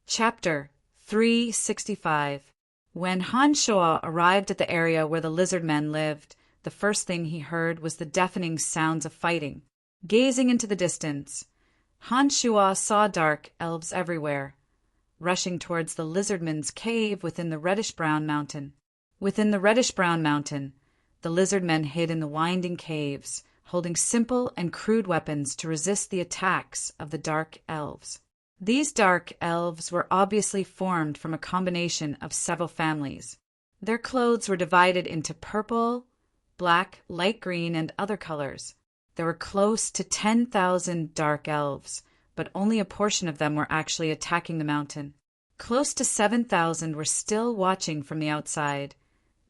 Chapter 365. When Han Shuo arrived at the area where the lizard men lived, the first thing he heard was the deafening sounds of fighting. Gazing into the distance, Han Shuo saw dark elves everywhere, rushing towards the lizardmen's cave within the reddish-brown mountain. Within the reddish-brown mountain, the lizard men hid in the winding caves, holding simple and crude weapons to resist the attacks of the dark elves. These dark elves were obviously formed from a combination of several families. Their clothes were divided into purple, black, light green, and other colors. There were close to 10,000 dark elves, but only a portion of them were actually attacking the mountain. Close to 7,000 were still watching from the outside,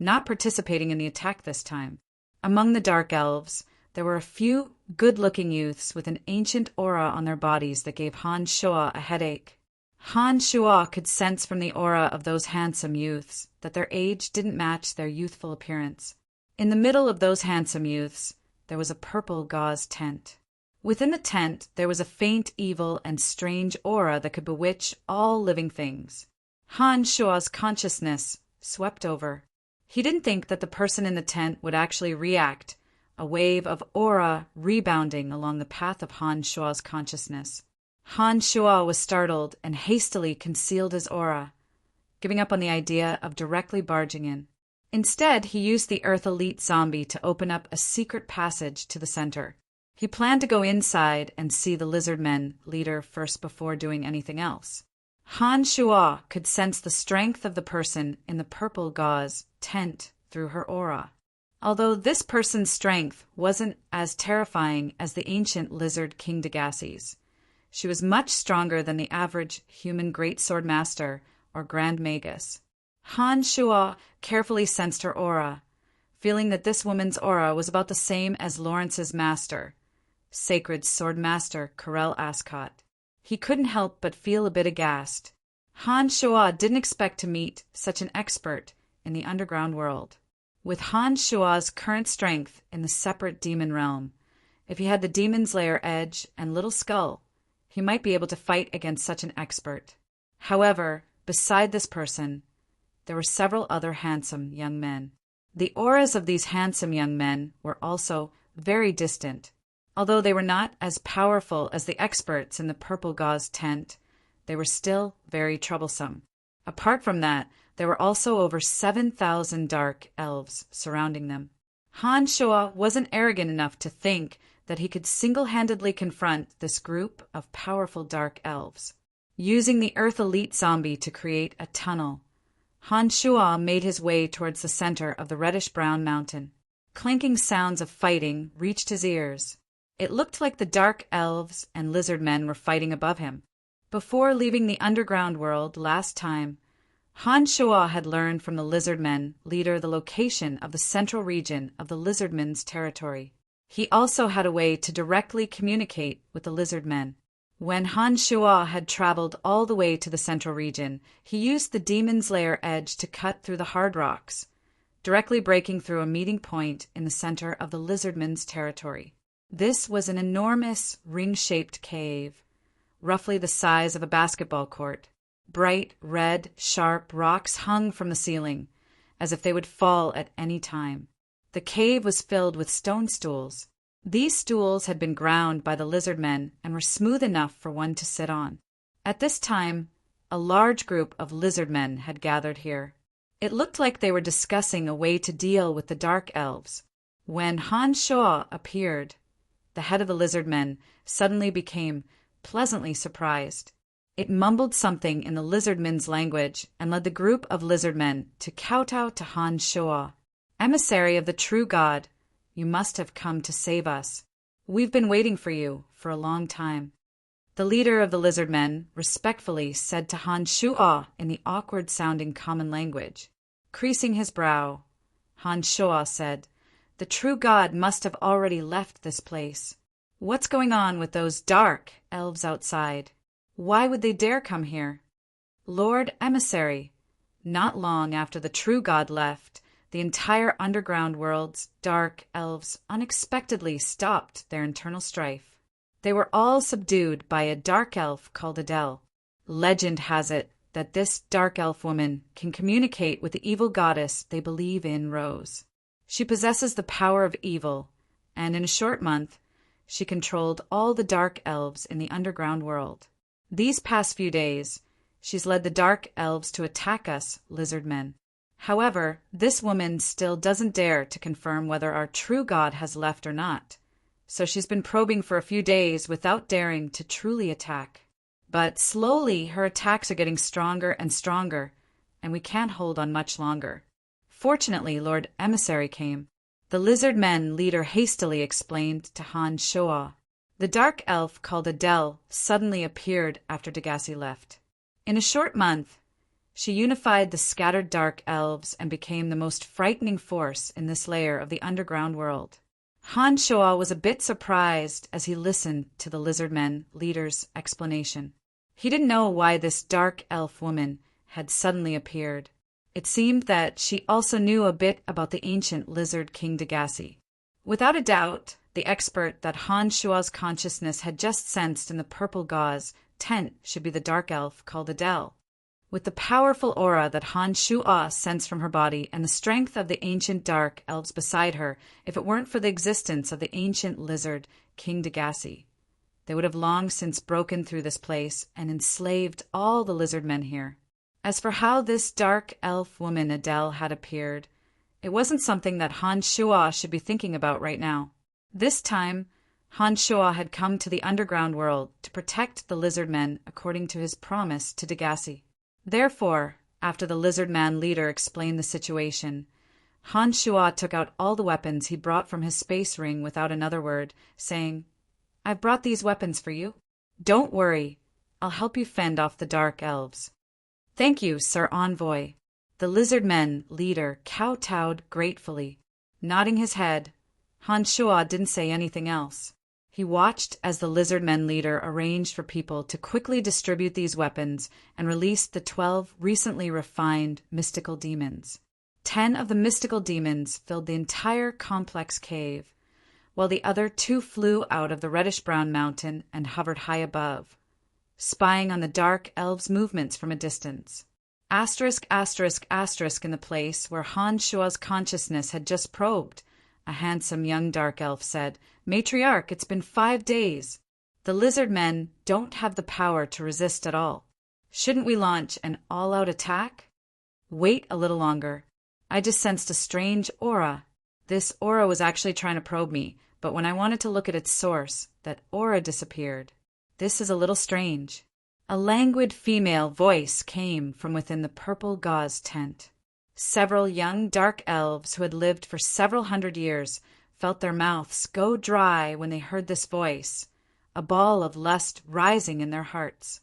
not participating in the attack this time. Among the dark elves, there were a few good-looking youths with an ancient aura on their bodies that gave Han Shuo a headache. Han Shuo could sense from the aura of those handsome youths that their age didn't match their youthful appearance. In the middle of those handsome youths, there was a purple gauze tent. Within the tent, there was a faint, evil, and strange aura that could bewitch all living things. Han Shuo's consciousness swept over. He didn't think that the person in the tent would actually react, a wave of aura rebounding along the path of Han Shuo's consciousness. Han Shuo was startled and hastily concealed his aura, giving up on the idea of directly barging in. Instead, he used the Earth Elite zombie to open up a secret passage to the center. He planned to go inside and see the lizard men leader first before doing anything else. Han Shuo could sense the strength of the person in the purple gauze tent through her aura. Although this person's strength wasn't as terrifying as the ancient lizard King Dagaci's, she was much stronger than the average human greatsword master or Grand Magus. Han Shuo carefully sensed her aura, feeling that this woman's aura was about the same as Lawrence's master, sacred sword master Corel Ascot. He couldn't help but feel a bit aghast. Han Shuo didn't expect to meet such an expert in the underground world. With Han Shuo's current strength in the separate demon realm, if he had the demon's lair edge and little skull, he might be able to fight against such an expert. However, beside this person, there were several other handsome young men. The auras of these handsome young men were also very distant. Although they were not as powerful as the experts in the purple gauze tent, they were still very troublesome. Apart from that, there were also over 7,000 dark elves surrounding them. Han Shuo wasn't arrogant enough to think that he could single-handedly confront this group of powerful dark elves. Using the Earth Elite zombie to create a tunnel, Han Shuo made his way towards the center of the reddish-brown mountain. Clanking sounds of fighting reached his ears. It looked like the dark elves and lizard men were fighting above him. Before leaving the underground world last time, Han Shuo had learned from the lizard men leader the location of the central region of the lizardmen's territory. He also had a way to directly communicate with the lizard men. When Han Shuo had traveled all the way to the central region, he used the demon's lair edge to cut through the hard rocks, directly breaking through a meeting point in the center of the lizardmen's territory. This was an enormous ring-shaped cave, roughly the size of a basketball court. Bright, red, sharp rocks hung from the ceiling, as if they would fall at any time. The cave was filled with stone stools. These stools had been ground by the lizard men and were smooth enough for one to sit on. At this time, a large group of lizard men had gathered here. It looked like they were discussing a way to deal with the dark elves. When Han Shuo appeared, the head of the lizard men suddenly became pleasantly surprised. It mumbled something in the lizardmen's language and led the group of lizard men to kowtow to Han Shuo. "Emissary of the true God, you must have come to save us. We've been waiting for you for a long time." The leader of the lizard men respectfully said to Han Shuo in the awkward-sounding common language. Creasing his brow, Han Shuo said, "The true God must have already left this place. What's going on with those dark elves outside? Why would they dare come here?" "Lord Emissary, not long after the true God left, the entire underground world's dark elves unexpectedly stopped their internal strife. They were all subdued by a dark elf called Adele. Legend has it that this dark elf woman can communicate with the evil goddess they believe in, Rose. She possesses the power of evil, and in a short month, she controlled all the dark elves in the underground world. These past few days, she's led the dark elves to attack us, lizard men. However, this woman still doesn't dare to confirm whether our true god has left or not, so she's been probing for a few days without daring to truly attack. But slowly her attacks are getting stronger and stronger, and we can't hold on much longer. Fortunately, Lord Emissary came. The lizard men leader hastily explained to Han Shoa. The dark elf called Adele suddenly appeared after Degasi left. In a short month, she unified the scattered dark elves and became the most frightening force in this layer of the underground world. Han Shoa was a bit surprised as he listened to the lizard men leader's explanation. He didn't know why this dark elf woman had suddenly appeared. It seemed that she also knew a bit about the ancient lizard King Degasi. Without a doubt, the expert that Han Shua's consciousness had just sensed in the purple gauze tent should be the dark elf called Adele. With the powerful aura that Han Shua sensed from her body and the strength of the ancient dark elves beside her, if it weren't for the existence of the ancient lizard King Degasi, they would have long since broken through this place and enslaved all the lizard men here. As for how this dark elf woman Adele had appeared, it wasn't something that Han Shua should be thinking about right now. This time, Han Shua had come to the underground world to protect the lizard men according to his promise to Degasi. Therefore, after the lizard man leader explained the situation, Han Shua took out all the weapons he brought from his space ring without another word, saying, "I've brought these weapons for you. Don't worry, I'll help you fend off the dark elves." "Thank you, Sir Envoy." The lizard men leader kowtowed gratefully. Nodding his head, Han Shua didn't say anything else. He watched as the lizard men leader arranged for people to quickly distribute these weapons and released the 12 recently refined mystical demons. 10 of the mystical demons filled the entire complex cave, while the other 2 flew out of the reddish-brown mountain and hovered high above, spying on the dark elves' movements from a distance. Asterisk, asterisk, asterisk in the place where Han Shua's consciousness had just probed, a handsome young dark elf said, "Matriarch, it's been 5 days. The lizard men don't have the power to resist at all. Shouldn't we launch an all-out attack?" "Wait a little longer. I just sensed a strange aura. This aura was actually trying to probe me, but when I wanted to look at its source, that aura disappeared. This is a little strange." A languid female voice came from within the purple gauze tent. Several young dark elves who had lived for several hundred years felt their mouths go dry when they heard this voice, a ball of lust rising in their hearts.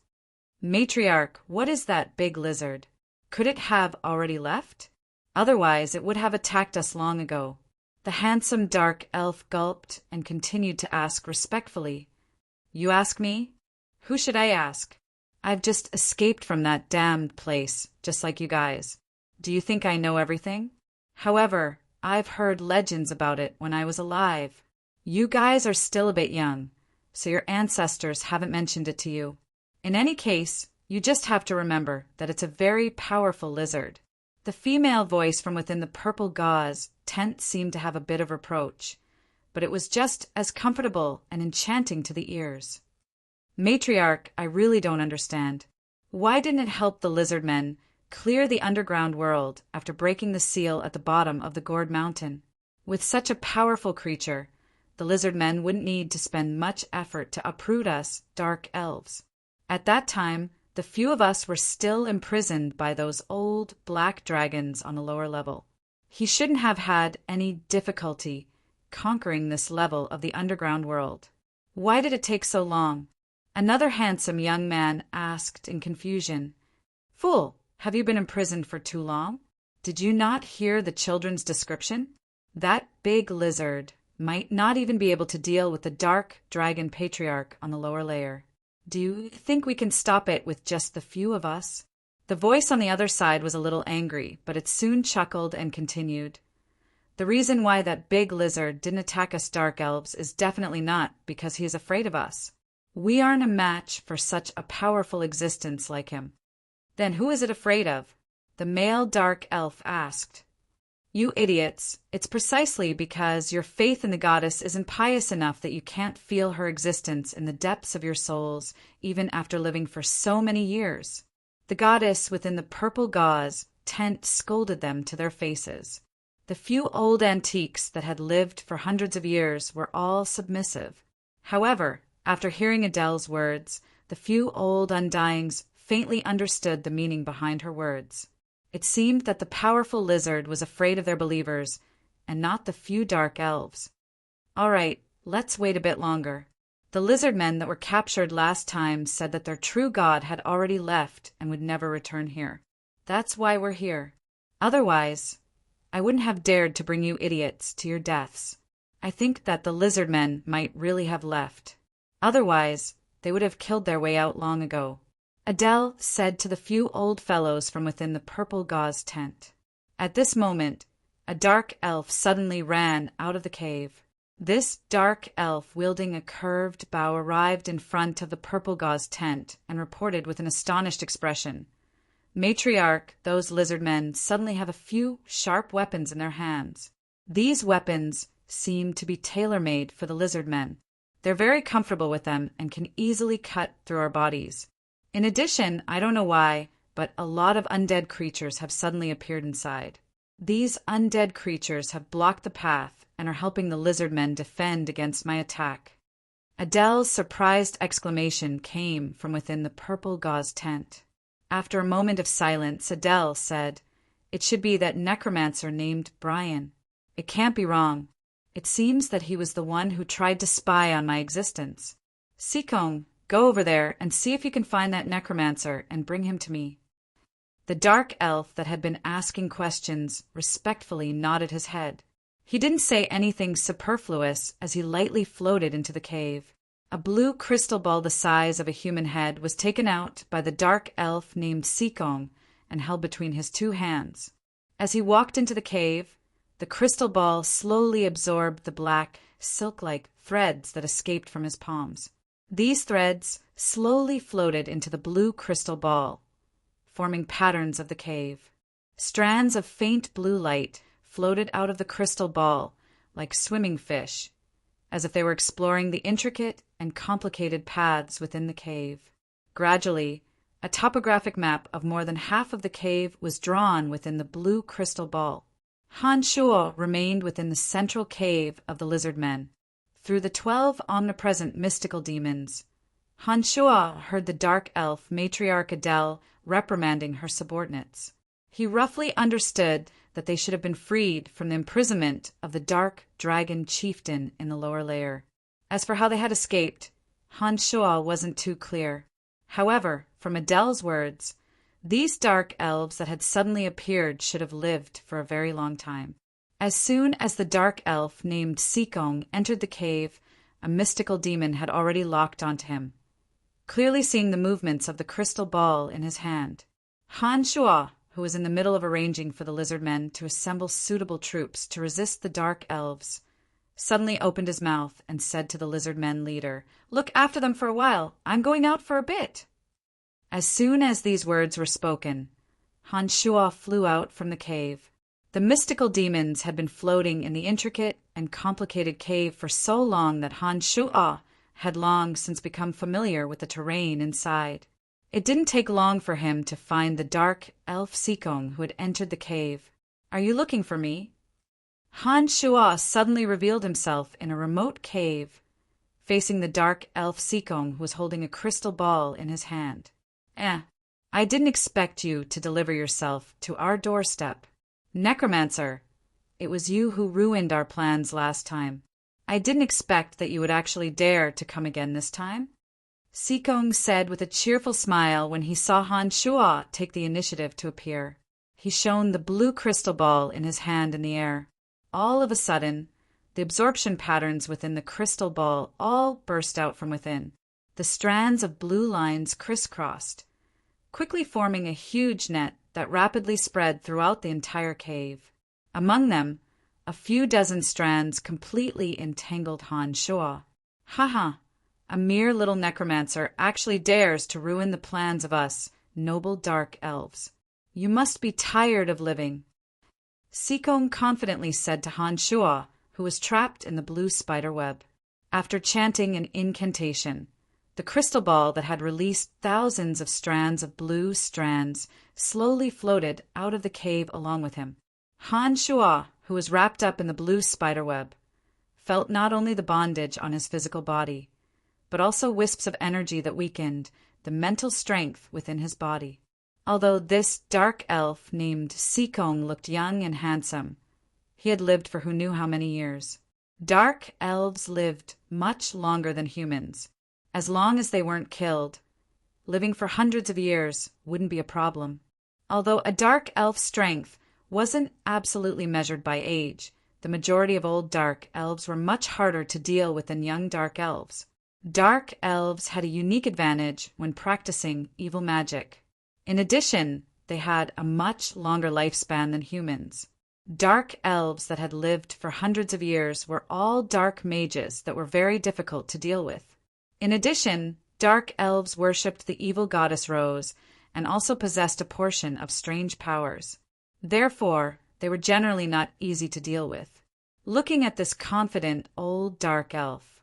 "Matriarch, what is that big lizard? Could it have already left? Otherwise it would have attacked us long ago." The handsome dark elf gulped and continued to ask respectfully, "You ask me? Who should I ask? I've just escaped from that damned place, just like you guys. Do you think I know everything? However, I've heard legends about it when I was alive. You guys are still a bit young, so your ancestors haven't mentioned it to you. In any case, you just have to remember that it's a very powerful lizard." The female voice from within the purple gauze tent seemed to have a bit of reproach, but it was just as comfortable and enchanting to the ears. "Matriarch, I really don't understand. Why didn't it help the lizard men clear the underground world after breaking the seal at the bottom of the gourd mountain? With such a powerful creature, the lizard men wouldn't need to spend much effort to uproot us dark elves. At that time, the few of us were still imprisoned by those old black dragons on the lower level. He shouldn't have had any difficulty conquering this level of the underground world. Why did it take so long?" Another handsome young man asked in confusion, "Fool, have you been imprisoned for too long? Did you not hear the children's description? That big lizard might not even be able to deal with the dark dragon patriarch on the lower layer. Do you think we can stop it with just the few of us?" The voice on the other side was a little angry, but it soon chuckled and continued. "The reason why that big lizard didn't attack us dark elves is definitely not because he is afraid of us. We aren't a match for such a powerful existence like him." "Then who is it afraid of?" the male dark elf asked. "You idiots, it's precisely because your faith in the goddess isn't pious enough that you can't feel her existence in the depths of your souls, even after living for so many years." The goddess within the purple gauze tent scolded them to their faces. The few old antiques that had lived for hundreds of years were all submissive. However, after hearing Adele's words, the few old undyings faintly understood the meaning behind her words. It seemed that the powerful lizard was afraid of their believers, and not the few dark elves. "All right, let's wait a bit longer. The lizard men that were captured last time said that their true god had already left and would never return here. That's why we're here. Otherwise, I wouldn't have dared to bring you idiots to your deaths. I think that the lizard men might really have left. Otherwise, they would have killed their way out long ago," Adele said to the few old fellows from within the purple gauze tent. At this moment, a dark elf suddenly ran out of the cave. This dark elf, wielding a curved bow, arrived in front of the purple gauze tent and reported with an astonished expression, "Matriarch, those lizard men suddenly have a few sharp weapons in their hands. These weapons seem to be tailor-made for the lizard men. They're very comfortable with them and can easily cut through our bodies. In addition, I don't know why, but a lot of undead creatures have suddenly appeared inside. These undead creatures have blocked the path and are helping the lizard men defend against my attack." Adele's surprised exclamation came from within the purple gauze tent. After a moment of silence, Adele said, "It should be that necromancer named Brian. It can't be wrong. It seems that he was the one who tried to spy on my existence. Sikong, go over there and see if you can find that necromancer and bring him to me." The dark elf that had been asking questions respectfully nodded his head. He didn't say anything superfluous as he lightly floated into the cave. A blue crystal ball the size of a human head was taken out by the dark elf named Sikong and held between his two hands. As he walked into the cave, the crystal ball slowly absorbed the black, silk-like threads that escaped from his palms. These threads slowly floated into the blue crystal ball, forming patterns of the cave. Strands of faint blue light floated out of the crystal ball like swimming fish, as if they were exploring the intricate and complicated paths within the cave. Gradually, a topographic map of more than half of the cave was drawn within the blue crystal ball. Han Shuo remained within the central cave of the lizard men. Through the 12 omnipresent mystical demons, Han Shuo heard the dark elf matriarch Adele reprimanding her subordinates. He roughly understood that they should have been freed from the imprisonment of the dark dragon chieftain in the lower layer. As for how they had escaped, Han Shuo wasn't too clear. However, from Adele's words, these dark elves that had suddenly appeared should have lived for a very long time. As soon as the dark elf named Sikong entered the cave, a mystical demon had already locked onto him. Clearly seeing the movements of the crystal ball in his hand, Han Shuo, who was in the middle of arranging for the lizard men to assemble suitable troops to resist the dark elves, suddenly opened his mouth and said to the lizard men leader, "Look after them for a while. I'm going out for a bit." As soon as these words were spoken, Han Shuo flew out from the cave. The mystical demons had been floating in the intricate and complicated cave for so long that Han Shuo had long since become familiar with the terrain inside. It didn't take long for him to find the dark elf Sikong who had entered the cave. "Are you looking for me?" Han Shuo suddenly revealed himself in a remote cave, facing the dark elf Sikong who was holding a crystal ball in his hand. I didn't expect you to deliver yourself to our doorstep. Necromancer, it was you who ruined our plans last time. I didn't expect that you would actually dare to come again this time," Sikong said with a cheerful smile when he saw Han Shuo take the initiative to appear. He shone the blue crystal ball in his hand in the air. All of a sudden, the absorption patterns within the crystal ball all burst out from within. The strands of blue lines crisscrossed, quickly forming a huge net that rapidly spread throughout the entire cave. Among them, a few dozen strands completely entangled Han Shuo. "Haha, A mere little necromancer actually dares to ruin the plans of us, noble dark elves. You must be tired of living. Seekong confidently said to Han Shuo, who was trapped in the blue spider web. After chanting an incantation, the crystal ball that had released thousands of strands of blue strands slowly floated out of the cave along with him. Han Shuo, who was wrapped up in the blue spider web, felt not only the bondage on his physical body, but also wisps of energy that weakened the mental strength within his body. Although this dark elf named Seekong looked young and handsome, he had lived for who knew how many years. Dark elves lived much longer than humans. As long as they weren't killed, living for hundreds of years wouldn't be a problem. Although a dark elf's strength wasn't absolutely measured by age, the majority of old dark elves were much harder to deal with than young dark elves. Dark elves had a unique advantage when practicing evil magic. In addition, they had a much longer lifespan than humans. Dark elves that had lived for hundreds of years were all dark mages that were very difficult to deal with. In addition, dark elves worshipped the evil goddess Rose and also possessed a portion of strange powers. Therefore, they were generally not easy to deal with. Looking at this confident old dark elf,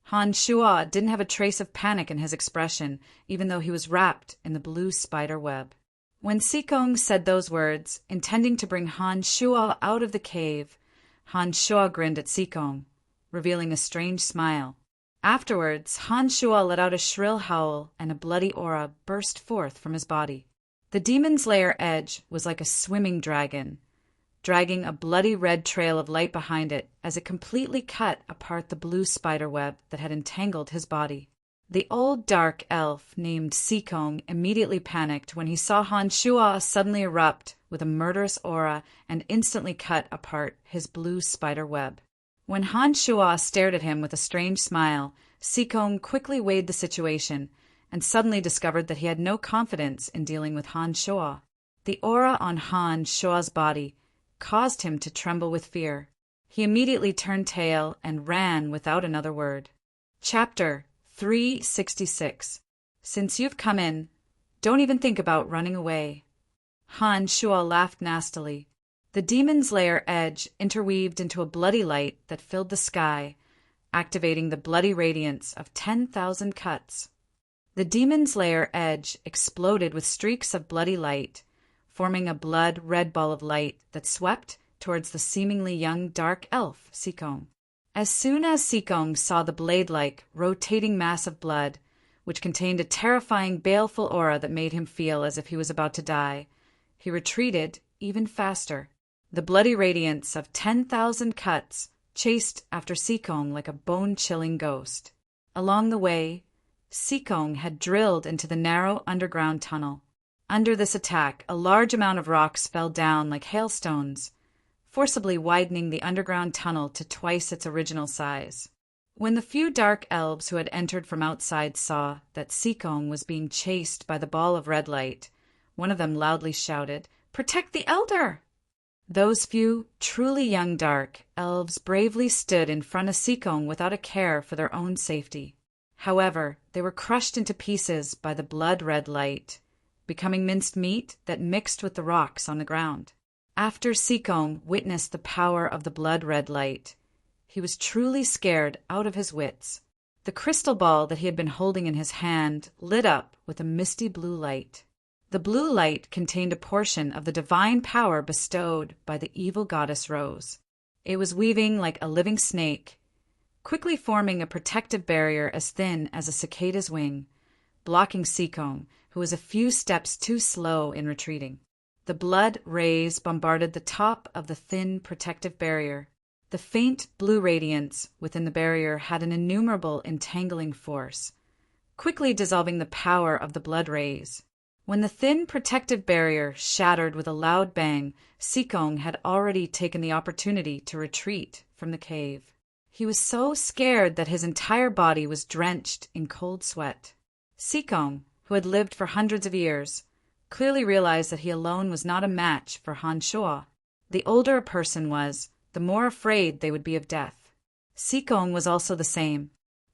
Han Shuo didn't have a trace of panic in his expression, even though he was wrapped in the blue spider web. When Seekong said those words, intending to bring Han Shuo out of the cave, Han Shuo grinned at Seekong, revealing a strange smile. Afterwards, Han Shuo let out a shrill howl and a bloody aura burst forth from his body. The demon's lair edge was like a swimming dragon, dragging a bloody red trail of light behind it as it completely cut apart the blue spider web that had entangled his body. The old dark elf named Seekong immediately panicked when he saw Han Shuo suddenly erupt with a murderous aura and instantly cut apart his blue spider web. When Han Shuo stared at him with a strange smile, Seekong quickly weighed the situation and suddenly discovered that he had no confidence in dealing with Han Shuo. The aura on Han Shuo's body caused him to tremble with fear. He immediately turned tail and ran without another word. Chapter 366. Since you've come in, don't even think about running away. Han Shuo laughed nastily. The demon's lair edge interweaved into a bloody light that filled the sky, activating the bloody radiance of 10,000 cuts. The demon's lair edge exploded with streaks of bloody light, forming a blood-red ball of light that swept towards the seemingly young dark elf, Seekong. As soon as Seekong saw the blade-like, rotating mass of blood, which contained a terrifying, baleful aura that made him feel as if he was about to die, he retreated even faster. The bloody radiance of 10,000 cuts chased after Seekong like a bone-chilling ghost. Along the way, Seekong had drilled into the narrow underground tunnel. Under this attack, a large amount of rocks fell down like hailstones, forcibly widening the underground tunnel to twice its original size. When the few dark elves who had entered from outside saw that Seekong was being chased by the ball of red light, one of them loudly shouted, "Protect the elder!" Those few, truly young dark elves bravely stood in front of Seekong without a care for their own safety. However, they were crushed into pieces by the blood-red light, becoming minced meat that mixed with the rocks on the ground. After Seekong witnessed the power of the blood-red light, he was truly scared out of his wits. The crystal ball that he had been holding in his hand lit up with a misty blue light. The blue light contained a portion of the divine power bestowed by the evil goddess Rose. It was weaving like a living snake, quickly forming a protective barrier as thin as a cicada's wing, blocking Seekong, who was a few steps too slow in retreating. The blood rays bombarded the top of the thin protective barrier. The faint blue radiance within the barrier had an innumerable entangling force, quickly dissolving the power of the blood rays. When the thin protective barrier shattered with a loud bang, Seekong had already taken the opportunity to retreat from the cave. He was so scared that his entire body was drenched in cold sweat. Seekong, who had lived for hundreds of years, clearly realized that he alone was not a match for Han Shuo. The older a person was, the more afraid they would be of death. Seekong was also the same.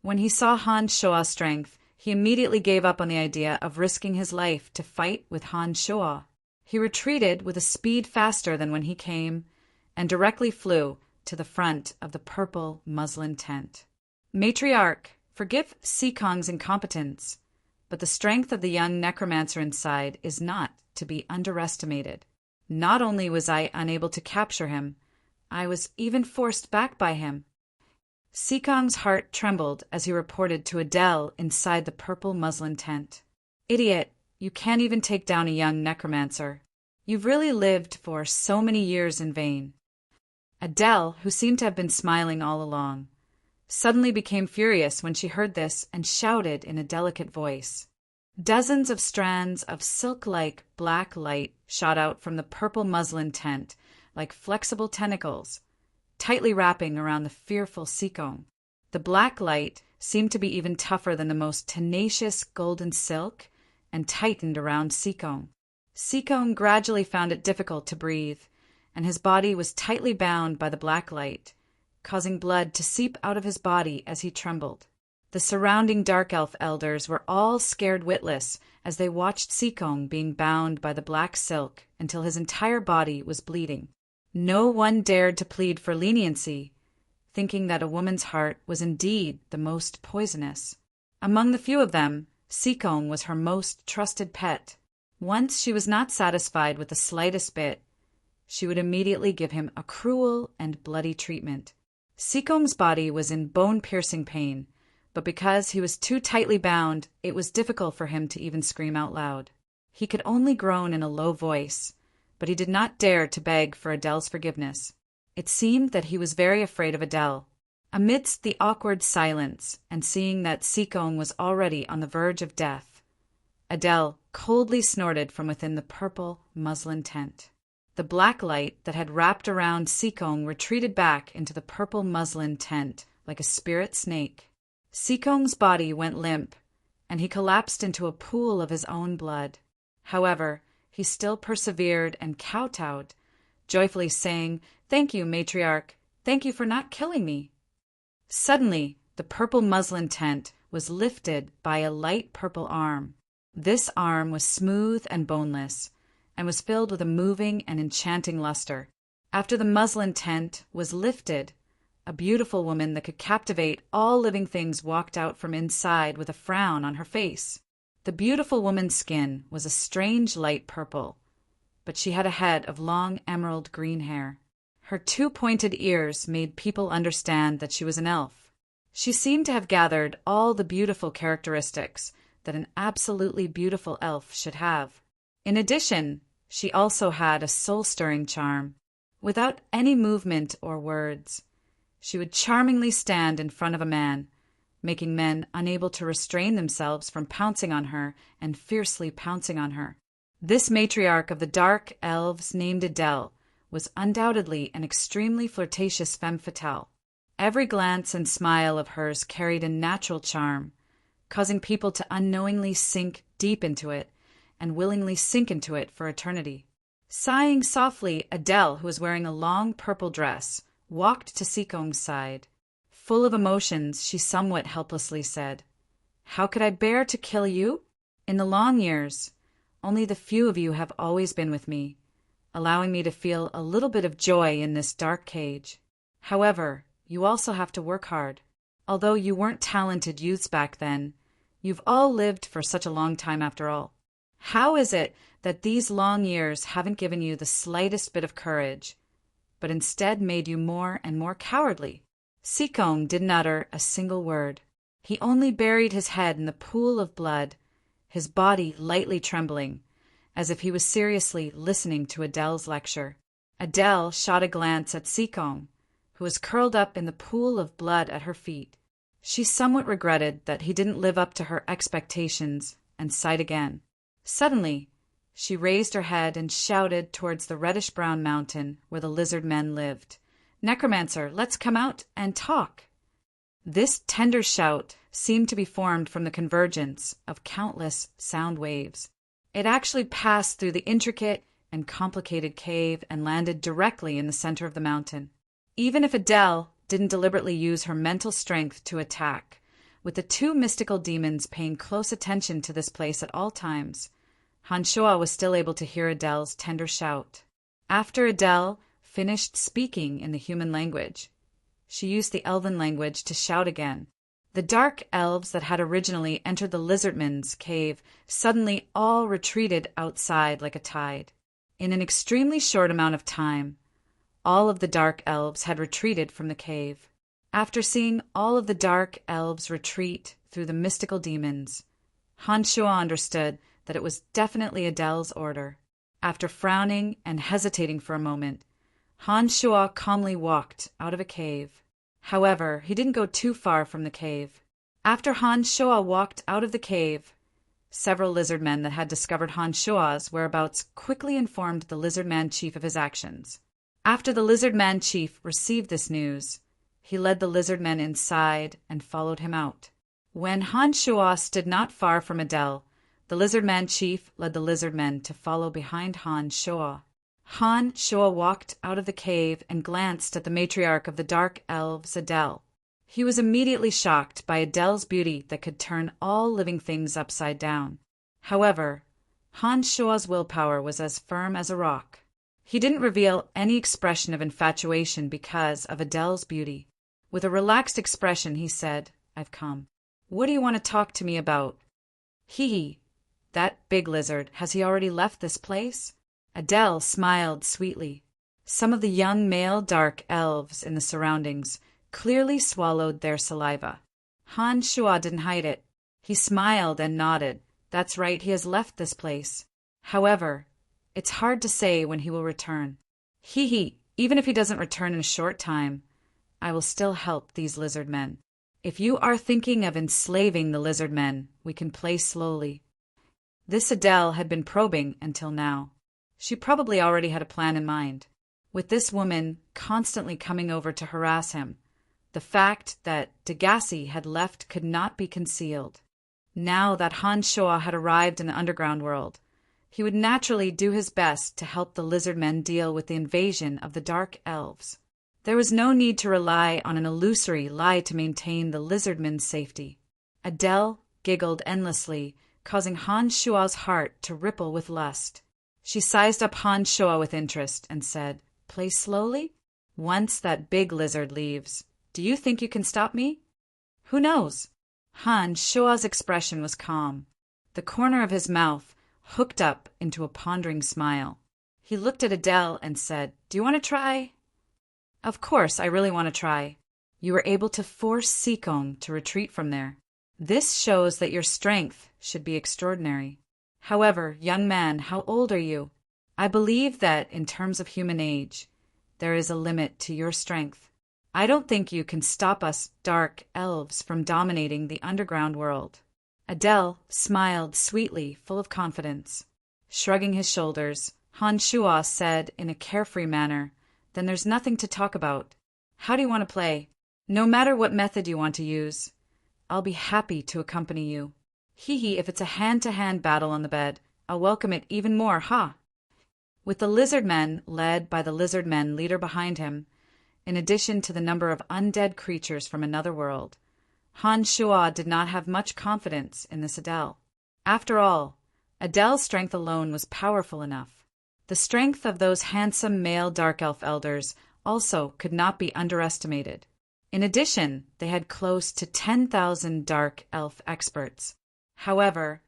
When he saw Han Shoa's strength, he immediately gave up on the idea of risking his life to fight with Han Shoa. He retreated with a speed faster than when he came, and directly flew to the front of the purple muslin tent. Matriarch, forgive Sikong's incompetence, but the strength of the young necromancer inside is not to be underestimated. Not only was I unable to capture him, I was even forced back by him. Sikong's heart trembled as he reported to Adele inside the purple muslin tent. Idiot, you can't even take down a young necromancer. You've really lived for so many years in vain. Adele, who seemed to have been smiling all along, suddenly became furious when she heard this and shouted in a delicate voice. Dozens of strands of silk-like black light shot out from the purple muslin tent like flexible tentacles, tightly wrapping around the fearful Sikong. The black light seemed to be even tougher than the most tenacious golden silk and tightened around Sikong. Sikong gradually found it difficult to breathe, and his body was tightly bound by the black light, causing blood to seep out of his body as he trembled. The surrounding dark elf elders were all scared witless as they watched Sikong being bound by the black silk until his entire body was bleeding. No one dared to plead for leniency, thinking that a woman's heart was indeed the most poisonous. Among the few of them, Sikong was her most trusted pet. Once she was not satisfied with the slightest bit, she would immediately give him a cruel and bloody treatment. Sikong's body was in bone-piercing pain, but because he was too tightly bound, it was difficult for him to even scream out loud. He could only groan in a low voice, but he did not dare to beg for Adele's forgiveness. It seemed that he was very afraid of Adele. Amidst the awkward silence, and seeing that Sikong was already on the verge of death, Adele coldly snorted from within the purple muslin tent. The black light that had wrapped around Sikong retreated back into the purple muslin tent like a spirit snake. Sikong's body went limp, and he collapsed into a pool of his own blood. However, he still persevered and kowtowed, joyfully saying, "Thank you, matriarch. Thank you for not killing me." Suddenly, the purple muslin tent was lifted by a light purple arm. This arm was smooth and boneless, and was filled with a moving and enchanting luster. After the muslin tent was lifted, a beautiful woman that could captivate all living things walked out from inside with a frown on her face. The beautiful woman's skin was a strange light purple, but she had a head of long emerald green hair. Her two pointed ears made people understand that she was an elf. She seemed to have gathered all the beautiful characteristics that an absolutely beautiful elf should have. In addition, she also had a soul-stirring charm. Without any movement or words, she would charmingly stand in front of a man, making men unable to restrain themselves from pouncing on her and fiercely pouncing on her. This matriarch of the dark elves named Adele was undoubtedly an extremely flirtatious femme fatale. Every glance and smile of hers carried a natural charm, causing people to unknowingly sink deep into it and willingly sink into it for eternity. Sighing softly, Adele, who was wearing a long purple dress, walked to Sikong's side. Full of emotions, she somewhat helplessly said, "How could I bear to kill you? In the long years, only the few of you have always been with me, allowing me to feel a little bit of joy in this dark cage. However, you also have to work hard. Although you weren't talented youths back then, you've all lived for such a long time after all. How is it that these long years haven't given you the slightest bit of courage, but instead made you more and more cowardly?" Sikong didn't utter a single word. He only buried his head in the pool of blood, his body lightly trembling, as if he was seriously listening to Adele's lecture. Adele shot a glance at Sikong, who was curled up in the pool of blood at her feet. She somewhat regretted that he didn't live up to her expectations and sighed again. Suddenly, she raised her head and shouted towards the reddish-brown mountain where the lizard men lived, "Necromancer, let's come out and talk." This tender shout seemed to be formed from the convergence of countless sound waves. It actually passed through the intricate and complicated cave and landed directly in the center of the mountain. Even if Adele didn't deliberately use her mental strength to attack, With the two mystical demons paying close attention to this place at all times, Hanshoa was still able to hear Adele's tender shout. After Adele finished speaking in the human language, she used the elven language to shout again. The dark elves that had originally entered the lizardmen's cave suddenly all retreated outside like a tide. In an extremely short amount of time, all of the dark elves had retreated from the cave. After seeing all of the dark elves retreat through the mystical demons, Hanshoa understood that it was definitely Adele's order. After frowning and hesitating for a moment, Hanshoa calmly walked out of a cave. However, he didn't go too far from the cave. After Hanshoa walked out of the cave, several lizard men that had discovered Hanshoa's whereabouts quickly informed the lizard man chief of his actions. After the lizard man chief received this news, he led the lizard men inside and followed him out. When Hanshoa stood not far from Adele, the lizard man chief led the lizard men to follow behind Hanshoa. Hanshoa walked out of the cave and glanced at the matriarch of the dark elves, Adele. He was immediately shocked by Adele's beauty that could turn all living things upside down. However, Hanshoa's willpower was as firm as a rock. He didn't reveal any expression of infatuation because of Adele's beauty. With a relaxed expression, he said, "I've come. What do you want to talk to me about?" "Hee, that big lizard, has he already left this place?" Adele smiled sweetly. Some of the young male dark elves in the surroundings clearly swallowed their saliva. Hanshoa didn't hide it. He smiled and nodded. "That's right, he has left this place. However, it's hard to say when he will return. Even if he doesn't return in a short time, I will still help these lizard men. If you are thinking of enslaving the lizard men, we can play slowly." This Adele had been probing until now. She probably already had a plan in mind. With this woman constantly coming over to harass him, the fact that Degassi had left could not be concealed. Now that Hanshoa had arrived in the underground world, he would naturally do his best to help the lizard men deal with the invasion of the dark elves. There was no need to rely on an illusory lie to maintain the lizard men's safety. Adele giggled endlessly, causing Hanshoa's heart to ripple with lust. She sized up Hanshoa with interest and said, "Play slowly? Once that big lizard leaves, do you think you can stop me?" "Who knows?" Hanshoa's expression was calm. The corner of his mouth hooked up into a pondering smile. He looked at Adele and said, "Do you want to try?" "Of course, I really want to try. You were able to force Seekong to retreat from there. This shows that your strength should be extraordinary. However, young man, how old are you? I believe that, in terms of human age, there is a limit to your strength. I don't think you can stop us dark elves from dominating the underground world." Adele smiled sweetly, full of confidence. Shrugging his shoulders, Hanshoa said in a carefree manner, "Then there's nothing to talk about. How do you want to play? No matter what method you want to use, I'll be happy to accompany you. If it's a hand-to-hand battle on the bed, I'll welcome it even more, ha!" With the lizard men led by the lizard men leader behind him, in addition to the number of undead creatures from another world, Hanshoa did not have much confidence in this Adele. After all, Adele's strength alone was powerful enough. The strength of those handsome male dark elf elders also could not be underestimated. In addition, they had close to 10,000 dark elf experts. However,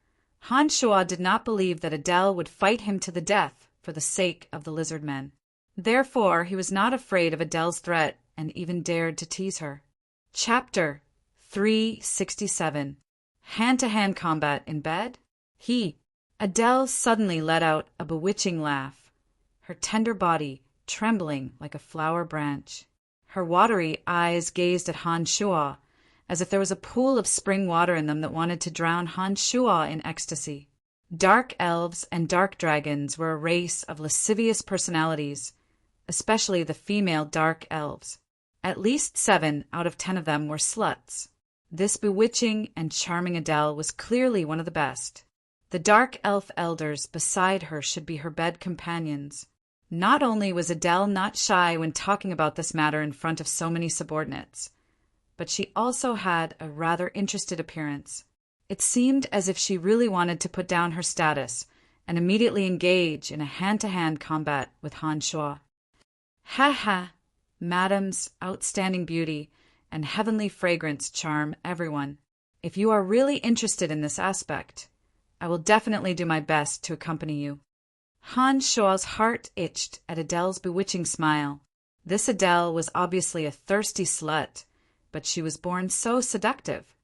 Hanshoa did not believe that Adele would fight him to the death for the sake of the lizard men. Therefore, he was not afraid of Adele's threat and even dared to tease her. Chapter 367. Hand-to-hand combat in bed? Adele suddenly let out a bewitching laugh, her tender body trembling like a flower branch. Her watery eyes gazed at Hanshoa as if there was a pool of spring water in them that wanted to drown Hanshoa in ecstasy. Dark elves and dark dragons were a race of lascivious personalities, especially the female dark elves. At least 7 out of 10 of them were sluts. This bewitching and charming Adele was clearly one of the best. The dark elf elders beside her should be her bed companions. Not only was Adele not shy when talking about this matter in front of so many subordinates, but she also had a rather interested appearance. It seemed as if she really wanted to put down her status and immediately engage in a hand-to-hand combat with Han Shuo. Ha ha! Madam's outstanding beauty and heavenly fragrance charm everyone. If you are really interested in this aspect, I will definitely do my best to accompany you. Han Shuo's heart itched at Adele's bewitching smile. This Adele was obviously a thirsty slut, but she was born so seductive.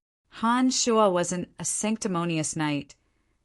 Han Shuo wasn't a sanctimonious knight,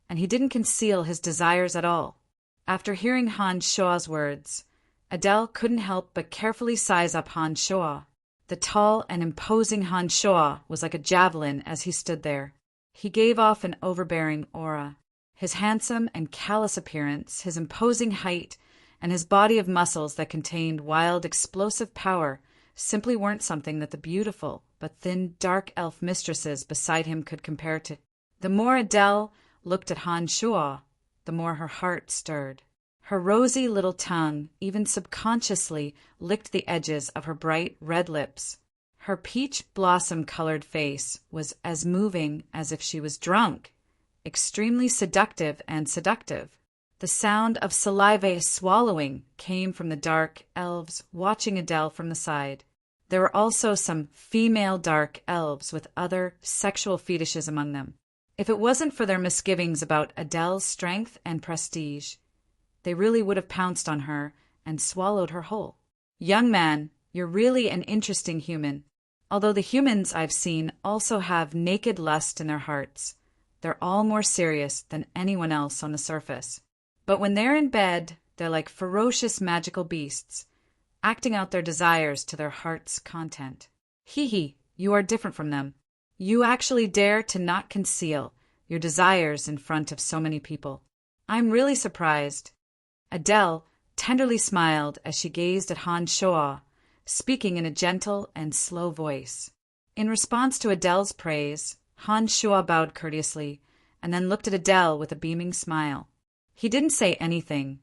and he didn't conceal his desires at all. After hearing Han Shuo's words, Adele couldn't help but carefully size up Han Shuo. The tall and imposing Han Shuo was like a javelin as he stood there. He gave off an overbearing aura. His handsome and callous appearance, his imposing height, and his body of muscles that contained wild, explosive power simply weren't something that the beautiful but thin, dark elf mistresses beside him could compare to. The more Adele looked at Han Shuo, the more her heart stirred. Her rosy little tongue even subconsciously licked the edges of her bright red lips. Her peach blossom-colored face was as moving as if she was drunk, extremely seductive and seductive. The sound of saliva swallowing came from the dark elves watching Adele from the side. There were also some female dark elves with other sexual fetishes among them. If it wasn't for their misgivings about Adele's strength and prestige, they really would have pounced on her and swallowed her whole. Young man, you're really an interesting human. Although the humans I've seen also have naked lust in their hearts, they're all more serious than anyone else on the surface. But when they're in bed, they're like ferocious magical beasts, acting out their desires to their heart's content. Hee, you are different from them. You actually dare to not conceal your desires in front of so many people. I'm really surprised. Adele tenderly smiled as she gazed at Han Shuo, speaking in a gentle and slow voice. In response to Adele's praise, Han Shuo bowed courteously and then looked at Adele with a beaming smile. He didn't say anything,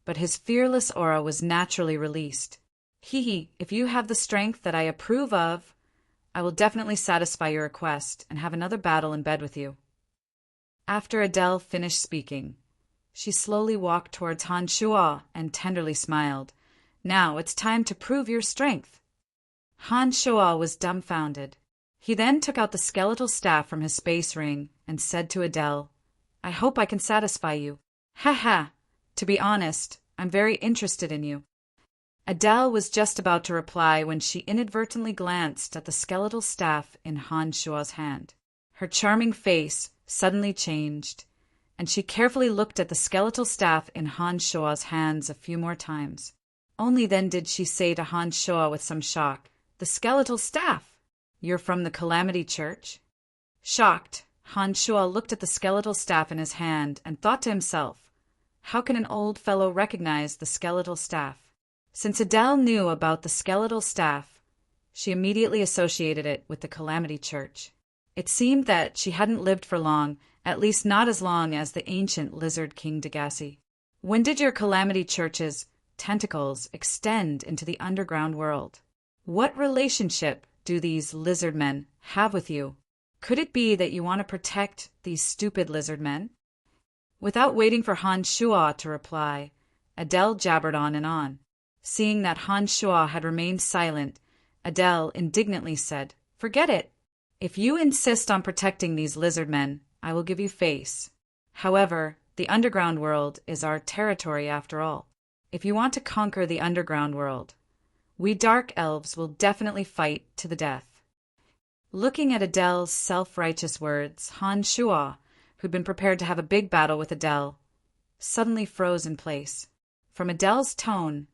but his fearless aura was naturally released. If you have the strength that I approve of, I will definitely satisfy your request and have another battle in bed with you. After Adele finished speaking, she slowly walked towards Han Shuo and tenderly smiled. Now it's time to prove your strength. Han Shuo was dumbfounded. He then took out the skeletal staff from his space ring and said to Adele, I hope I can satisfy you. Ha ha! To be honest, I'm very interested in you. Adele was just about to reply when she inadvertently glanced at the skeletal staff in Han Shuo's hand. Her charming face suddenly changed, and she carefully looked at the skeletal staff in Han Shuo's hands a few more times. Only then did she say to Han Shuo with some shock, The skeletal staff! You're from the Calamity Church? Shocked, Han Shuo looked at the skeletal staff in his hand and thought to himself, how can an old fellow recognize the skeletal staff? Since Adele knew about the skeletal staff, she immediately associated it with the Calamity Church. It seemed that she hadn't lived for long, at least not as long as the ancient lizard king Degassi. When did your Calamity Church's tentacles extend into the underground world? What relationship do these lizard men have with you? Could it be that you want to protect these stupid lizard men? Without waiting for Han Shuo to reply, Adele jabbered on and on. Seeing that Han Shuo had remained silent, Adele indignantly said, Forget it. If you insist on protecting these lizard men, I will give you face. However, the underground world is our territory after all. If you want to conquer the underground world, we dark elves will definitely fight to the death. Looking at Adele's self-righteous words, Han Shuo, who'd been prepared to have a big battle with Adele, suddenly froze in place. From Adele's tone,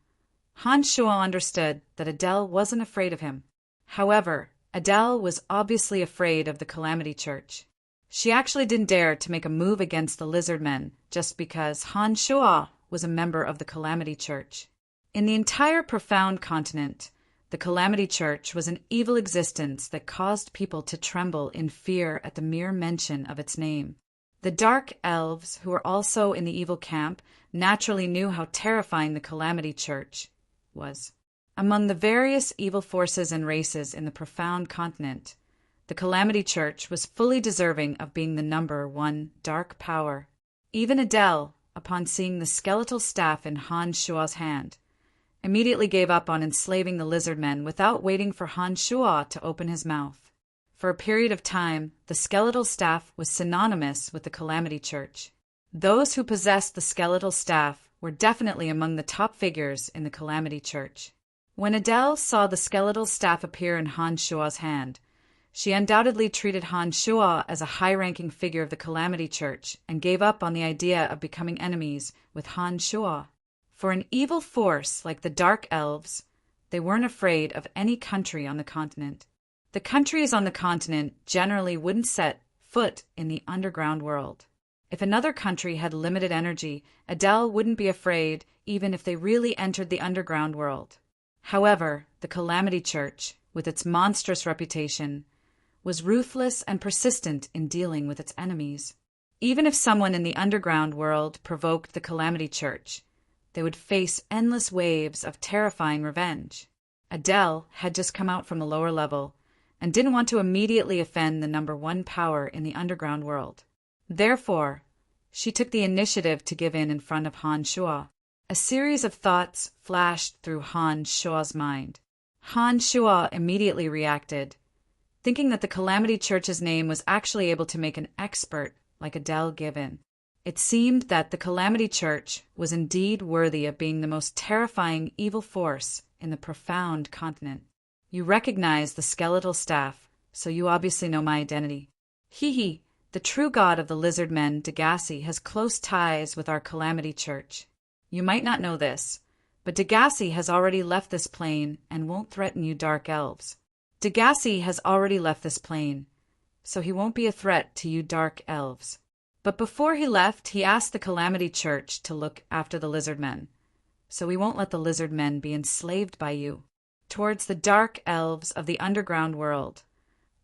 Han Shuo understood that Adele wasn't afraid of him. However, Adele was obviously afraid of the Calamity Church. She actually didn't dare to make a move against the lizard men just because Han Shuo was a member of the Calamity Church. In the entire profound continent, the Calamity Church was an evil existence that caused people to tremble in fear at the mere mention of its name. The dark elves, who were also in the evil camp, naturally knew how terrifying the Calamity Church was. Among the various evil forces and races in the profound continent, the Calamity Church was fully deserving of being the number one dark power. Even Adele, upon seeing the skeletal staff in Han Shua's hand, immediately gave up on enslaving the lizard men without waiting for Han Shua to open his mouth. For a period of time, the skeletal staff was synonymous with the Calamity Church. Those who possessed the skeletal staff were definitely among the top figures in the Calamity Church. When Adele saw the skeletal staff appear in Han Shua's hand, she undoubtedly treated Han Shua as a high-ranking figure of the Calamity Church and gave up on the idea of becoming enemies with Han Shua. For an evil force like the Dark Elves, they weren't afraid of any country on the continent. The countries on the continent generally wouldn't set foot in the underground world. If another country had limited energy, Adele wouldn't be afraid even if they really entered the underground world. However, the Calamity Church, with its monstrous reputation, was ruthless and persistent in dealing with its enemies. Even if someone in the underground world provoked the Calamity Church, they would face endless waves of terrifying revenge. Adele had just come out from the lower level and didn't want to immediately offend the number one power in the underground world. Therefore, she took the initiative to give in front of Han Shua. A series of thoughts flashed through Han Shua's mind. Han Shua immediately reacted, thinking that the Calamity Church's name was actually able to make an expert like Adele give in. It seemed that the Calamity Church was indeed worthy of being the most terrifying evil force in the profound continent. You recognize the skeletal staff, so you obviously know my identity. Hee, the true god of the lizard men, Degassi, has close ties with our Calamity Church. You might not know this, but Degassi has already left this plane and won't threaten you Dark Elves. Degassi has already left this plane, so he won't be a threat to you Dark Elves. But before he left, he asked the Calamity Church to look after the lizard men, so we won't let the lizard men be enslaved by you. Towards the Dark Elves of the underground world,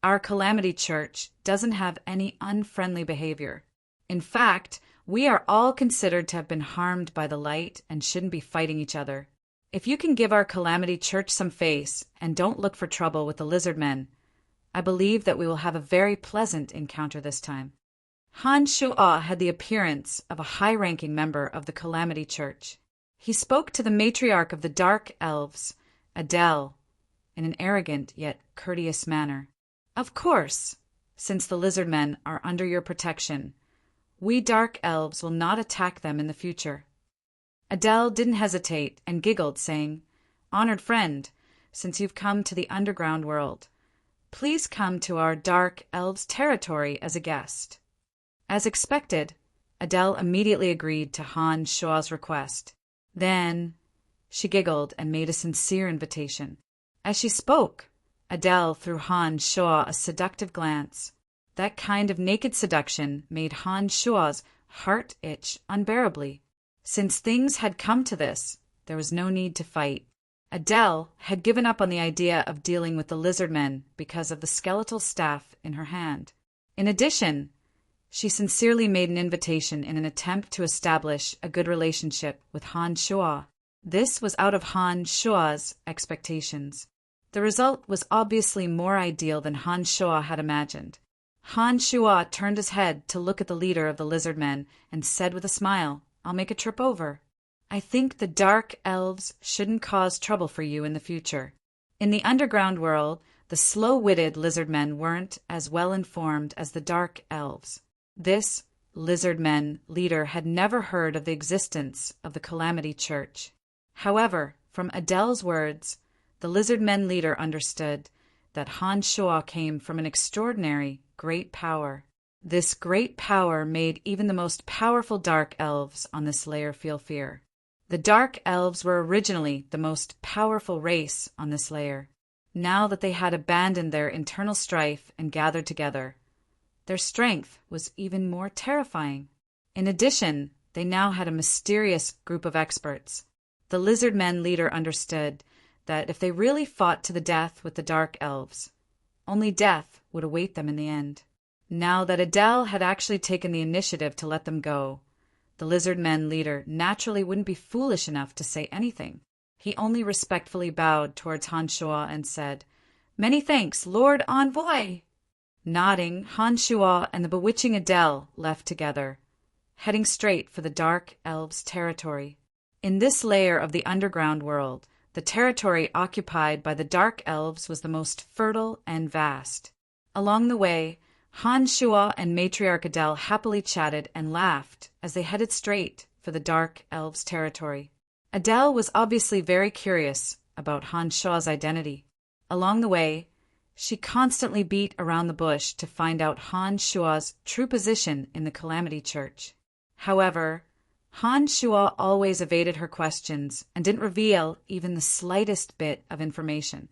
our Calamity Church doesn't have any unfriendly behavior. In fact, we are all considered to have been harmed by the light and shouldn't be fighting each other. If you can give our Calamity Church some face and don't look for trouble with the lizard men, I believe that we will have a very pleasant encounter this time. Han Shua had the appearance of a high-ranking member of the Calamity Church. He spoke to the matriarch of the Dark Elves, Adele, in an arrogant yet courteous manner. Of course, since the lizard men are under your protection, we Dark Elves will not attack them in the future. Adele didn't hesitate and giggled, saying, "Honored friend, since you've come to the underground world, please come to our Dark Elves territory as a guest." As expected, Adele immediately agreed to Han Shua's request. Then she giggled and made a sincere invitation. As she spoke, Adele threw Han Shua a seductive glance. That kind of naked seduction made Han Shua's heart itch unbearably. Since things had come to this, there was no need to fight. Adele had given up on the idea of dealing with the lizard men because of the skeletal staff in her hand. In addition, she sincerely made an invitation in an attempt to establish a good relationship with Han Shua. This was out of Han Shua's expectations. The result was obviously more ideal than Han Shua had imagined. Han Shua turned his head to look at the leader of the lizard men and said with a smile, "I'll make a trip over. I think the Dark Elves shouldn't cause trouble for you in the future." In the underground world, the slow-witted lizard men weren't as well informed as the Dark Elves. This lizard men leader had never heard of the existence of the Calamity Church. However, from Adele's words, the lizard men leader understood that Han Shua came from an extraordinary great power. This great power made even the most powerful Dark Elves on this layer feel fear. The Dark Elves were originally the most powerful race on this layer. Now that they had abandoned their internal strife and gathered together, their strength was even more terrifying. In addition, they now had a mysterious group of experts. The lizard men leader understood that if they really fought to the death with the Dark Elves, only death would await them in the end. Now that Adele had actually taken the initiative to let them go, the lizard men leader naturally wouldn't be foolish enough to say anything. He only respectfully bowed towards Han Shuo and said, "Many thanks, Lord Envoy." Nodding, Han Shuo and the bewitching Adele left together, heading straight for the Dark Elves' territory. In this layer of the underground world, the territory occupied by the Dark Elves was the most fertile and vast. Along the way, Han Shuo and Matriarch Adele happily chatted and laughed as they headed straight for the Dark Elves' territory. Adele was obviously very curious about Han Shuo's identity. Along the way, she constantly beat around the bush to find out Han Shuo's true position in the Calamity Church. However, Han Shuo always evaded her questions and didn't reveal even the slightest bit of information.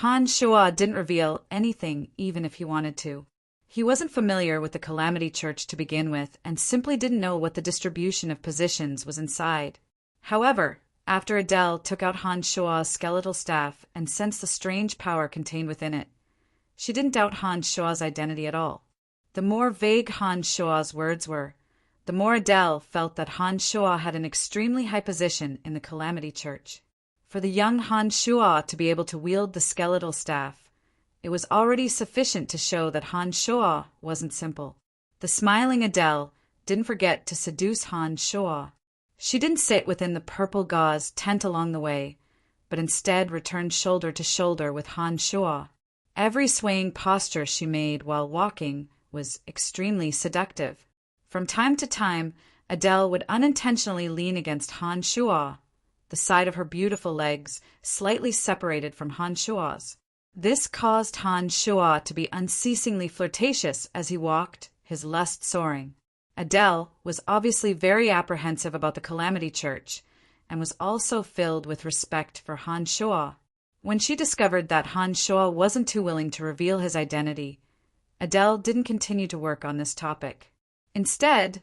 Han Shuo didn't reveal anything even if he wanted to. He wasn't familiar with the Calamity Church to begin with and simply didn't know what the distribution of positions was inside. However, after Adele took out Han Shuo's skeletal staff and sensed the strange power contained within it, she didn't doubt Han Shuo's identity at all. The more vague Han Shuo's words were, the more Adele felt that Han Shuo had an extremely high position in the Calamity Church. For the young Han Shuo to be able to wield the skeletal staff, it was already sufficient to show that Han Shuo wasn't simple. The smiling Adele didn't forget to seduce Han Shuo. She didn't sit within the purple gauze tent along the way, but instead returned shoulder to shoulder with Han Shuo. Every swaying posture she made while walking was extremely seductive. From time to time, Adele would unintentionally lean against Han Shuo, the side of her beautiful legs slightly separated from Han Shuo's. This caused Han Shuo to be unceasingly flirtatious as he walked, his lust soaring. Adele was obviously very apprehensive about the Calamity Church and was also filled with respect for Han Shuo. When she discovered that Han Shuo wasn't too willing to reveal his identity, Adele didn't continue to work on this topic. Instead,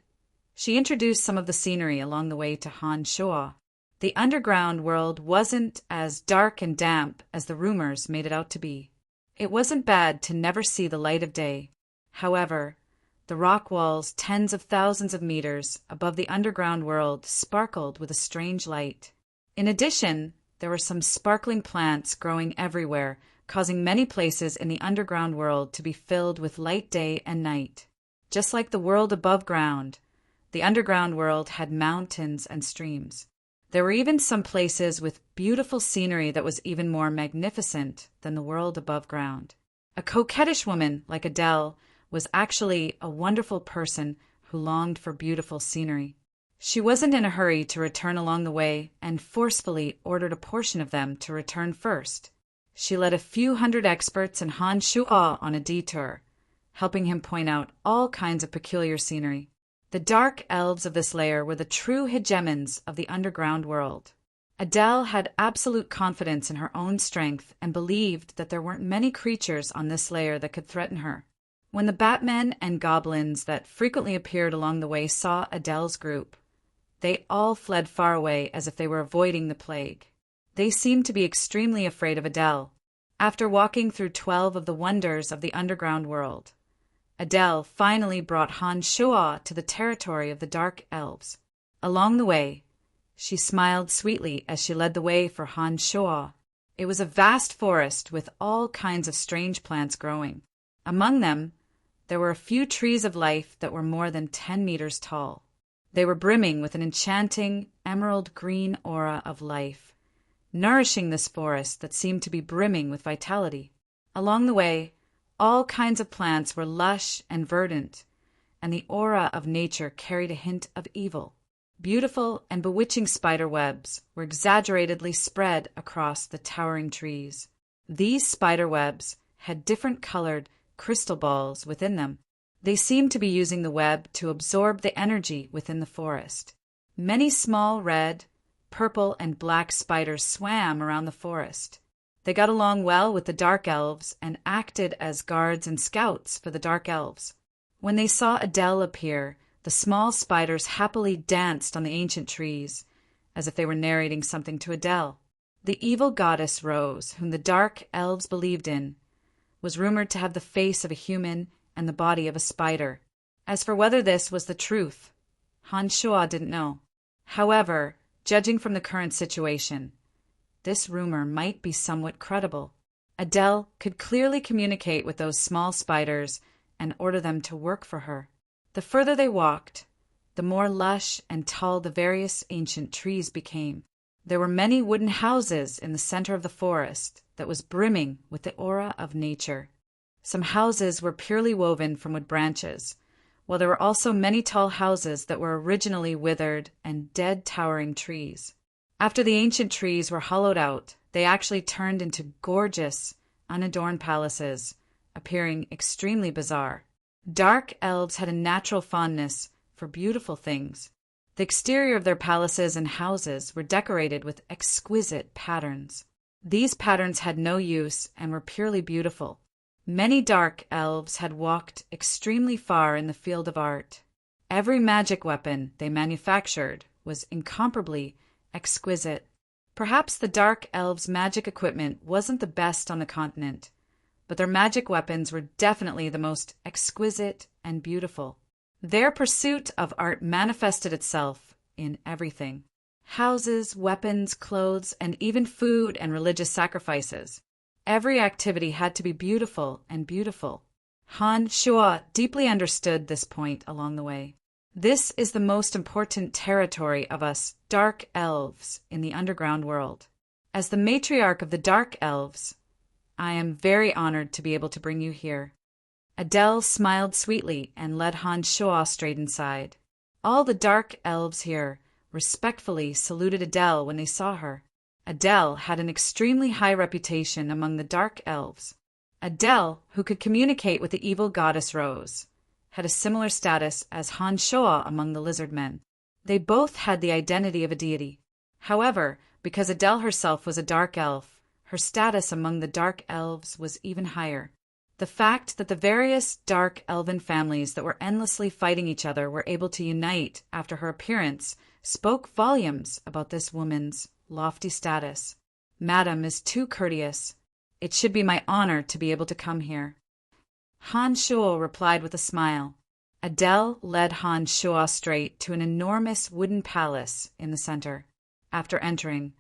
she introduced some of the scenery along the way to Han Shuo. The underground world wasn't as dark and damp as the rumors made it out to be. It wasn't bad to never see the light of day. However, the rock walls tens of thousands of meters above the underground world sparkled with a strange light. In addition, there were some sparkling plants growing everywhere, causing many places in the underground world to be filled with light day and night. Just like the world above ground, the underground world had mountains and streams. There were even some places with beautiful scenery that was even more magnificent than the world above ground. A coquettish woman like Adele was actually a wonderful person who longed for beautiful scenery. She wasn't in a hurry to return along the way and forcefully ordered a portion of them to return first. She led a few hundred experts and Han Shuo on a detour, helping him point out all kinds of peculiar scenery. The dark elves of this layer were the true hegemons of the underground world. Adele had absolute confidence in her own strength and believed that there weren't many creatures on this layer that could threaten her. When the Batmen and goblins that frequently appeared along the way saw Adele's group, they all fled far away as if they were avoiding the plague. They seemed to be extremely afraid of Adele. After walking through 12 of the wonders of the underground world, Adele finally brought Han Shuo to the territory of the Dark Elves. Along the way, she smiled sweetly as she led the way for Han Shuo. It was a vast forest with all kinds of strange plants growing. Among them, there were a few trees of life that were more than 10 meters tall. They were brimming with an enchanting emerald green aura of life, nourishing this forest that seemed to be brimming with vitality. Along the way, all kinds of plants were lush and verdant, and the aura of nature carried a hint of evil. Beautiful and bewitching spider webs were exaggeratedly spread across the towering trees. These spider webs had different colored crystal balls within them. They seemed to be using the web to absorb the energy within the forest. Many small red, purple, and black spiders swam around the forest. They got along well with the Dark Elves and acted as guards and scouts for the Dark Elves. When they saw Adele appear, the small spiders happily danced on the ancient trees, as if they were narrating something to Adele. The evil goddess Rose, whom the Dark Elves believed in, was rumored to have the face of a human and the body of a spider. As for whether this was the truth, Han Shuo didn't know. However, judging from the current situation, this rumor might be somewhat credible. Adele could clearly communicate with those small spiders and order them to work for her. The further they walked, the more lush and tall the various ancient trees became. There were many wooden houses in the center of the forest that was brimming with the aura of nature. Some houses were purely woven from wood branches, while there were also many tall houses that were originally withered and dead towering trees. After the ancient trees were hollowed out, they actually turned into gorgeous, unadorned palaces, appearing extremely bizarre. Dark elves had a natural fondness for beautiful things. The exterior of their palaces and houses were decorated with exquisite patterns. These patterns had no use and were purely beautiful. Many dark elves had walked extremely far in the field of art. Every magic weapon they manufactured was incomparably exquisite. Perhaps the dark elves' magic equipment wasn't the best on the continent, but their magic weapons were definitely the most exquisite and beautiful. Their pursuit of art manifested itself in everything: houses, weapons, clothes, and even food and religious sacrifices. Every activity had to be beautiful and beautiful. Han Shuo deeply understood this point along the way. This is the most important territory of us dark elves in the underground world. As the matriarch of the dark elves, I am very honored to be able to bring you here. Adele smiled sweetly and led Han Shuo straight inside. All the dark elves here respectfully saluted Adele when they saw her. Adele had an extremely high reputation among the dark elves. Adele, who could communicate with the evil goddess Rose, had a similar status as Han Shuo among the lizard men. They both had the identity of a deity. However, because Adele herself was a dark elf, her status among the dark elves was even higher. The fact that the various dark elven families that were endlessly fighting each other were able to unite after her appearance spoke volumes about this woman's lofty status. Madam is too courteous. It should be my honor to be able to come here. Han Shuo replied with a smile. Adele led Han Shuo straight to an enormous wooden palace in the center. After entering,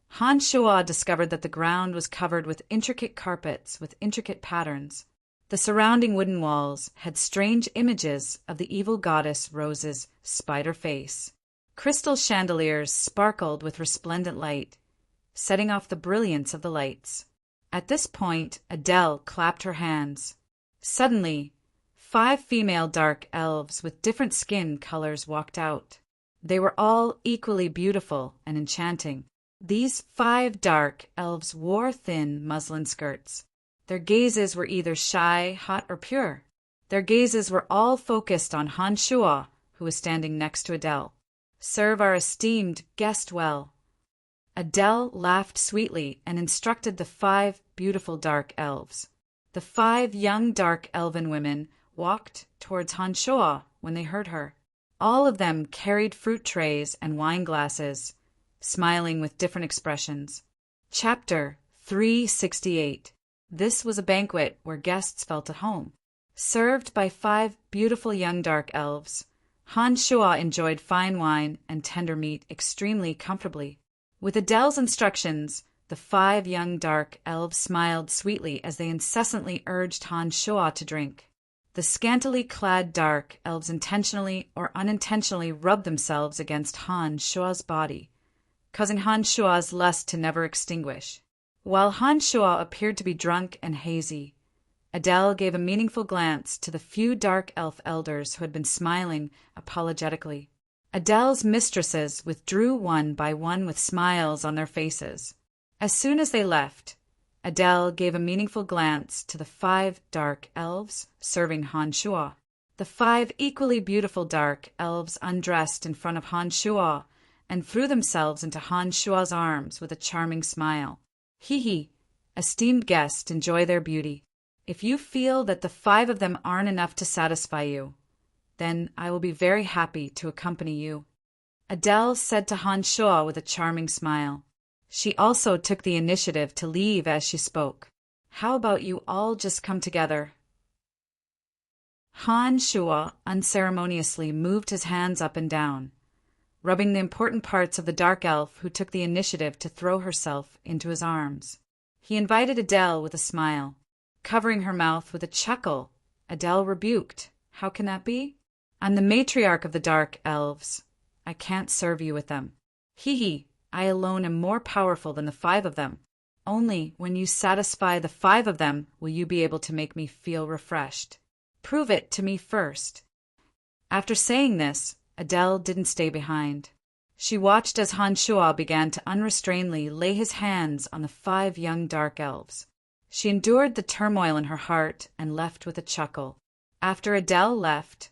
Han Shuo discovered that the ground was covered with intricate carpets with intricate patterns. The surrounding wooden walls had strange images of the evil goddess Rose's spider face. Crystal chandeliers sparkled with resplendent light, setting off the brilliance of the lights. At this point, Adele clapped her hands. Suddenly, 5 female dark elves with different skin colors walked out. They were all equally beautiful and enchanting. These 5 dark elves wore thin muslin skirts. Their gazes were either shy, hot, or pure. Their gazes were all focused on Han Shuo, who was standing next to Adele. Serve our esteemed guest well. Adele laughed sweetly and instructed the 5 beautiful dark elves. The 5 young dark elven women walked towards Han Shuo when they heard her. All of them carried fruit trays and wine glasses, smiling with different expressions. Chapter 368. This was a banquet where guests felt at home. Served by 5 beautiful young dark elves, Han Shuo enjoyed fine wine and tender meat extremely comfortably. With Adele's instructions, the 5 young dark elves smiled sweetly as they incessantly urged Han Shuo to drink. The scantily clad dark elves intentionally or unintentionally rubbed themselves against Han Shuo's body, causing Han Shuo's lust to never extinguish. While Han Shuo appeared to be drunk and hazy, Adele gave a meaningful glance to the few dark elf elders who had been smiling apologetically. Adele's mistresses withdrew one by one with smiles on their faces. As soon as they left, Adele gave a meaningful glance to the 5 dark elves serving Han Shuo. The 5 equally beautiful dark elves undressed in front of Han Shuo and threw themselves into Han Shuo's arms with a charming smile. Hee, esteemed guest, enjoy their beauty. If you feel that the 5 of them aren't enough to satisfy you, then I will be very happy to accompany you. Adele said to Han Shuo with a charming smile. She also took the initiative to leave as she spoke. How about you all just come together? Han Shuo unceremoniously moved his hands up and down. rubbing the important parts of the dark elf who took the initiative to throw herself into his arms. He invited Adele with a smile. Covering her mouth with a chuckle, Adele rebuked. How can that be? I'm the matriarch of the dark elves. I can't serve you with them. Hee, I alone am more powerful than the 5 of them. Only when you satisfy the 5 of them will you be able to make me feel refreshed. Prove it to me first. After saying this, Adele didn't stay behind. She watched as Han Shuo began to unrestrainedly lay his hands on the 5 young dark elves. She endured the turmoil in her heart and left with a chuckle. After Adele left,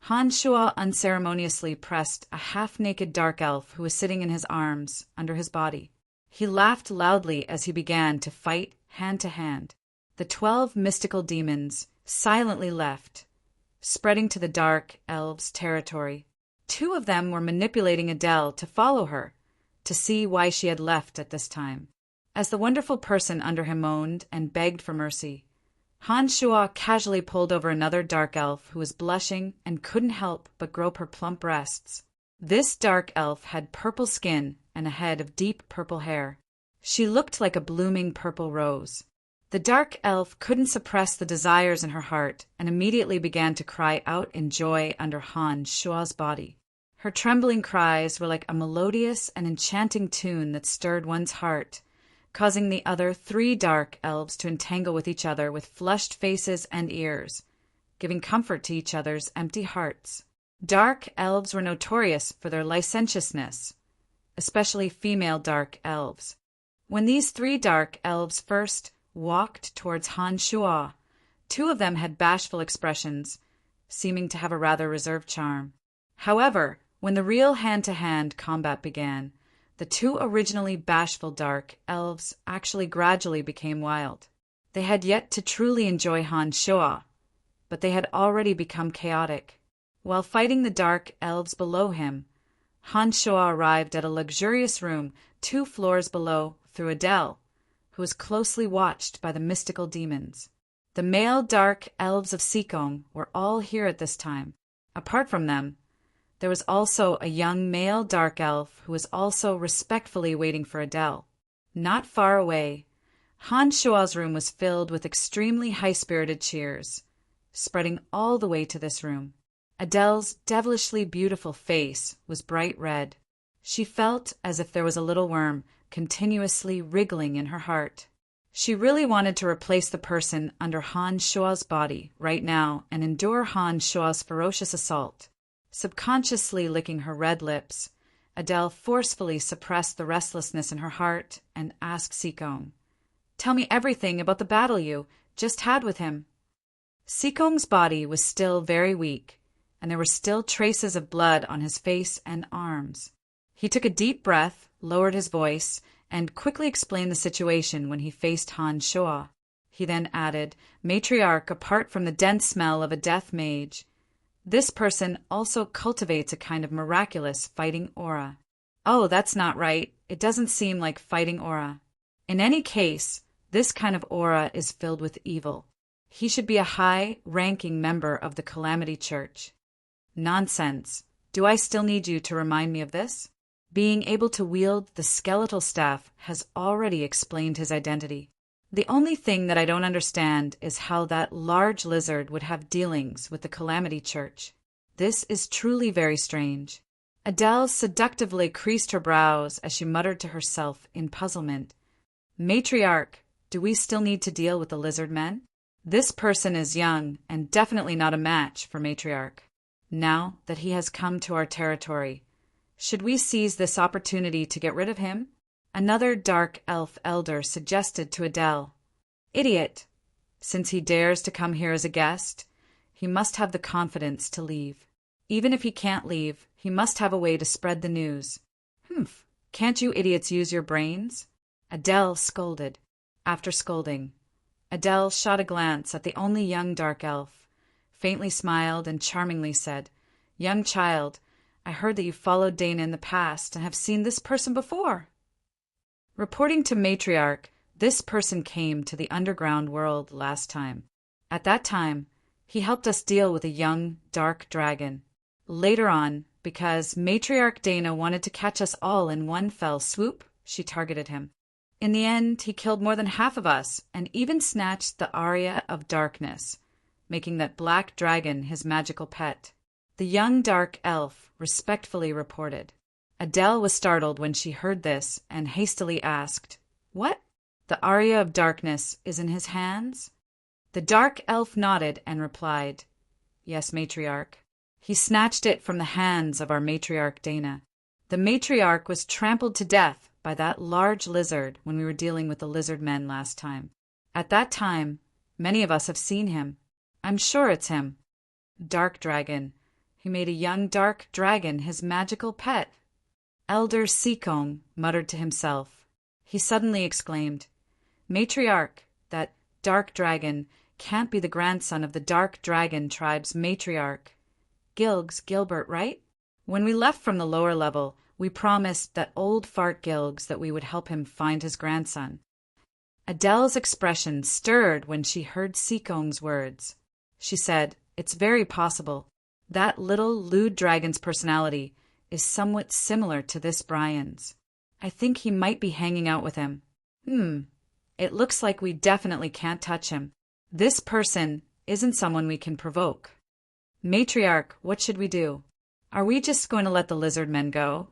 Han Shuo unceremoniously pressed a half-naked dark elf who was sitting in his arms under his body. He laughed loudly as he began to fight hand to hand. The 12 mystical demons silently left, spreading to the dark elves' territory. 2 of them were manipulating Adele to follow her, to see why she had left at this time. As the wonderful person under him moaned and begged for mercy, Han Shuo casually pulled over another dark elf who was blushing and couldn't help but grope her plump breasts. This dark elf had purple skin and a head of deep purple hair. She looked like a blooming purple rose. The dark elf couldn't suppress the desires in her heart and immediately began to cry out in joy under Han Shuo's body. Her trembling cries were like a melodious and enchanting tune that stirred one's heart, causing the other 3 dark elves to entangle with each other with flushed faces and ears, giving comfort to each other's empty hearts. Dark elves were notorious for their licentiousness, especially female dark elves. When these 3 dark elves first walked towards Han Shuo, 2 of them had bashful expressions, seeming to have a rather reserved charm. However, when the real hand-to-hand combat began, the 2 originally bashful dark elves actually gradually became wild. They had yet to truly enjoy Han Shuo, but they had already become chaotic. While fighting the dark elves below him, Han Shuo arrived at a luxurious room 2 floors below through Adele, who was closely watched by the mystical demons. The male dark elves of Sikong were all here at this time. Apart from them, there was also a young male dark elf who was also respectfully waiting for Adele. Not far away, Han Shuo's room was filled with extremely high-spirited cheers, spreading all the way to this room. Adele's devilishly beautiful face was bright red. She felt as if there was a little worm continuously wriggling in her heart. She really wanted to replace the person under Han Shuo's body right now and endure Han Shuo's ferocious assault. Subconsciously licking her red lips, Adele forcefully suppressed the restlessness in her heart and asked Sikong, "Tell me everything about the battle you just had with him." Sikong's body was still very weak, and there were still traces of blood on his face and arms. He took a deep breath, lowered his voice, and quickly explained the situation when he faced Han Shuo. He then added, "Matriarch, apart from the dense smell of a death mage, this person also cultivates a kind of miraculous fighting aura." "Oh, that's not right. It doesn't seem like fighting aura. In any case, this kind of aura is filled with evil. He should be a high-ranking member of the Calamity Church." "Nonsense. Do I still need you to remind me of this?" Being able to wield the skeletal staff has already explained his identity. The only thing that I don't understand is how that large lizard would have dealings with the Calamity Church. This is truly very strange. Adele seductively creased her brows as she muttered to herself in puzzlement. "Matriarch, do we still need to deal with the lizard men? This person is young and definitely not a match for Matriarch. Now that he has come to our territory, should we seize this opportunity to get rid of him?" Another dark elf elder suggested to Adele, "Idiot! Since he dares to come here as a guest, he must have the confidence to leave. Even if he can't leave, he must have a way to spread the news." "Humph! Can't you idiots use your brains?" Adele scolded. After scolding, Adele shot a glance at the only young dark elf, faintly smiled and charmingly said, "Young child, I heard that you followed Dana in the past and have seen this person before." Reporting to Matriarch, this person came to the underground world last time. At that time, he helped us deal with a young, dark dragon. Later on, Because Matriarch Dana wanted to catch us all in one fell swoop, she targeted him. In the end, he killed more than half of us and even snatched the Aria of Darkness, making that black dragon his magical pet. The young dark elf respectfully reported. Adele was startled when she heard this and hastily asked, "What? The Aria of Darkness is in his hands?" The dark elf nodded and replied, "Yes, Matriarch. He snatched it from the hands of our Matriarch Dana. The Matriarch was trampled to death by that large lizard when we were dealing with the lizard men last time. At that time, many of us have seen him. I'm sure it's him. Dark Dragon. He made a young dark dragon his magical pet." Elder Seekong muttered to himself. He suddenly exclaimed, "Matriarch, that dark dragon can't be the grandson of the dark dragon tribe's matriarch. Gilbert, right? When we left from the lower level, we promised that old fart Gilgs that we would help him find his grandson." Adele's expression stirred when she heard Seekong's words. She said, "It's very possible. That little lewd dragon's personality is somewhat similar to this Brian's. I think he might be hanging out with him. It looks like we definitely can't touch him. This person isn't someone we can provoke. Matriarch, what should we do? Are we just going to let the lizard men go?"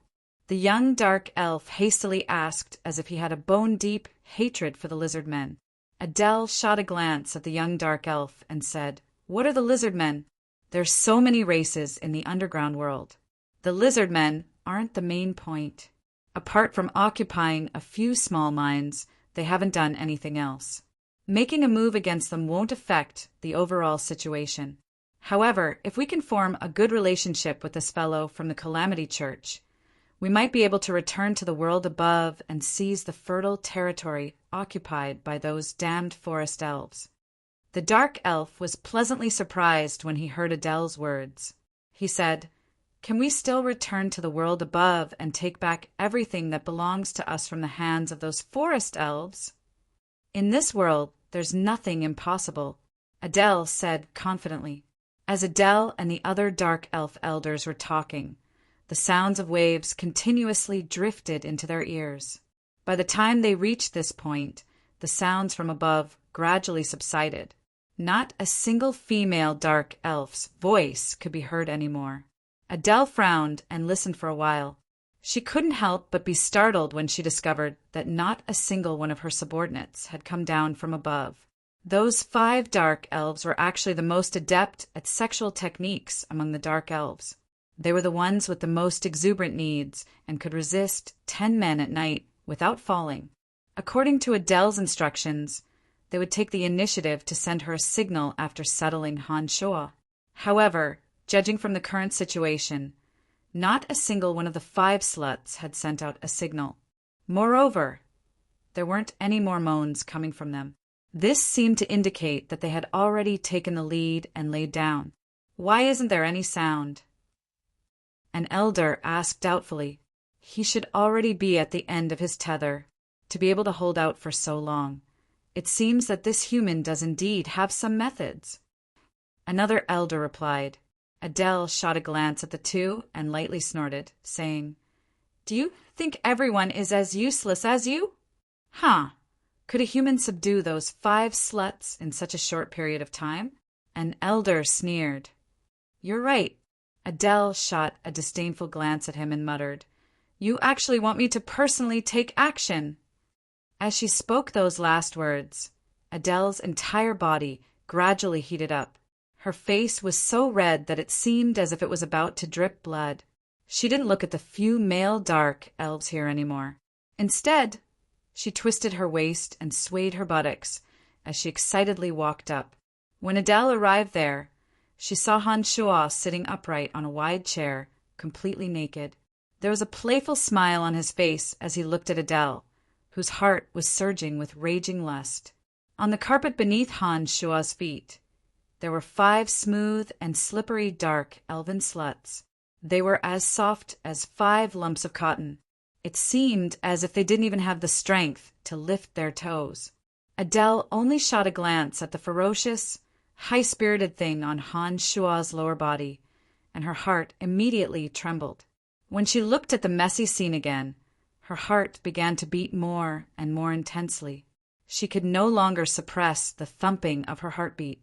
The young dark elf hastily asked as if he had a bone-deep hatred for the lizard men. Adele shot a glance at the young dark elf and said, "What are the lizard men? There's so many races in the underground world. The lizard men aren't the main point. Apart from occupying a few small mines, they haven't done anything else. Making a move against them won't affect the overall situation. However, if we can form a good relationship with this fellow from the Calamity Church, we might be able to return to the world above and seize the fertile territory occupied by those damned forest elves." The dark elf was pleasantly surprised when he heard Adele's words. He said, "Can we still return to the world above and take back everything that belongs to us from the hands of those forest elves?" "In this world, there's nothing impossible," Adele said confidently. As Adele and the other dark elf elders were talking, the sounds of waves continuously drifted into their ears. By the time they reached this point, the sounds from above gradually subsided. Not a single female dark elf's voice could be heard anymore. Adele frowned and listened for a while. She couldn't help but be startled when she discovered that not a single one of her subordinates had come down from above. Those 5 dark elves were actually the most adept at sexual techniques among the dark elves. They were the ones with the most exuberant needs and could resist 10 men at night without falling. According to Adele's instructions, they would take the initiative to send her a signal after settling Han Shoa. However, judging from the current situation, not a single one of the 5 sluts had sent out a signal. Moreover, there weren't any more moans coming from them. This seemed to indicate that they had already taken the lead and laid down. "Why isn't there any sound?" An elder asked doubtfully. He should already be at the end of his tether, to be able to hold out for so long. It seems that this human does indeed have some methods. Another elder replied. Adele shot a glance at the two and lightly snorted, saying, "Do you think everyone is as useless as you? Huh. Could a human subdue those 5 sluts in such a short period of time?" An elder sneered. "You're right." Adele shot a disdainful glance at him and muttered, "You actually want me to personally take action?" As she spoke those last words, Adele's entire body gradually heated up. Her face was so red that it seemed as if it was about to drip blood. She didn't look at the few male dark elves here anymore. Instead, she twisted her waist and swayed her buttocks as she excitedly walked up. When Adele arrived there, she saw Han Shua sitting upright on a wide chair, completely naked. There was a playful smile on his face as he looked at Adele, whose heart was surging with raging lust. On the carpet beneath Han Shua's feet, there were 5 smooth and slippery dark elven sluts. They were as soft as 5 lumps of cotton. It seemed as if they didn't even have the strength to lift their toes. Adele only shot a glance at the ferocious, high-spirited thing on Han Shua's lower body, and her heart immediately trembled. When she looked at the messy scene again, her heart began to beat more and more intensely. She could no longer suppress the thumping of her heartbeat.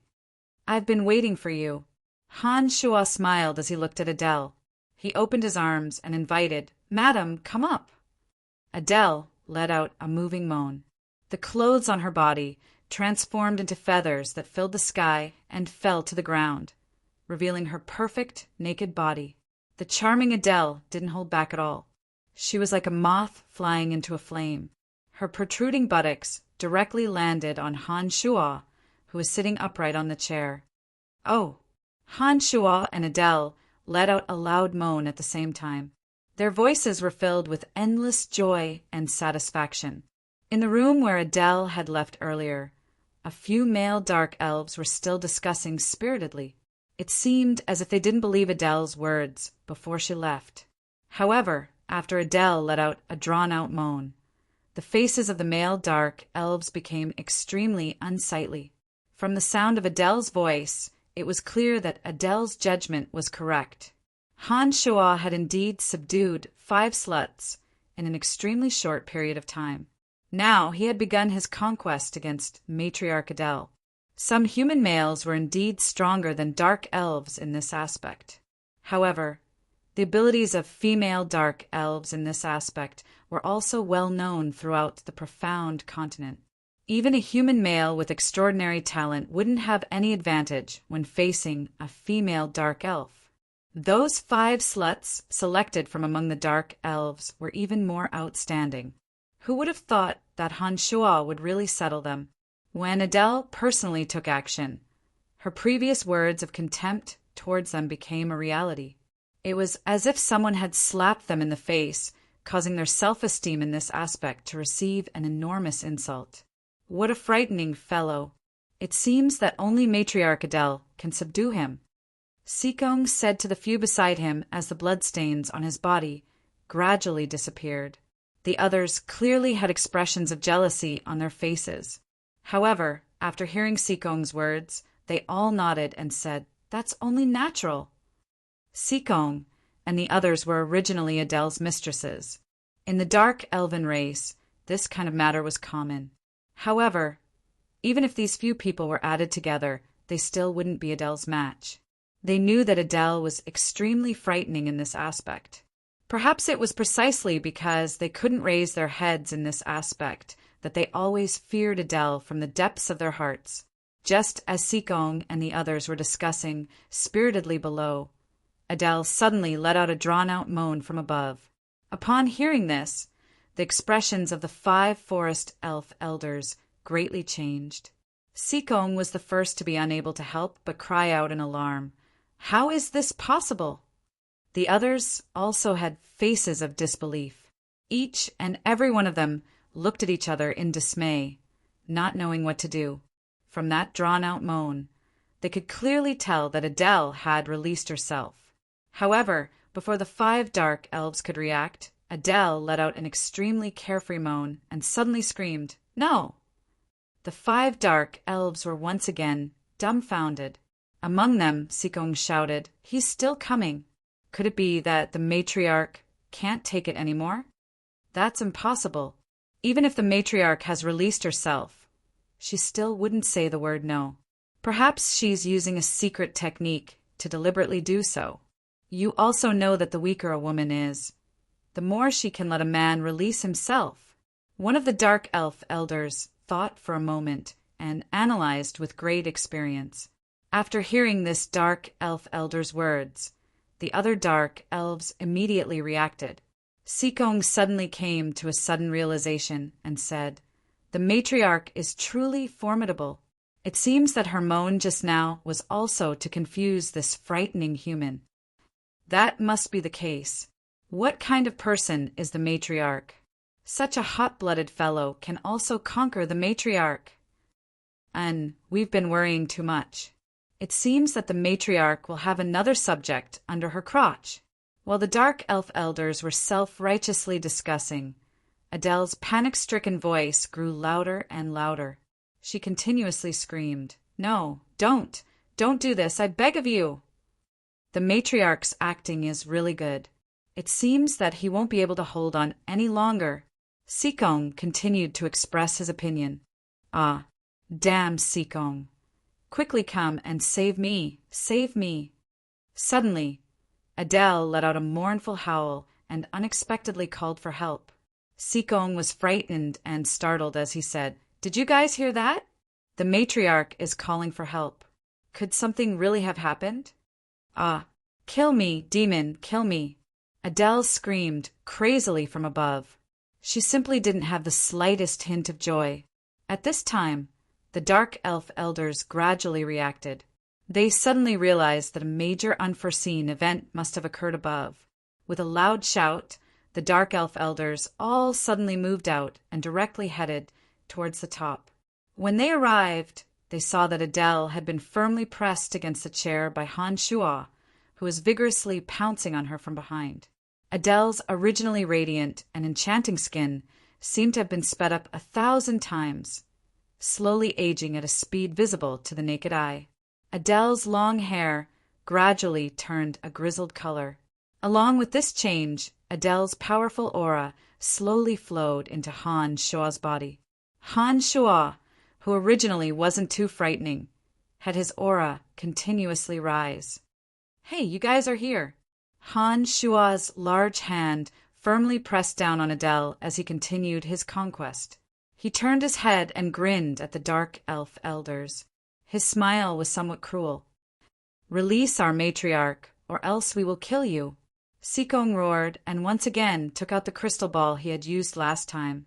"I've been waiting for you." Han Shua smiled as he looked at Adele. He opened his arms and invited, "Madam, come up." Adele let out a moving moan. The clothes on her body transformed into feathers that filled the sky and fell to the ground, revealing her perfect, naked body. The charming Adele didn't hold back at all. She was like a moth flying into a flame. Her protruding buttocks directly landed on Han Shua, who was sitting upright on the chair. "Oh!" Han Shua and Adele let out a loud moan at the same time. Their voices were filled with endless joy and satisfaction. In the room where Adele had left earlier, a few male dark elves were still discussing spiritedly. It seemed as if they didn't believe Adele's words before she left. However, after Adele let out a drawn-out moan, the faces of the male dark elves became extremely unsightly. From the sound of Adele's voice, it was clear that Adele's judgment was correct. Han Shua had indeed subdued 5 sluts in an extremely short period of time. Now he had begun his conquest against Matriarch Adele. Some human males were indeed stronger than dark elves in this aspect. However, the abilities of female dark elves in this aspect were also well known throughout the profound continent. Even a human male with extraordinary talent wouldn't have any advantage when facing a female dark elf. Those 5 sluts selected from among the dark elves were even more outstanding. Who would have thought that Han Shua would really settle them? When Adele personally took action, her previous words of contempt towards them became a reality. It was as if someone had slapped them in the face, causing their self-esteem in this aspect to receive an enormous insult. What a frightening fellow! It seems that only Matriarch Adele can subdue him. Sikong said to the few beside him as the bloodstains on his body gradually disappeared. The others clearly had expressions of jealousy on their faces. However, after hearing Sikong's words, they all nodded and said, "That's only natural." Sikong and the others were originally Adele's mistresses. In the dark elven race, this kind of matter was common. However, even if these few people were added together, they still wouldn't be Adele's match. They knew that Adele was extremely frightening in this aspect. Perhaps it was precisely because they couldn't raise their heads in this aspect that they always feared Adele from the depths of their hearts. Just as Sikong and the others were discussing spiritedly below, Adele suddenly let out a drawn-out moan from above. Upon hearing this, the expressions of the 5 forest elf elders greatly changed. Sikong was the first to be unable to help but cry out in alarm, "How is this possible?" The others also had faces of disbelief. Each and every one of them looked at each other in dismay, not knowing what to do. From that drawn-out moan, they could clearly tell that Adele had released herself. However, before the 5 dark elves could react, Adele let out an extremely carefree moan and suddenly screamed, "No!" The 5 dark elves were once again dumbfounded. Among them, Sikong shouted, "He's still coming." Could it be that the matriarch can't take it anymore? That's impossible. Even if the matriarch has released herself, she still wouldn't say the word no. Perhaps she's using a secret technique to deliberately do so. You also know that the weaker a woman is, the more she can let a man release himself. One of the dark elf elders thought for a moment and analyzed with great experience. After hearing this dark elf elder's words, the other dark elves immediately reacted. Sikong suddenly came to a sudden realization and said, "The matriarch is truly formidable." It seems that her moan just now was also to confuse this frightening human. That must be the case. What kind of person is the matriarch? Such a hot-blooded fellow can also conquer the matriarch. And we've been worrying too much. It seems that the matriarch will have another subject under her crotch. While the dark elf elders were self-righteously discussing, Adele's panic-stricken voice grew louder and louder. She continuously screamed, "No, don't do this, I beg of you." The matriarch's acting is really good. It seems that he won't be able to hold on any longer. Sikong continued to express his opinion. Ah, damn Sikong. Quickly come and save me, save me. Suddenly, Adele let out a mournful howl and unexpectedly called for help. Sikong was frightened and startled as he said, "Did you guys hear that? The matriarch is calling for help. Could something really have happened? Ah, kill me, demon, kill me." Adele screamed crazily from above. She simply didn't have the slightest hint of joy. At this time, the Dark Elf elders gradually reacted. They suddenly realized that a major unforeseen event must have occurred above. With a loud shout, the Dark Elf elders all suddenly moved out and directly headed towards the top. When they arrived, they saw that Adele had been firmly pressed against a chair by Han Shuo, who was vigorously pouncing on her from behind. Adele's originally radiant and enchanting skin seemed to have been sped up 1,000 times, slowly aging at a speed visible to the naked eye. Adele's long hair gradually turned a grizzled color. Along with this change, Adele's powerful aura slowly flowed into Han Shuo's body. Han Shuo, who originally wasn't too frightening, had his aura continuously rise. "Hey, you guys are here." Han Shuo's large hand firmly pressed down on Adele as he continued his conquest. He turned his head and grinned at the Dark Elf elders. His smile was somewhat cruel. "Release our matriarch, or else we will kill you." Sikong roared and once again took out the crystal ball he had used last time.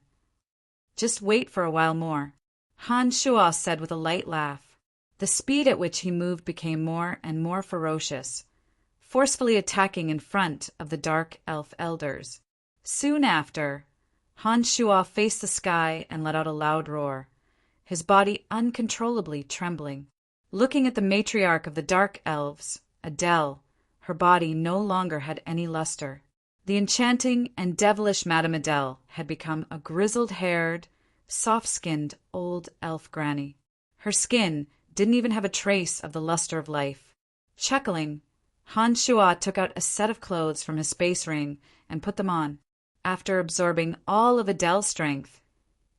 "Just wait for a while more," Han Shuo said with a light laugh. The speed at which he moved became more and more ferocious, forcefully attacking in front of the Dark Elf elders. Soon after, Han Shuo faced the sky and let out a loud roar, his body uncontrollably trembling. Looking at the matriarch of the Dark Elves, Adele, her body no longer had any luster. The enchanting and devilish Madame Adele had become a grizzled-haired, soft-skinned old elf granny. Her skin didn't even have a trace of the luster of life. Chuckling, Han Shuo took out a set of clothes from his space ring and put them on. After absorbing all of Adele's strength,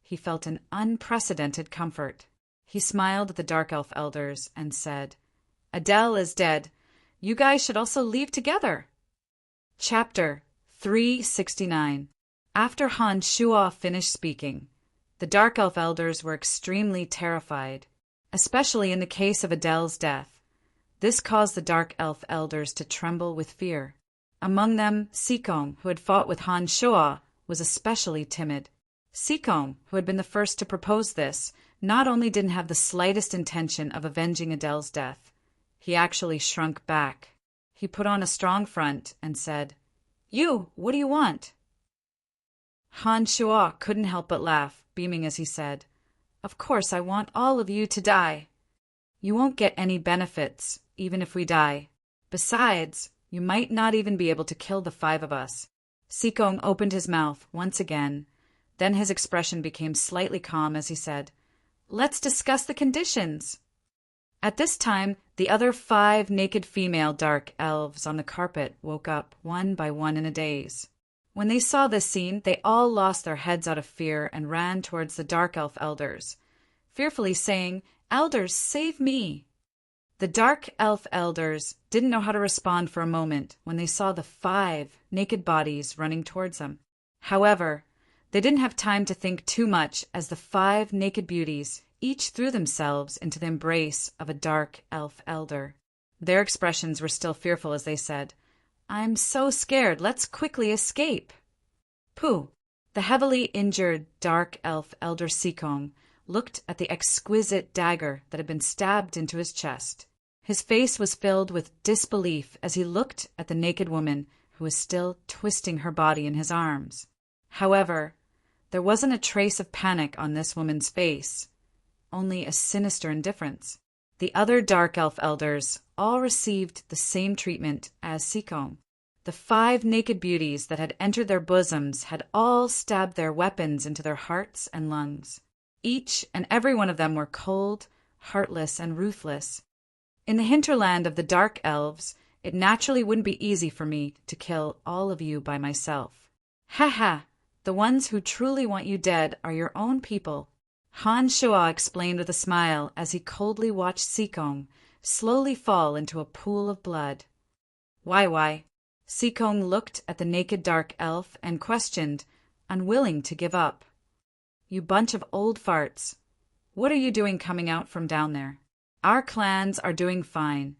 he felt an unprecedented comfort. He smiled at the Dark Elf elders and said, "Adele is dead. You guys should also leave together." Chapter 369. After Han Shuo finished speaking, the Dark Elf elders were extremely terrified, especially in the case of Adele's death. This caused the Dark Elf elders to tremble with fear. Among them, Sikong, who had fought with Han Shuo, was especially timid. Sikong, who had been the first to propose this, not only didn't have the slightest intention of avenging Adele's death, he actually shrunk back. He put on a strong front and said, "You, what do you want?" Han Shuo couldn't help but laugh, beaming as he said, "Of course I want all of you to die. You won't get any benefits, even if we die. Besides, you might not even be able to kill the 5 of us." Sikong opened his mouth once again. Then his expression became slightly calm as he said, "Let's discuss the conditions." At this time, the other 5 naked female Dark Elves on the carpet woke up one by one in a daze. When they saw this scene, they all lost their heads out of fear and ran towards the Dark Elf elders, fearfully saying, "Elders, save me." The Dark Elf elders didn't know how to respond for a moment when they saw the 5 naked bodies running towards them. However, they didn't have time to think too much as the 5 naked beauties each threw themselves into the embrace of a Dark Elf elder. Their expressions were still fearful as they said, "I'm so scared, let's quickly escape." Pooh! The heavily injured Dark Elf elder Sikong looked at the exquisite dagger that had been stabbed into his chest. His face was filled with disbelief as he looked at the naked woman who was still twisting her body in his arms. However, there wasn't a trace of panic on this woman's face, only a sinister indifference. The other Dark Elf elders all received the same treatment as Sikong. The 5 naked beauties that had entered their bosoms had all stabbed their weapons into their hearts and lungs. Each and every one of them were cold, heartless, and ruthless. In the hinterland of the Dark Elves, it naturally wouldn't be easy for me to kill all of you by myself. Ha ha! The ones who truly want you dead are your own people, Han Shua explained with a smile as he coldly watched Sikong slowly fall into a pool of blood. Why? Sikong looked at the naked dark elf and questioned, unwilling to give up. You bunch of old farts. What are you doing coming out from down there? Our clans are doing fine,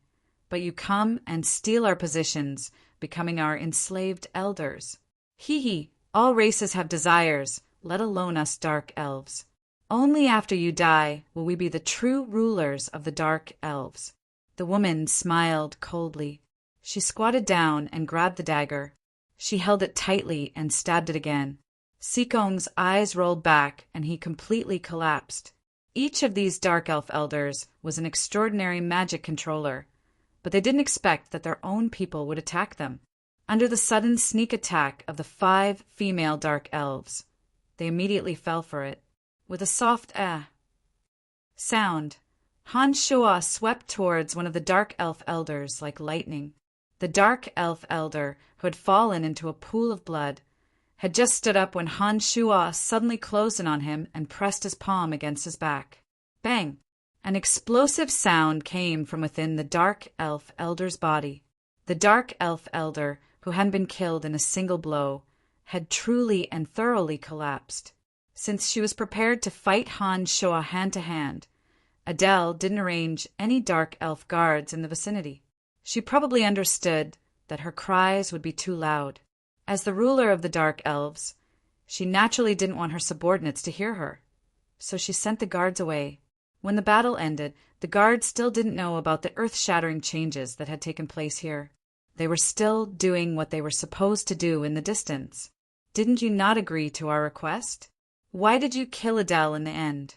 but you come and steal our positions, becoming our enslaved elders. Hee, all races have desires, let alone us dark elves. Only after you die will we be the true rulers of the dark elves. The woman smiled coldly. She squatted down and grabbed the dagger. She held it tightly and stabbed it again. Sikong's eyes rolled back and he completely collapsed. Each of these dark elf elders was an extraordinary magic controller, but they didn't expect that their own people would attack them. Under the sudden sneak attack of the 5 female dark elves, they immediately fell for it. With a soft sound, Han Shua swept towards one of the dark elf elders like lightning. The dark elf elder, who had fallen into a pool of blood, had just stood up when Han Shua suddenly closed in on him and pressed his palm against his back. Bang! An explosive sound came from within the dark elf elder's body. The dark elf elder, who hadn't been killed in a single blow, had truly and thoroughly collapsed. Since she was prepared to fight Han Shua hand to hand, Adele didn't arrange any dark elf guards in the vicinity. She probably understood that her cries would be too loud. As the ruler of the dark elves, she naturally didn't want her subordinates to hear her, so she sent the guards away. When the battle ended, the guards still didn't know about the earth-shattering changes that had taken place here. They were still doing what they were supposed to do in the distance. Didn't you not agree to our request? Why did you kill Adele in the end?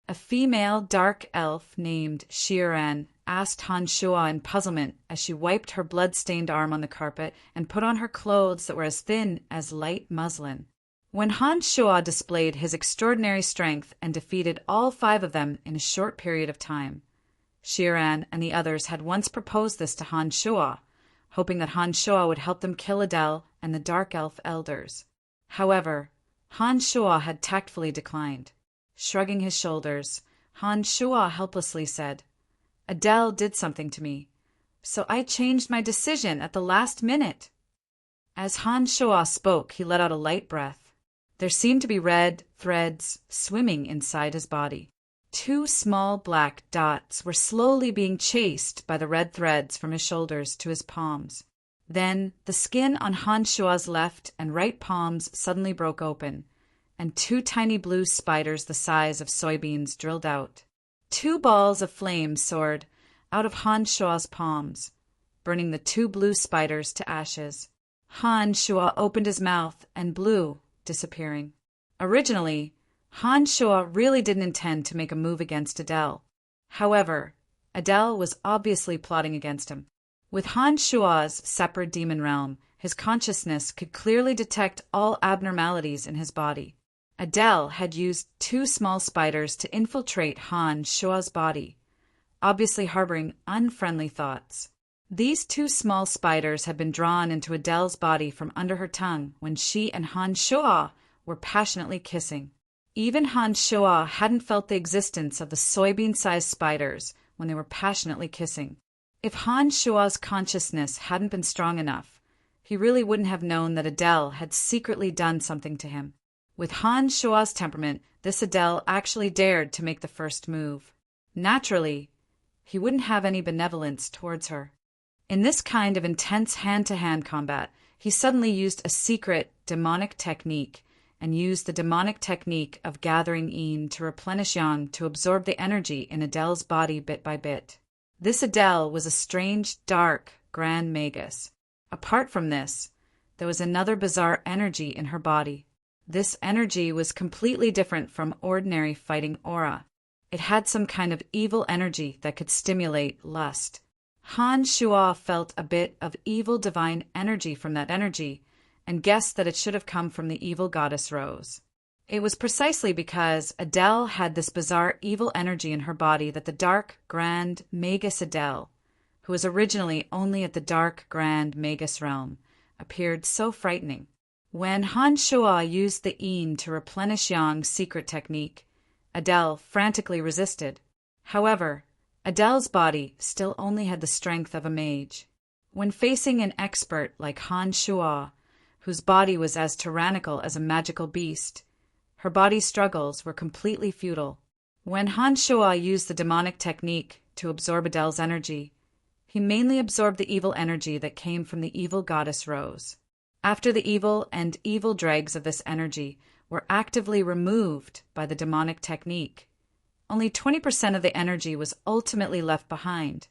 A female dark elf named Shiran asked Han Shua in puzzlement as she wiped her blood-stained arm on the carpet and put on her clothes that were as thin as light muslin. When Han Shua displayed his extraordinary strength and defeated all 5 of them in a short period of time, Shiran and the others had once proposed this to Han Shua, hoping that Han Shua would help them kill Adele and the dark elf elders. However, Han Shua had tactfully declined. Shrugging his shoulders, Han Shua helplessly said, Adele did something to me, so I changed my decision at the last minute. As Han Shua spoke, he let out a light breath. There seemed to be red threads swimming inside his body. 2 small black dots were slowly being chased by the red threads from his shoulders to his palms. Then the skin on Han Shua's left and right palms suddenly broke open, and 2 tiny blue spiders the size of soybeans drilled out. 2 balls of flame soared out of Han Shua's palms, burning the 2 blue spiders to ashes. Han Shua opened his mouth and blew, disappearing. Originally, Han Shua really didn't intend to make a move against Adele. However, Adele was obviously plotting against him. With Han Shua's separate demon realm, his consciousness could clearly detect all abnormalities in his body. Adele had used 2 small spiders to infiltrate Han Shua's body, obviously harboring unfriendly thoughts. These 2 small spiders had been drawn into Adele's body from under her tongue when she and Han Shua were passionately kissing. Even Han Shua hadn't felt the existence of the soybean-sized spiders when they were passionately kissing. If Han Shua's consciousness hadn't been strong enough, he really wouldn't have known that Adele had secretly done something to him. With Han Shua's temperament, this Adele actually dared to make the first move. Naturally, he wouldn't have any benevolence towards her. In this kind of intense hand-to-hand combat, he suddenly used a secret demonic technique and used the demonic technique of gathering Yin to replenish Yang to absorb the energy in Adele's body bit by bit. This Adele was a strange, dark, grand magus. Apart from this, there was another bizarre energy in her body. This energy was completely different from ordinary fighting aura. It had some kind of evil energy that could stimulate lust. Han Shua felt a bit of evil divine energy from that energy and guessed that it should have come from the evil goddess Rose. It was precisely because Adele had this bizarre evil energy in her body that the dark, grand, magus Adele, who was originally only at the dark Grand Magus realm, appeared so frightening. When Han Shuo used the Yin to replenish Yang's secret technique, Adele frantically resisted. However, Adele's body still only had the strength of a mage. When facing an expert like Han Shuo, whose body was as tyrannical as a magical beast, her body's struggles were completely futile. When Han Shuo used the demonic technique to absorb Adele's energy, he mainly absorbed the evil energy that came from the evil goddess Rose. After the evil and evil dregs of this energy were actively removed by the demonic technique, only 20% of the energy was ultimately left behind,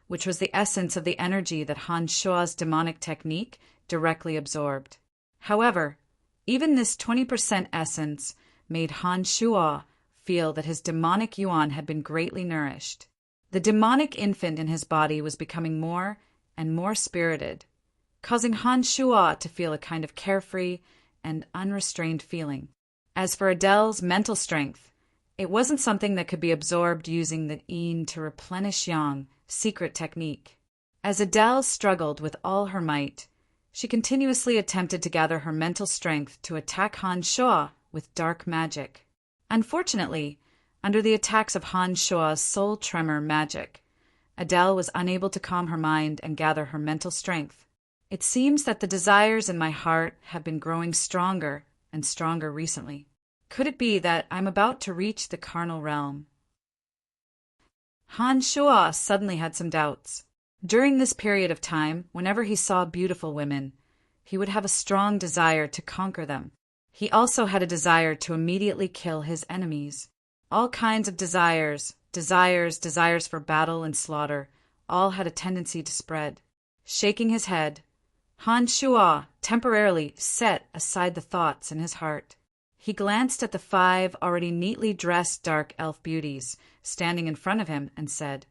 which was the essence of the energy that Han Shuo's demonic technique directly absorbed. However, even this 20% essence made Han Shuo feel that his demonic yuan had been greatly nourished. The demonic infant in his body was becoming more and more spirited, causing Han Shuo to feel a kind of carefree and unrestrained feeling. As for Adele's mental strength, it wasn't something that could be absorbed using the Yin to replenish Yang secret technique. As Adele struggled with all her might, she continuously attempted to gather her mental strength to attack Han Shuo with dark magic. Unfortunately, under the attacks of Han Shuo's soul tremor magic, Adele was unable to calm her mind and gather her mental strength. It seems that the desires in my heart have been growing stronger and stronger recently. Could it be that I'm about to reach the carnal realm? Han Shuo suddenly had some doubts. During this period of time, whenever he saw beautiful women, he would have a strong desire to conquer them. He also had a desire to immediately kill his enemies. All kinds of desires for battle and slaughter, all had a tendency to spread. Shaking his head, Han Shuo temporarily set aside the thoughts in his heart. He glanced at the 5 already neatly dressed dark elf beauties standing in front of him and said,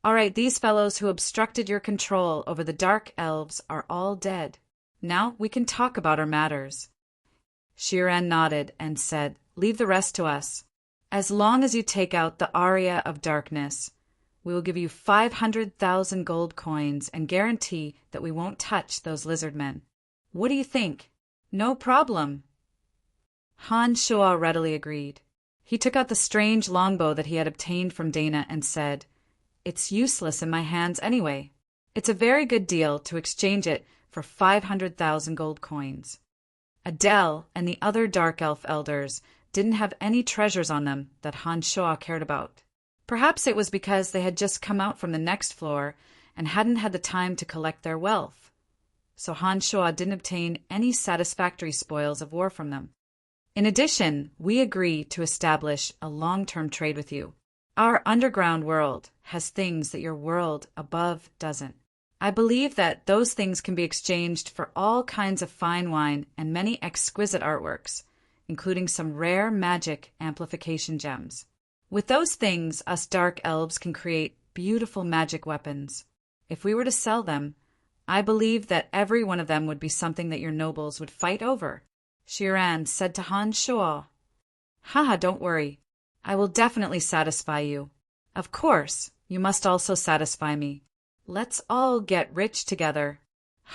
"All right, these fellows who obstructed your control over the dark elves are all dead. Now we can talk about our matters." Shiran nodded and said, "Leave the rest to us. As long as you take out the Aria of Darkness, we will give you 500,000 gold coins and guarantee that we won't touch those lizard men. What do you think?" "No problem." Han Shuo readily agreed. He took out the strange longbow that he had obtained from Dana and said, "It's useless in my hands anyway. It's a very good deal to exchange it for 500,000 gold coins." Adele and the other dark elf elders didn't have any treasures on them that Han Shuo cared about. Perhaps it was because they had just come out from the next floor and hadn't had the time to collect their wealth. So Han Shuo didn't obtain any satisfactory spoils of war from them. "In addition, we agree to establish a long-term trade with you. Our underground world has things that your world above doesn't. I believe that those things can be exchanged for all kinds of fine wine and many exquisite artworks, including some rare magic amplification gems. With those things, us dark elves can create beautiful magic weapons. If we were to sell them, I believe that every one of them would be something that your nobles would fight over." Shiran said to Han Shuo, "Haha, don't worry. I will definitely satisfy you. Of course, you must also satisfy me. Let's all get rich together."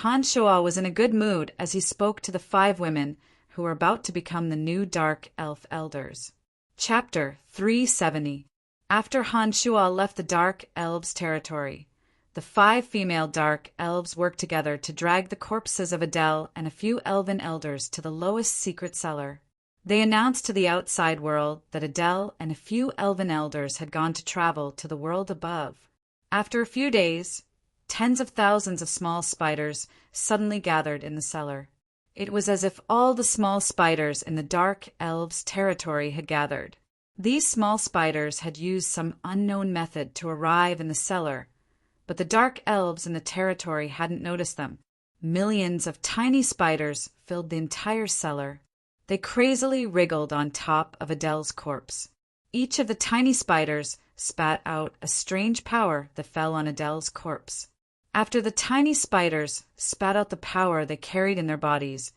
Han Shuo was in a good mood as he spoke to the 5 women who were about to become the new dark elf elders. Chapter 370. After Han Shuo left the dark elves' territory, the 5 female dark elves worked together to drag the corpses of Adele and a few elven elders to the lowest secret cellar. They announced to the outside world that Adele and a few elven elders had gone to travel to the world above. After a few days, tens of thousands of small spiders suddenly gathered in the cellar. It was as if all the small spiders in the dark elves' territory had gathered. These small spiders had used some unknown method to arrive in the cellar, but the dark elves in the territory hadn't noticed them. Millions of tiny spiders filled the entire cellar. They crazily wriggled on top of Adele's corpse. Each of the tiny spiders spat out a strange power that fell on Adele's corpse. After the tiny spiders spat out the power they carried in their bodies,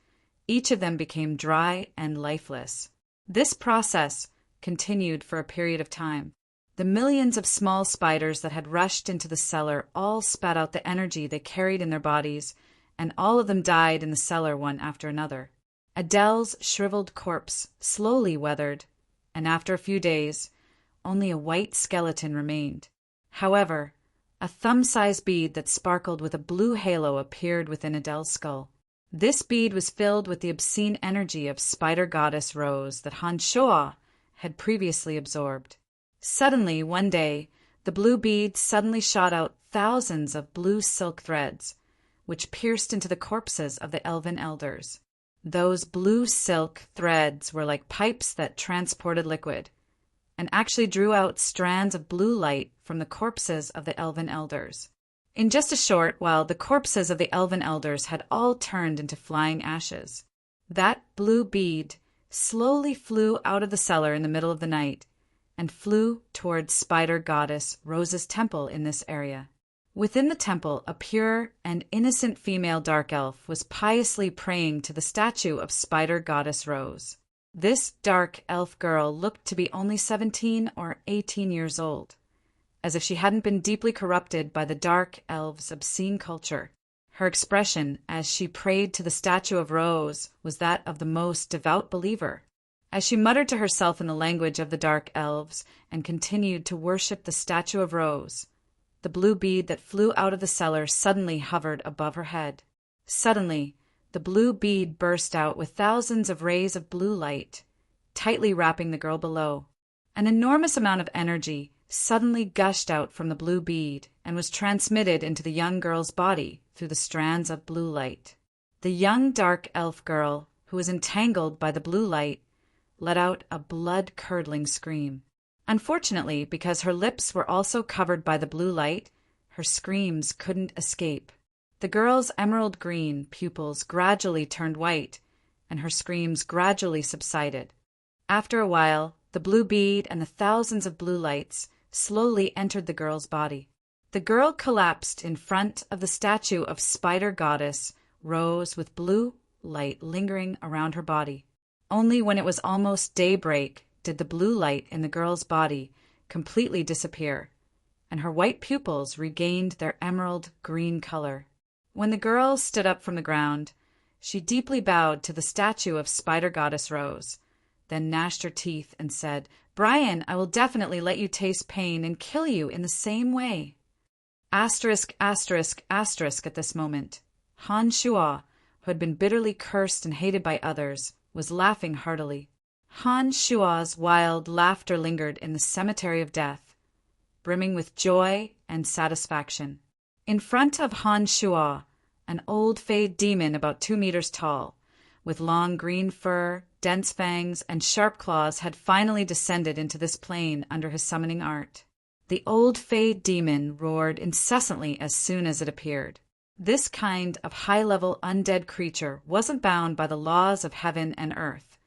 each of them became dry and lifeless. This process continued for a period of time. The millions of small spiders that had rushed into the cellar all spat out the energy they carried in their bodies, and all of them died in the cellar one after another. Adele's shriveled corpse slowly weathered, and after a few days, only a white skeleton remained. However, a thumb-sized bead that sparkled with a blue halo appeared within Adele's skull. This bead was filled with the obscene energy of spider goddess Rose that Han Shoa had previously absorbed. Suddenly, one day, the blue bead suddenly shot out thousands of blue silk threads, which pierced into the corpses of the elven elders. Those blue silk threads were like pipes that transported liquid, and actually drew out strands of blue light from the corpses of the elven elders. In just a short while, the corpses of the elven elders had all turned into flying ashes. That blue bead slowly flew out of the cellar in the middle of the night, and flew towards Spider Goddess Rose's temple in this area. Within the temple, a pure and innocent female dark elf was piously praying to the statue of Spider Goddess Rose. This dark elf girl looked to be only 17 or 18 years old, as if she hadn't been deeply corrupted by the dark elves' obscene culture. Her expression as she prayed to the statue of Rose was that of the most devout believer. As she muttered to herself in the language of the dark elves and continued to worship the statue of Rose, the blue bead that flew out of the cellar suddenly hovered above her head. Suddenly, the blue bead burst out with thousands of rays of blue light, tightly wrapping the girl below. An enormous amount of energy suddenly gushed out from the blue bead and was transmitted into the young girl's body through the strands of blue light. The young dark elf girl, who was entangled by the blue light, let out a blood-curdling scream. Unfortunately, because her lips were also covered by the blue light, her screams couldn't escape. The girl's emerald green pupils gradually turned white, and her screams gradually subsided. After a while, the blue bead and the thousands of blue lights slowly entered the girl's body. The girl collapsed in front of the statue of Spider Goddess Rose with blue light lingering around her body. Only when it was almost daybreak did the blue light in the girl's body completely disappear, and her white pupils regained their emerald green color. When the girl stood up from the ground, she deeply bowed to the statue of Spider Goddess Rose, then gnashed her teeth and said, "Brian, I will definitely let you taste pain and kill you in the same way." Asterisk, asterisk, asterisk at this moment. Han Shua, who had been bitterly cursed and hated by others, was laughing heartily. Han Shua's wild laughter lingered in the cemetery of death, brimming with joy and satisfaction. In front of Han Shua, an old feyed demon about 2 meters tall, with long green fur, dense fangs, and sharp claws, had finally descended into this plane under his summoning art. The old feyed demon roared incessantly as soon as it appeared. This kind of high-level undead creature wasn't bound by the laws of heaven and earth,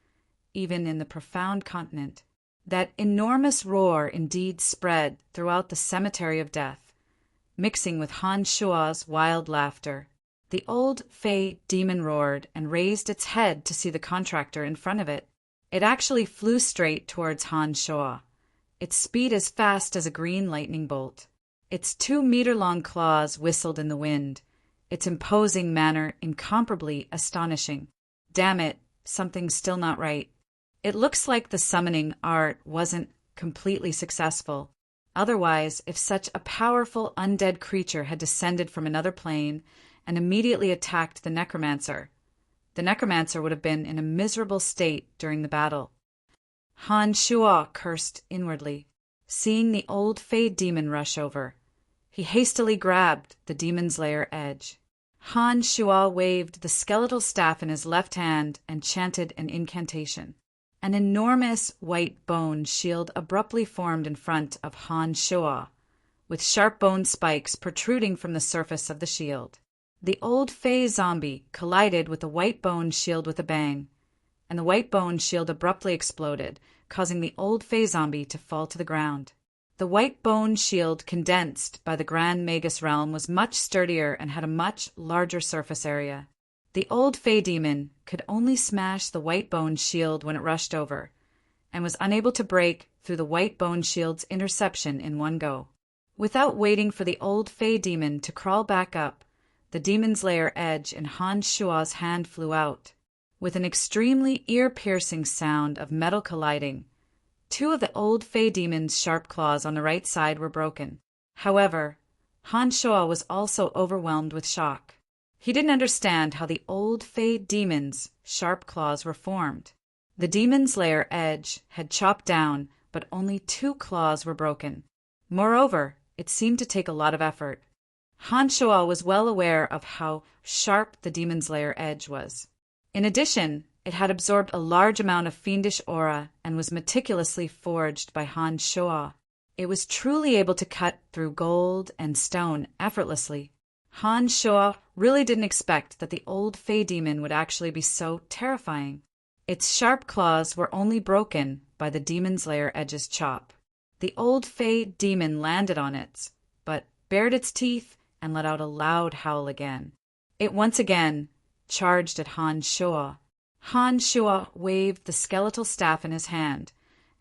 even in the profound continent. That enormous roar indeed spread throughout the cemetery of death, mixing with Han Shua's wild laughter. The old fey demon roared and raised its head to see the contractor in front of it. It actually flew straight towards Han Shua, its speed as fast as a green lightning bolt. Its 2-meter-long claws whistled in the wind, its imposing manner incomparably astonishing. Damn it, something's still not right. It looks like the summoning art wasn't completely successful. Otherwise, if such a powerful undead creature had descended from another plane and immediately attacked the necromancer would have been in a miserable state during the battle. Han Shua cursed inwardly, seeing the old fey demon rush over. He hastily grabbed the demon's lair edge. Han Shua waved the skeletal staff in his left hand and chanted an incantation. An enormous white bone shield abruptly formed in front of Han Shua, with sharp bone spikes protruding from the surface of the shield. The old fey zombie collided with the white bone shield with a bang, and the white bone shield abruptly exploded, causing the old fey zombie to fall to the ground. The white bone shield condensed by the Grand Magus realm was much sturdier and had a much larger surface area. The old fey demon could only smash the white bone shield when it rushed over, and was unable to break through the white bone shield's interception in one go. Without waiting for the old Fey demon to crawl back up, the demon's lair edge in Han Shua's hand flew out. With an extremely ear-piercing sound of metal colliding, two of the old Fey demon's sharp claws on the right side were broken. However, Han Shua was also overwhelmed with shock. He didn't understand how the old Fey demon's sharp claws were formed. The demon's lair edge had chopped down, but only two claws were broken. Moreover, it seemed to take a lot of effort. Han Shua was well aware of how sharp the demon's lair edge was. In addition, it had absorbed a large amount of fiendish aura and was meticulously forged by Han Shua. It was truly able to cut through gold and stone effortlessly. Han Shua really didn't expect that the old Fey demon would actually be so terrifying. Its sharp claws were only broken by the demon's lair edge's chop. The old Fey demon landed on it, but bared its teeth and let out a loud howl again. It once again charged at Han Shua. Han Shua waved the skeletal staff in his hand,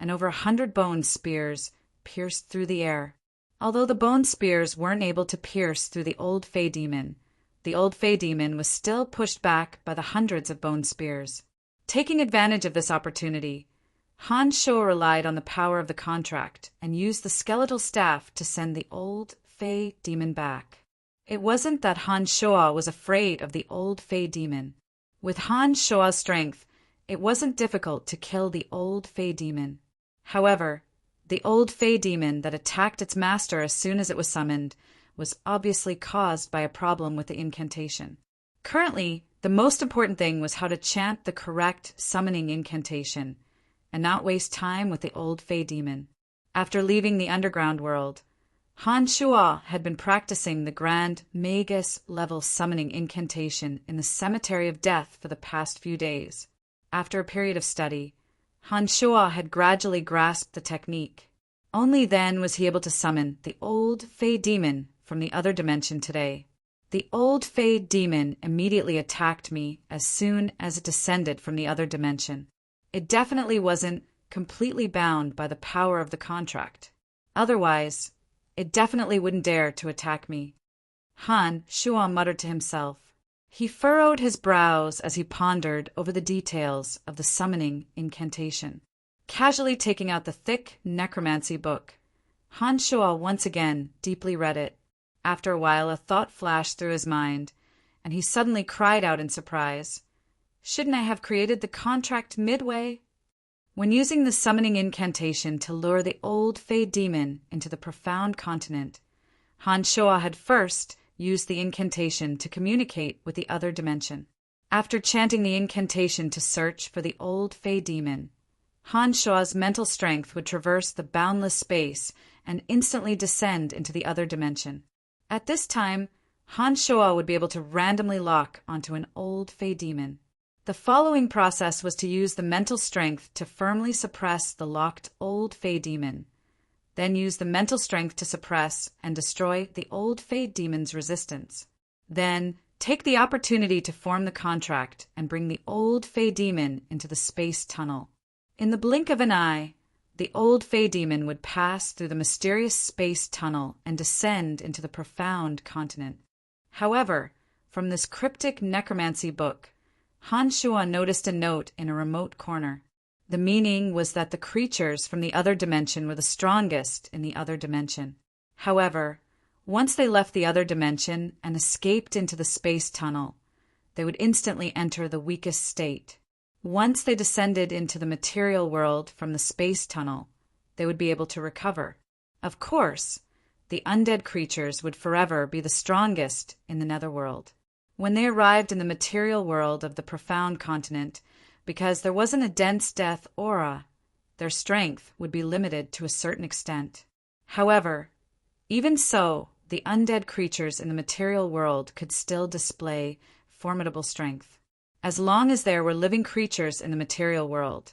and over 100 bone spears pierced through the air. Although the bone spears weren't able to pierce through the old Fey demon, the old Fey demon was still pushed back by the hundreds of bone spears. Taking advantage of this opportunity, Han Shua relied on the power of the contract and used the skeletal staff to send the old Fey demon back. It wasn't that Han Shua was afraid of the old Fey demon. With Han Shua's strength, it wasn't difficult to kill the old Fey demon. However, the old Fey demon that attacked its master as soon as it was summoned was obviously caused by a problem with the incantation. Currently, the most important thing was how to chant the correct summoning incantation and not waste time with the old Fey demon. After leaving the underground world, Han Shua had been practicing the grand Magus-level summoning incantation in the Cemetery of Death for the past few days. After a period of study, Han Shua had gradually grasped the technique. Only then was he able to summon the old Fey demon from the other dimension today. The old Fey demon immediately attacked me as soon as it descended from the other dimension. It definitely wasn't completely bound by the power of the contract. Otherwise, it definitely wouldn't dare to attack me. Han Shua muttered to himself. He furrowed his brows as he pondered over the details of the summoning incantation. Casually taking out the thick necromancy book, Han Shua once again deeply read it. After a while, a thought flashed through his mind, and he suddenly cried out in surprise. Shouldn't I have created the contract midway? When using the summoning incantation to lure the old Fey demon into the profound continent, Han Shua had first used the incantation to communicate with the other dimension. After chanting the incantation to search for the old Fey demon, Han Shua's mental strength would traverse the boundless space and instantly descend into the other dimension. At this time, Han Shua would be able to randomly lock onto an old Fey demon. The following process was to use the mental strength to firmly suppress the locked old Fey demon, then use the mental strength to suppress and destroy the old Fey demon's resistance. Then take the opportunity to form the contract and bring the old Fey demon into the space tunnel. In the blink of an eye, the old Fey demon would pass through the mysterious space tunnel and descend into the profound continent. However, from this cryptic necromancy book, Han Shua noticed a note in a remote corner. The meaning was that the creatures from the other dimension were the strongest in the other dimension. However, once they left the other dimension and escaped into the space tunnel, they would instantly enter the weakest state. Once they descended into the material world from the space tunnel, they would be able to recover. Of course, the undead creatures would forever be the strongest in the netherworld. When they arrived in the material world of the profound continent, because there wasn't a dense death aura, their strength would be limited to a certain extent. However, even so, the undead creatures in the material world could still display formidable strength. As long as there were living creatures in the material world,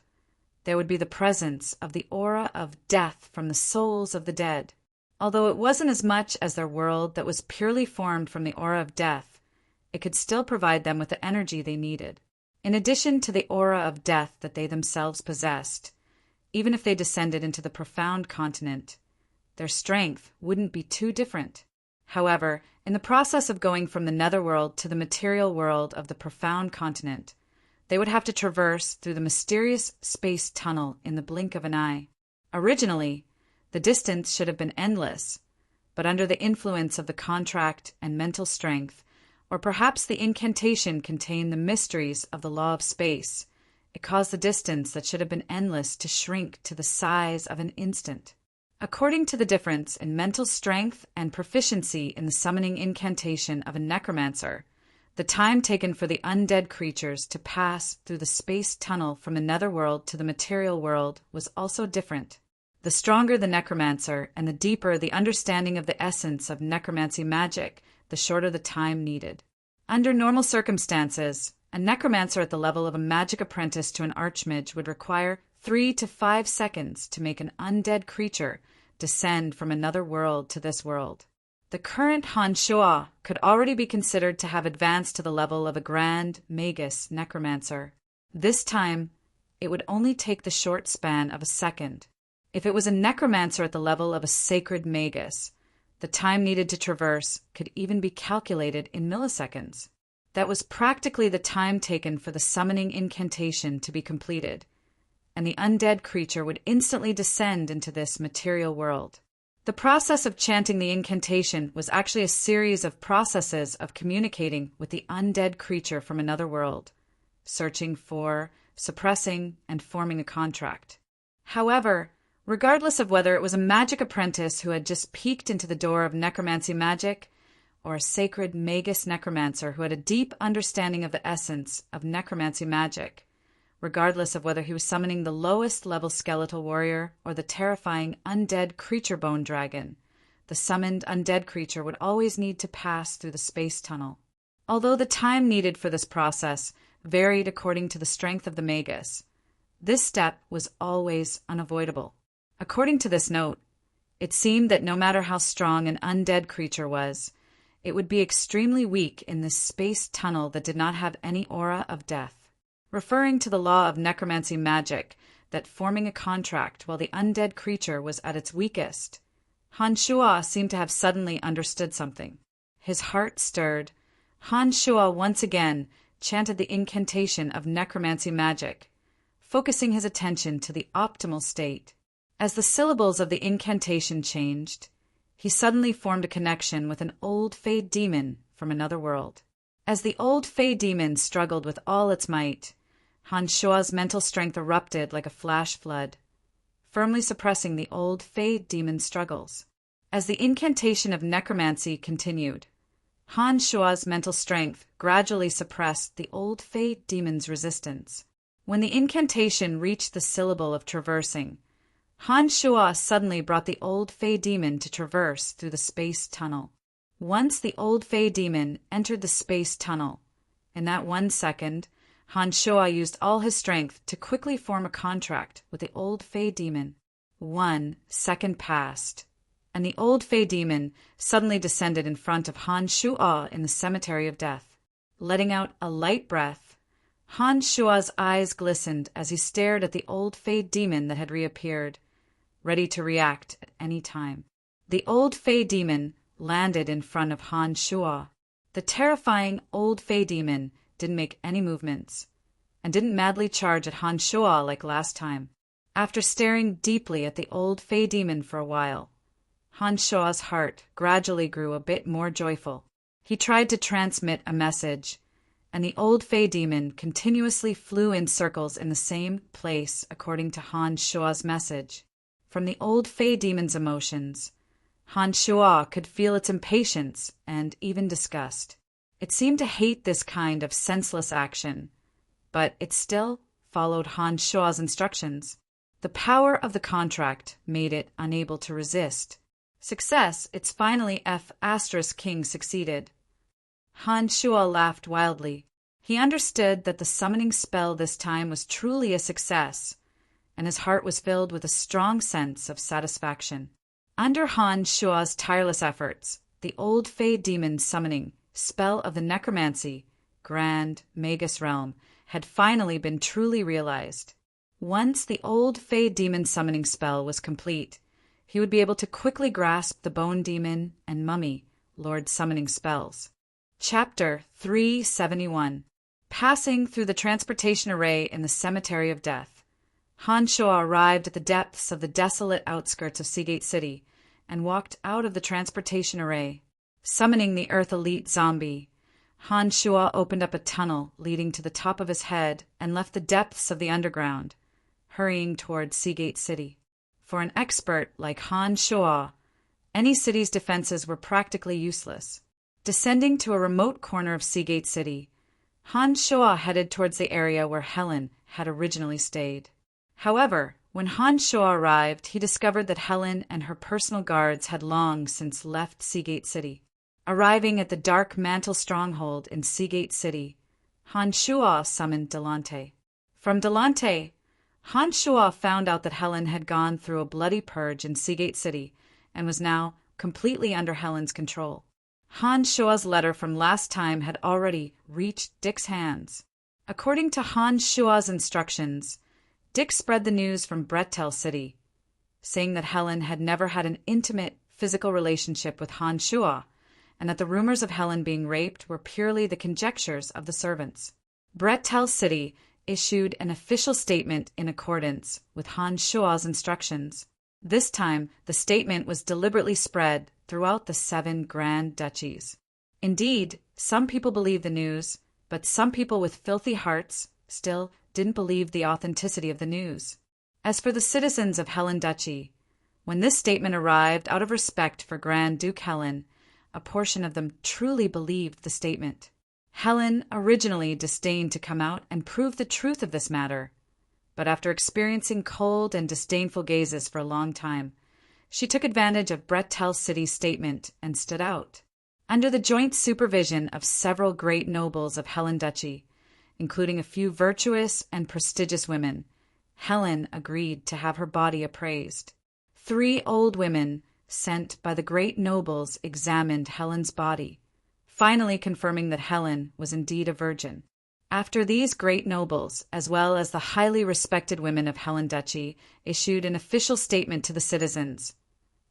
there would be the presence of the aura of death from the souls of the dead. Although it wasn't as much as their world that was purely formed from the aura of death, it could still provide them with the energy they needed. In addition to the aura of death that they themselves possessed, even if they descended into the profound continent. Their strength wouldn't be too different. However, in the process of going from the netherworld to the material world of the profound continent, they would have to traverse through the mysterious space tunnel in the blink of an eye. Originally, the distance should have been endless, but under the influence of the contract and mental strength, or perhaps the incantation contained the mysteries of the law of space, it caused the distance that should have been endless to shrink to the size of an instant. According to the difference in mental strength and proficiency in the summoning incantation of a necromancer, the time taken for the undead creatures to pass through the space tunnel from the netherworld to the material world was also different. The stronger the necromancer and the deeper the understanding of the essence of necromancy magic, the shorter the time needed. Under normal circumstances, a necromancer at the level of a magic apprentice to an archmage would require 3 to 5 seconds to make an undead creature descend from another world to this world. The current Han Shua could already be considered to have advanced to the level of a grand magus necromancer. This time, it would only take the short span of a second. If it was a necromancer at the level of a sacred magus, the time needed to traverse could even be calculated in milliseconds. That was practically the time taken for the summoning incantation to be completed, and the undead creature would instantly descend into this material world. The process of chanting the incantation was actually a series of processes of communicating with the undead creature from another world, searching for, suppressing, and forming a contract. However, regardless of whether it was a magic apprentice who had just peeked into the door of necromancy magic, or a sacred magus necromancer who had a deep understanding of the essence of necromancy magic, regardless of whether he was summoning the lowest level skeletal warrior or the terrifying undead creature bone dragon, the summoned undead creature would always need to pass through the space tunnel. Although the time needed for this process varied according to the strength of the magus, this step was always unavoidable. According to this note, it seemed that no matter how strong an undead creature was, it would be extremely weak in this space tunnel that did not have any aura of death. Referring to the law of necromancy magic that forming a contract while the undead creature was at its weakest, Han Shua seemed to have suddenly understood something. His heart stirred. Han Shua once again chanted the incantation of necromancy magic, focusing his attention to the optimal state. As the syllables of the incantation changed, he suddenly formed a connection with an old Fey demon from another world. As the old Fey demon struggled with all its might, Han Shua's mental strength erupted like a flash flood, firmly suppressing the old Fey demon's struggles. As the incantation of necromancy continued, Han Shua's mental strength gradually suppressed the old Fey demon's resistance. When the incantation reached the syllable of traversing, Han Shua suddenly brought the old Fey demon to traverse through the space tunnel. Once the old Fey demon entered the space tunnel, in that 1 second, Han Shua used all his strength to quickly form a contract with the old Fey demon. 1 second passed, and the old Fey demon suddenly descended in front of Han Shua in the cemetery of death. Letting out a light breath, Han Shua's eyes glistened as he stared at the old Fey demon that had reappeared, ready to react at any time. The old Fey demon landed in front of Han Shua. The terrifying old Fey demon didn't make any movements, and didn't madly charge at Han Shua like last time. After staring deeply at the old Fey demon for a while, Han Shua's heart gradually grew a bit more joyful. He tried to transmit a message, and the old Fey demon continuously flew in circles in the same place according to Han Shua's message. From the old Fey demon's emotions, Han Shua could feel its impatience and even disgust. It seemed to hate this kind of senseless action, but it still followed Han Shua's instructions. The power of the contract made it unable to resist. Success, it's finally King succeeded. Han Shua laughed wildly. He understood that the summoning spell this time was truly a success, and his heart was filled with a strong sense of satisfaction. Under Han Shua's tireless efforts, the old Fey demon summoning spell of the necromancy, grand magus realm, had finally been truly realized. Once the old Fey demon summoning spell was complete, he would be able to quickly grasp the Bone Demon and Mummy, Lord Summoning spells. Chapter 371. Passing through the transportation array in the Cemetery of Death. Han Shuo arrived at the depths of the desolate outskirts of Seagate City and walked out of the transportation array. Summoning the Earth Elite zombie, Han Shuo opened up a tunnel leading to the top of his head and left the depths of the underground, hurrying toward Seagate City. For an expert like Han Shuo, any city's defenses were practically useless. Descending to a remote corner of Seagate City, Han Shuo headed towards the area where Helen had originally stayed. However, when Han Shuo arrived, he discovered that Helen and her personal guards had long since left Seagate City. Arriving at the dark mantle stronghold in Seagate City, Han Shuo summoned Delante. From Delante, Han Shuo found out that Helen had gone through a bloody purge in Seagate City and was now completely under Helen's control. Han Shuo's letter from last time had already reached Dick's hands. According to Han Shuo's instructions, Dick spread the news from Bretel City, saying that Helen had never had an intimate physical relationship with Han Shuo, and that the rumors of Helen being raped were purely the conjectures of the servants. Bretel City issued an official statement in accordance with Han Shuo's instructions. This time, the statement was deliberately spread throughout the 7 Grand Duchies. Indeed, some people believed the news, but some people with filthy hearts still didn't believe the authenticity of the news. As for the citizens of Helen Duchy, when this statement arrived out of respect for Grand Duke Helen, a portion of them truly believed the statement. Helen originally disdained to come out and prove the truth of this matter, but after experiencing cold and disdainful gazes for a long time, she took advantage of Bretel City's statement and stood out. Under the joint supervision of several great nobles of Helen Duchy, including a few virtuous and prestigious women, Helen agreed to have her body appraised. 3 old women sent by the great nobles examined Helen's body, finally confirming that Helen was indeed a virgin. After these great nobles, as well as the highly respected women of Helen Duchy, issued an official statement to the citizens,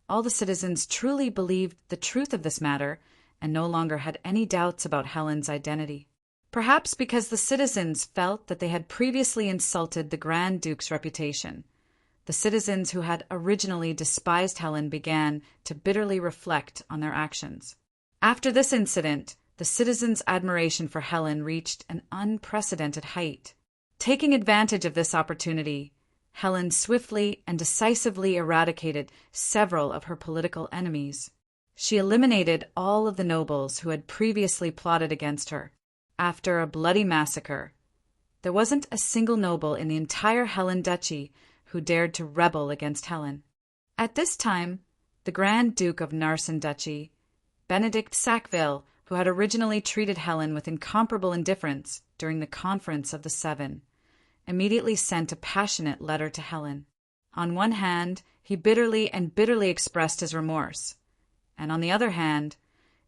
all the citizens truly believed the truth of this matter and no longer had any doubts about Helen's identity. Perhaps because the citizens felt that they had previously insulted the Grand Duke's reputation, the citizens who had originally despised Helen began to bitterly reflect on their actions. After this incident, the citizens' admiration for Helen reached an unprecedented height. Taking advantage of this opportunity, Helen swiftly and decisively eradicated several of her political enemies. She eliminated all of the nobles who had previously plotted against her. After a bloody massacre, there wasn't a single noble in the entire Helen Duchy who dared to rebel against Helen. At this time, the Grand Duke of Narsen Duchy, Benedict Sackville, who had originally treated Helen with incomparable indifference during the Conference of the 7, immediately sent a passionate letter to Helen. On one hand, he bitterly expressed his remorse, and on the other hand,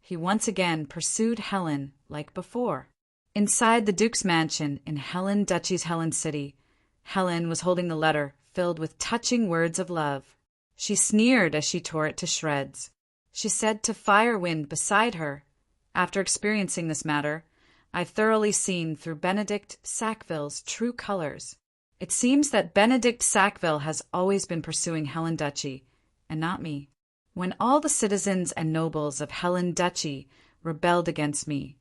he once again pursued Helen like before. Inside the Duke's mansion in Helen Duchy's Helen City, Helen was holding the letter filled with touching words of love. She sneered as she tore it to shreds. She said to Firewind beside her, "After experiencing this matter, I've thoroughly seen through Benedict Sackville's true colors. It seems that Benedict Sackville has always been pursuing Helen Duchy, and not me. When all the citizens and nobles of Helen Duchy rebelled against me,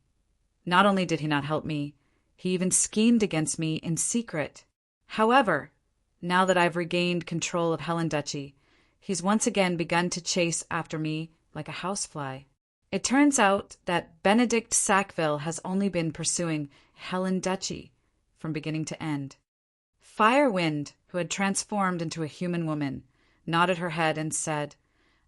not only did he not help me, he even schemed against me in secret. However, now that I've regained control of Helen Duchy, he's once again begun to chase after me like a housefly. It turns out that Benedict Sackville has only been pursuing Helen Duchy from beginning to end." Firewind, who had transformed into a human woman, nodded her head and said,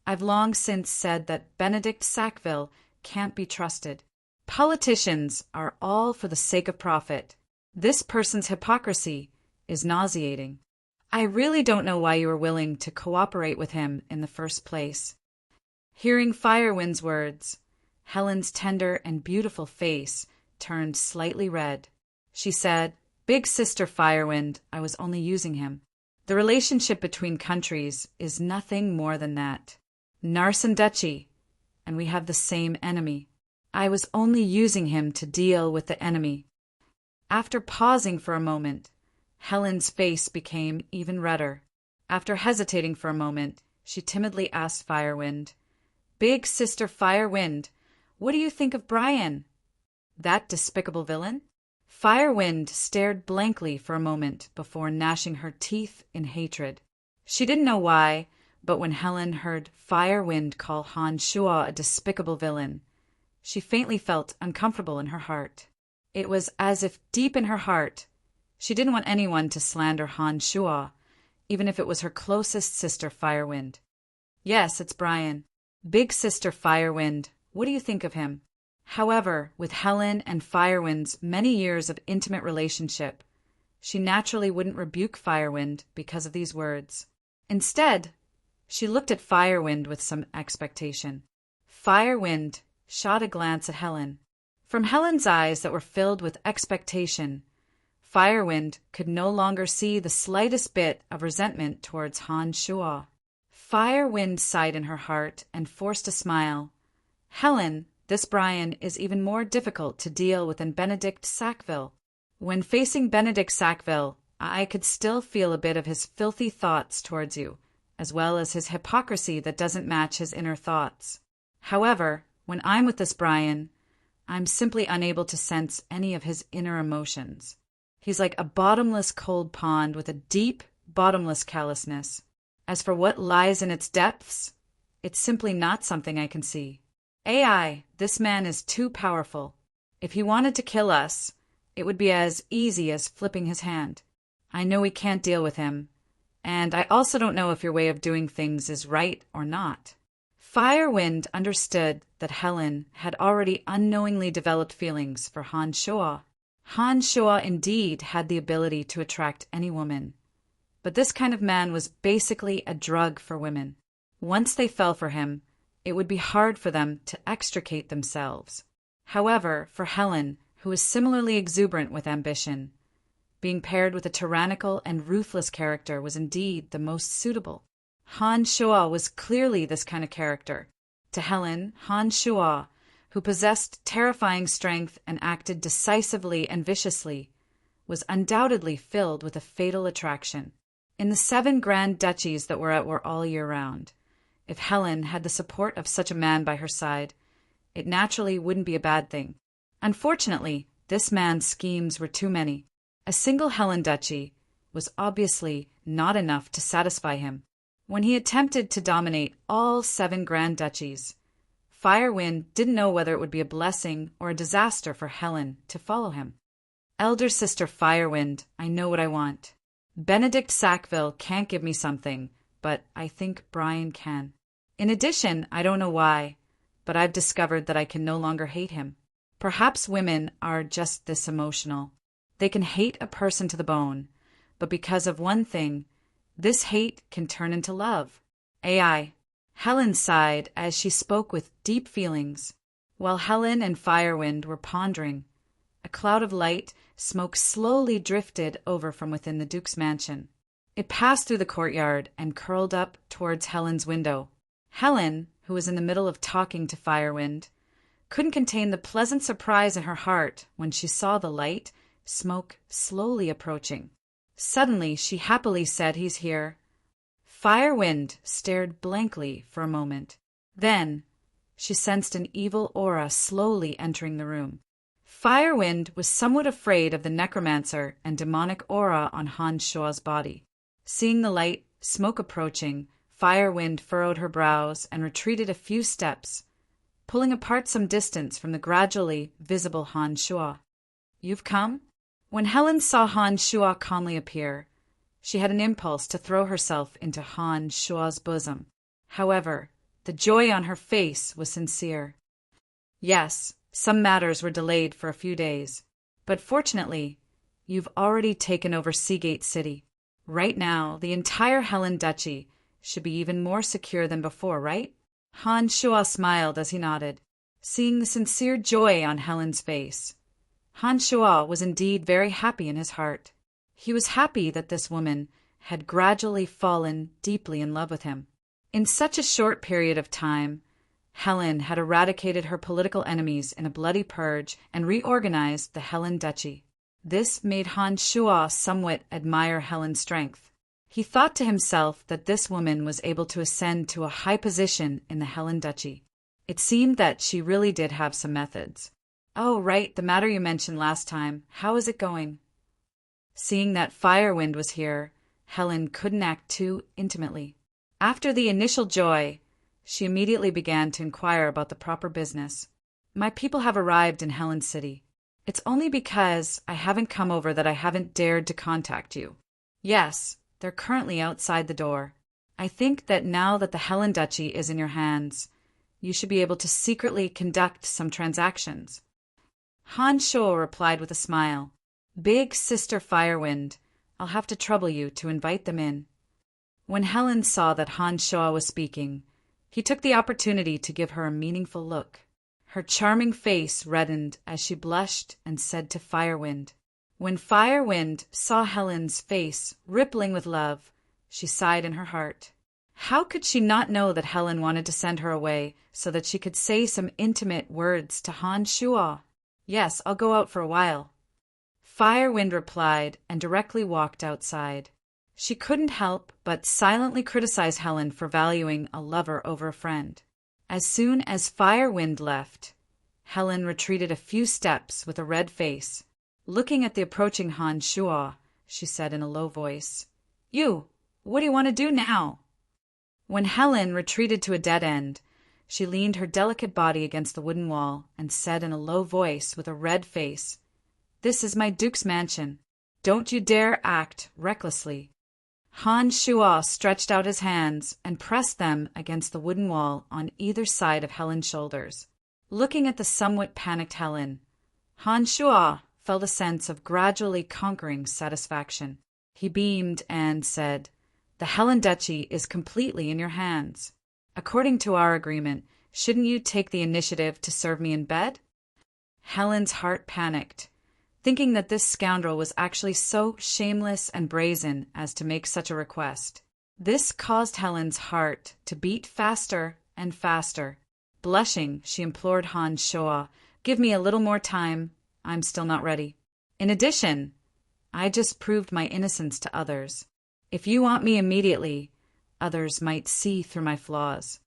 "I've long since said that Benedict Sackville can't be trusted. Politicians are all for the sake of profit. This person's hypocrisy is nauseating. I really don't know why you were willing to cooperate with him in the first place." Hearing Firewind's words, Helen's tender and beautiful face turned slightly red. She said, Big Sister Firewind, I was only using him. The relationship between countries is nothing more than that. Nars and Duchy, and we have the same enemy. I was only using him to deal with the enemy. After pausing for a moment, Helen's face became even redder. After hesitating for a moment, she timidly asked Firewind, Big Sister Firewind, what do you think of Brian? That despicable villain? Firewind stared blankly for a moment before gnashing her teeth in hatred. She didn't know why, but when Helen heard Firewind call Han Shuo a despicable villain, she faintly felt uncomfortable in her heart. It was as if deep in her heart, she didn't want anyone to slander Han Shuo, even if it was her closest sister Firewind. Yes, it's Brian. Big Sister Firewind, what do you think of him? However, with Helen and Firewind's many years of intimate relationship, she naturally wouldn't rebuke Firewind because of these words. Instead, she looked at Firewind with some expectation. Firewind shot a glance at Helen. From Helen's eyes that were filled with expectation, Firewind could no longer see the slightest bit of resentment towards Han Shuo. Firewind sighed in her heart and forced a smile. Helen, this Brian is even more difficult to deal with than Benedict Sackville. When facing Benedict Sackville, I could still feel a bit of his filthy thoughts towards you, as well as his hypocrisy that doesn't match his inner thoughts. However, when I'm with this Brian, I'm simply unable to sense any of his inner emotions. He's like a bottomless cold pond with a deep, bottomless callousness. As for what lies in its depths, it's simply not something I can see. AI, this man is too powerful. If he wanted to kill us, it would be as easy as flipping his hand. I know we can't deal with him, and I also don't know if your way of doing things is right or not. Firewind understood that Helen had already unknowingly developed feelings for Han Shuo. Han Shuo indeed had the ability to attract any woman, but this kind of man was basically a drug for women. Once they fell for him, it would be hard for them to extricate themselves. However, for Helen, who was similarly exuberant with ambition, being paired with a tyrannical and ruthless character was indeed the most suitable. Han Shuo was clearly this kind of character. To Helen, Han Shuo, who possessed terrifying strength and acted decisively and viciously, was undoubtedly filled with a fatal attraction. In the 7 grand duchies that were at war all year round, if Helen had the support of such a man by her side, it naturally wouldn't be a bad thing. Unfortunately, this man's schemes were too many. A single Helen duchy was obviously not enough to satisfy him. When he attempted to dominate all 7 grand duchies, Firewind didn't know whether it would be a blessing or a disaster for Helen to follow him. Elder Sister Firewind, I know what I want. Benedict Sackville can't give me something, but I think Brian can. In addition, I don't know why, but I've discovered that I can no longer hate him. Perhaps women are just this emotional. They can hate a person to the bone, but because of one thing, this hate can turn into love. AI. Helen sighed as she spoke with deep feelings. While Helen and Firewind were pondering, a cloud of light smoke slowly drifted over from within the Duke's mansion. It passed through the courtyard and curled up towards Helen's window. Helen, who was in the middle of talking to Firewind, couldn't contain the pleasant surprise in her heart when she saw the light smoke slowly approaching. Suddenly, she happily said, "He's here." Firewind stared blankly for a moment. Then, she sensed an evil aura slowly entering the room. Firewind was somewhat afraid of the necromancer and demonic aura on Han Shuo's body. Seeing the light smoke approaching, Firewind furrowed her brows and retreated a few steps, pulling apart some distance from the gradually visible Han Shuo. "You've come?" When Helen saw Han Shuo calmly appear, she had an impulse to throw herself into Han Shuo's bosom. However, the joy on her face was sincere. "Yes, some matters were delayed for a few days, but fortunately, you've already taken over Seagate City. Right now, the entire Helen Duchy should be even more secure than before, right?" Han Shuo smiled as he nodded. Seeing the sincere joy on Helen's face, Han Shuo was indeed very happy in his heart. He was happy that this woman had gradually fallen deeply in love with him. In such a short period of time, Helen had eradicated her political enemies in a bloody purge and reorganized the Helen Duchy. This made Han Shuo somewhat admire Helen's strength. He thought to himself that this woman was able to ascend to a high position in the Helen Duchy. It seemed that she really did have some methods. "Oh, right, the matter you mentioned last time. How is it going?" Seeing that Firewind was here, Helen couldn't act too intimately. After the initial joy, she immediately began to inquire about the proper business. "My people have arrived in Helen City. It's only because I haven't come over that I haven't dared to contact you." "Yes, they're currently outside the door. I think that now that the Helen Duchy is in your hands, you should be able to secretly conduct some transactions." Han Shuo replied with a smile. "Big Sister Firewind, I'll have to trouble you to invite them in." When Helen saw that Han Shuo was speaking, he took the opportunity to give her a meaningful look. Her charming face reddened as she blushed and said to Firewind. When Firewind saw Helen's face rippling with love, she sighed in her heart. How could she not know that Helen wanted to send her away so that she could say some intimate words to Han Shuo? "Yes, I'll go out for a while," Firewind replied and directly walked outside. She couldn't help but silently criticize Helen for valuing a lover over a friend. As soon as Firewind left, Helen retreated a few steps with a red face. Looking at the approaching Han Shuo, she said in a low voice, "You, what do you want to do now?" When Helen retreated to a dead end, she leaned her delicate body against the wooden wall and said in a low voice with a red face, "This is my Duke's mansion. Don't you dare act recklessly." Han Shuo stretched out his hands and pressed them against the wooden wall on either side of Helen's shoulders. Looking at the somewhat panicked Helen, Han Shuo felt a sense of gradually conquering satisfaction. He beamed and said, "The Helen Duchy is completely in your hands. According to our agreement, shouldn't you take the initiative to serve me in bed?" Helen's heart panicked, thinking that this scoundrel was actually so shameless and brazen as to make such a request. This caused Helen's heart to beat faster and faster. Blushing, she implored Han Shuo, "Give me a little more time. I'm still not ready. In addition, I just proved my innocence to others. If you want me immediately, others might see through my flaws."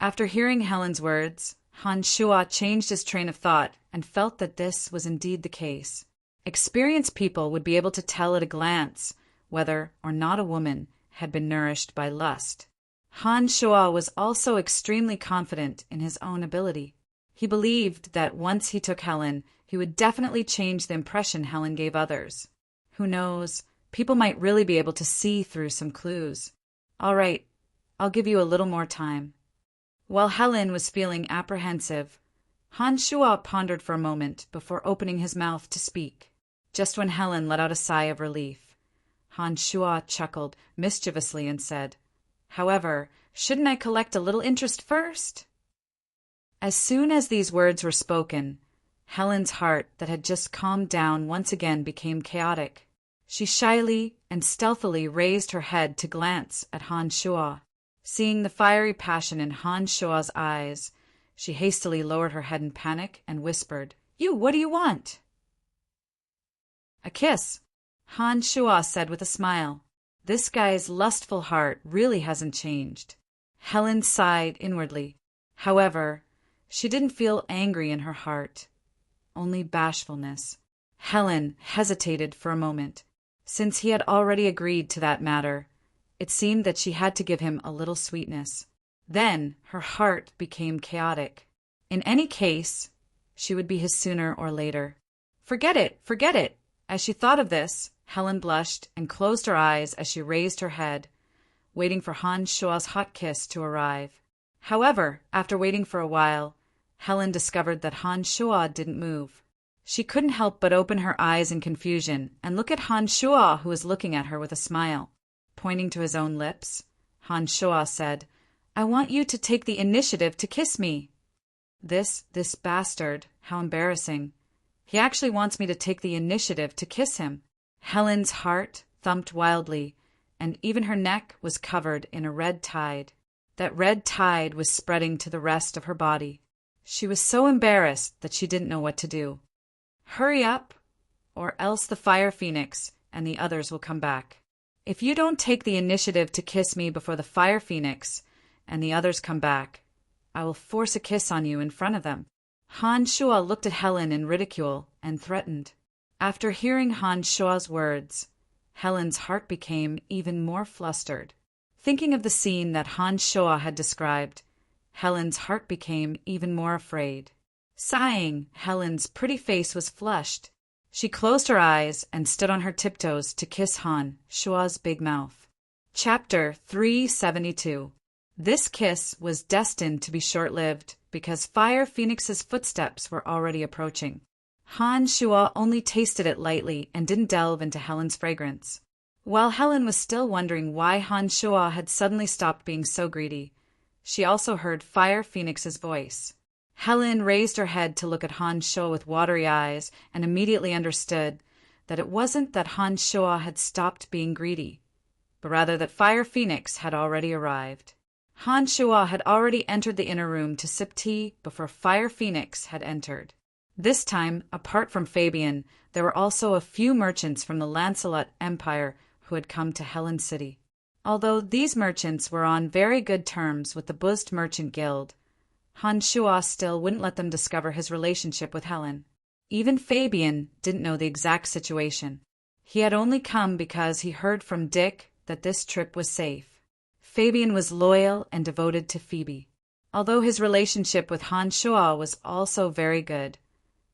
After hearing Helen's words, Han Shuo changed his train of thought and felt that this was indeed the case. Experienced people would be able to tell at a glance whether or not a woman had been nourished by lust. Han Shuo was also extremely confident in his own ability. He believed that once he took Helen, he would definitely change the impression Helen gave others. Who knows, people might really be able to see through some clues. "All right, I'll give you a little more time." While Helen was feeling apprehensive, Han Shuo pondered for a moment before opening his mouth to speak. Just when Helen let out a sigh of relief, Han Shuo chuckled mischievously and said, "However, shouldn't I collect a little interest first?" As soon as these words were spoken, Helen's heart that had just calmed down once again became chaotic. She shyly and stealthily raised her head to glance at Han Shuo. Seeing the fiery passion in Han Shuo's eyes, she hastily lowered her head in panic and whispered, "You, what do you want?" "A kiss," Han Shuo said with a smile. This guy's lustful heart really hasn't changed. Helen sighed inwardly. However, she didn't feel angry in her heart, only bashfulness. Helen hesitated for a moment. Since he had already agreed to that matter, it seemed that she had to give him a little sweetness. Then her heart became chaotic. In any case, she would be his sooner or later. Forget it, forget it! As she thought of this, Helen blushed and closed her eyes as she raised her head, waiting for Han Shuo's hot kiss to arrive. However, after waiting for a while, Helen discovered that Han Shuo didn't move. She couldn't help but open her eyes in confusion and look at Han Shuo, who was looking at her with a smile. Pointing to his own lips, Han Shuo said, "I want you to take the initiative to kiss me." This bastard, how embarrassing. He actually wants me to take the initiative to kiss him." Helen's heart thumped wildly, and even her neck was covered in a red tide. That red tide was spreading to the rest of her body. She was so embarrassed that she didn't know what to do. "Hurry up, or else the Fire Phoenix and the others will come back. If you don't take the initiative to kiss me before the Fire Phoenix and the others come back, I will force a kiss on you in front of them." Han Shuo looked at Helen in ridicule and threatened. After hearing Han Shuo's words, Helen's heart became even more flustered. Thinking of the scene that Han Shuo had described, Helen's heart became even more afraid. Sighing, Helen's pretty face was flushed. She closed her eyes and stood on her tiptoes to kiss Han Shuo's big mouth. Chapter 372. This kiss was destined to be short-lived because Fire Phoenix's footsteps were already approaching. Han Shuo only tasted it lightly and didn't delve into Helen's fragrance. While Helen was still wondering why Han Shuo had suddenly stopped being so greedy, she also heard Fire Phoenix's voice. Helen raised her head to look at Han Shuo with watery eyes and immediately understood that it wasn't that Han Shuo had stopped being greedy, but rather that Fire Phoenix had already arrived. Han Shuo had already entered the inner room to sip tea before Fire Phoenix had entered. This time, apart from Fabian, there were also a few merchants from the Lancelot Empire who had come to Helen City. Although these merchants were on very good terms with the Buzzed Merchant Guild, Han Shuo still wouldn't let them discover his relationship with Helen. Even Fabian didn't know the exact situation. He had only come because he heard from Dick that this trip was safe. Fabian was loyal and devoted to Phoebe. Although his relationship with Han Shuo was also very good,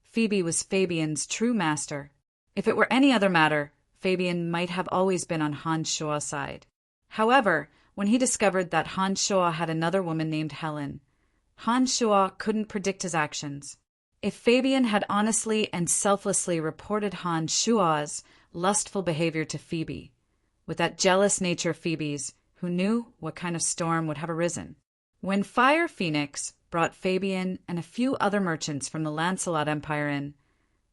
Phoebe was Fabian's true master. If it were any other matter, Fabian might have always been on Han Shuo's side. However, when he discovered that Han Shuo had another woman named Helen, Han Shuo couldn't predict his actions. If Fabian had honestly and selflessly reported Han Shuo's lustful behavior to Phoebe, with that jealous nature of Phoebe's, who knew what kind of storm would have arisen. When Fire Phoenix brought Fabian and a few other merchants from the Lancelot Empire in,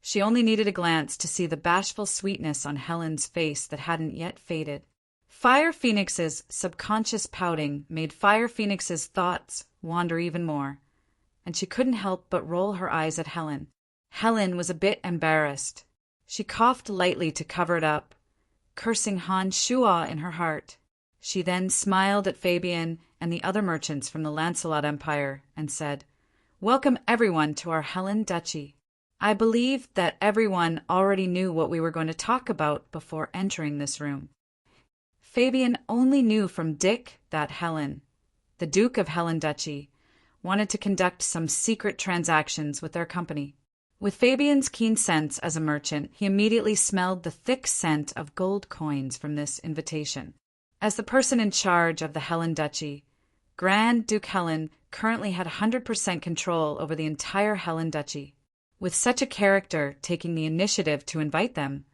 she only needed a glance to see the bashful sweetness on Helen's face that hadn't yet faded. Fire Phoenix's subconscious pouting made Fire Phoenix's thoughts wander even more, and she couldn't help but roll her eyes at Helen. Helen was a bit embarrassed. She coughed lightly to cover it up, cursing Han Shuo in her heart. She then smiled at Fabian and the other merchants from the Lancelot Empire and said, "Welcome everyone to our Helen Duchy." I believe that everyone already knew what we were going to talk about before entering this room. Fabian only knew from Dick that Helen, the Duke of Helen Duchy, wanted to conduct some secret transactions with their company. With Fabian's keen sense as a merchant, he immediately smelled the thick scent of gold coins from this invitation. As the person in charge of the Helen Duchy, Grand Duke Helen currently had 100% control over the entire Helen Duchy. With such a character taking the initiative to invite them,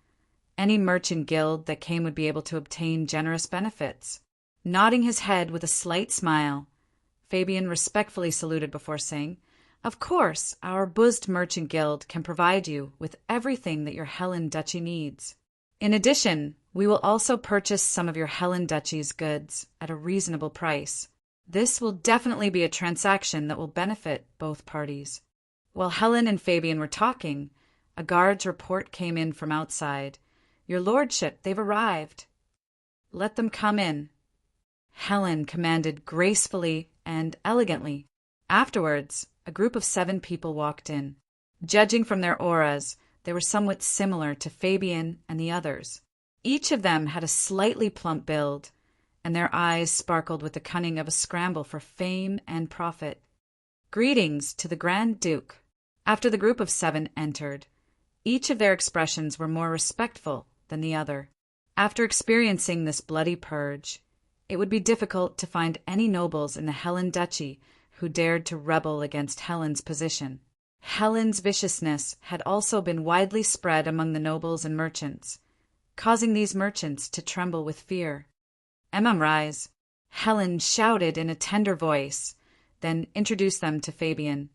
any merchant guild that came would be able to obtain generous benefits. Nodding his head with a slight smile, Fabian respectfully saluted before saying, "Of course, our Buzzed Merchant Guild can provide you with everything that your Helen Duchy needs. In addition, we will also purchase some of your Helen Duchy's goods at a reasonable price. This will definitely be a transaction that will benefit both parties." While Helen and Fabian were talking, a guard's report came in from outside. "Your lordship, they've arrived." "Let them come in," Helen commanded gracefully and elegantly. Afterwards, a group of 7 people walked in. Judging from their auras, they were somewhat similar to Fabian and the others. Each of them had a slightly plump build, and their eyes sparkled with the cunning of a scramble for fame and profit. "Greetings to the Grand Duke." After the group of 7 entered, each of their expressions were more respectful than the other. After experiencing this bloody purge, it would be difficult to find any nobles in the Helen Duchy who dared to rebel against Helen's position. Helen's viciousness had also been widely spread among the nobles and merchants, causing these merchants to tremble with fear. "Rise," Helen shouted in a tender voice, then introduced them to Fabian.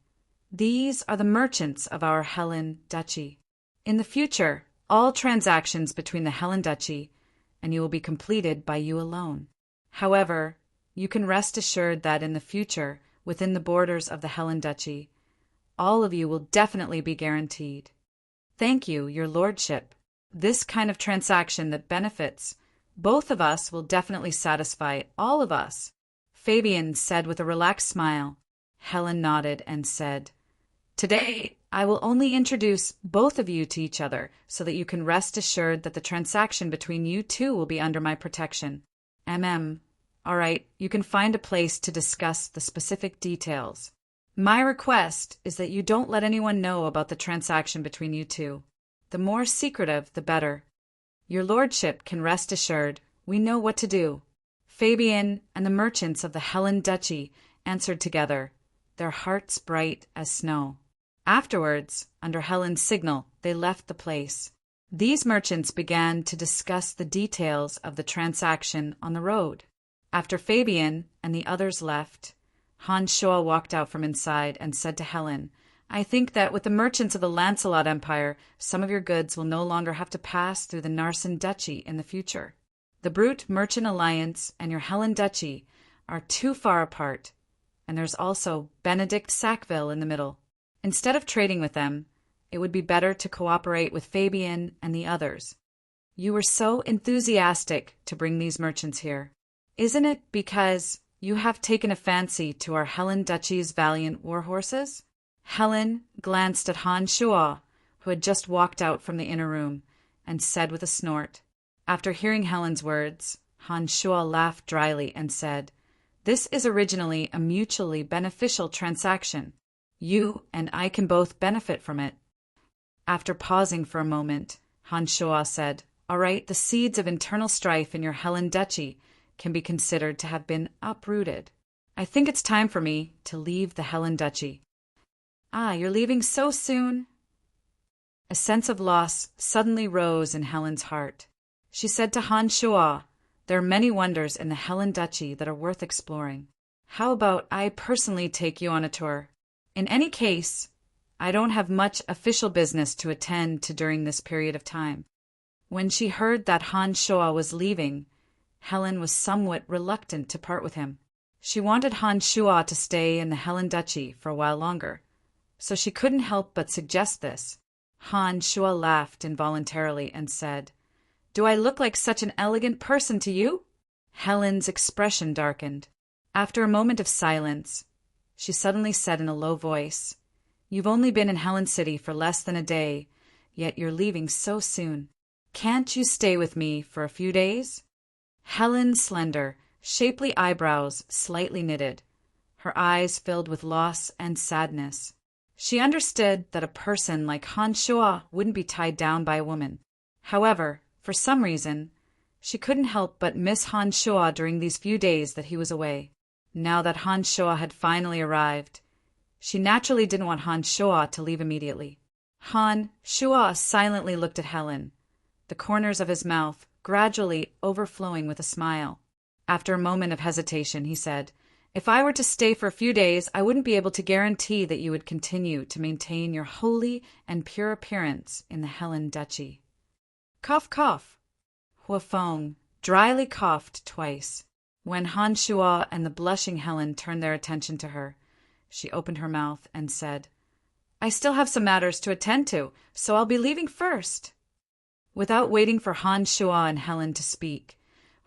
"These are the merchants of our Helen Duchy. In the future, all transactions between the Helen Duchy and you will be completed by you alone. However, you can rest assured that in the future, within the borders of the Helen Duchy, all of you will definitely be guaranteed. Thank you, your lordship. This kind of transaction that benefits both of us will definitely satisfy all of us, Fabian said with a relaxed smile. Helen nodded and said, Today, I will only introduce both of you to each other so that you can rest assured that the transaction between you two will be under my protection. All right, you can find a place to discuss the specific details. My request is that you don't let anyone know about the transaction between you two. The more secretive, the better. Your lordship can rest assured we know what to do. Fabian and the merchants of the Helen Duchy answered together, their hearts bright as snow. Afterwards, under Helen's signal, they left the place. These merchants began to discuss the details of the transaction on the road. After Fabian and the others left, Han Shuo walked out from inside and said to Helen, I think that with the merchants of the Lancelot Empire, some of your goods will no longer have to pass through the Narsen Duchy in the future. The Brute Merchant Alliance and your Helen Duchy are too far apart, and there's also Benedict Sackville in the middle. Instead of trading with them, it would be better to cooperate with Fabian and the others. You were so enthusiastic to bring these merchants here. Isn't it because you have taken a fancy to our Helen Duchy's valiant war horses? Helen glanced at Han Shuo, who had just walked out from the inner room, and said with a snort. After hearing Helen's words, Han Shuo laughed dryly and said, This is originally a mutually beneficial transaction. You and I can both benefit from it. After pausing for a moment, Han Shuo said, All right, the seeds of internal strife in your Helen Duchy can be considered to have been uprooted. I think it's time for me to leave the Helen Duchy. You're leaving so soon? A sense of loss suddenly rose in Helen's heart. She said to Han Shuo, There are many wonders in the Helen Duchy that are worth exploring. How about I personally take you on a tour? In any case, I don't have much official business to attend to during this period of time. When she heard that Han Shuo was leaving, Helen was somewhat reluctant to part with him. She wanted Han Shuo to stay in the Helen Duchy for a while longer, so she couldn't help but suggest this. Han Shuo laughed involuntarily and said, Do I look like such an elegant person to you? Helen's expression darkened. After a moment of silence, she suddenly said in a low voice, You've only been in Helen City for less than a day, yet you're leaving so soon. Can't you stay with me for a few days? Helen's slender, shapely eyebrows slightly knitted. Her eyes filled with loss and sadness. She understood that a person like Han Shuo wouldn't be tied down by a woman. However, for some reason, she couldn't help but miss Han Shuo during these few days that he was away. Now that Han Shuo had finally arrived, she naturally didn't want Han Shuo to leave immediately. Han Shuo silently looked at Helen, the corners of his mouth gradually overflowing with a smile. After a moment of hesitation, he said, If I were to stay for a few days, I wouldn't be able to guarantee that you would continue to maintain your holy and pure appearance in the Helen Duchy. Cough, cough. Huafeng dryly coughed twice. When Han Shuo and the blushing Helen turned their attention to her, she opened her mouth and said, I still have some matters to attend to, so I'll be leaving first. Without waiting for Han Shuo and Helen to speak,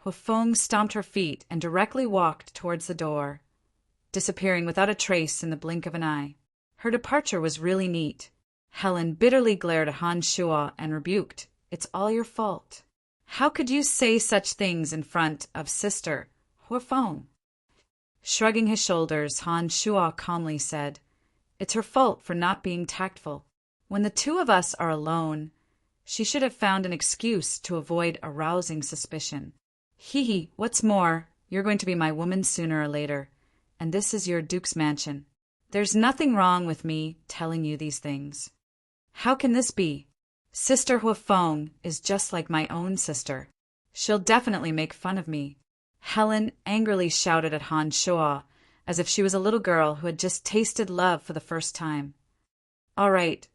Huafeng stomped her feet and directly walked towards the door, disappearing without a trace in the blink of an eye. Her departure was really neat. Helen bitterly glared at Han Shuo and rebuked, It's all your fault. How could you say such things in front of Sister Huafeng? Shrugging his shoulders, Han Shuo calmly said, It's her fault for not being tactful. When the two of us are alone, she should have found an excuse to avoid arousing suspicion. Hee, what's more, you're going to be my woman sooner or later, and this is your Duke's mansion. There's nothing wrong with me telling you these things. How can this be? Sister Huafeng is just like my own sister. She'll definitely make fun of me. Helen angrily shouted at Han Shuo, as if she was a little girl who had just tasted love for the first time. All right,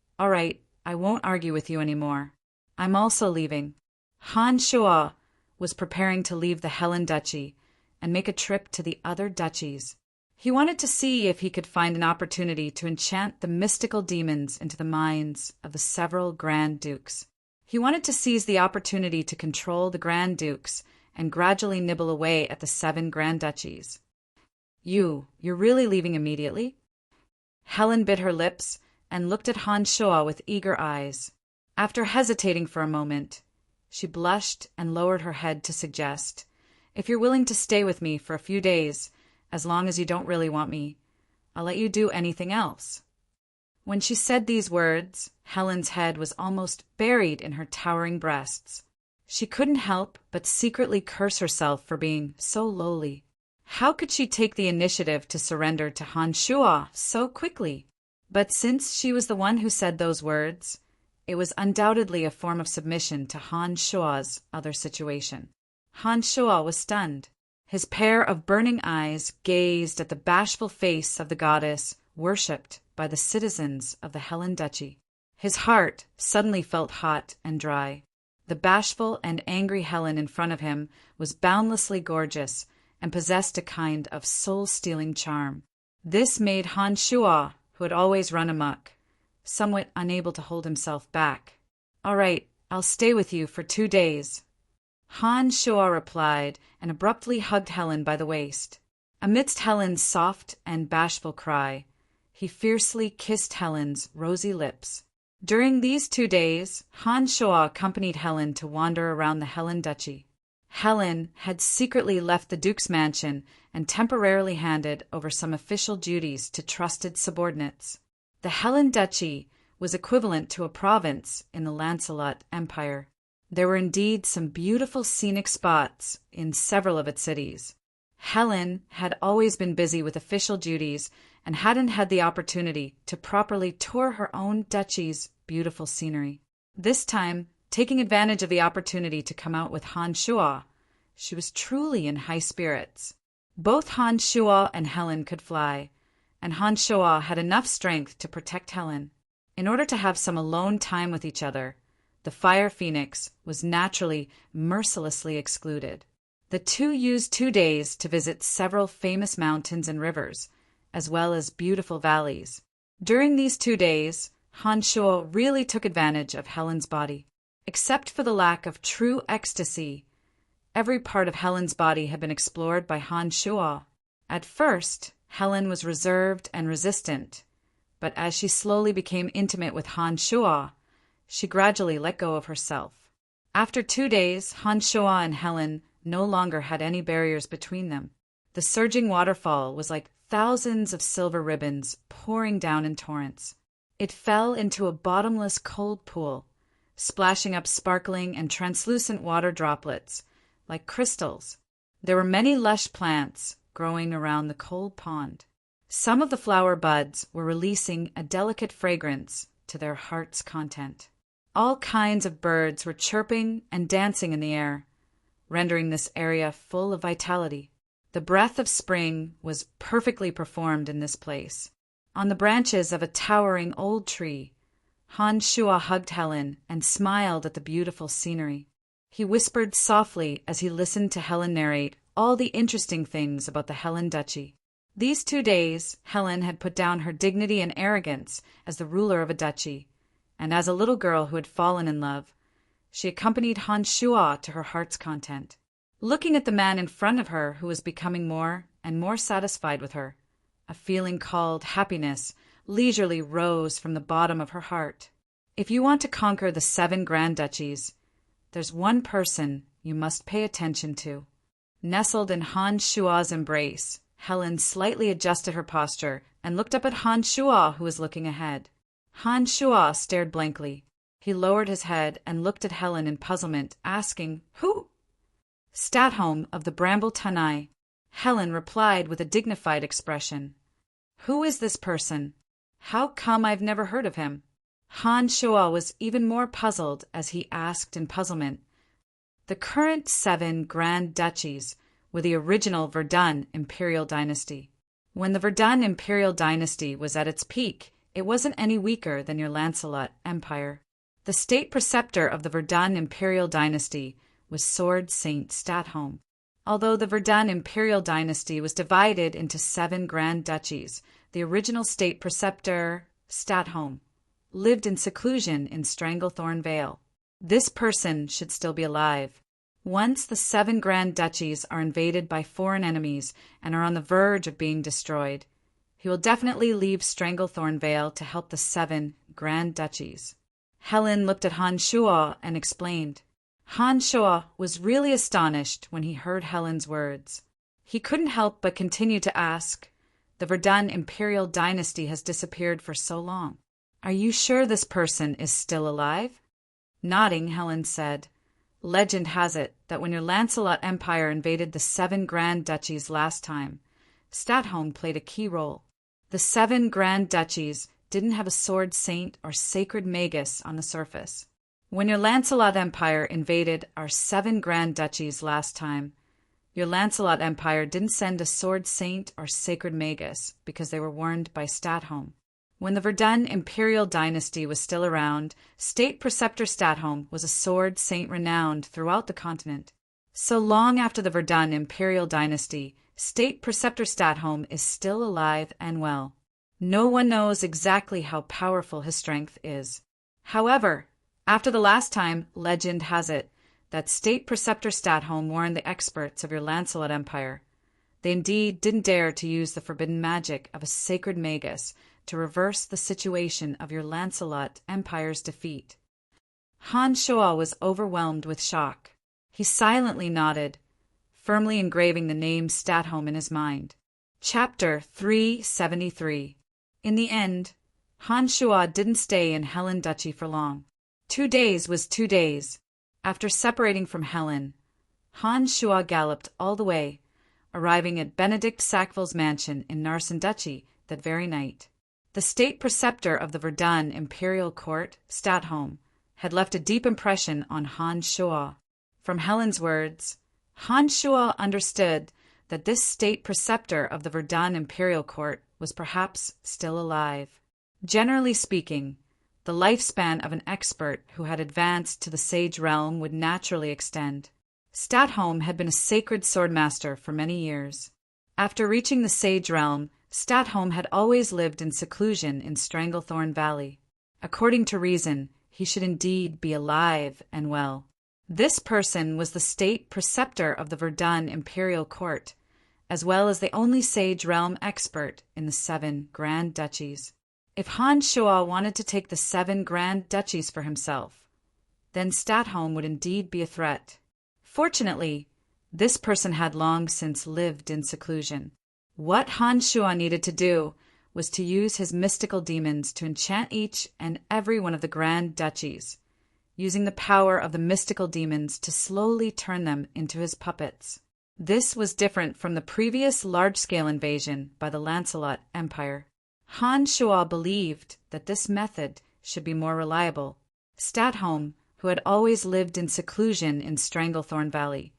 I won't argue with you anymore. I'm also leaving." Han Shuo was preparing to leave the Helen Duchy and make a trip to the other duchies. He wanted to see if he could find an opportunity to enchant the mystical demons into the minds of the several Grand Dukes. He wanted to seize the opportunity to control the Grand Dukes and gradually nibble away at the 7 Grand Duchies. You're really leaving immediately?" Helen bit her lips and looked at Han Shuo with eager eyes. After hesitating for a moment, she blushed and lowered her head to suggest, "If you're willing to stay with me for a few days, as long as you don't really want me, I'll let you do anything else." When she said these words, Helen's head was almost buried in her towering breasts. She couldn't help but secretly curse herself for being so lowly. How could she take the initiative to surrender to Han Shuo so quickly? But since she was the one who said those words, it was undoubtedly a form of submission to Han Shuo's other situation. Han Shuo was stunned. His pair of burning eyes gazed at the bashful face of the goddess worshipped by the citizens of the Helen Duchy. His heart suddenly felt hot and dry. The bashful and angry Helen in front of him was boundlessly gorgeous and possessed a kind of soul-stealing charm. This made Han Shuo, who had always run amok, somewhat unable to hold himself back. "All right, I'll stay with you for 2 days." Han Shuo replied and abruptly hugged Helen by the waist. Amidst Helen's soft and bashful cry, he fiercely kissed Helen's rosy lips. During these 2 days, Han Shuo accompanied Helen to wander around the Helen Duchy. Helen had secretly left the Duke's mansion and temporarily handed over some official duties to trusted subordinates. The Helen Duchy was equivalent to a province in the Lancelot Empire. There were indeed some beautiful scenic spots in several of its cities. Helen had always been busy with official duties and hadn't had the opportunity to properly tour her own duchy's beautiful scenery. This time, taking advantage of the opportunity to come out with Han Shuo, she was truly in high spirits. Both Han Shuo and Helen could fly, and Han Shuo had enough strength to protect Helen. In order to have some alone time with each other, the Fire Phoenix was naturally mercilessly excluded. The two used 2 days to visit several famous mountains and rivers, as well as beautiful valleys. During these 2 days, Han Shuo really took advantage of Helen's body. Except for the lack of true ecstasy, every part of Helen's body had been explored by Han Shuo. At first, Helen was reserved and resistant, but as she slowly became intimate with Han Shuo, she gradually let go of herself. After 2 days, Han Shuo and Helen no longer had any barriers between them. The surging waterfall was like thousands of silver ribbons pouring down in torrents. It fell into a bottomless cold pool, splashing up sparkling and translucent water droplets like crystals. There were many lush plants growing around the cold pond. Some of the flower buds were releasing a delicate fragrance to their heart's content. All kinds of birds were chirping and dancing in the air, rendering this area full of vitality. The breath of spring was perfectly performed in this place. On the branches of a towering old tree, Han Shuo hugged Helen and smiled at the beautiful scenery. He whispered softly as he listened to Helen narrate all the interesting things about the Helen Duchy. These 2 days, Helen had put down her dignity and arrogance as the ruler of a duchy, and as a little girl who had fallen in love, she accompanied Han Shuo to her heart's content. Looking at the man in front of her who was becoming more and more satisfied with her, a feeling called happiness leisurely rose from the bottom of her heart. If you want to conquer the 7 Grand Duchies, there's one person you must pay attention to. Nestled in Han Shuo's embrace, Helen slightly adjusted her posture and looked up at Han Shuo, who was looking ahead. Han Shuo stared blankly. He lowered his head and looked at Helen in puzzlement, asking, "Who?" "Statholm of the Bramble Tanai." Helen replied with a dignified expression. "Who is this person? How come I've never heard of him?" Han Shuo was even more puzzled as he asked in puzzlement. The current 7 Grand Duchies were the original Verdun Imperial Dynasty. When the Verdun Imperial Dynasty was at its peak it wasn't any weaker than your Lancelot Empire. The state preceptor of the Verdun imperial dynasty was Sword Saint Statholm. Although the Verdun imperial dynasty was divided into 7 grand duchies, the original state preceptor, Statholm, lived in seclusion in Stranglethorn Vale. This person should still be alive. Once the 7 grand duchies are invaded by foreign enemies and are on the verge of being destroyed, he will definitely leave Stranglethorn Vale to help the 7 grand duchies. Helen looked at Han Shuo and explained. Han Shuo was really astonished when he heard Helen's words. He couldn't help but continue to ask, "The Verdun imperial dynasty has disappeared for so long. Are you sure this person is still alive?" Nodding, Helen said, "Legend has it that when your Lancelot Empire invaded the 7 grand duchies last time, Statholm played a key role. The 7 grand duchies didn't have a sword saint or sacred magus on the surface. When your Lancelot Empire invaded our 7 grand duchies last time, your Lancelot Empire didn't send a sword saint or sacred magus because they were warned by Statholm. When the Verdun imperial dynasty was still around, state preceptor Statholm was a sword saint renowned throughout the continent. So long after the Verdun imperial dynasty, state preceptor Statholm is still alive and well. No one knows exactly how powerful his strength is. However, after the last time, legend has it that state preceptor Statholm warned the experts of your Lancelot Empire. They indeed didn't dare to use the forbidden magic of a sacred magus to reverse the situation of your Lancelot Empire's defeat. Han Shuo was overwhelmed with shock. He silently nodded, firmly engraving the name Statholm in his mind. Chapter 373. In the end, Han Shuo didn't stay in Helen Duchy for long. 2 days was 2 days. After separating from Helen, Han Shuo galloped all the way, arriving at Benedict Sackville's mansion in Narsen Duchy that very night. The state preceptor of the Verdun imperial court, Statholm, had left a deep impression on Han Shuo. From Helen's words, Han Shuo understood that this state preceptor of the Verdun imperial court was perhaps still alive. Generally speaking, the lifespan of an expert who had advanced to the sage realm would naturally extend. Statholm had been a sacred swordmaster for many years. After reaching the sage realm, Statholm had always lived in seclusion in Stranglethorn Valley. According to reason, he should indeed be alive and well. This person was the state preceptor of the Verdun imperial court, as well as the only sage realm expert in the 7 grand duchies. If Han Shuo wanted to take the 7 grand duchies for himself, then Statholm would indeed be a threat. Fortunately, this person had long since lived in seclusion. What Han Shuo needed to do was to use his mystical demons to enchant each and every one of the grand duchies, using the power of the mystical demons to slowly turn them into his puppets. This was different from the previous large-scale invasion by the Lancelot Empire. Han Shuo believed that this method should be more reliable. Statholm, who had always lived in seclusion in Stranglethorn Valley,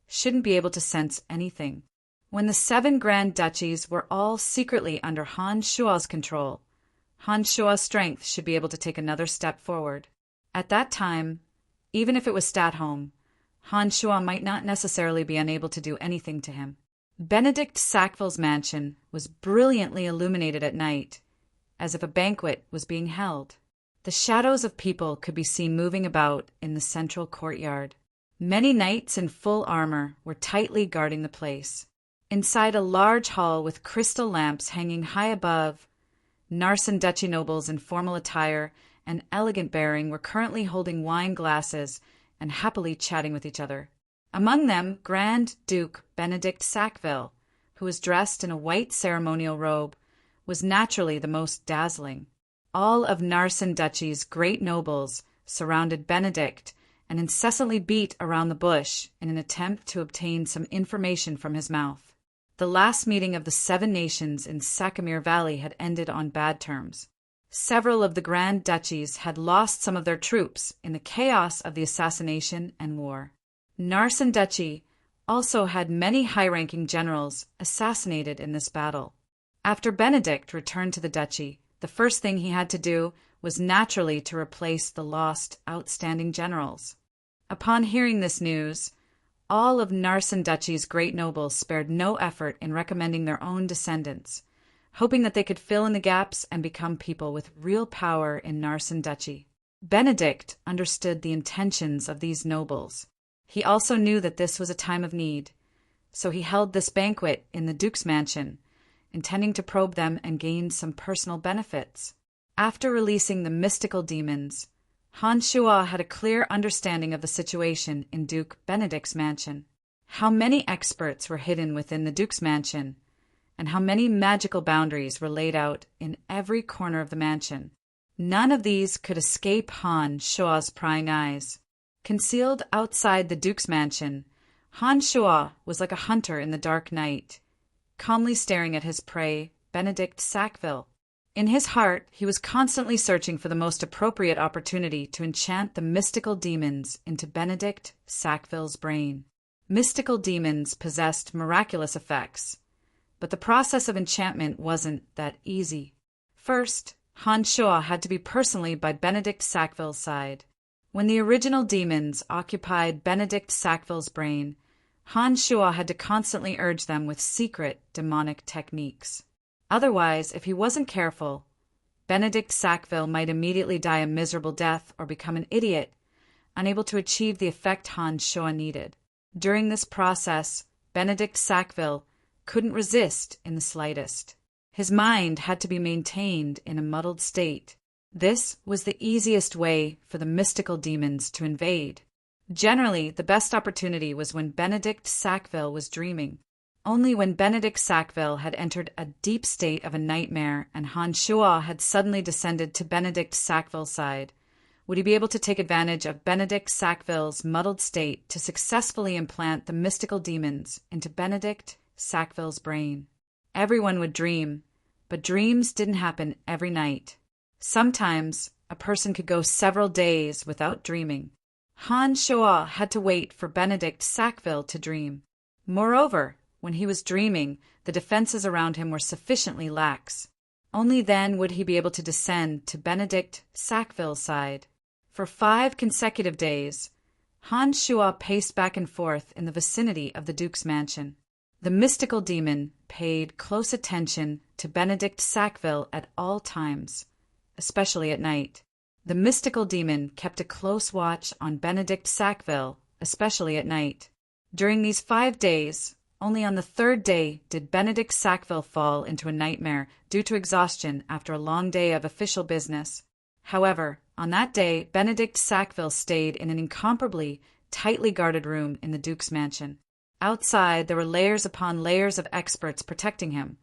shouldn't be able to sense anything. When the 7 grand duchies were all secretly under Han Shuo's control, Han Shuo's strength should be able to take another step forward. At that time, even if it was Statholm, Han Shuo might not necessarily be unable to do anything to him. Benedict Sackville's mansion was brilliantly illuminated at night, as if a banquet was being held. The shadows of people could be seen moving about in the central courtyard. Many knights in full armor were tightly guarding the place. Inside a large hall with crystal lamps hanging high above, Narsen Duchy nobles in formal attire and elegant bearing were currently holding wine glasses and happily chatting with each other. Among them, Grand Duke Benedict Sackville, who was dressed in a white ceremonial robe, was naturally the most dazzling. All of Narsen Duchy's great nobles surrounded Benedict and incessantly beat around the bush in an attempt to obtain some information from his mouth. The last meeting of the 7 nations in Sakamir Valley had ended on bad terms. Several of the grand duchies had lost some of their troops in the chaos of the assassination and war. Narsen Duchy also had many high-ranking generals assassinated in this battle. After Benedict returned to the duchy, The first thing he had to do was naturally to replace the lost, outstanding generals. Upon hearing this news, all of Narsen-Duchy's great nobles spared no effort in recommending their own descendants, hoping that they could fill in the gaps and become people with real power in Narsen-Duchy. Benedict understood the intentions of these nobles. He also knew that this was a time of need, so he held this banquet in the Duke's mansion, intending to probe them and gain some personal benefits. After releasing the mystical demons, Han Shuo had a clear understanding of the situation in Duke Benedict's mansion. How many experts were hidden within the Duke's mansion, and how many magical boundaries were laid out in every corner of the mansion. None of these could escape Han Shuo's prying eyes. Concealed outside the Duke's mansion, Han Shuo was like a hunter in the dark night, calmly staring at his prey, Benedict Sackville. In his heart, he was constantly searching for the most appropriate opportunity to enchant the mystical demons into Benedict Sackville's brain. Mystical demons possessed miraculous effects, but the process of enchantment wasn't that easy. First, Han Shuo had to be personally by Benedict Sackville's side. When the original demons occupied Benedict Sackville's brain, Han Shuo had to constantly urge them with secret demonic techniques. Otherwise, if he wasn't careful, Benedict Sackville might immediately die a miserable death or become an idiot, unable to achieve the effect Han Shuo needed. During this process, Benedict Sackville couldn't resist in the slightest. His mind had to be maintained in a muddled state. This was the easiest way for the mystical demons to invade. Generally, the best opportunity was when Benedict Sackville was dreaming. Only when Benedict Sackville had entered a deep state of a nightmare and Han Shuo had suddenly descended to Benedict Sackville's side would he be able to take advantage of Benedict Sackville's muddled state to successfully implant the mystical demons into Benedict Sackville's brain. Everyone would dream, but dreams didn't happen every night. Sometimes a person could go several days without dreaming. Han Shuo had to wait for Benedict Sackville to dream. Moreover, when he was dreaming, the defenses around him were sufficiently lax. Only then would he be able to descend to Benedict Sackville's side. For 5 consecutive days, Han Shuo paced back and forth in the vicinity of the Duke's mansion. The mystical demon paid close attention to Benedict Sackville at all times, especially at night. The mystical demon kept a close watch on Benedict Sackville, especially at night. During these 5 days, only on the 3rd day did Benedict Sackville fall into a nightmare due to exhaustion after a long day of official business. However, on that day, Benedict Sackville stayed in an incomparably tightly guarded room in the Duke's mansion. Outside, there were layers upon layers of experts protecting him,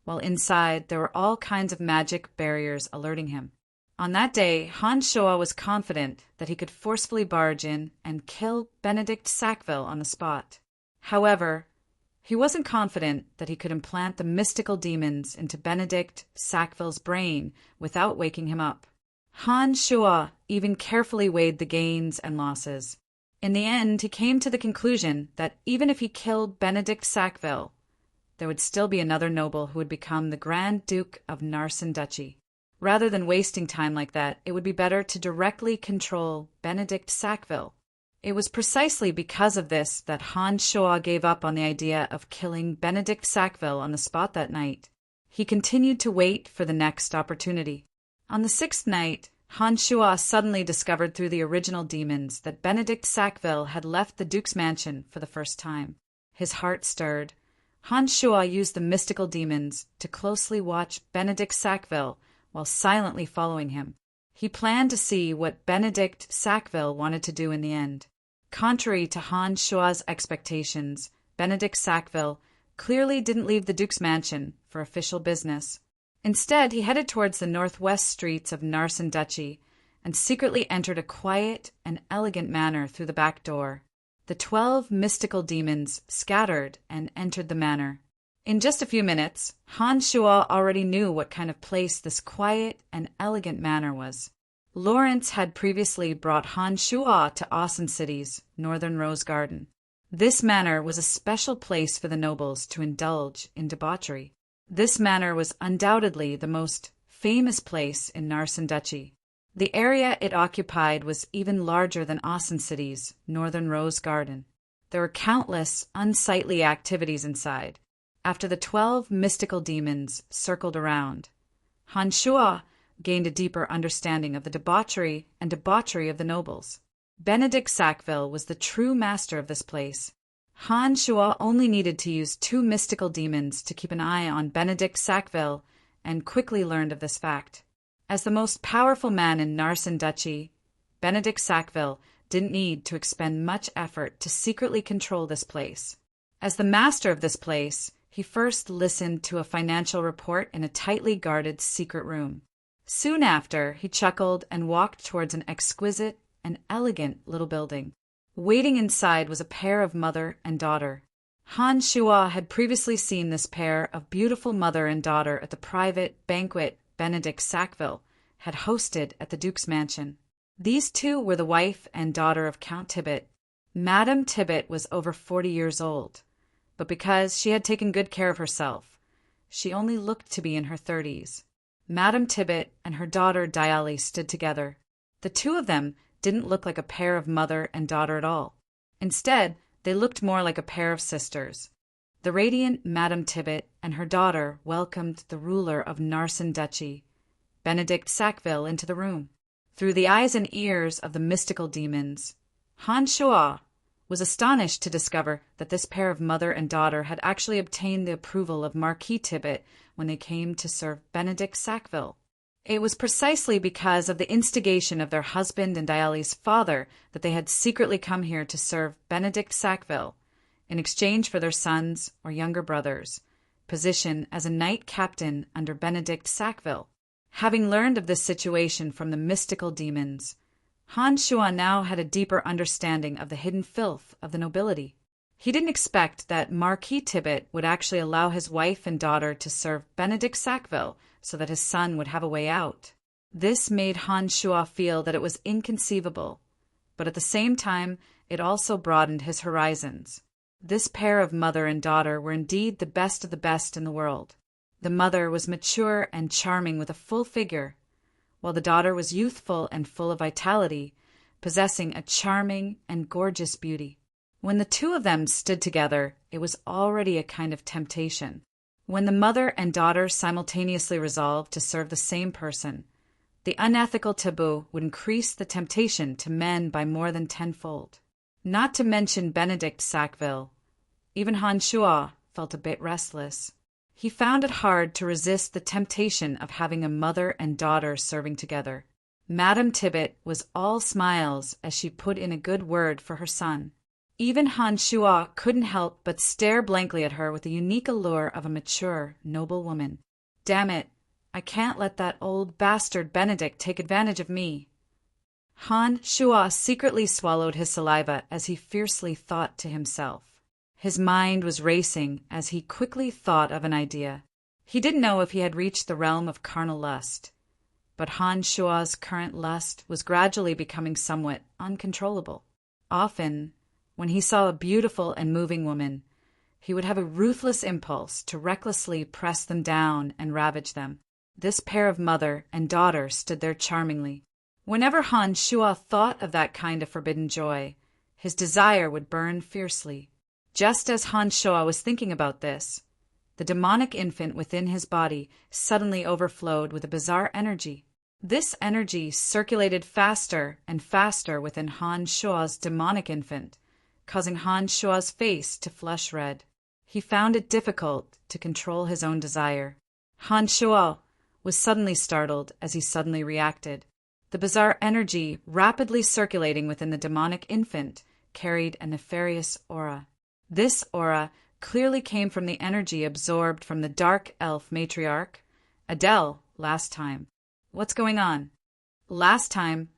while inside there were all kinds of magic barriers alerting him. On that day, Han Shuo was confident that he could forcefully barge in and kill Benedict Sackville on the spot. However, he wasn't confident that he could implant the mystical demons into Benedict Sackville's brain without waking him up. Han Shuo even carefully weighed the gains and losses. In the end, he came to the conclusion that even if he killed Benedict Sackville, there would still be another noble who would become the Grand Duke of Narsen-Duchy. Rather than wasting time like that, it would be better to directly control Benedict Sackville. It was precisely because of this that Han Shuo gave up on the idea of killing Benedict Sackville on the spot that night. He continued to wait for the next opportunity. On the 6th night, Han Shuo suddenly discovered through the original demons that Benedict Sackville had left the Duke's mansion for the first time. His heart stirred. Han Shuo used the mystical demons to closely watch Benedict Sackville while silently following him. He planned to see what Benedict Sackville wanted to do in the end. Contrary to Han Shuo's expectations, Benedict Sackville clearly didn't leave the Duke's mansion for official business. Instead, he headed towards the northwest streets of Narsen-Duchy and secretly entered a quiet and elegant manor through the back door. The 12 mystical demons scattered and entered the manor. In just a few minutes, Han Shuo already knew what kind of place this quiet and elegant manor was. Lawrence had previously brought Han Shuo to Asen City's northern rose garden. This manor was a special place for the nobles to indulge in debauchery. This manor was undoubtedly the most famous place in Narsen Duchy. The area it occupied was even larger than Asen City's Northern Rose Garden. There were countless unsightly activities inside, after the 12 mystical demons circled around. Han Shuo gained a deeper understanding of the debauchery of the nobles. Benedict Sackville was the true master of this place. Han Shuo only needed to use 2 mystical demons to keep an eye on Benedict Sackville, and quickly learned of this fact. As the most powerful man in Narsen Duchy, Benedict Sackville didn't need to expend much effort to secretly control this place. As the master of this place, he first listened to a financial report in a tightly guarded secret room. Soon after, he chuckled and walked towards an exquisite and elegant little building. Waiting inside was a pair of mother and daughter. Han Shuo had previously seen this pair of beautiful mother and daughter at the private banquet Benedict Sackville had hosted at the Duke's mansion. These two were the wife and daughter of Count Tibbet. Madame Tibbet was over 40 years old, but because she had taken good care of herself, she only looked to be in her 30s. Madame Tibbet and her daughter Diali stood together. The two of them didn't look like a pair of mother and daughter at all. Instead, they looked more like a pair of sisters. The radiant Madame Tibbet and her daughter welcomed the ruler of Narsen Duchy, Benedict Sackville, into the room. Through the eyes and ears of the mystical demons, Han Shuo was astonished to discover that this pair of mother and daughter had actually obtained the approval of Marquis Tibbet when they came to serve Benedict Sackville. It was precisely because of the instigation of their husband and Diali's father that they had secretly come here to serve Benedict Sackville, in exchange for their sons or younger brothers' position as a knight captain under Benedict Sackville. Having learned of this situation from the mystical demons, Han Shuo now had a deeper understanding of the hidden filth of the nobility. He didn't expect that Marquis Tibbet would actually allow his wife and daughter to serve Benedict Sackville so that his son would have a way out. This made Han Shuo feel that it was inconceivable, but at the same time it also broadened his horizons. This pair of mother and daughter were indeed the best of the best in the world. The mother was mature and charming with a full figure, while the daughter was youthful and full of vitality, possessing a charming and gorgeous beauty. When the two of them stood together, it was already a kind of temptation. When the mother and daughter simultaneously resolved to serve the same person, the unethical taboo would increase the temptation to men by more than tenfold. Not to mention Benedict Sackville, even Han Shuo felt a bit restless. He found it hard to resist the temptation of having a mother and daughter serving together. Madame Tibbet was all smiles as she put in a good word for her son. Even Han Shuo couldn't help but stare blankly at her with the unique allure of a mature, noble woman. Damn it, I can't let that old bastard Benedict take advantage of me. Han Shuo secretly swallowed his saliva as he fiercely thought to himself. His mind was racing as he quickly thought of an idea. He didn't know if he had reached the realm of carnal lust, but Han Shuo's current lust was gradually becoming somewhat uncontrollable. Often, when he saw a beautiful and moving woman, he would have a ruthless impulse to recklessly press them down and ravage them. This pair of mother and daughter stood there charmingly. Whenever Han Shuo thought of that kind of forbidden joy, his desire would burn fiercely. Just as Han Shuo was thinking about this, the demonic infant within his body suddenly overflowed with a bizarre energy. This energy circulated faster and faster within Han Shuo's demonic infant, causing Han Shuo's face to flush red. He found it difficult to control his own desire. Han Shuo was suddenly startled as he suddenly reacted. The bizarre energy rapidly circulating within the demonic infant carried a nefarious aura. This aura clearly came from the energy absorbed from the dark elf matriarch, Adele, last time. What's going on? Last time,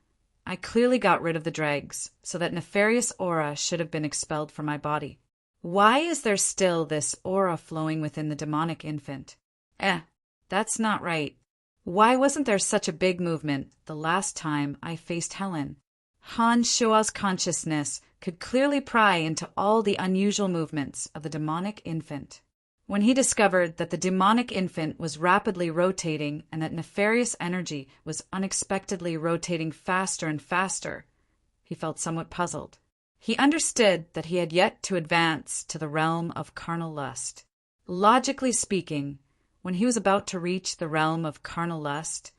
I clearly got rid of the dregs, so that nefarious aura should have been expelled from my body. Why is there still this aura flowing within the demonic infant? That's not right. Why wasn't there such a big movement the last time I faced Helen? Han Shuo's consciousness could clearly pry into all the unusual movements of the demonic infant. When he discovered that the demonic infant was rapidly rotating and that nefarious energy was unexpectedly rotating faster and faster, he felt somewhat puzzled. He understood that he had yet to advance to the realm of carnal lust. Logically speaking, when he was about to reach the realm of carnal lust,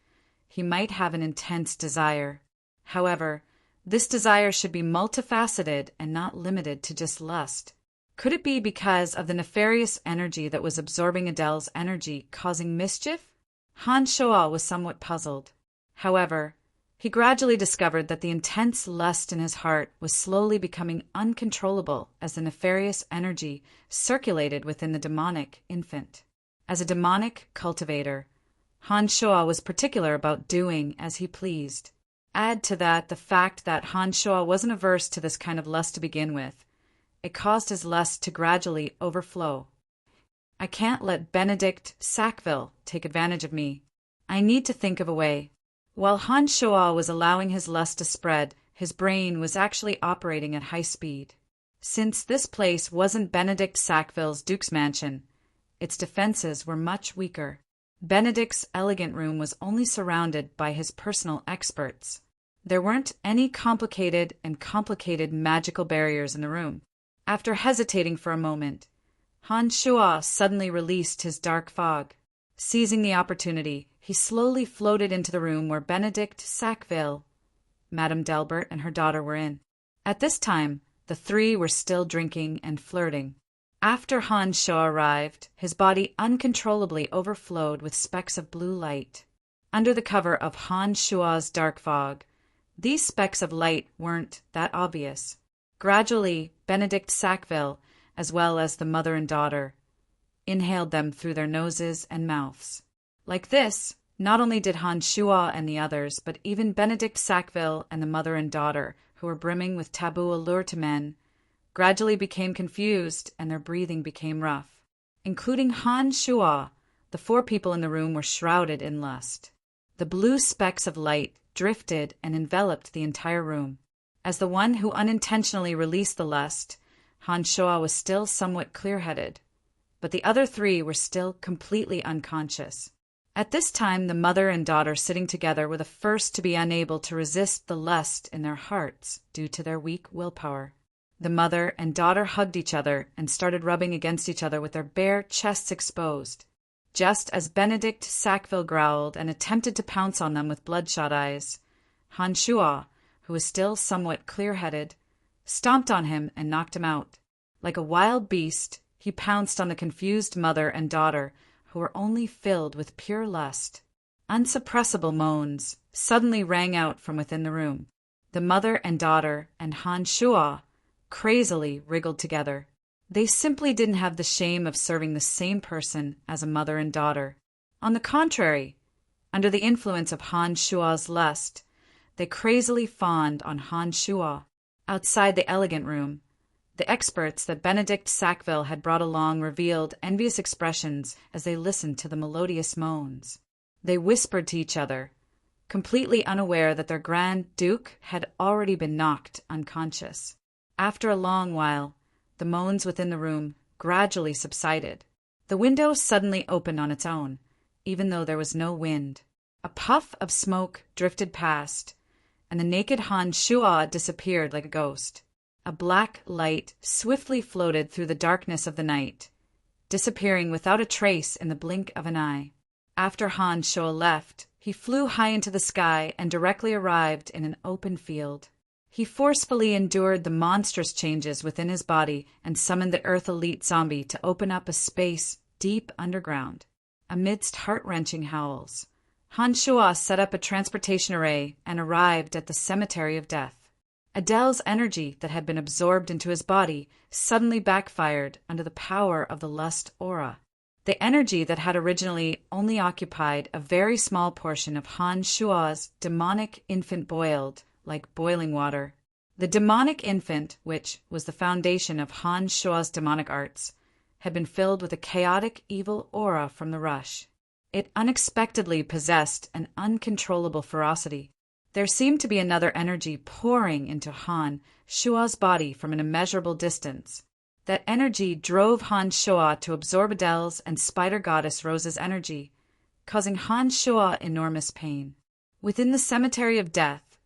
he might have an intense desire. However, this desire should be multifaceted and not limited to just lust. Could it be because of the nefarious energy that was absorbing Adele's energy, causing mischief? Han Shoa was somewhat puzzled. However, he gradually discovered that the intense lust in his heart was slowly becoming uncontrollable as the nefarious energy circulated within the demonic infant. As a demonic cultivator, Han Shoa was particular about doing as he pleased. Add to that the fact that Han Shoa wasn't averse to this kind of lust to begin with. It caused his lust to gradually overflow. I can't let Benedict Sackville take advantage of me. I need to think of a way. While Han Shoa was allowing his lust to spread, his brain was actually operating at high speed. Since this place wasn't Benedict Sackville's Duke's mansion, its defenses were much weaker. Benedict's elegant room was only surrounded by his personal experts. There weren't any complicated magical barriers in the room. After hesitating for a moment, Han Shoa suddenly released his dark fog. Seizing the opportunity, he slowly floated into the room where Benedict Sackville, Madame Delbert, and her daughter were in. At this time, the three were still drinking and flirting. After Han Shoa arrived, his body uncontrollably overflowed with specks of blue light. Under the cover of Han Shoa's dark fog, these specks of light weren't that obvious. Gradually, Benedict Sackville, as well as the mother and daughter, inhaled them through their noses and mouths. Like this, not only did Han Shoa and the others, but even Benedict Sackville and the mother and daughter, who were brimming with taboo allure to men, gradually became confused and their breathing became rough. Including Han Shoa, the four people in the room were shrouded in lust. The blue specks of light drifted and enveloped the entire room. As the one who unintentionally released the lust, Han Shoa was still somewhat clear-headed, but the other three were still completely unconscious. At this time, the mother and daughter sitting together were the first to be unable to resist the lust in their hearts due to their weak willpower. The mother and daughter hugged each other and started rubbing against each other with their bare chests exposed. Just as Benedict Sackville growled and attempted to pounce on them with bloodshot eyes, Han Shoa, who was still somewhat clear-headed, stomped on him and knocked him out. Like a wild beast, he pounced on the confused mother and daughter, who were only filled with pure lust. Unsuppressible moans suddenly rang out from within the room. The mother and daughter and Han Shoa crazily wriggled together. They simply didn't have the shame of serving the same person as a mother and daughter. On the contrary, under the influence of Han Shoa's lust, they crazily fawned on Han Shoa. Outside the elegant room, the experts that Benedict Sackville had brought along revealed envious expressions as they listened to the melodious moans. They whispered to each other, completely unaware that their Grand Duke had already been knocked unconscious. After a long while, the moans within the room gradually subsided. The window suddenly opened on its own, even though there was no wind. A puff of smoke drifted past, and the naked Han Shoa disappeared like a ghost. A black light swiftly floated through the darkness of the night, disappearing without a trace in the blink of an eye. After Han Shoa left, he flew high into the sky and directly arrived in an open field. He forcefully endured the monstrous changes within his body and summoned the Earth Elite Zombie to open up a space deep underground. Amidst heart-wrenching howls, Han Shoa set up a transportation array and arrived at the Cemetery of Death. Adele's energy that had been absorbed into his body suddenly backfired under the power of the lust aura. The energy that had originally only occupied a very small portion of Han Shoa's demonic infant boiled like boiling water. The demonic infant, which was the foundation of Han Shoa's demonic arts, had been filled with a chaotic evil aura from the rush. It unexpectedly possessed an uncontrollable ferocity. There seemed to be another energy pouring into Han Shoa's body from an immeasurable distance. That energy drove Han Shuo to absorb Adele's and Spider Goddess Rose's energy, causing Han Shuo enormous pain. Within the cemetery of death,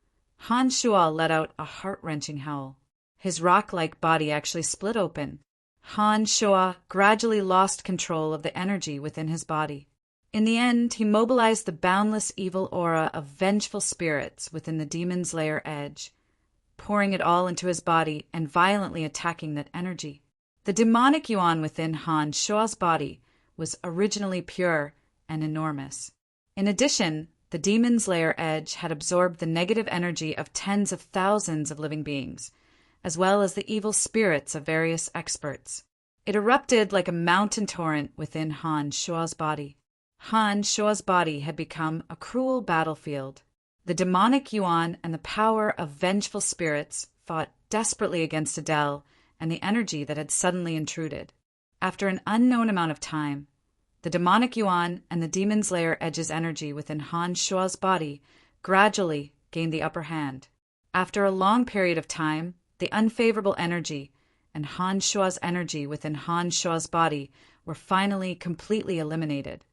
Han Shuo let out a heart-wrenching howl. His rock-like body actually split open. Han Shuo gradually lost control of the energy within his body. In the end, he mobilized the boundless evil aura of vengeful spirits within the demon's lair edge, pouring it all into his body and violently attacking that energy. The demonic yuan within Han Shuo's body was originally pure and enormous. In addition, the demon's lair edge had absorbed the negative energy of tens of thousands of living beings, as well as the evil spirits of various experts. It erupted like a mountain torrent within Han Shuo's body. Han Shuo's body had become a cruel battlefield. The demonic yuan and the power of vengeful spirits fought desperately against Adele and the energy that had suddenly intruded. After an unknown amount of time, the demonic yuan and the demon's lair edge's energy within Han Shuo's body gradually gained the upper hand. After a long period of time, the unfavorable energy and Han Shuo's energy within Han Shuo's body were finally completely eliminated.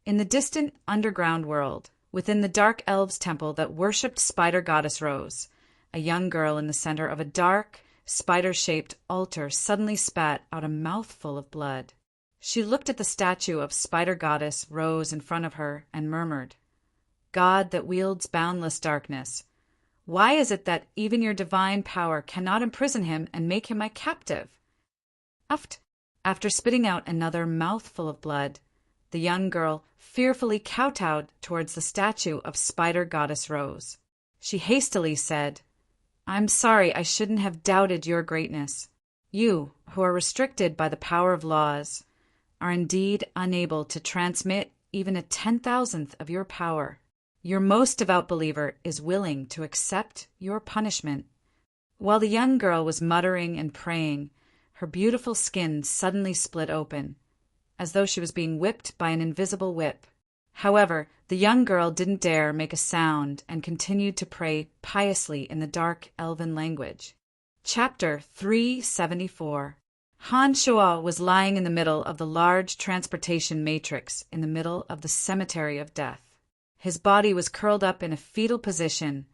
In the distant underground world, within the dark elves' temple that worshipped Spider Goddess Rose, a young girl in the center of a dark, spider-shaped altar suddenly spat out a mouthful of blood. She looked at the statue of Spider Goddess Rose in front of her and murmured, "God that wields boundless darkness, why is it that even your divine power cannot imprison him and make him my captive?" After spitting out another mouthful of blood, the young girl fearfully kowtowed towards the statue of Spider Goddess Rose. She hastily said, "I'm sorry, I shouldn't have doubted your greatness. You, who are restricted by the power of laws, are indeed unable to transmit even a 10,000th of your power. Your most devout believer is willing to accept your punishment." While the young girl was muttering and praying, her beautiful skin suddenly split open, as though she was being whipped by an invisible whip. However, the young girl didn't dare make a sound and continued to pray piously in the dark elven language. Chapter 374. Han Shuo was lying in the middle of the large transportation matrix in the middle of the cemetery of death. His body was curled up in a fetal position,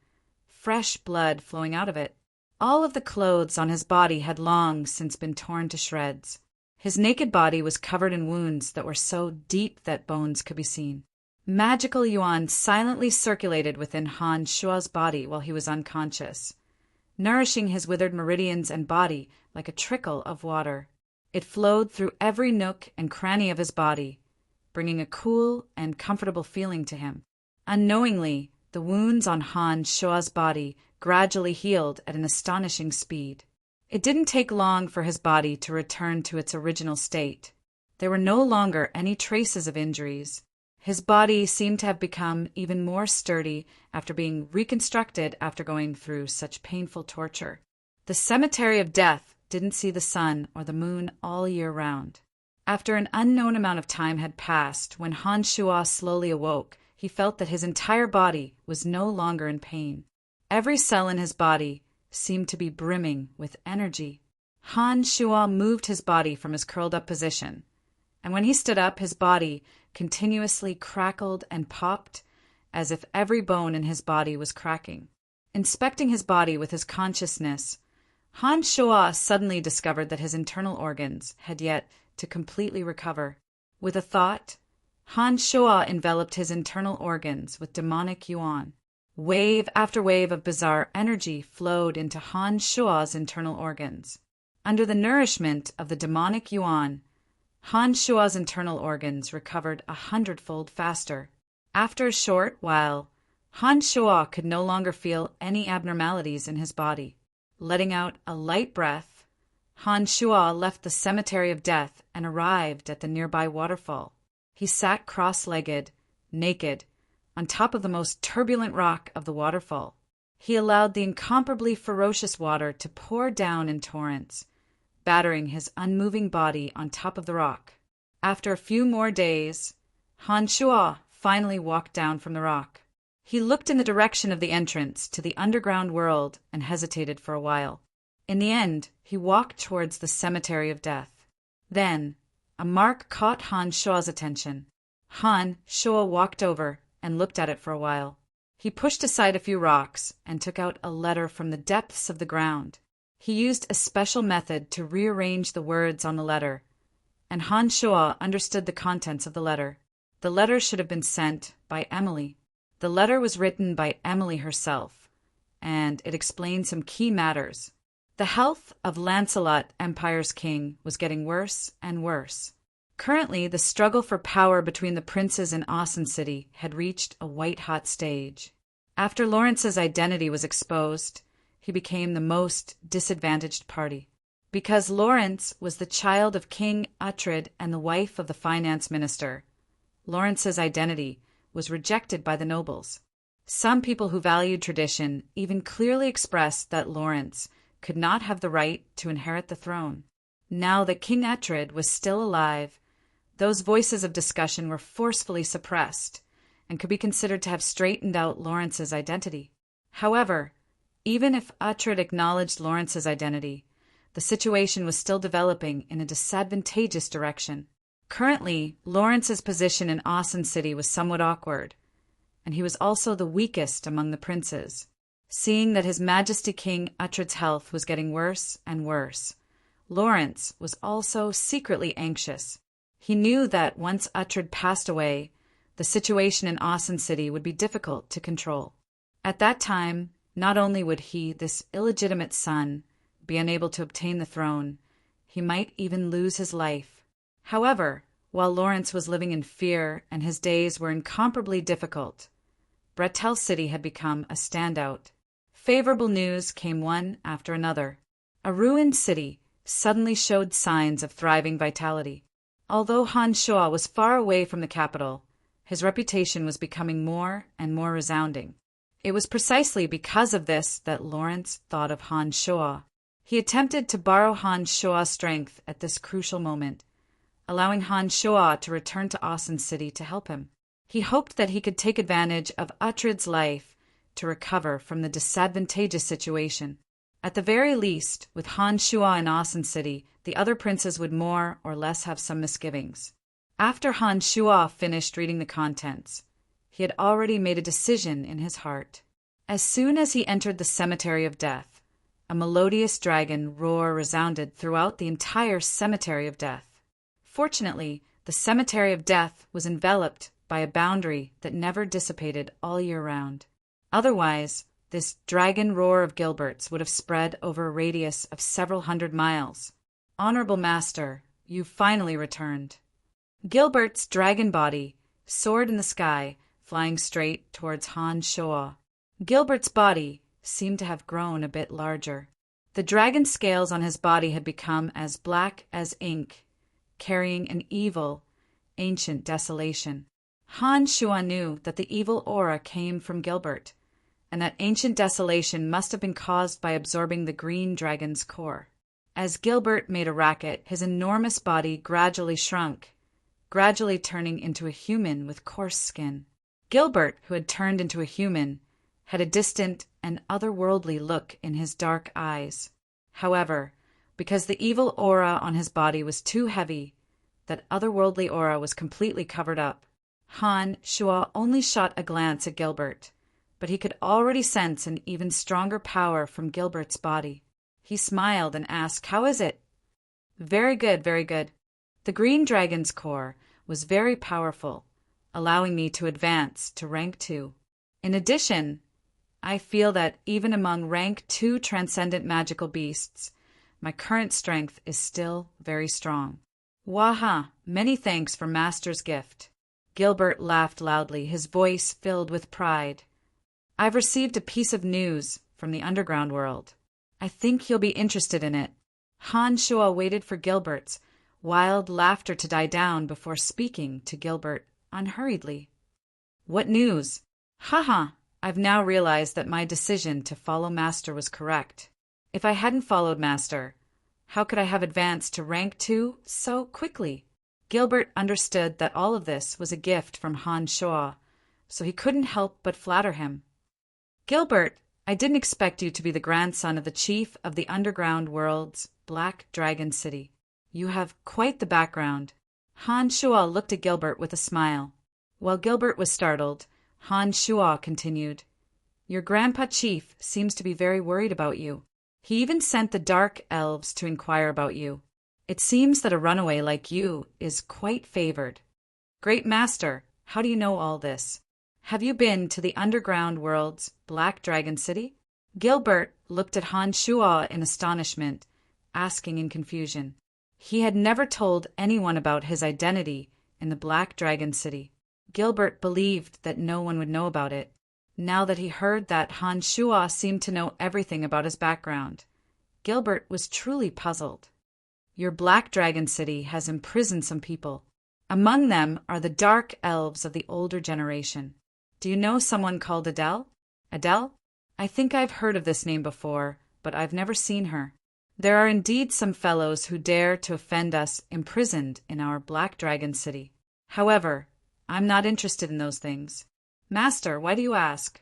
fresh blood flowing out of it. All of the clothes on his body had long since been torn to shreds. His naked body was covered in wounds that were so deep that bones could be seen. Magical yuan silently circulated within Han Shuo's body while he was unconscious, nourishing his withered meridians and body like a trickle of water. It flowed through every nook and cranny of his body, bringing a cool and comfortable feeling to him. Unknowingly, the wounds on Han Shuo's body gradually healed at an astonishing speed. It didn't take long for his body to return to its original state. There were no longer any traces of injuries. His body seemed to have become even more sturdy after being reconstructed after going through such painful torture. The cemetery of death didn't see the sun or the moon all year round. After an unknown amount of time had passed, when Han Shuo slowly awoke, he felt that his entire body was no longer in pain. Every cell in his body seemed to be brimming with energy. Han Shuo moved his body from his curled-up position, and when he stood up, his body continuously crackled and popped as if every bone in his body was cracking. Inspecting his body with his consciousness, Han Shuo suddenly discovered that his internal organs had yet to completely recover. With a thought, Han Shuo enveloped his internal organs with demonic yuan. Wave after wave of bizarre energy flowed into Han Shuo's internal organs. Under the nourishment of the demonic yuan, Han Shuo's internal organs recovered 100-fold faster. After a short while, Han Shuo could no longer feel any abnormalities in his body. Letting out a light breath, Han Shuo left the cemetery of death and arrived at the nearby waterfall. He sat cross-legged, naked, on top of the most turbulent rock of the waterfall. He allowed the incomparably ferocious water to pour down in torrents, battering his unmoving body on top of the rock. After a few more days, Han Shuo finally walked down from the rock. He looked in the direction of the entrance to the underground world and hesitated for a while. In the end, he walked towards the cemetery of death. Then, a mark caught Han Shuo's attention. Han Shuo walked over and looked at it for a while. He pushed aside a few rocks and took out a letter from the depths of the ground. He used a special method to rearrange the words on the letter, and Han Shuo understood the contents of the letter. The letter should have been sent by Emily. The letter was written by Emily herself, and it explained some key matters. The health of Lancelot, Empire's king, was getting worse and worse. Currently, the struggle for power between the princes in Awson City had reached a white-hot stage. After Lawrence's identity was exposed, he became the most disadvantaged party. Because Lawrence was the child of King Uhtred and the wife of the finance minister, Lawrence's identity was rejected by the nobles. Some people who valued tradition even clearly expressed that Lawrence could not have the right to inherit the throne. Now that King Uhtred was still alive, those voices of discussion were forcefully suppressed and could be considered to have straightened out Lawrence's identity. However, even if Uhtred acknowledged Lawrence's identity, the situation was still developing in a disadvantageous direction. Currently, Lawrence's position in Awson City was somewhat awkward, and he was also the weakest among the princes. Seeing that His Majesty King Uhtred's health was getting worse and worse, Lawrence was also secretly anxious. He knew that once Uhtred passed away, the situation in Awson City would be difficult to control. At that time, not only would he, this illegitimate son, be unable to obtain the throne, he might even lose his life. However, while Lawrence was living in fear and his days were incomparably difficult, Bretel City had become a standout. Favorable news came one after another. A ruined city suddenly showed signs of thriving vitality. Although Han Shuo was far away from the capital, his reputation was becoming more and more resounding. It was precisely because of this that Lawrence thought of Han Shuo. He attempted to borrow Han Shuo's strength at this crucial moment, allowing Han Shuo to return to Awson City to help him. He hoped that he could take advantage of Uhtred's life to recover from the disadvantageous situation. At the very least, with Han Shuo in Awson City, the other princes would more or less have some misgivings. After Han Shuo finished reading the contents, he had already made a decision in his heart. As soon as he entered the cemetery of death, a melodious dragon roar resounded throughout the entire cemetery of death. Fortunately, the cemetery of death was enveloped by a boundary that never dissipated all year round. Otherwise, this dragon roar of Gilbert's would have spread over a radius of several hundred miles. Honorable Master, you've finally returned. Gilbert's dragon body soared in the sky, flying straight towards Han Shuo. Gilbert's body seemed to have grown a bit larger. The dragon scales on his body had become as black as ink, carrying an evil, ancient desolation. Han Shuo knew that the evil aura came from Gilbert, and that ancient desolation must have been caused by absorbing the green dragon's core. As Gilbert made a racket, his enormous body gradually shrunk, gradually turning into a human with coarse skin. Gilbert, who had turned into a human, had a distant and otherworldly look in his dark eyes. However, because the evil aura on his body was too heavy, that otherworldly aura was completely covered up. Han Shuo only shot a glance at Gilbert, but he could already sense an even stronger power from Gilbert's body. He smiled and asked, "How is it?" "Very good, very good. The green dragon's core was very powerful, allowing me to advance to rank 2. In addition, I feel that even among rank 2 transcendent magical beasts, my current strength is still very strong." "Waha, many thanks for Master's gift." Gilbert laughed loudly, his voice filled with pride. "I've received a piece of news from the underground world. I think you'll be interested in it." Han Shuo waited for Gilbert's wild laughter to die down before speaking to Gilbert unhurriedly. "What news?" "Haha, I've now realized that my decision to follow Master was correct. If I hadn't followed Master, how could I have advanced to rank 2 so quickly?" Gilbert understood that all of this was a gift from Han Shuo, so he couldn't help but flatter him. "Gilbert, I didn't expect you to be the grandson of the chief of the underground world's Black Dragon City. You have quite the background." Han Shuo looked at Gilbert with a smile. While Gilbert was startled, Han Shuo continued, "Your grandpa chief seems to be very worried about you. He even sent the dark elves to inquire about you. It seems that a runaway like you is quite favored." "Great master, how do you know all this? Have you been to the underground world's Black Dragon City?" Gilbert looked at Han Shuo in astonishment, asking in confusion. He had never told anyone about his identity in the Black Dragon City. Gilbert believed that no one would know about it. Now that he heard that Han Shuo seemed to know everything about his background, Gilbert was truly puzzled. "Your Black Dragon City has imprisoned some people. Among them are the dark elves of the older generation. Do you know someone called Adele?" "Adele? I think I've heard of this name before, but I've never seen her. There are indeed some fellows who dare to offend us imprisoned in our Black Dragon City. However, I'm not interested in those things." "Master, why do you ask?"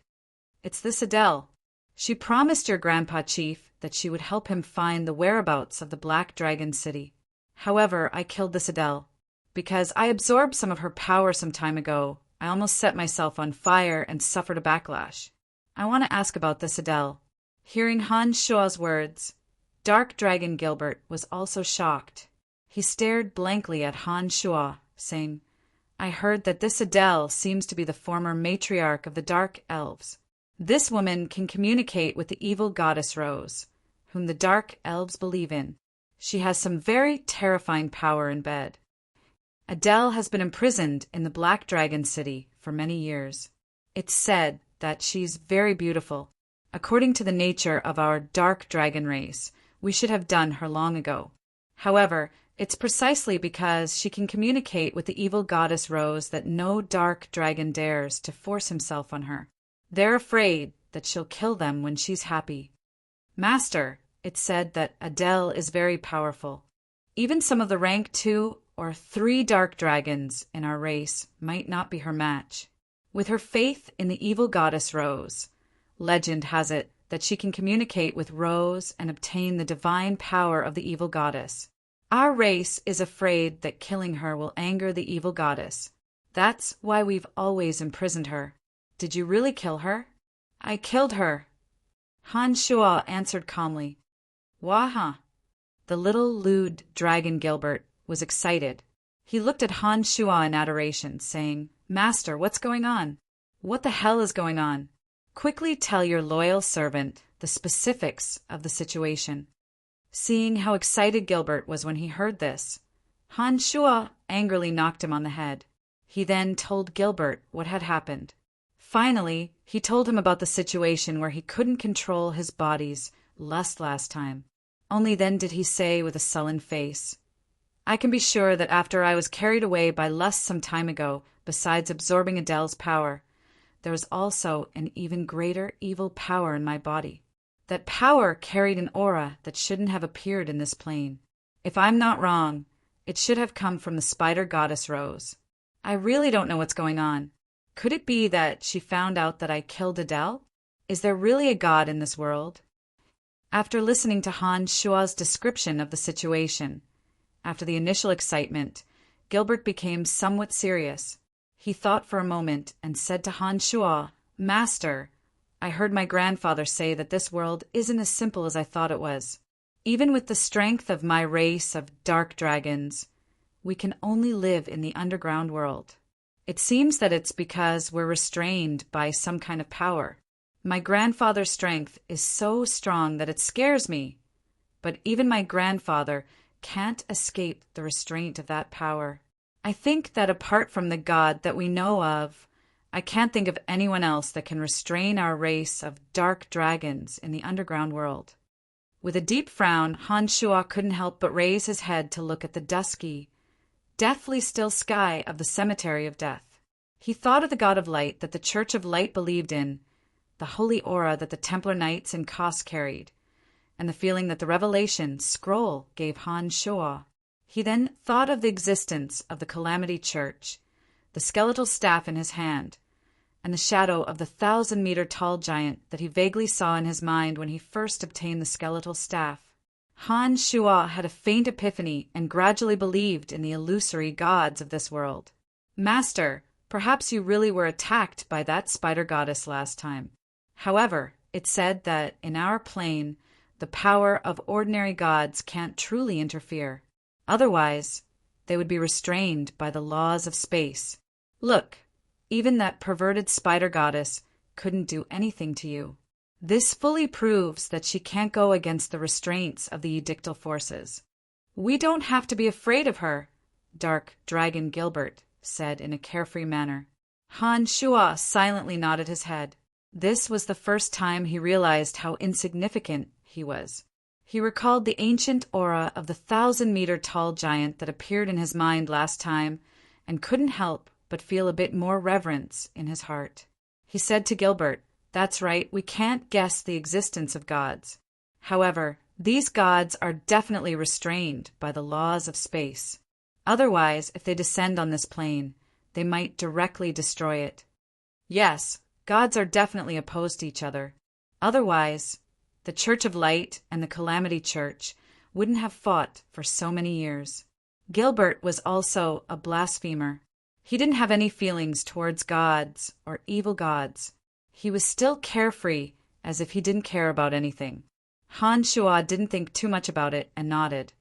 "It's this Adele. She promised your grandpa chief that she would help him find the whereabouts of the Black Dragon City. However, I killed this Adele. Because I absorbed some of her power some time ago, I almost set myself on fire and suffered a backlash. I want to ask about this Adele." Hearing Han Shuo's words, Dark Dragon Gilbert was also shocked. He stared blankly at Han Shuo, saying, "I heard that this Adele seems to be the former matriarch of the Dark Elves. This woman can communicate with the evil goddess Rose, whom the Dark Elves believe in. She has some very terrifying power in bed. Adele has been imprisoned in the Black Dragon City for many years. It's said that she's very beautiful. According to the nature of our Dark Dragon race, we should have done her long ago. However, it's precisely because she can communicate with the evil goddess Rose that no dark dragon dares to force himself on her. They're afraid that she'll kill them when she's happy. Master, it's said that Adele is very powerful. Even some of the rank 2 or 3 dark dragons in our race might not be her match. With her faith in the evil goddess Rose, legend has it that she can communicate with Rose and obtain the divine power of the evil goddess. Our race is afraid that killing her will anger the evil goddess. That's why we've always imprisoned her. Did you really kill her?" "I killed her," Han Shuo answered calmly. "Waha!" The little lewd dragon Gilbert was excited. He looked at Han Shuo in adoration, saying, "Master, what's going on? What the hell is going on? Quickly tell your loyal servant the specifics of the situation." Seeing how excited Gilbert was when he heard this, Han Shuo angrily knocked him on the head. He then told Gilbert what had happened. Finally, he told him about the situation where he couldn't control his body's lust last time. Only then did he say with a sullen face, "I can be sure that after I was carried away by lust some time ago, besides absorbing Adele's power, there was also an even greater evil power in my body. That power carried an aura that shouldn't have appeared in this plane. If I'm not wrong, it should have come from the spider goddess Rose. I really don't know what's going on. Could it be that she found out that I killed Adele? Is there really a god in this world?" After listening to Han Shuo's description of the situation, after the initial excitement, Gilbert became somewhat serious. He thought for a moment and said to Han Shuo, "Master, I heard my grandfather say that this world isn't as simple as I thought it was. Even with the strength of my race of dark dragons, we can only live in the underground world. It seems that it's because we're restrained by some kind of power. My grandfather's strength is so strong that it scares me. But even my grandfather can't escape the restraint of that power. I think that apart from the God that we know of, I can't think of anyone else that can restrain our race of dark dragons in the underground world." With a deep frown, Han Shuo couldn't help but raise his head to look at the dusky, deathly still sky of the Cemetery of Death. He thought of the God of Light that the Church of Light believed in, the holy aura that the Templar Knights in Kos carried, and the feeling that the Revelation scroll gave Han Shuo. He then thought of the existence of the Calamity Church, the skeletal staff in his hand, and the shadow of the 1,000-meter-tall giant that he vaguely saw in his mind when he first obtained the skeletal staff. Han Shuo had a faint epiphany and gradually believed in the illusory gods of this world. Master, perhaps you really were attacked by that spider goddess last time. However, it said that in our plane, the power of ordinary gods can't truly interfere. Otherwise, they would be restrained by the laws of space. Look, even that perverted spider goddess couldn't do anything to you. This fully proves that she can't go against the restraints of the edictal forces. We don't have to be afraid of her, Dark Dragon Gilbert said in a carefree manner. Han Shuo silently nodded his head. This was the first time he realized how insignificant he was. He recalled the ancient aura of the 1,000-meter-tall giant that appeared in his mind last time and couldn't help but feel a bit more reverence in his heart. He said to Gilbert, "That's right, we can't guess the existence of gods. However, these gods are definitely restrained by the laws of space. Otherwise, if they descend on this plane, they might directly destroy it. Yes, gods are definitely opposed to each other. Otherwise, the Church of Light and the Calamity Church wouldn't have fought for so many years." Gilbert was also a blasphemer. He didn't have any feelings towards gods or evil gods. He was still carefree, as if he didn't care about anything. Han Shuo didn't think too much about it and nodded.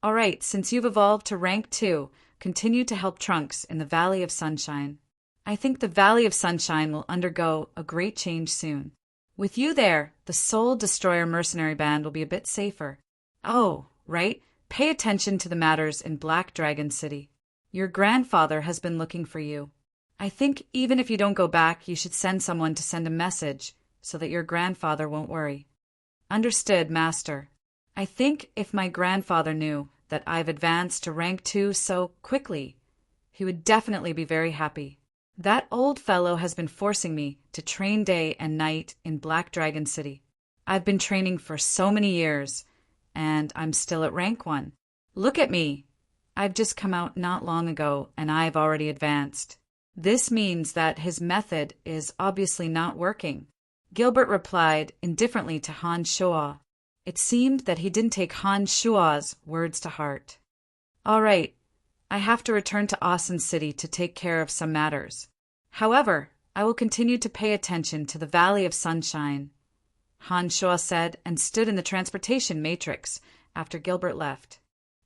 "All right, since you've evolved to rank 2, continue to help Trunks in the Valley of Sunshine. I think the Valley of Sunshine will undergo a great change soon. With you there, the Soul Destroyer mercenary band will be a bit safer. Oh, right, pay attention to the matters in Black Dragon City. Your grandfather has been looking for you. I think even if you don't go back, you should send someone to send a message so that your grandfather won't worry." "Understood, Master. I think if my grandfather knew that I've advanced to rank 2 so quickly, he would definitely be very happy. That old fellow has been forcing me to train day and night in Black Dragon City. I've been training for so many years, and I'm still at rank 1. Look at me. I've just come out not long ago, and I've already advanced. This means that his method is obviously not working." Gilbert replied indifferently to Han Shuo. It seemed that he didn't take Han Shuo's words to heart. "All right, I have to return to Awesome City to take care of some matters. However, I will continue to pay attention to the Valley of Sunshine," Han Shuo said and stood in the transportation matrix after Gilbert left.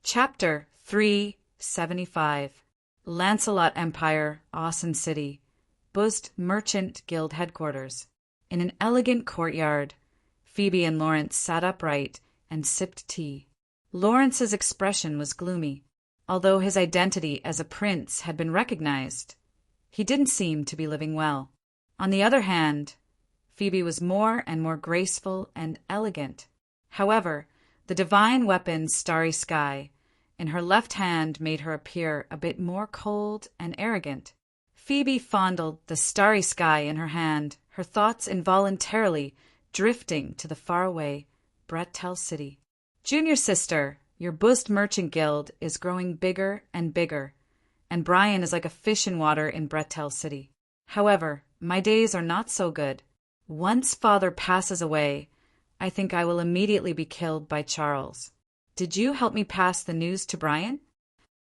Chapter 375. Lancelot Empire, Awesome City, Buzzed Merchant Guild Headquarters. In an elegant courtyard, Phoebe and Lawrence sat upright and sipped tea. Lawrence's expression was gloomy. Although his identity as a prince had been recognized, he didn't seem to be living well. On the other hand, Phoebe was more and more graceful and elegant. However, the divine weapon Starry Sky in her left hand made her appear a bit more cold and arrogant. Phoebe fondled the starry sky in her hand, her thoughts involuntarily drifting to the faraway Brettel City. "Junior sister, your Buzzed Merchant Guild is growing bigger and bigger, and Brian is like a fish in water in Brettel City. However, my days are not so good. Once father passes away, I think I will immediately be killed by Charles. Did you help me pass the news to Brian?"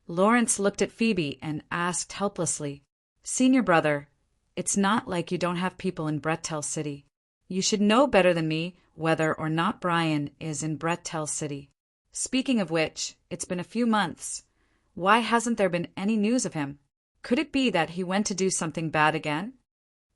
Lawrence looked at Phoebe and asked helplessly, "Senior brother, it's not like you don't have people in Brettel City. You should know better than me whether or not Brian is in Brettel City. Speaking of which, it's been a few months. Why hasn't there been any news of him? Could it be that he went to do something bad again?"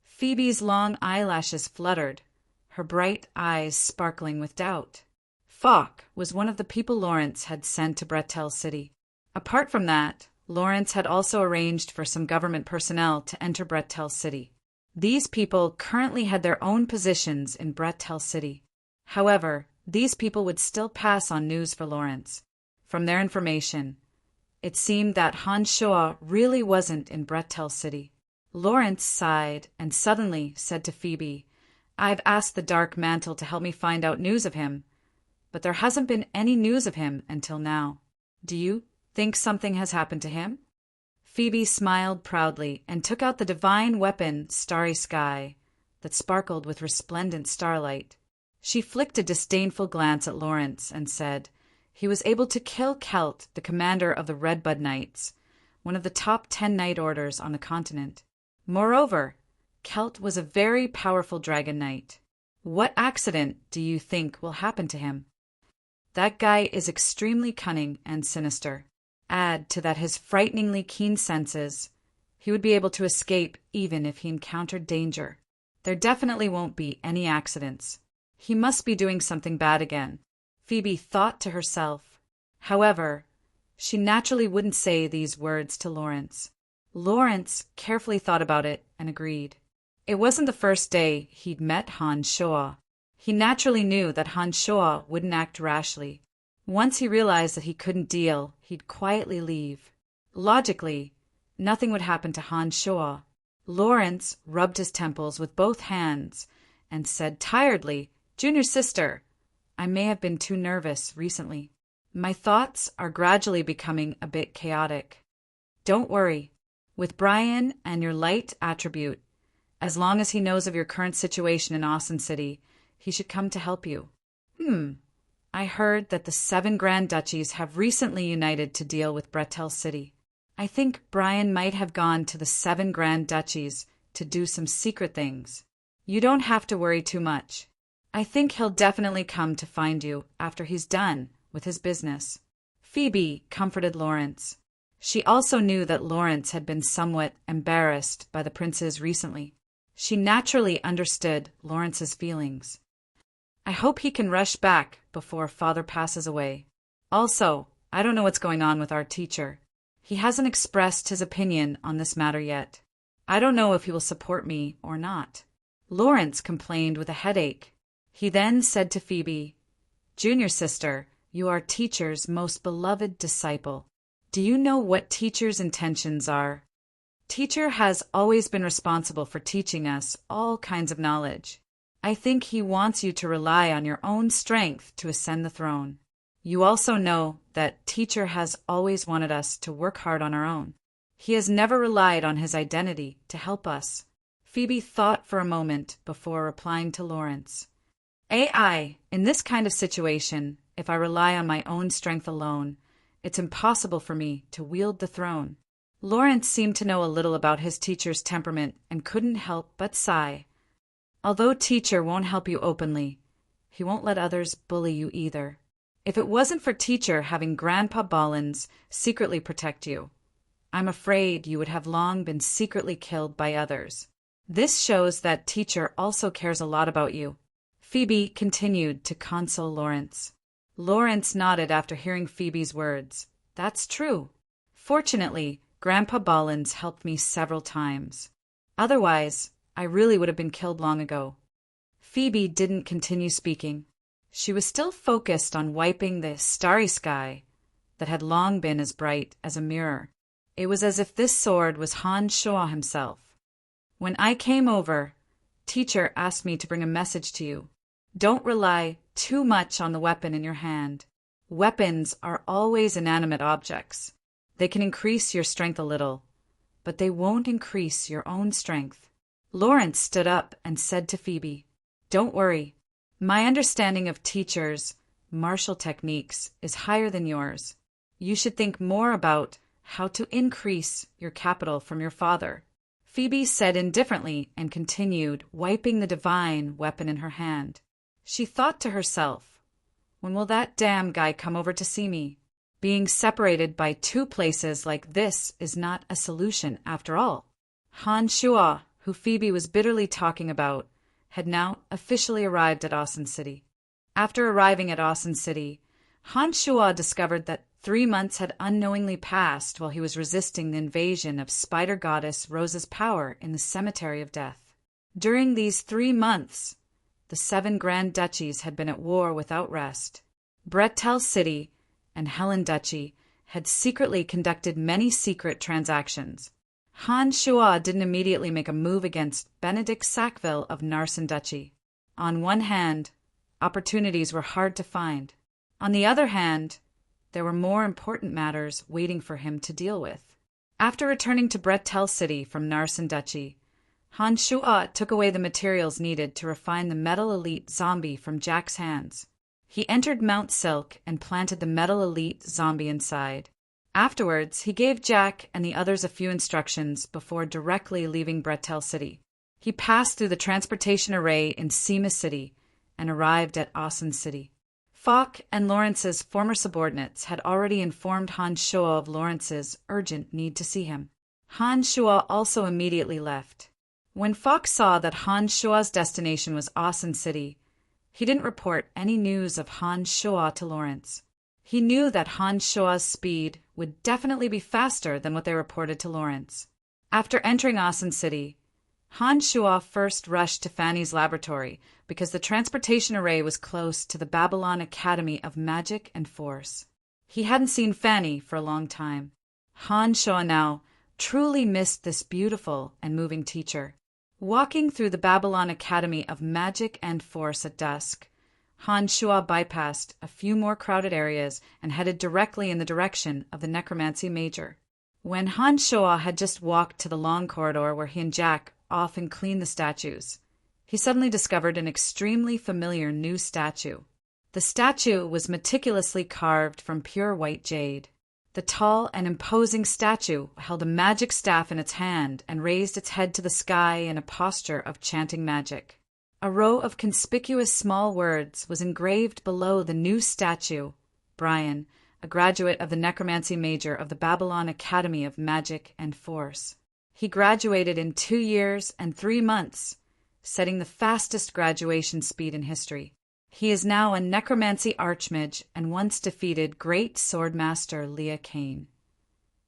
Phoebe's long eyelashes fluttered, her bright eyes sparkling with doubt. Falk was one of the people Lawrence had sent to Brettel City. Apart from that, Lawrence had also arranged for some government personnel to enter Brettel City. These people currently had their own positions in Brettel City. However, these people would still pass on news for Lawrence. From their information, it seemed that Han Shuo really wasn't in Brettel City. Lawrence sighed and suddenly said to Phoebe, "I've asked the Dark Mantle to help me find out news of him, but there hasn't been any news of him until now. Do you think something has happened to him?" Phoebe smiled proudly and took out the divine weapon, Starry Sky, that sparkled with resplendent starlight. She flicked a disdainful glance at Lawrence and said, "He was able to kill Celt, the commander of the Redbud Knights, one of the top 10 Knight Orders on the continent. Moreover, Celt was a very powerful Dragon Knight. What accident do you think will happen to him? That guy is extremely cunning and sinister. Add to that his frighteningly keen senses. He would be able to escape even if he encountered danger. There definitely won't be any accidents. He must be doing something bad again," Phoebe thought to herself. However, she naturally wouldn't say these words to Lawrence. Lawrence carefully thought about it and agreed. It wasn't the first day he'd met Han Shoa. He naturally knew that Han Shoa wouldn't act rashly. Once he realized that he couldn't deal, he'd quietly leave. Logically, nothing would happen to Han Shoa. Lawrence rubbed his temples with both hands and said tiredly, "Junior sister, I may have been too nervous recently. My thoughts are gradually becoming a bit chaotic. Don't worry. With Brian and your light attribute, as long as he knows of your current situation in Austin City, he should come to help you." I heard that the 7 Grand Duchies have recently united to deal with Bretel City. I think Brian might have gone to the 7 Grand Duchies to do some secret things. You don't have to worry too much. I think he'll definitely come to find you after he's done with his business. Phoebe comforted Lawrence. She also knew that Lawrence had been somewhat embarrassed by the princes recently. She naturally understood Lawrence's feelings. I hope he can rush back before father passes away. Also, I don't know what's going on with our teacher. He hasn't expressed his opinion on this matter yet. I don't know if he will support me or not. Lawrence complained with a headache. He then said to Phoebe, "Junior sister, you are teacher's most beloved disciple. Do you know what teacher's intentions are? Teacher has always been responsible for teaching us all kinds of knowledge. I think he wants you to rely on your own strength to ascend the throne. You also know that teacher has always wanted us to work hard on our own. He has never relied on his identity to help us." Phoebe thought for a moment before replying to Lawrence. In this kind of situation, if I rely on my own strength alone, it's impossible for me to wield the throne." Lawrence seemed to know a little about his teacher's temperament and couldn't help but sigh. Although teacher won't help you openly, he won't let others bully you either. If it wasn't for teacher having Grandpa Bollins secretly protect you, I'm afraid you would have long been secretly killed by others. This shows that teacher also cares a lot about you. Phoebe continued to console Lawrence. Lawrence nodded after hearing Phoebe's words. That's true. Fortunately, Grandpa Bollins helped me several times. Otherwise, I really would have been killed long ago. Phoebe didn't continue speaking. She was still focused on wiping the starry sky that had long been as bright as a mirror. It was as if this sword was Han Shoa himself. "When I came over, teacher asked me to bring a message to you. Don't rely too much on the weapon in your hand. Weapons are always inanimate objects. They can increase your strength a little, but they won't increase your own strength." Lawrence stood up and said to Phoebe, "Don't worry. My understanding of teachers' martial techniques is higher than yours. You should think more about how to increase your capital from your father." Phoebe said indifferently and continued wiping the divine weapon in her hand. She thought to herself, "When will that damn guy come over to see me? Being separated by 2 places like this is not a solution after all." Han Shua, who Phoebe was bitterly talking about, had now officially arrived at Austin City. After arriving at Austin City, Han Shua discovered that 3 months had unknowingly passed while he was resisting the invasion of Spider Goddess Rose's power in the Cemetery of Death. During these 3 months, the 7 Grand Duchies had been at war without rest. Bretel City and Helen Duchy had secretly conducted many secret transactions. Han Shua didn't immediately make a move against Benedict Sackville of Narsen Duchy. On one hand, opportunities were hard to find. On the other hand, there were more important matters waiting for him to deal with. After returning to Bretel City from Narsen Duchy, Han Shua took away the materials needed to refine the Metal Elite zombie from Jack's hands. He entered Mount Silk and planted the Metal Elite zombie inside. Afterwards, he gave Jack and the others a few instructions before directly leaving Bretel City. He passed through the transportation array in Sema City and arrived at Asen City. Falk and Lawrence's former subordinates had already informed Han Shua of Lawrence's urgent need to see him. Han Shua also immediately left. When Falk saw that Han Shua's destination was Asen City, he didn't report any news of Han Shua to Lawrence. He knew that Han Shua's speed would definitely be faster than what they reported to Lawrence. After entering Asen City, Han Shua first rushed to Fanny's laboratory because the transportation array was close to the Babylon Academy of Magic and Force. He hadn't seen Fanny for a long time. Han Shua now truly missed this beautiful and moving teacher. Walking through the Babylon Academy of Magic and Force at dusk, Han Shua bypassed a few more crowded areas and headed directly in the direction of the Necromancy Major. When Han Shua had just walked to the long corridor where he and Jack often cleaned the statues, he suddenly discovered an extremely familiar new statue. The statue was meticulously carved from pure white jade. The tall and imposing statue held a magic staff in its hand and raised its head to the sky in a posture of chanting magic. A row of conspicuous small words was engraved below the new statue: Brian, a graduate of the Necromancy Major of the Babylon Academy of Magic and Force. He graduated in 2 years and 3 months, setting the fastest graduation speed in history. He is now a necromancy archmage and once defeated great swordmaster Leah Kane.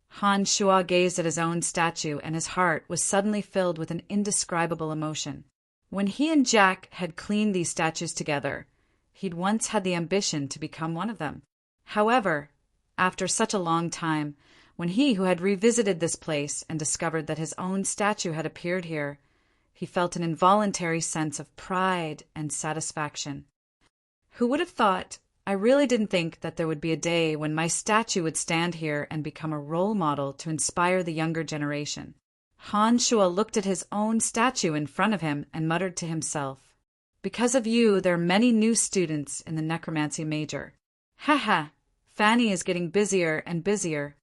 Han Shua gazed at his own statue and his heart was suddenly filled with an indescribable emotion. When he and Jack had cleaned these statues together, he'd once had the ambition to become one of them. However, after such a long time, when he who had revisited this place and discovered that his own statue had appeared here, he felt an involuntary sense of pride and satisfaction. Who would have thought? I really didn't think that there would be a day when my statue would stand here and become a role model to inspire the younger generation. Han Shua looked at his own statue in front of him and muttered to himself, "Because of you, there are many new students in the Necromancy Major. Ha! Fanny is getting busier and busier."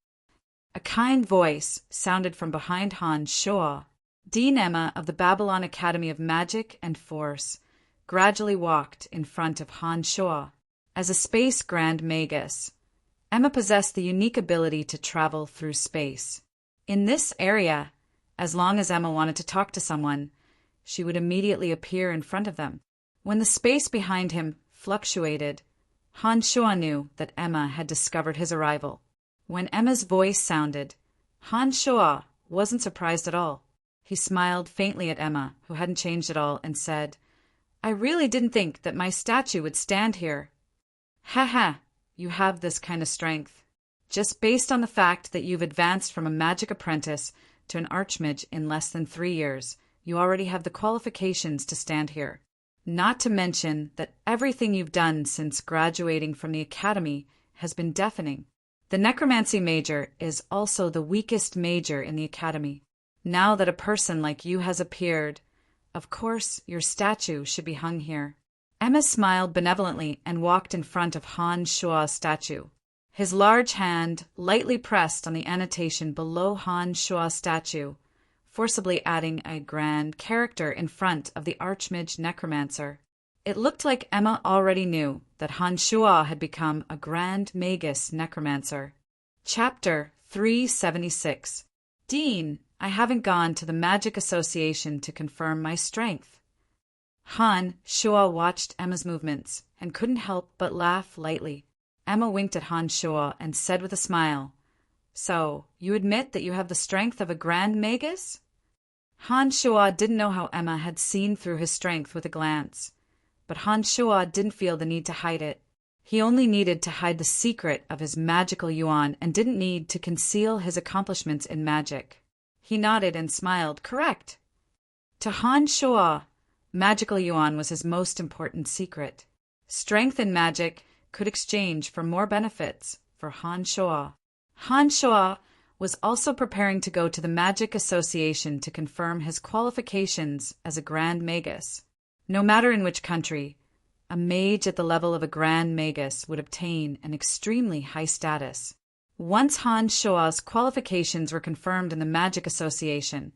A kind voice sounded from behind Han Shua. Dean Emma of the Babylon Academy of Magic and Force gradually walked in front of Han Shua. As a space Grand Magus, Emma possessed the unique ability to travel through space. In this area, as long as Emma wanted to talk to someone, she would immediately appear in front of them. When the space behind him fluctuated, Han Shua knew that Emma had discovered his arrival. When Emma's voice sounded, Han Shua wasn't surprised at all. He smiled faintly at Emma, who hadn't changed at all, and said, "I really didn't think that my statue would stand here." Ha! You have this kind of strength. Just based on the fact that you've advanced from a magic apprentice to an archmage in less than 3 years, you already have the qualifications to stand here. Not to mention that everything you've done since graduating from the academy has been deafening. The Necromancy Major is also the weakest major in the academy. Now that a person like you has appeared, of course your statue should be hung here. Emma smiled benevolently and walked in front of Han Shua's statue. His large hand lightly pressed on the annotation below Han Shua's statue, forcibly adding a grand character in front of the Archmage Necromancer. It looked like Emma already knew that Han Shua had become a Grand Magus Necromancer. Chapter 376. Dean, I haven't gone to the Magic Association to confirm my strength. Han Shua watched Emma's movements and couldn't help but laugh lightly. Emma winked at Han Shua and said with a smile, "So, you admit that you have the strength of a Grand Magus?" Han Shua didn't know how Emma had seen through his strength with a glance, but Han Shua didn't feel the need to hide it. He only needed to hide the secret of his magical yuan and didn't need to conceal his accomplishments in magic. He nodded and smiled. Correct. To Han Shua, magical yuan was his most important secret. Strength and magic could exchange for more benefits for Han Shua. Han Shua was also preparing to go to the Magic Association to confirm his qualifications as a Grand Magus. No matter in which country, a mage at the level of a Grand Magus would obtain an extremely high status. Once Han Shuo's qualifications were confirmed in the Magic Association,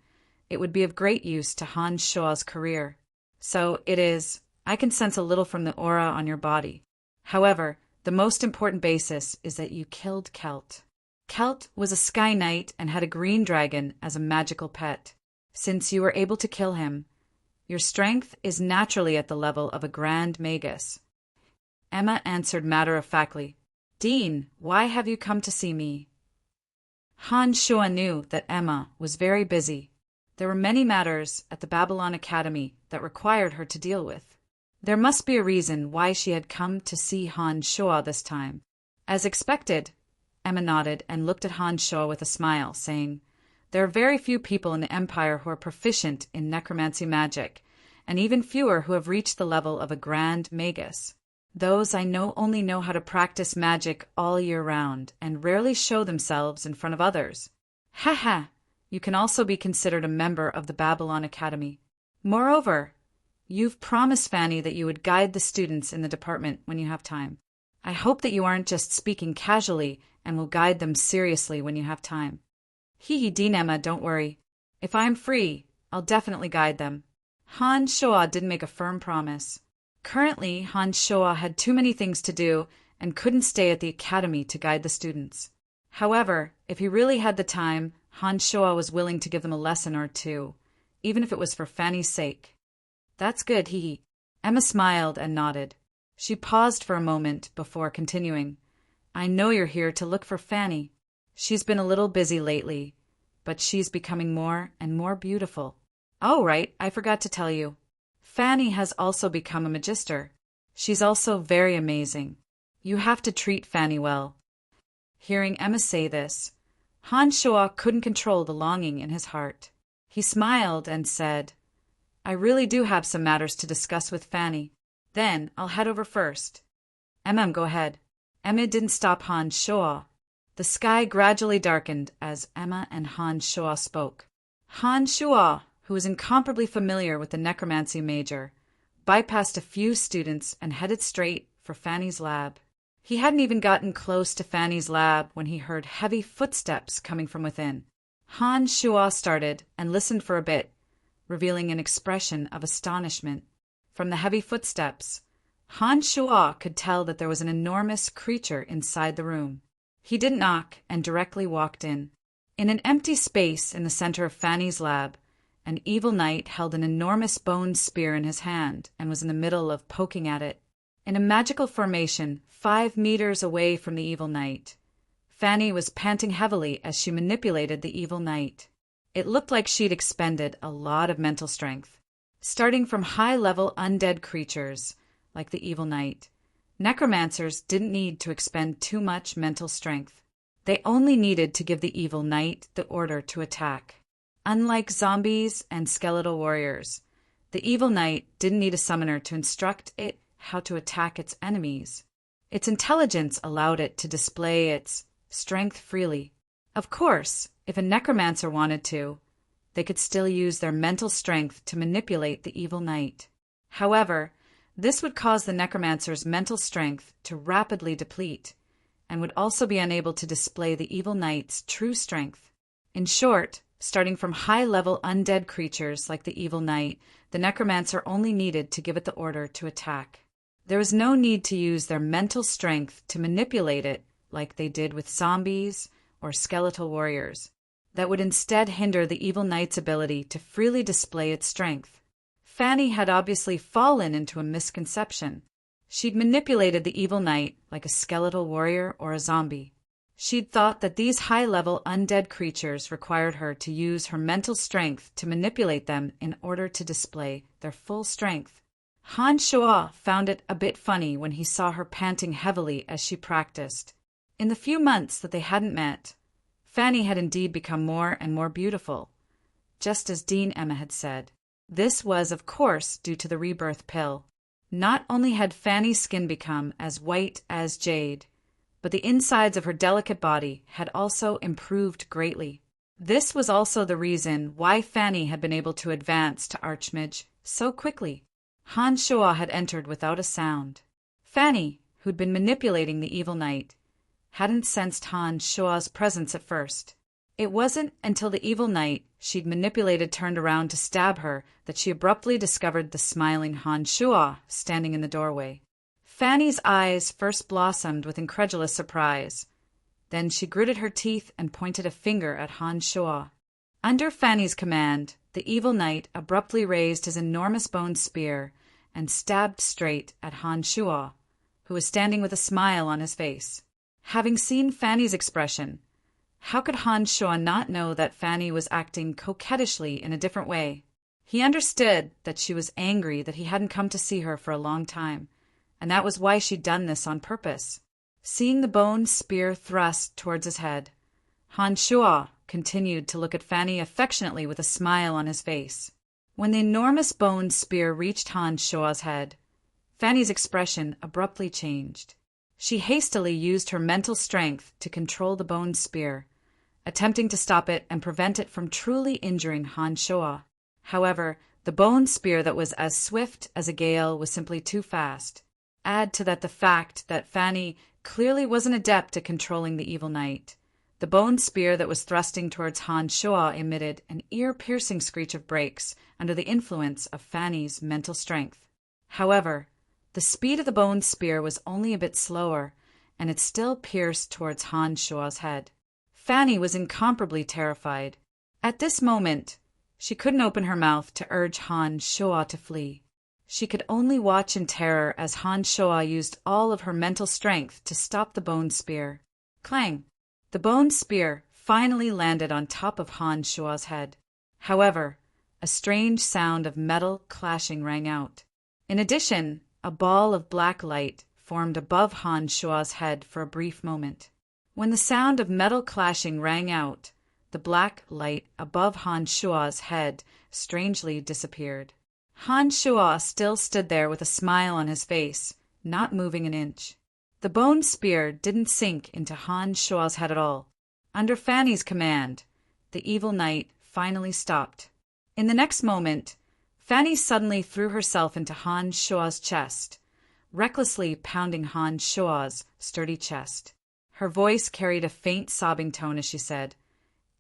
it would be of great use to Han Shuo's career. So it is, I can sense a little from the aura on your body. However, the most important basis is that you killed Kelt. Kelt was a Sky Knight and had a green dragon as a magical pet. Since you were able to kill him, your strength is naturally at the level of a Grand Magus. Emma answered matter-of-factly, Dean, why have you come to see me? Han Shuo knew that Emma was very busy. There were many matters at the Babylon Academy that required her to deal with. There must be a reason why she had come to see Han Shuo this time. As expected, Emma nodded and looked at Han Shuo with a smile, saying, There are very few people in the Empire who are proficient in necromancy magic, and even fewer who have reached the level of a Grand Magus. Those I know only know how to practice magic all year round, and rarely show themselves in front of others. Ha ha! You can also be considered a member of the Babylon Academy. Moreover, you've promised Fanny that you would guide the students in the department when you have time. I hope that you aren't just speaking casually and will guide them seriously when you have time. Hee Dean Emma, don't worry. If I'm free, I'll definitely guide them. Han Shuo didn't make a firm promise. Currently, Han Shuo had too many things to do and couldn't stay at the academy to guide the students. However, if he really had the time, Han Shuo was willing to give them a lesson or two, even if it was for Fanny's sake. That's good, hee. Emma smiled and nodded. She paused for a moment before continuing. I know you're here to look for Fanny. She's been a little busy lately, but she's becoming more and more beautiful. Oh, right, I forgot to tell you. Fanny has also become a magister. She's also very amazing. You have to treat Fanny well. Hearing Emma say this, Han Shuo couldn't control the longing in his heart. He smiled and said, I really do have some matters to discuss with Fanny. Then I'll head over first. Emma, go ahead. Emma didn't stop Han Shuo. The sky gradually darkened as Emma and Han Shuo spoke. Han Shuo, who was incomparably familiar with the necromancy major, bypassed a few students and headed straight for Fanny's lab. He hadn't even gotten close to Fanny's lab when he heard heavy footsteps coming from within. Han Shuo started and listened for a bit, revealing an expression of astonishment. From the heavy footsteps, Han Shuo could tell that there was an enormous creature inside the room. He didn't knock and directly walked in. In an empty space in the center of Fanny's lab, an evil knight held an enormous bone spear in his hand and was in the middle of poking at it. In a magical formation 5 meters away from the evil knight, Fanny was panting heavily as she manipulated the evil knight. It looked like she'd expended a lot of mental strength. Starting from high-level undead creatures, like the evil knight, necromancers didn't need to expend too much mental strength. They only needed to give the evil knight the order to attack. Unlike zombies and skeletal warriors, the evil knight didn't need a summoner to instruct it how to attack its enemies. Its intelligence allowed it to display its strength freely. Of course, if a necromancer wanted to, they could still use their mental strength to manipulate the evil knight. However, this would cause the necromancer's mental strength to rapidly deplete, and would also be unable to display the evil knight's true strength. In short, starting from high-level undead creatures like the evil knight, the necromancer only needed to give it the order to attack. There was no need to use their mental strength to manipulate it like they did with zombies or skeletal warriors. That would instead hinder the evil knight's ability to freely display its strength. Fanny had obviously fallen into a misconception. She'd manipulated the evil knight like a skeletal warrior or a zombie. She'd thought that these high-level undead creatures required her to use her mental strength to manipulate them in order to display their full strength. Han Shuo found it a bit funny when he saw her panting heavily as she practiced. In the few months that they hadn't met, Fanny had indeed become more and more beautiful, just as Dean Emma had said. This was, of course, due to the rebirth pill. Not only had Fanny's skin become as white as jade, but the insides of her delicate body had also improved greatly. This was also the reason why Fanny had been able to advance to Archmage so quickly. Han Shuo had entered without a sound. Fanny, who'd been manipulating the evil knight, hadn't sensed Han Shuo's presence at first. It wasn't until the evil knight she'd manipulated turned around to stab her that she abruptly discovered the smiling Han Shuo standing in the doorway. Fanny's eyes first blossomed with incredulous surprise. Then she gritted her teeth and pointed a finger at Han Shuo. Under Fanny's command, the evil knight abruptly raised his enormous bone spear and stabbed straight at Han Shuo, who was standing with a smile on his face. Having seen Fanny's expression, how could Han Shuo not know that Fanny was acting coquettishly in a different way? He understood that she was angry that he hadn't come to see her for a long time, and that was why she'd done this on purpose. Seeing the bone spear thrust towards his head, Han Shuo continued to look at Fanny affectionately with a smile on his face. When the enormous bone spear reached Han Shuo's head, Fanny's expression abruptly changed. She hastily used her mental strength to control the bone spear, attempting to stop it and prevent it from truly injuring Han Shuo. However, the bone spear that was as swift as a gale was simply too fast. Add to that the fact that Fanny clearly wasn't adept at controlling the evil knight. The bone spear that was thrusting towards Han Shuo emitted an ear-piercing screech of breaks under the influence of Fanny's mental strength. However, the speed of the bone spear was only a bit slower, and it still pierced towards Han Shuo's head. Fanny was incomparably terrified. At this moment, she couldn't open her mouth to urge Han Shuo to flee. She could only watch in terror as Han Shuo used all of her mental strength to stop the bone spear. Clang! The bone spear finally landed on top of Han Shuo's head. However, a strange sound of metal clashing rang out. In addition, a ball of black light formed above Han Shuo's head for a brief moment. When the sound of metal clashing rang out, the black light above Han Shuo's head strangely disappeared. Han Shuo still stood there with a smile on his face, not moving an inch. The bone spear didn't sink into Han Shuo's head at all. Under Fanny's command, the evil knight finally stopped. In the next moment, Fanny suddenly threw herself into Han Shuo's chest, recklessly pounding Han Shuo's sturdy chest. Her voice carried a faint sobbing tone as she said,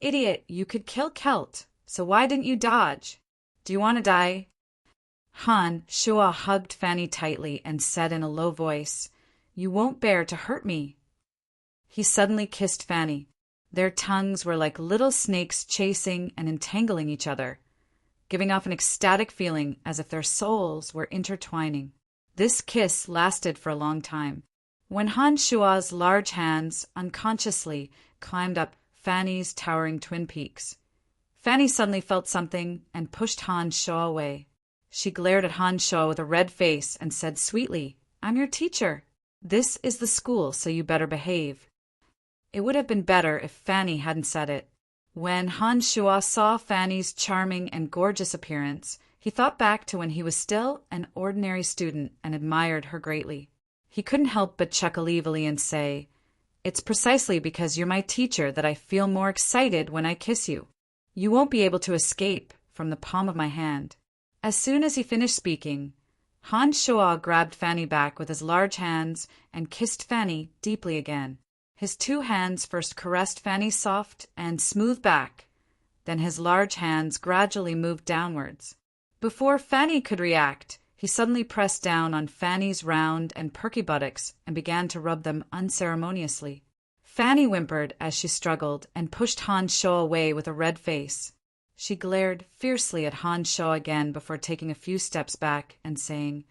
"Idiot, you could kill Celt, so why didn't you dodge? Do you want to die?" Han Shuo hugged Fanny tightly and said in a low voice, "You won't bear to hurt me." He suddenly kissed Fanny. Their tongues were like little snakes chasing and entangling each other, giving off an ecstatic feeling as if their souls were intertwining. This kiss lasted for a long time. When Han Shuo's large hands unconsciously climbed up Fanny's towering twin peaks, Fanny suddenly felt something and pushed Han Shuo away. She glared at Han Shuo with a red face and said sweetly, "I'm your teacher. This is the school, so you better behave." It would have been better if Fanny hadn't said it. When Han Shuo saw Fanny's charming and gorgeous appearance, he thought back to when he was still an ordinary student and admired her greatly. He couldn't help but chuckle evilly and say, "It's precisely because you're my teacher that I feel more excited when I kiss you. You won't be able to escape from the palm of my hand." As soon as he finished speaking, Han Shuo grabbed Fanny back with his large hands and kissed Fanny deeply again. His two hands first caressed Fanny's soft and smooth back, then his large hands gradually moved downwards. Before Fanny could react, he suddenly pressed down on Fanny's round and perky buttocks and began to rub them unceremoniously. Fanny whimpered as she struggled and pushed Han Shuo away with a red face. She glared fiercely at Han Shuo again before taking a few steps back and saying,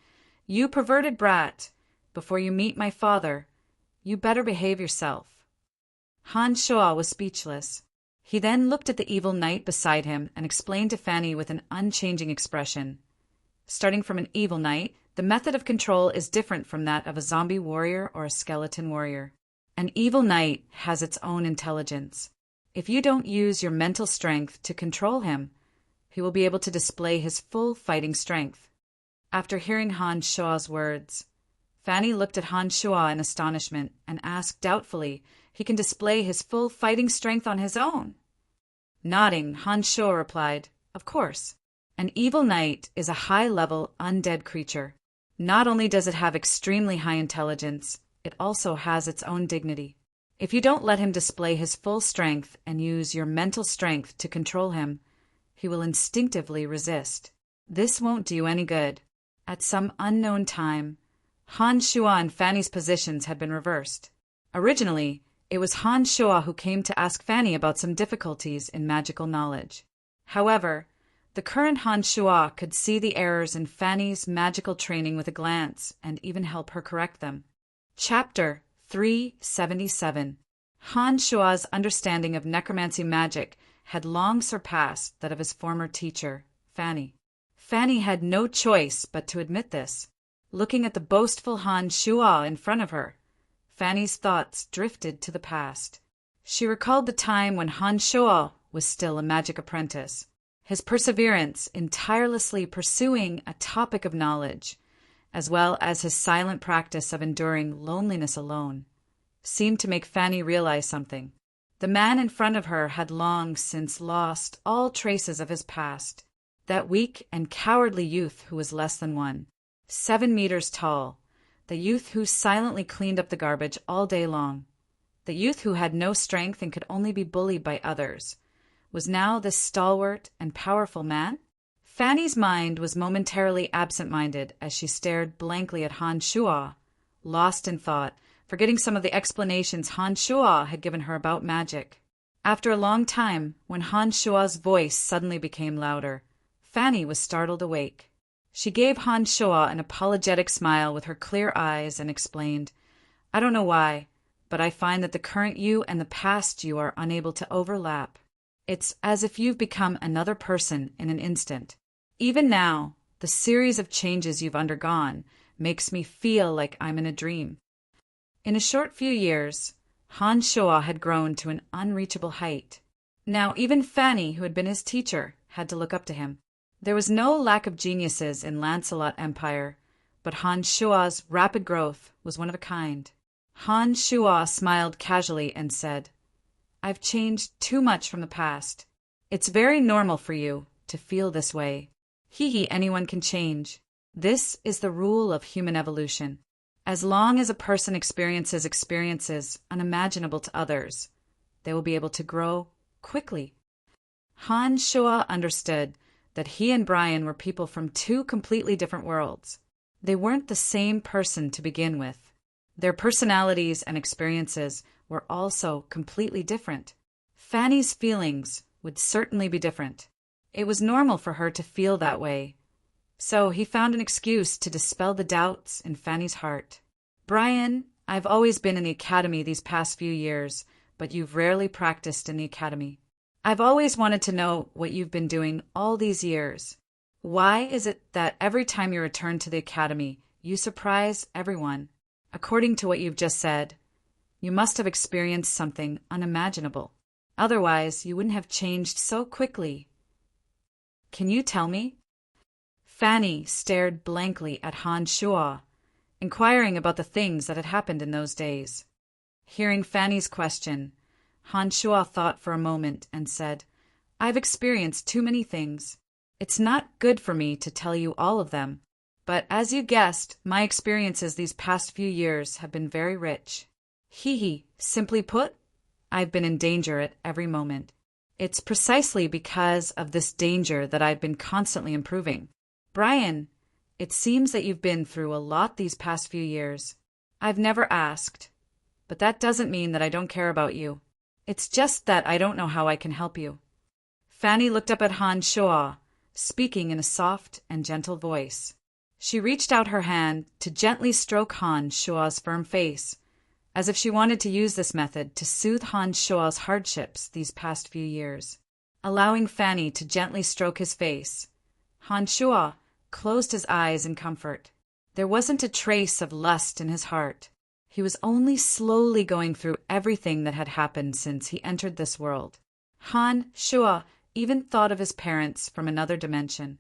"You perverted brat! Before you meet my father, you better behave yourself." Han Shuo was speechless. He then looked at the evil knight beside him and explained to Fanny with an unchanging expression. Starting from an evil knight, the method of control is different from that of a zombie warrior or a skeleton warrior. An evil knight has its own intelligence. If you don't use your mental strength to control him, he will be able to display his full fighting strength. After hearing Han Shuo's words, Fanny looked at Han Shuo in astonishment and asked doubtfully, "He can display his full fighting strength on his own?" Nodding, Han Shuo replied, "Of course. An evil knight is a high-level, undead creature. Not only does it have extremely high intelligence, it also has its own dignity. If you don't let him display his full strength and use your mental strength to control him, he will instinctively resist. This won't do you any good." At some unknown time, Han Shuo and Fanny's positions had been reversed. Originally, it was Han Shuo who came to ask Fanny about some difficulties in magical knowledge. However, the current Han Shuo could see the errors in Fanny's magical training with a glance and even help her correct them. Chapter 377. Han Shuo's understanding of necromancy magic had long surpassed that of his former teacher, Fanny. Fanny had no choice but to admit this. Looking at the boastful Han Shuo in front of her, Fanny's thoughts drifted to the past. She recalled the time when Han Shuo was still a magic apprentice. His perseverance in tirelessly pursuing a topic of knowledge, as well as his silent practice of enduring loneliness alone, seemed to make Fanny realize something. The man in front of her had long since lost all traces of his past. That weak and cowardly youth who was less than 7 meters tall, the youth who silently cleaned up the garbage all day long, the youth who had no strength and could only be bullied by others, was now this stalwart and powerful man? Fanny's mind was momentarily absent-minded as she stared blankly at Han Shuo, lost in thought, forgetting some of the explanations Han Shuo had given her about magic. After a long time, when Han Shuo's voice suddenly became louder, Fanny was startled awake. She gave Han Shuo an apologetic smile with her clear eyes and explained, "I don't know why, but I find that the current you and the past you are unable to overlap. It's as if you've become another person in an instant. Even now, the series of changes you've undergone makes me feel like I'm in a dream." In a short few years, Han Shuo had grown to an unreachable height. Now even Fanny, who had been his teacher, had to look up to him. There was no lack of geniuses in Lancelot Empire, but Han Shuo's rapid growth was one of a kind. Han Shuo smiled casually and said, "I've changed too much from the past. It's very normal for you to feel this way. Anyone can change. This is the rule of human evolution. As long as a person experiences experiences unimaginable to others, they will be able to grow quickly." Han Shuo understood that he and Brian were people from two completely different worlds. They weren't the same person to begin with. Their personalities and experiences were also completely different. Fanny's feelings would certainly be different. It was normal for her to feel that way. So he found an excuse to dispel the doubts in Fanny's heart. "Brian, I've always been in the academy these past few years, but you've rarely practiced in the academy. I've always wanted to know what you've been doing all these years. Why is it that every time you return to the academy, you surprise everyone? According to what you've just said, you must have experienced something unimaginable. Otherwise, you wouldn't have changed so quickly. Can you tell me?" Fanny stared blankly at Han Shuo, inquiring about the things that had happened in those days. Hearing Fanny's question, Han Shuo thought for a moment and said, "I've experienced too many things. It's not good for me to tell you all of them, but as you guessed, my experiences these past few years have been very rich. Simply put, I've been in danger at every moment. It's precisely because of this danger that I've been constantly improving. Brian, it seems that you've been through a lot these past few years. I've never asked, but that doesn't mean that I don't care about you. It's just that I don't know how I can help you." Fanny looked up at Han Shuo, speaking in a soft and gentle voice. She reached out her hand to gently stroke Han Shuo's firm face, as if she wanted to use this method to soothe Han Shuo's hardships these past few years. Allowing Fanny to gently stroke his face, Han Shuo closed his eyes in comfort. There wasn't a trace of lust in his heart. He was only slowly going through everything that had happened since he entered this world. Han Shuo even thought of his parents from another dimension.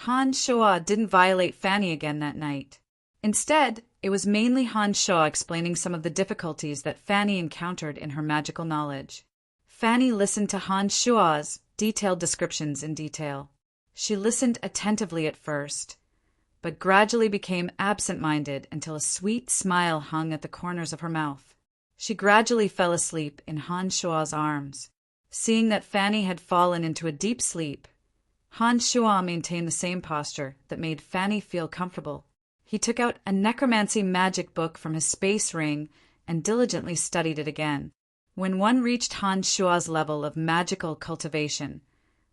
Han Shuo didn't violate Fanny again that night. Instead, It was mainly Han Shuo explaining some of the difficulties that Fanny encountered in her magical knowledge. Fanny listened to Han Shuo's detailed descriptions in detail. She listened attentively at first, but gradually became absent-minded until a sweet smile hung at the corners of her mouth. She gradually fell asleep in Han Shuo's arms. Seeing that Fanny had fallen into a deep sleep, Han Shuo maintained the same posture that made Fanny feel comfortable. He took out a necromancy magic book from his space ring and diligently studied it again. When one reached Han Shuo's level of magical cultivation,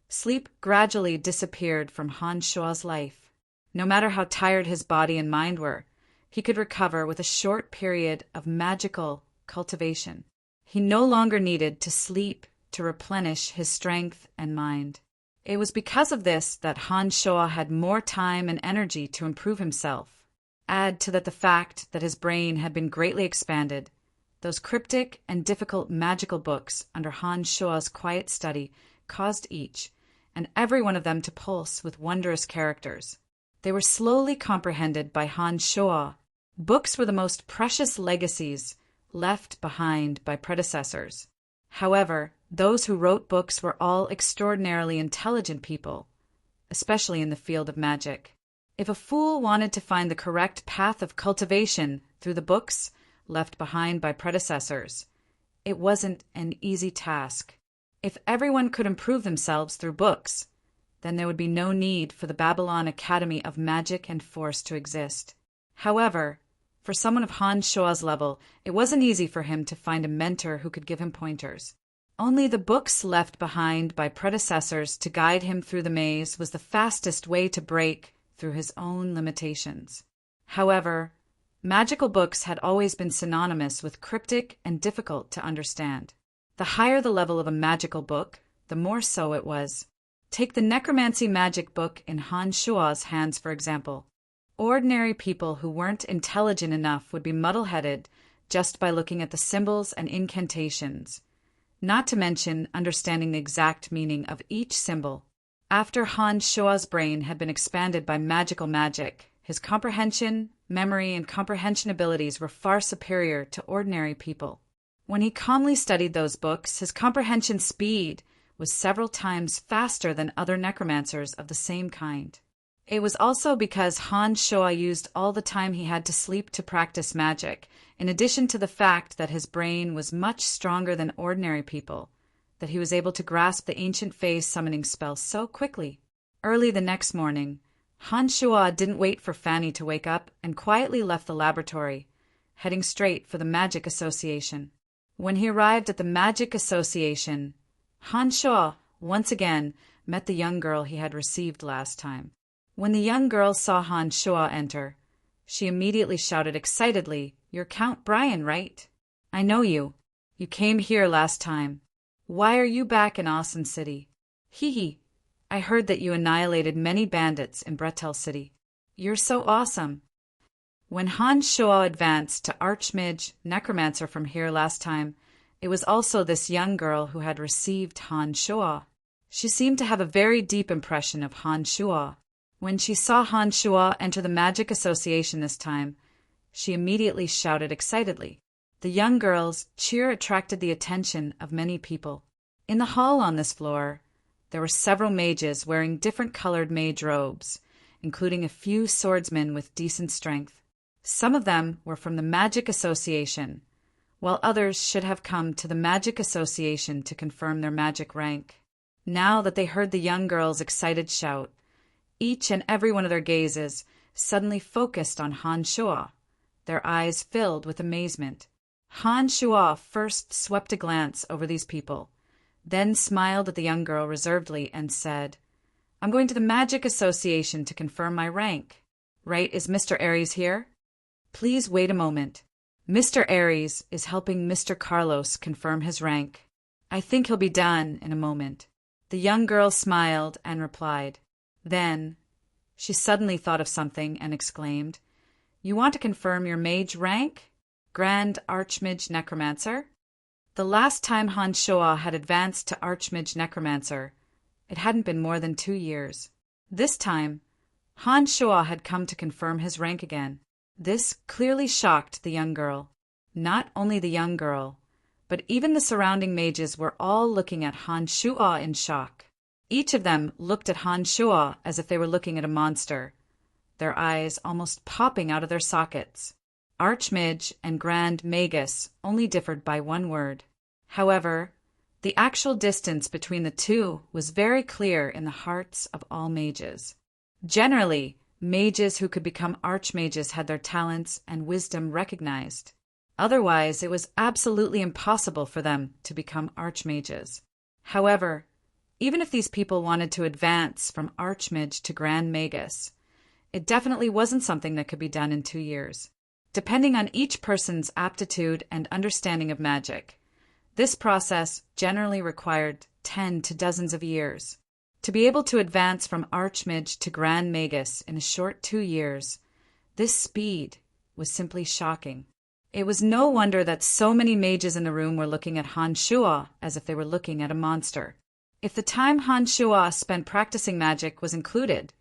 sleep gradually disappeared from Han Shuo's life. No matter how tired his body and mind were, he could recover with a short period of magical cultivation. He no longer needed to sleep to replenish his strength and mind. It was because of this that Han Shuo had more time and energy to improve himself. Add to that the fact that his brain had been greatly expanded. Those cryptic and difficult magical books under Han Shuo's quiet study caused each and every one of them to pulse with wondrous characters. They were slowly comprehended by Han Shuo. Books were the most precious legacies left behind by predecessors. However, those who wrote books were all extraordinarily intelligent people, especially in the field of magic. If a fool wanted to find the correct path of cultivation through the books left behind by predecessors, it wasn't an easy task. If everyone could improve themselves through books, then there would be no need for the Babylon Academy of Magic and Force to exist. However, for someone of Han Shuo's level, it wasn't easy for him to find a mentor who could give him pointers. Only the books left behind by predecessors to guide him through the maze was the fastest way to break through his own limitations. However, magical books had always been synonymous with cryptic and difficult to understand. The higher the level of a magical book, the more so it was. Take the necromancy magic book in Han Shuo's hands, for example. Ordinary people who weren't intelligent enough would be muddle-headed just by looking at the symbols and incantations, not to mention understanding the exact meaning of each symbol. After Han Shuo's brain had been expanded by magical magic, his comprehension, memory, and comprehension abilities were far superior to ordinary people. When he calmly studied those books, his comprehension speed was several times faster than other necromancers of the same kind. It was also because Han Shuo used all the time he had to sleep to practice magic, in addition to the fact that his brain was much stronger than ordinary people, that he was able to grasp the ancient phase summoning spell so quickly. Early the next morning, Han Shuo didn't wait for Fanny to wake up and quietly left the laboratory, heading straight for the Magic Association. When he arrived at the Magic Association, Han Shuo once again met the young girl he had received last time. When the young girl saw Han Shuo enter, she immediately shouted excitedly, "You're Count Brian, right? I know you. You came here last time. Why are you back in Awesome City? Hee. I heard that you annihilated many bandits in Bretel City. You're so awesome." When Han Shuo advanced to Archmage Necromancer from here last time, it was also this young girl who had received Han Shuo. She seemed to have a very deep impression of Han Shuo. When she saw Han Shuo enter the Magic Association this time, she immediately shouted excitedly. The young girl's cheer attracted the attention of many people. In the hall on this floor, there were several mages wearing different colored mage robes, including a few swordsmen with decent strength. Some of them were from the Magic Association, while others should have come to the Magic Association to confirm their magic rank. Now that they heard the young girl's excited shout, each and every one of their gazes suddenly focused on Han Shuo, their eyes filled with amazement. Han Shuo first swept a glance over these people, then smiled at the young girl reservedly and said, "I'm going to the Magic Association to confirm my rank. Right, is Mr. Aries here? Please wait a moment. Mr. Aries is helping Mr. Carlos confirm his rank. I think he'll be done in a moment." The young girl smiled and replied. Then she suddenly thought of something and exclaimed, "You want to confirm your mage rank, Grand Archmage Necromancer?" The last time Han Shuo had advanced to Archmage Necromancer, it hadn't been more than 2 years. This time, Han Shuo had come to confirm his rank again. This clearly shocked the young girl. Not only the young girl, but even the surrounding mages were all looking at Han Shuo in shock. Each of them looked at Han Shuo as if they were looking at a monster, their eyes almost popping out of their sockets. Archmage and Grand Magus only differed by one word. However, the actual distance between the two was very clear in the hearts of all mages. Generally, mages who could become archmages had their talents and wisdom recognized. Otherwise, it was absolutely impossible for them to become archmages. However, even if these people wanted to advance from archmage to Grand Magus, it definitely wasn't something that could be done in 2 years. Depending on each person's aptitude and understanding of magic, this process generally required 10 to dozens of years. To be able to advance from Archmage to Grand Magus in a short 2 years, this speed was simply shocking. It was no wonder that so many mages in the room were looking at Han Shuo as if they were looking at a monster. If the time Han Shuo spent practicing magic was included,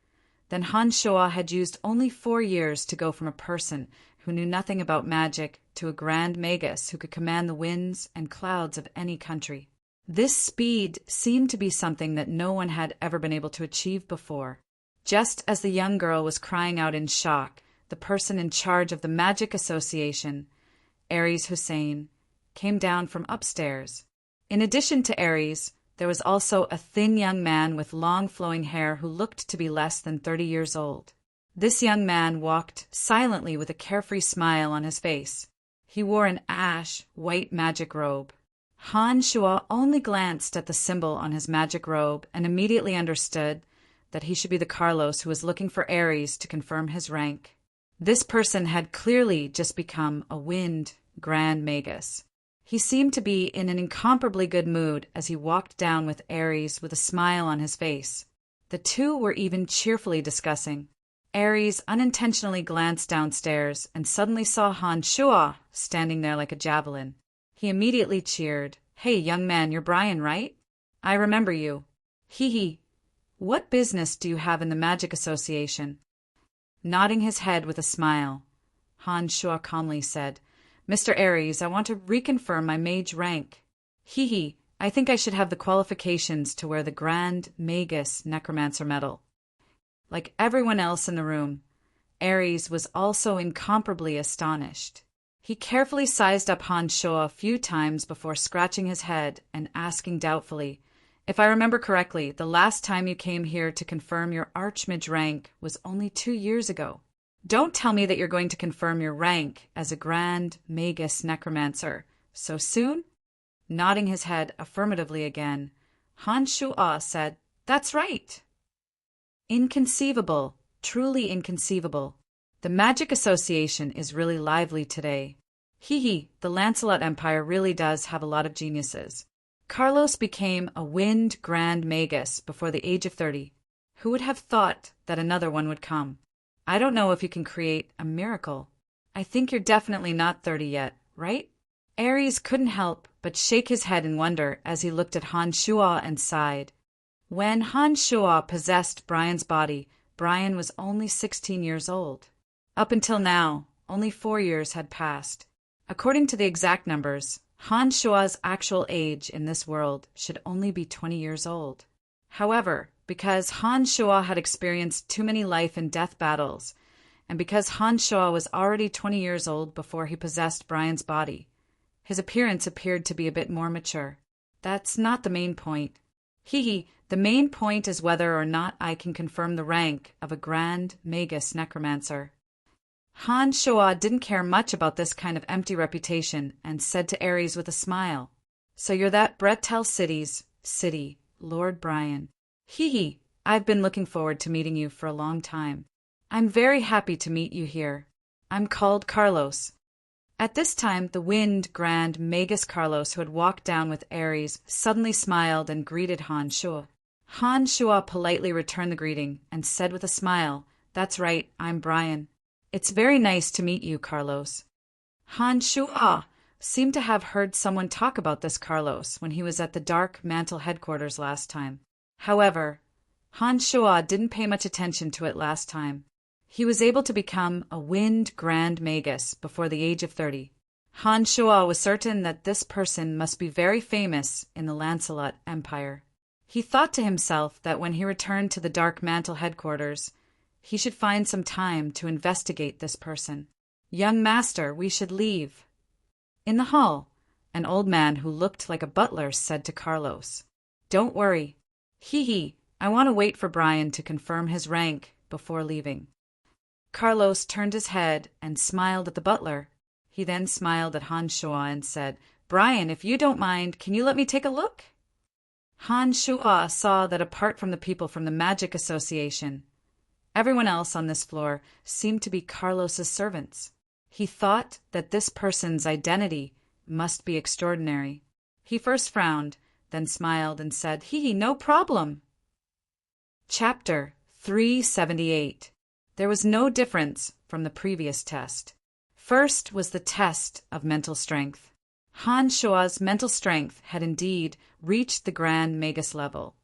then Han Shuo had used only 4 years to go from a person who knew nothing about magic to a Grand Magus who could command the winds and clouds of any country. This speed seemed to be something that no one had ever been able to achieve before. Just as the young girl was crying out in shock, the person in charge of the Magic Association, Aries Hussein, came down from upstairs. In addition to Aries, there was also a thin young man with long flowing hair who looked to be less than 30 years old. This young man walked silently with a carefree smile on his face. He wore an ash-white magic robe. Han Shuo only glanced at the symbol on his magic robe and immediately understood that he should be the Carlos who was looking for Aries to confirm his rank. This person had clearly just become a Wind Grand Magus. He seemed to be in an incomparably good mood as he walked down with Aries with a smile on his face. The two were even cheerfully discussing. Aries unintentionally glanced downstairs and suddenly saw Han Shuo standing there like a javelin. He immediately cheered. "Hey, young man, you're Brian, right? I remember you. Hee hee. What business do you have in the Magic Association?" Nodding his head with a smile, Han Shuo calmly said, "Mr. Aries, I want to reconfirm my mage rank. Hee hee. I think I should have the qualifications to wear the Grand Magus Necromancer medal." Like everyone else in the room, Aries was also incomparably astonished. He carefully sized up Han Shuo a few times before scratching his head and asking doubtfully, "If I remember correctly, the last time you came here to confirm your Archmage rank was only 2 years ago. Don't tell me that you're going to confirm your rank as a Grand Magus Necromancer so soon?" Nodding his head affirmatively again, Han Shuo said, "That's right." Inconceivable, truly inconceivable. The Magic Association is really lively today. Hee hee, the Lancelot Empire really does have a lot of geniuses. Carlos became a Wind Grand Magus before the age of 30. Who would have thought that another one would come? I don't know if you can create a miracle. I think you're definitely not 30 yet, right? Aries couldn't help but shake his head in wonder as he looked at Han Shuo and sighed. When Han Shuo possessed Brian's body, Brian was only 16 years old. Up until now, only 4 years had passed. According to the exact numbers, Han Shuo's actual age in this world should only be 20 years old. However, because Han Shuo had experienced too many life and death battles, and because Han Shuo was already 20 years old before he possessed Brian's body, his appearance appeared to be a bit more mature. That's not the main point. Hee hee, the main point is whether or not I can confirm the rank of a Grand Magus Necromancer. Han Shuo didn't care much about this kind of empty reputation and said to Aries with a smile, "So you're that Bretel City's city, Lord Brian. Hee hee, I've been looking forward to meeting you for a long time. I'm very happy to meet you here. I'm called Carlos." At this time, the Wind Grand Magus Carlos, who had walked down with Aries, suddenly smiled and greeted Han Shuo. Han Shuo politely returned the greeting and said with a smile, "That's right, I'm Brian. It's very nice to meet you, Carlos." Han Shuo seemed to have heard someone talk about this Carlos when he was at the Dark Mantle headquarters last time. However, Han Shuo didn't pay much attention to it last time. He was able to become a wind Grand Magus before the age of 30. Han Shuo was certain that this person must be very famous in the Lancelot Empire. He thought to himself that when he returned to the Dark Mantle headquarters, he should find some time to investigate this person. "Young master, we should leave." In the hall, an old man who looked like a butler said to Carlos, "Don't worry. I want to wait for Brian to confirm his rank before leaving." Carlos turned his head and smiled at the butler. He then smiled at Han Shuo and said, "Brian, if you don't mind, can you let me take a look?" Han Shuo saw that apart from the people from the Magic Association, everyone else on this floor seemed to be Carlos's servants. He thought that this person's identity must be extraordinary. He first frowned, then smiled and said, "No problem." Chapter 378. There was no difference from the previous test. First was the test of mental strength. Han Shuo's mental strength had indeed reached the Grand Magus level,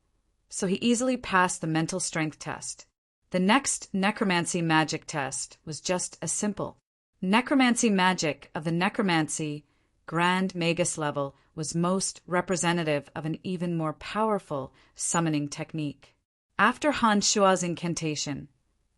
so he easily passed the mental strength test. The next necromancy magic test was just as simple. Necromancy magic of the necromancy Grand Magus level was most representative of an even more powerful summoning technique. After Han Shuo's incantation,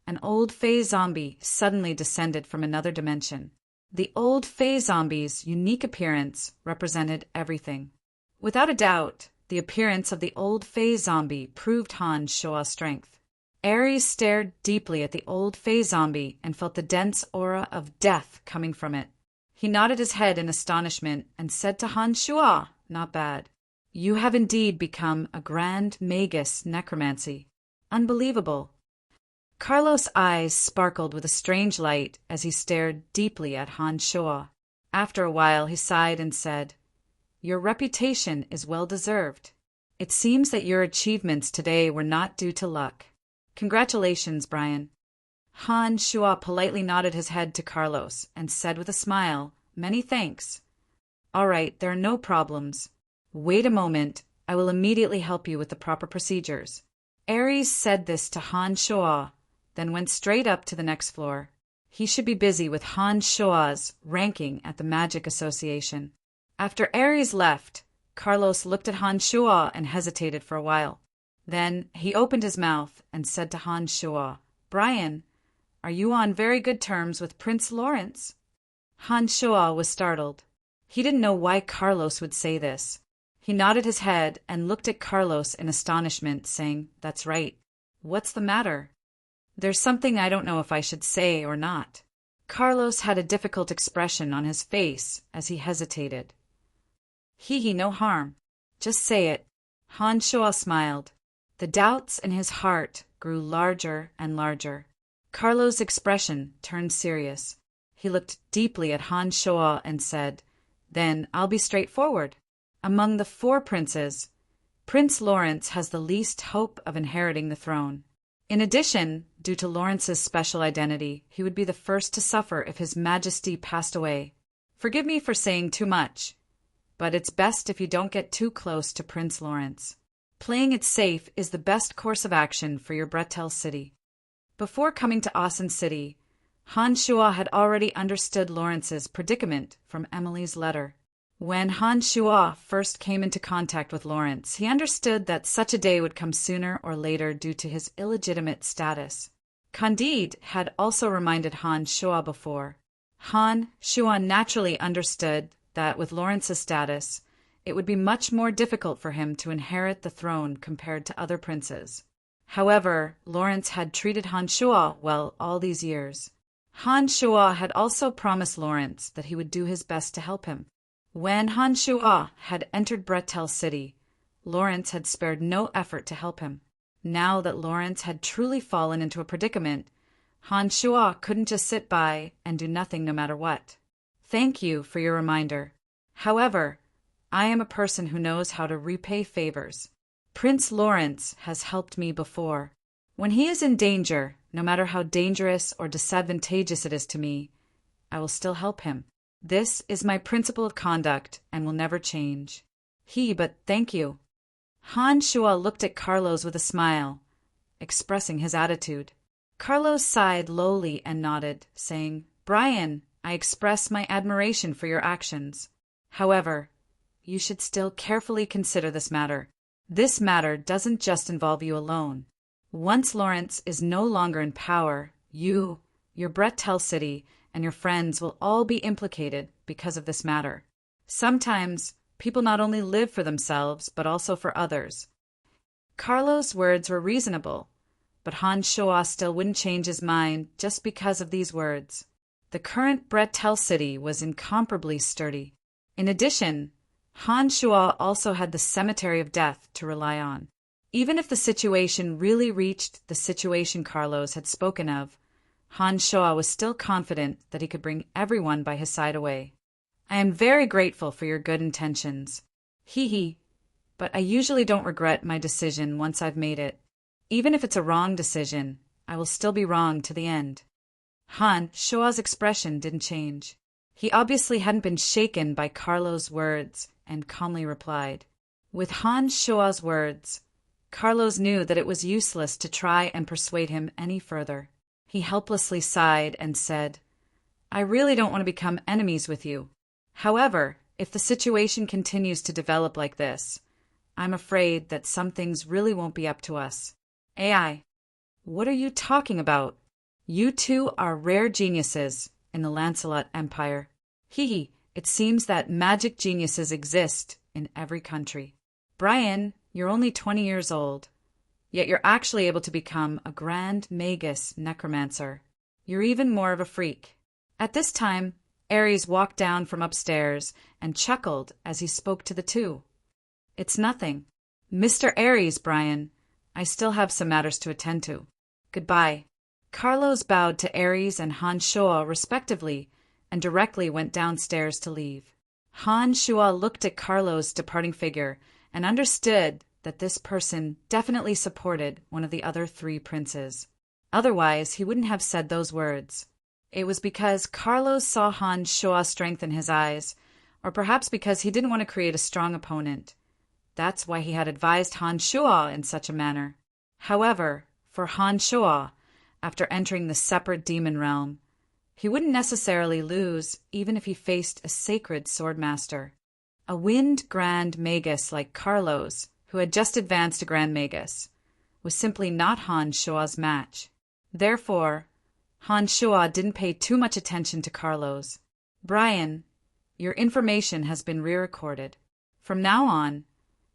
an old Fey zombie suddenly descended from another dimension. The old Fey zombie's unique appearance represented everything. Without a doubt, the appearance of the old Fey zombie proved Han Shuo's strength. Ares stared deeply at the old Fey zombie and felt the dense aura of death coming from it. He nodded his head in astonishment and said to Han Shuo, "Not bad. You have indeed become a Grand Magus necromancy. Unbelievable." Carlos' eyes sparkled with a strange light as he stared deeply at Han Shuo. After a while he sighed and said, "Your reputation is well deserved. It seems that your achievements today were not due to luck. Congratulations, Brian." Han Shuo politely nodded his head to Carlos and said with a smile, "Many thanks." "All right, there are no problems. Wait a moment, I will immediately help you with the proper procedures." Ares said this to Han Shuo, then went straight up to the next floor. He should be busy with Han Shuo's ranking at the Magic Association. After Ares left, Carlos looked at Han Shuo and hesitated for a while. Then he opened his mouth and said to Han Shuo, "Brian, are you on very good terms with Prince Lawrence?" Han Shuo was startled. He didn't know why Carlos would say this. He nodded his head and looked at Carlos in astonishment, saying, "That's right. What's the matter?" "There's something I don't know if I should say or not." Carlos had a difficult expression on his face as he hesitated. No harm. Just say it." Han Shuo smiled. The doubts in his heart grew larger and larger. Carlos' expression turned serious. He looked deeply at Han Shuo and said, "Then I'll be straightforward. Among the 4 princes, Prince Lawrence has the least hope of inheriting the throne. In addition, due to Lawrence's special identity, he would be the first to suffer if His Majesty passed away. Forgive me for saying too much, but it's best if you don't get too close to Prince Lawrence. Playing it safe is the best course of action for your Bretel city." Before coming to Asen City, Han Shuo had already understood Lawrence's predicament from Emily's letter. When Han Shuo first came into contact with Lawrence, he understood that such a day would come sooner or later due to his illegitimate status. Candide had also reminded Han Shuo before. Han Shuo naturally understood that with Lawrence's status, it would be much more difficult for him to inherit the throne compared to other princes. However, Lawrence had treated Han Shuo well all these years. Han Shuo had also promised Lawrence that he would do his best to help him. When Han Shuo had entered Bretel City, Lawrence had spared no effort to help him. Now that Lawrence had truly fallen into a predicament, Han Shuo couldn't just sit by and do nothing no matter what. "Thank you for your reminder. However, I am a person who knows how to repay favors. Prince Lawrence has helped me before. When he is in danger, no matter how dangerous or disadvantageous it is to me, I will still help him. This is my principle of conduct and will never change." But thank you." Han Shuo looked at Carlos with a smile, expressing his attitude. Carlos sighed lowly and nodded, saying, "Brian, I express my admiration for your actions. However, you should still carefully consider this matter. This matter doesn't just involve you alone. Once Lawrence is no longer in power, you, your Brettell City, and your friends will all be implicated because of this matter. Sometimes people not only live for themselves, but also for others." Carlos' words were reasonable, but Han Shoa still wouldn't change his mind just because of these words. The current Brettell City was incomparably sturdy. In addition, Han Shoa also had the Cemetery of Death to rely on. Even if the situation really reached the situation Carlos had spoken of, Han Shoa was still confident that he could bring everyone by his side away. "I am very grateful for your good intentions. Hee, but I usually don't regret my decision once I've made it. Even if it's a wrong decision, I will still be wrong to the end." Han Shoa's expression didn't change. He obviously hadn't been shaken by Carlos' words and calmly replied. With Han Shoa's words, Carlos knew that it was useless to try and persuade him any further. He helplessly sighed and said, "I really don't want to become enemies with you. However, if the situation continues to develop like this, I'm afraid that some things really won't be up to us." "AI, what are you talking about? You two are rare geniuses in the Lancelot Empire. It seems that magic geniuses exist in every country. Brian, you're only 20 years old, yet you're actually able to become a grand magus necromancer. You're even more of a freak." At this time, Ares walked down from upstairs and chuckled as he spoke to the two. "It's nothing. Mr. Ares, Brian, I still have some matters to attend to. Goodbye." Carlos bowed to Ares and Han Shoa respectively and directly went downstairs to leave. Han Shoa looked at Carlos' departing figure and understood that this person definitely supported one of the other three princes. Otherwise, he wouldn't have said those words. It was because Carlos saw Han Shoa's strength in his eyes, or perhaps because he didn't want to create a strong opponent. That's why he had advised Han Shoa in such a manner. However, for Han Shoa, after entering the separate demon realm, he wouldn't necessarily lose even if he faced a sacred swordmaster. A wind Grand Magus like Carlos, who had just advanced to Grand Magus, was simply not Han Shoa's match. Therefore, Han Shoa didn't pay too much attention to Carlos. "Brian, your information has been re-recorded. From now on,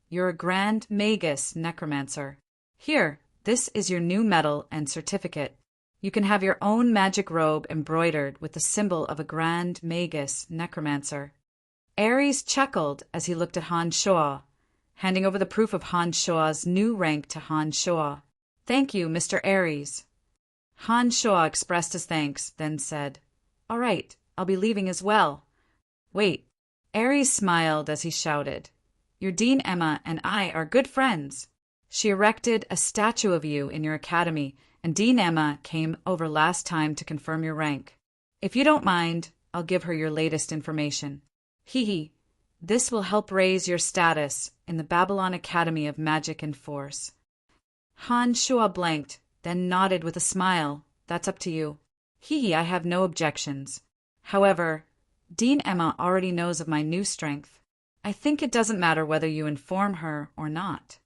you're a Grand Magus necromancer. Here, this is your new medal and certificate. You can have your own magic robe embroidered with the symbol of a Grand Magus necromancer." Ares chuckled as he looked at Han Shoa, handing over the proof of Han Shoa's new rank to Han Shoa. "Thank you, Mr. Ares." Han Shoa expressed his thanks, then said, "All right, I'll be leaving as well." "Wait." Ares smiled as he shouted, "Your Dean Emma and I are good friends. She erected a statue of you in your academy, and Dean Emma came over last time to confirm your rank. If you don't mind, I'll give her your latest information. This will help raise your status in the Babylon Academy of Magic and Force." Han Shoa blanked, then nodded with a smile. "That's up to you." I have no objections. However, Dean Emma already knows of my new strength. I think it doesn't matter whether you inform her or not."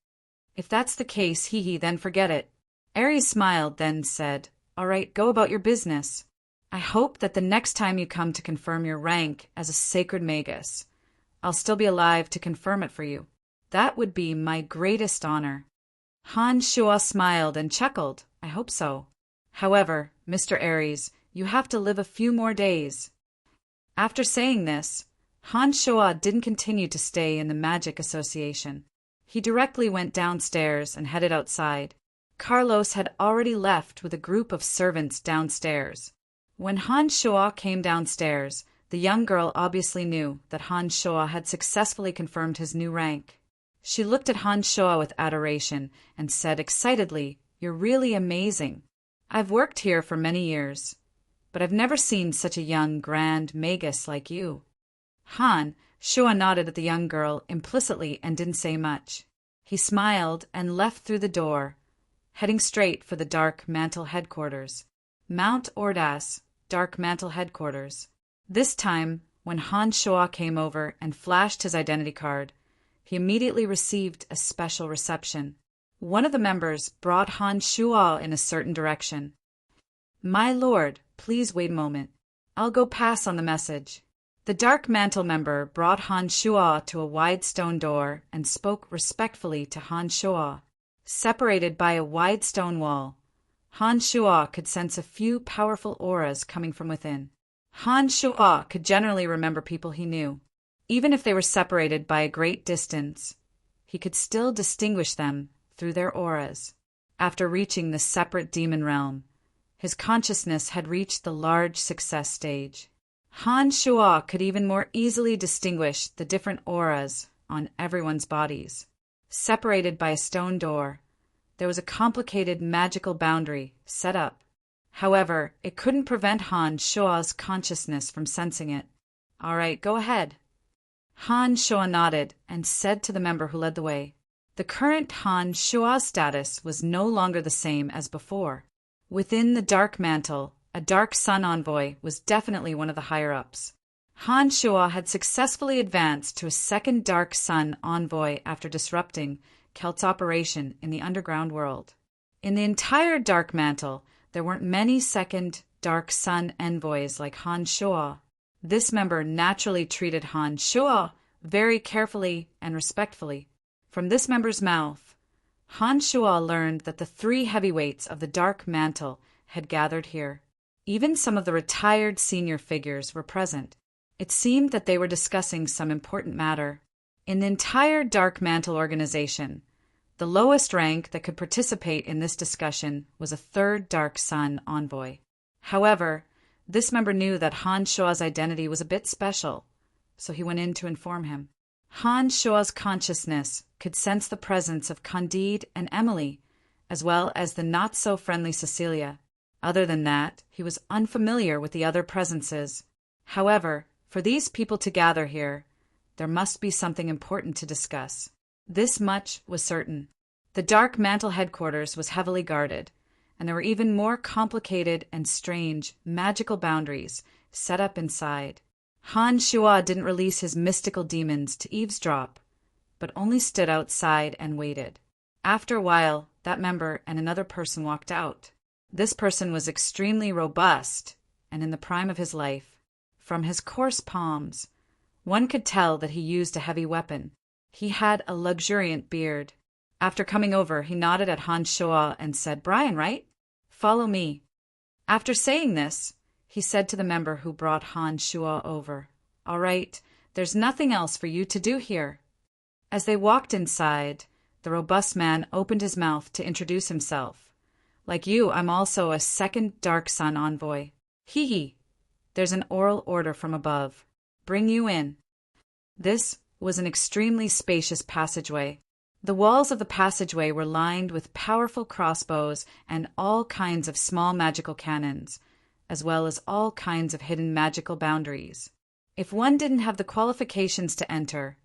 "If that's the case, then forget it." Ares smiled, then said, "All right, go about your business. I hope that the next time you come to confirm your rank as a sacred magus, I'll still be alive to confirm it for you. That would be my greatest honor." Han Shoa smiled and chuckled. "I hope so. However, Mr. Ares, you have to live a few more days." After saying this, Han Shoa didn't continue to stay in the Magic Association. He directly went downstairs and headed outside. Carlos had already left with a group of servants downstairs. When Han Shoa came downstairs, the young girl obviously knew that Han Shoa had successfully confirmed his new rank. She looked at Han Shoa with adoration and said excitedly, "You're really amazing. I've worked here for many years, but I've never seen such a young Grand Magus like you." Han Shoa nodded at the young girl implicitly and didn't say much. He smiled and left through the door, heading straight for the Dark Mantle headquarters. Mount Ordas, Dark Mantle headquarters. This time, when Han Shoa came over and flashed his identity card, he immediately received a special reception. One of the members brought Han Shoa in a certain direction. "My lord, please wait a moment. I'll go pass on the message." The Dark Mantle member brought Han Shoa to a wide stone door and spoke respectfully to Han Shoa. Separated by a wide stone wall, Han Shoa could sense a few powerful auras coming from within. Han Shoa could generally remember people he knew. Even if they were separated by a great distance, he could still distinguish them through their auras. After reaching the separate demon realm, his consciousness had reached the large success stage. Han Shoa could even more easily distinguish the different auras on everyone's bodies. Separated by a stone door, there was a complicated magical boundary set up. However, it couldn't prevent Han Shoa's consciousness from sensing it. "All right, go ahead." Han Shoa nodded and said to the member who led the way. The current Han Shoa's status was no longer the same as before. Within the Dark Mantle, a Dark Sun envoy was definitely one of the higher-ups. Han Shoa had successfully advanced to a second Dark Sun envoy after disrupting Kelt's operation in the underground world. In the entire Dark Mantle, there weren't many second Dark Sun envoys like Han Shoa. This member naturally treated Han Shoa very carefully and respectfully. From this member's mouth, Han Shoa learned that the three heavyweights of the Dark Mantle had gathered here. Even some of the retired senior figures were present. It seemed that they were discussing some important matter. In the entire Dark Mantle organization, the lowest rank that could participate in this discussion was a third Dark Sun envoy. However, this member knew that Han Shoa's identity was a bit special, so he went in to inform him. Han Shoa's consciousness could sense the presence of Candide and Emily, as well as the not-so-friendly Cecilia. Other than that, he was unfamiliar with the other presences. However, for these people to gather here, there must be something important to discuss. This much was certain. The Dark Mantle headquarters was heavily guarded, and there were even more complicated and strange magical boundaries set up inside. Han Shoa didn't release his mystical demons to eavesdrop, but only stood outside and waited. After a while, that member and another person walked out. This person was extremely robust and in the prime of his life. From his coarse palms, one could tell that he used a heavy weapon. He had a luxuriant beard. After coming over, he nodded at Han Shoa and said, "Brian, right? Follow me." After saying this, he said to the member who brought Han Shoa over, "All right, there's nothing else for you to do here." As they walked inside, the robust man opened his mouth to introduce himself. "Like you, I'm also a second Dark Sun envoy. Hee. There's an oral order from above. Bring you in." This was an extremely spacious passageway. The walls of the passageway were lined with powerful crossbows and all kinds of small magical cannons, as well as all kinds of hidden magical boundaries. If one didn't have the qualifications to enter,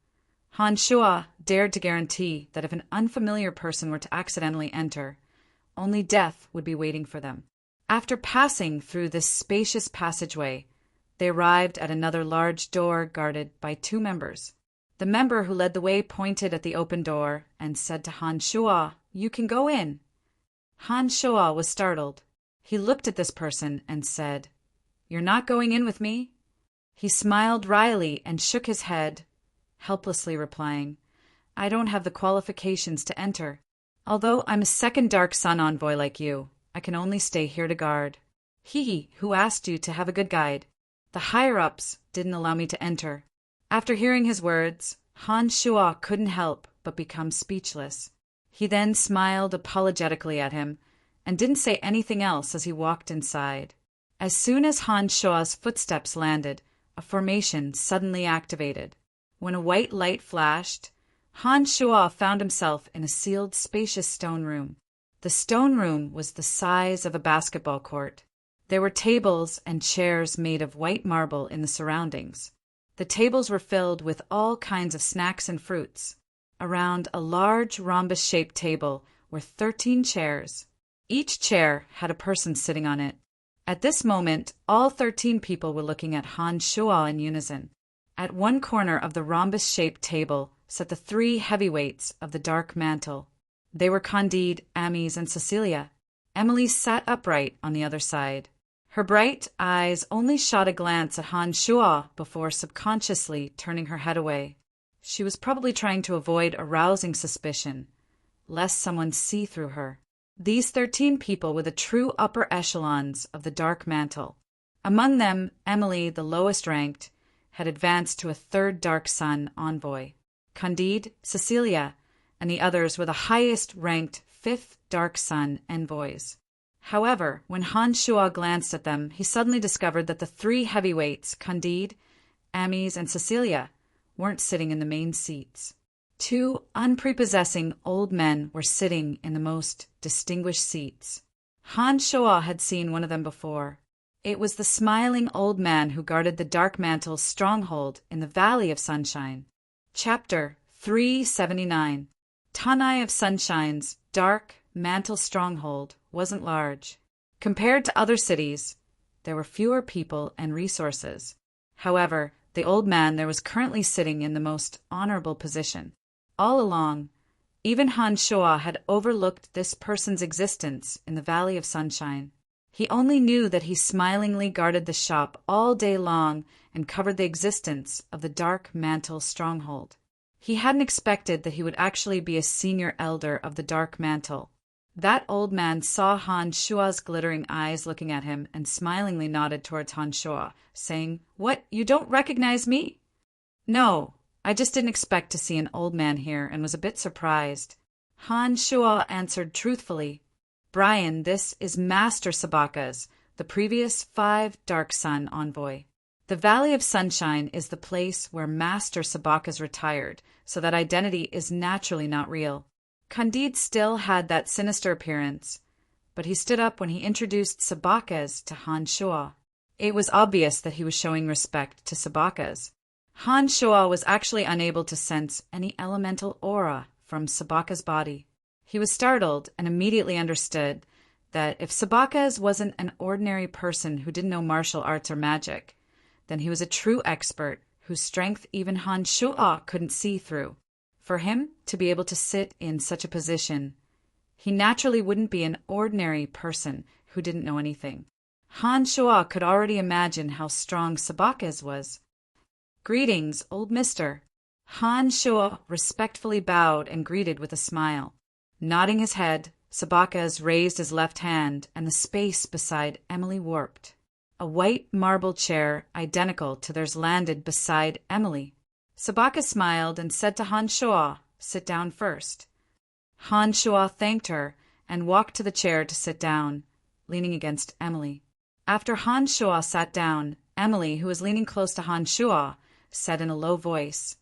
Han Shoa dared to guarantee that if an unfamiliar person were to accidentally enter, only death would be waiting for them. After passing through this spacious passageway, they arrived at another large door guarded by two members. The member who led the way pointed at the open door and said to Han Shoa, "You can go in." Han Shoa was startled. He looked at this person and said, "You're not going in with me?" He smiled wryly and shook his head, helplessly replying, "I don't have the qualifications to enter. Although I'm a second Dark Sun envoy like you, I can only stay here to guard." "He who asked you to have a good guide. The higher-ups didn't allow me to enter." After hearing his words, Han Shoa couldn't help but become speechless. He then smiled apologetically at him and didn't say anything else as he walked inside. As soon as Han Shoa's footsteps landed, a formation suddenly activated. When a white light flashed, Han Shoa found himself in a sealed, spacious stone room. The stone room was the size of a basketball court. There were tables and chairs made of white marble in the surroundings. The tables were filled with all kinds of snacks and fruits. Around a large rhombus-shaped table were 13 chairs. Each chair had a person sitting on it. At this moment, all 13 people were looking at Han Shuo in unison. At one corner of the rhombus-shaped table sat the 3 heavyweights of the dark mantle. They were Candide, Amis, and Cecilia. Emily sat upright on the other side. Her bright eyes only shot a glance at Han Shuo before subconsciously turning her head away. She was probably trying to avoid arousing suspicion, lest someone see through her. These 13 people were the true upper echelons of the dark mantle. Among them, Emily, the lowest ranked, had advanced to a 3rd Dark Sun envoy. Candide, Cecilia, and the others were the highest ranked 5th Dark Sun envoys. However, when Han Shuo glanced at them, he suddenly discovered that the 3 heavyweights, Candide, Amis, and Cecilia, weren't sitting in the main seats. 2 unprepossessing old men were sitting in the most distinguished seats. Han Shuo had seen one of them before. It was the smiling old man who guarded the Dark Mantle's stronghold in the Valley of Sunshine. Chapter 379. Tanai of Sunshine's dark mantle stronghold wasn't large. Compared to other cities, there were fewer people and resources. However, the old man there was currently sitting in the most honorable position. All along, even Han Shuo had overlooked this person's existence in the Valley of Sunshine. He only knew that he smilingly guarded the shop all day long and covered the existence of the Dark Mantle stronghold. He hadn't expected that he would actually be a senior elder of the Dark Mantle. That old man saw Han Shuo's glittering eyes looking at him and smilingly nodded towards Han Shuo, saying, "What, you don't recognize me?" "No, I just didn't expect to see an old man here and was a bit surprised." Han Shuo answered truthfully, "Brian, this is Master Sabaka's, the previous 5 Dark Sun envoy. The Valley of Sunshine is the place where Master Sabaka's retired, so that identity is naturally not real." Candide still had that sinister appearance, but he stood up when he introduced Sabaka's to Han Shuo. It was obvious that he was showing respect to Sabaka's. Han Shuo was actually unable to sense any elemental aura from Sabaka's body. He was startled and immediately understood that if Sabaka's wasn't an ordinary person who didn't know martial arts or magic, then he was a true expert whose strength even Han Shuo couldn't see through. For him to be able to sit in such a position, he naturally wouldn't be an ordinary person who didn't know anything. Han Shuo could already imagine how strong Sabaka's was. "Greetings, old mister." Han Shuo respectfully bowed and greeted with a smile. Nodding his head, Sabaka's raised his left hand and the space beside Emily warped. A white marble chair identical to theirs landed beside Emily. Sabaka smiled and said to Han Shuo, "Sit down first." Han Shuo thanked her and walked to the chair to sit down, leaning against Emily. After Han Shuo sat down, Emily, who was leaning close to Han Shuo, said in a low voice,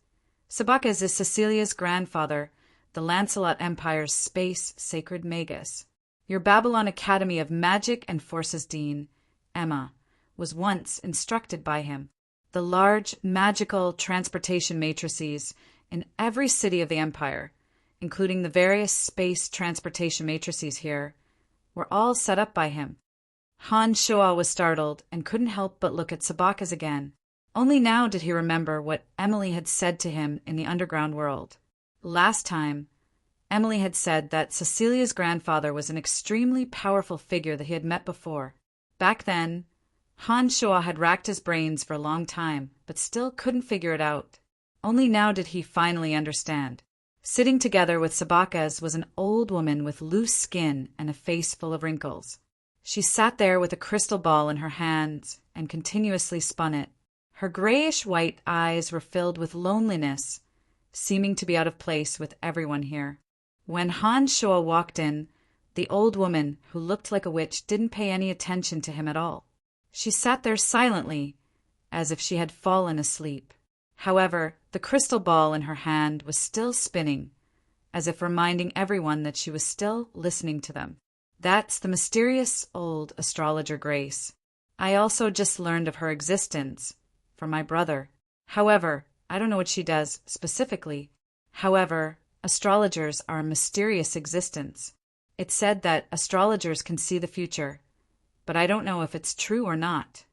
"Sabaka's is Cecilia's grandfather, the Lancelot Empire's space sacred magus. Your Babylon Academy of Magic and Forces Dean, Emma, was once instructed by him. The large magical transportation matrices in every city of the Empire, including the various space transportation matrices here, were all set up by him." Han Shuo was startled and couldn't help but look at Sabaka's again. Only now did he remember what Emily had said to him in the underground world. Last time, Emily had said that Cecilia's grandfather was an extremely powerful figure that he had met before. Back then, Han Shuo had racked his brains for a long time, but still couldn't figure it out. Only now did he finally understand. Sitting together with Sabaka's was an old woman with loose skin and a face full of wrinkles. She sat there with a crystal ball in her hands and continuously spun it. Her grayish-white eyes were filled with loneliness, seeming to be out of place with everyone here. When Han Shuo walked in, the old woman, who looked like a witch, didn't pay any attention to him at all. She sat there silently, as if she had fallen asleep. However, the crystal ball in her hand was still spinning, as if reminding everyone that she was still listening to them. That's the mysterious old astrologer Grace. I also just learned of her existence from my brother. However, I don't know what she does specifically. However, astrologers are a mysterious existence. It said that astrologers can see the future, but I don't know if it's true or not.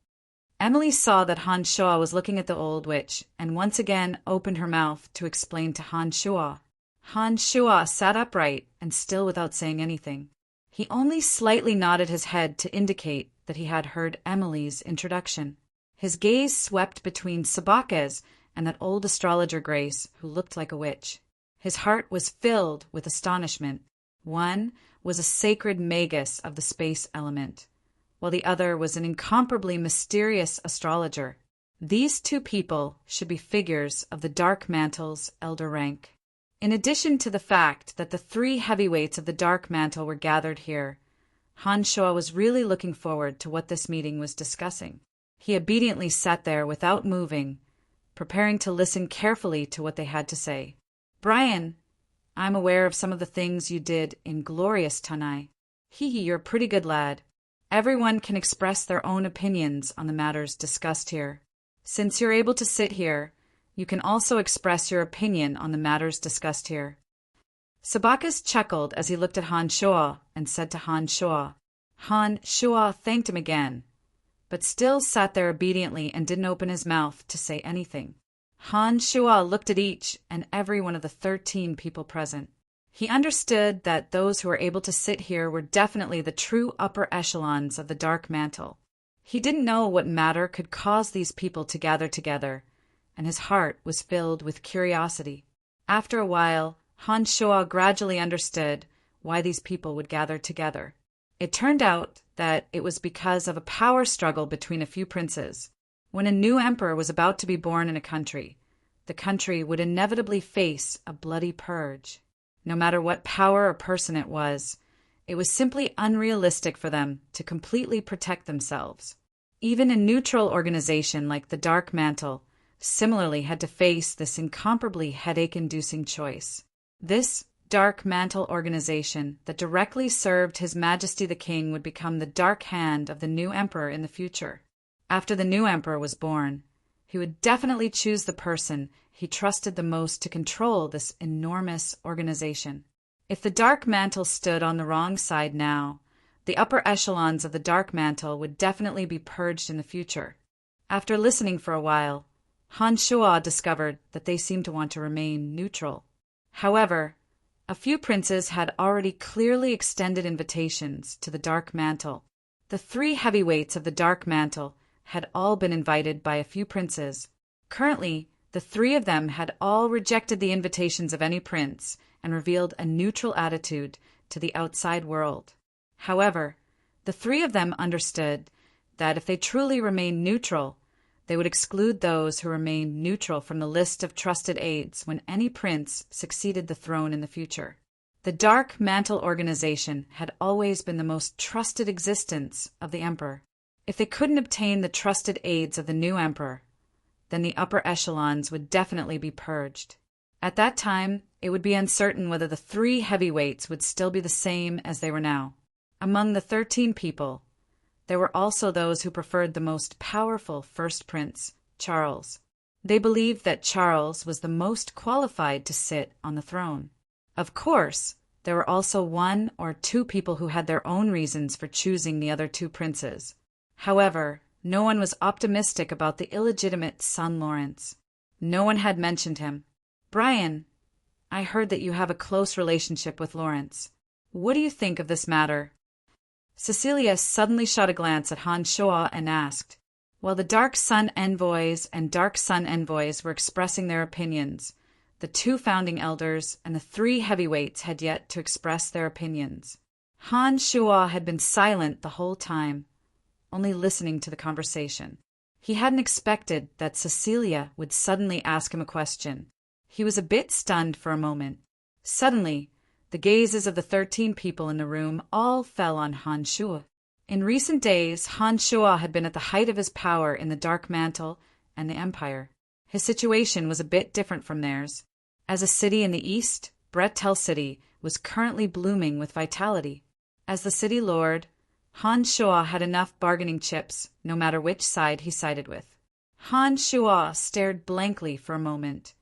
Emily saw that Han Shuo was looking at the old witch and once again opened her mouth to explain to Han Shuo. Han Shuo sat upright and still without saying anything. He only slightly nodded his head to indicate that he had heard Emily's introduction. His gaze swept between Sabakes and that old astrologer Grace, who looked like a witch. His heart was filled with astonishment. One was a sacred magus of the space element, while the other was an incomparably mysterious astrologer. These two people should be figures of the Dark Mantle's elder rank. In addition to the fact that the three heavyweights of the Dark Mantle were gathered here, Han Shuo was really looking forward to what this meeting was discussing. He obediently sat there without moving, preparing to listen carefully to what they had to say. Brian, I'm aware of some of the things you did in glorious Tanai. You're a pretty good lad. Everyone can express their own opinions on the matters discussed here. Since you're able to sit here, you can also express your opinion on the matters discussed here. Sabakes chuckled as he looked at Han Shuo and said to Han Shuo. Han Shuo thanked him again, but still sat there obediently and didn't open his mouth to say anything. Han Shuo looked at each and every one of the 13 people present. He understood that those who were able to sit here were definitely the true upper echelons of the Dark Mantle. He didn't know what matter could cause these people to gather together, and his heart was filled with curiosity. After a while, Han Shuo gradually understood why these people would gather together. It turned out that it was because of a power struggle between a few princes. When a new emperor was about to be born in a country, the country would inevitably face a bloody purge. No matter what power or person it was simply unrealistic for them to completely protect themselves. Even a neutral organization like the Dark Mantle similarly had to face this incomparably headache-inducing choice. This Dark Mantle organization that directly served His Majesty the King would become the dark hand of the new emperor in the future. After the new emperor was born, he would definitely choose the person he trusted the most to control this enormous organization. If the Dark Mantle stood on the wrong side now, the upper echelons of the Dark Mantle would definitely be purged in the future. After listening for a while, Han Shuo discovered that they seemed to want to remain neutral. However, a few princes had already clearly extended invitations to the Dark Mantle. The three heavyweights of the Dark Mantle had all been invited by a few princes. Currently, the three of them had all rejected the invitations of any prince and revealed a neutral attitude to the outside world. However, the three of them understood that if they truly remained neutral, they would exclude those who remained neutral from the list of trusted aides when any prince succeeded the throne in the future. The Dark Mantle organization had always been the most trusted existence of the emperor. If they couldn't obtain the trusted aides of the new emperor, then the upper echelons would definitely be purged. At that time, it would be uncertain whether the three heavyweights would still be the same as they were now. Among the 13 people, there were also those who preferred the most powerful first prince, Charles. They believed that Charles was the most qualified to sit on the throne. Of course, there were also one or two people who had their own reasons for choosing the other two princes. However, no one was optimistic about the illegitimate son Lawrence. No one had mentioned him. Brian, I heard that you have a close relationship with Lawrence. What do you think of this matter? Cecilia suddenly shot a glance at Han Shuo and asked. While the Dark Sun Envoys and Dark Sun Envoys were expressing their opinions, the two founding elders and the three heavyweights had yet to express their opinions. Han Shuo had been silent the whole time, only listening to the conversation. He hadn't expected that Cecilia would suddenly ask him a question. He was a bit stunned for a moment. Suddenly, the gazes of the 13 people in the room all fell on Han Shuo. In recent days, Han Shuo had been at the height of his power in the Dark Mantle and the Empire. His situation was a bit different from theirs. As a city in the east, Bretel City was currently blooming with vitality. As the city lord, Han Shuo had enough bargaining chips, no matter which side he sided with. Han Shuo stared blankly for a moment,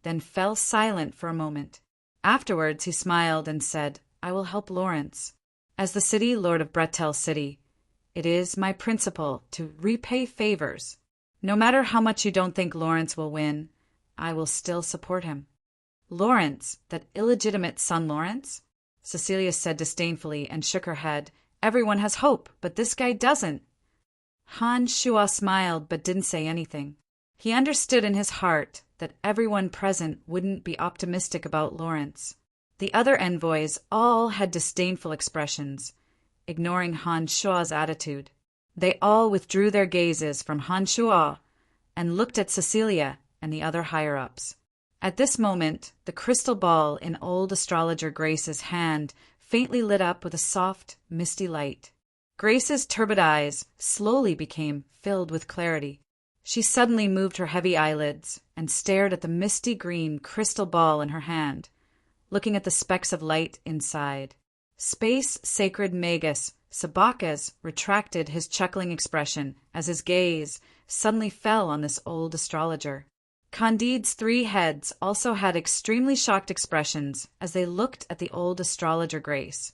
then fell silent for a moment. Afterwards he smiled and said, I will help Lawrence. As the city lord of Bretel City, it is my principle to repay favors. No matter how much you don't think Lawrence will win, I will still support him." "Lawrence, that illegitimate son Lawrence?" Cecilia said disdainfully and shook her head. "Everyone has hope, but this guy doesn't." Han Shuo smiled but didn't say anything. He understood in his heart that everyone present wouldn't be optimistic about Lawrence. The other envoys all had disdainful expressions, ignoring Han Shuo's attitude. They all withdrew their gazes from Han Shuo and looked at Cecilia and the other higher-ups. At this moment, the crystal ball in old astrologer Grace's hand faintly lit up with a soft, misty light. Grace's turbid eyes slowly became filled with clarity. She suddenly moved her heavy eyelids and stared at the misty green crystal ball in her hand, looking at the specks of light inside. Space Sacred Magus Sabacas retracted his chuckling expression as his gaze suddenly fell on this old astrologer. Candide's three heads also had extremely shocked expressions as they looked at the old astrologer Grace,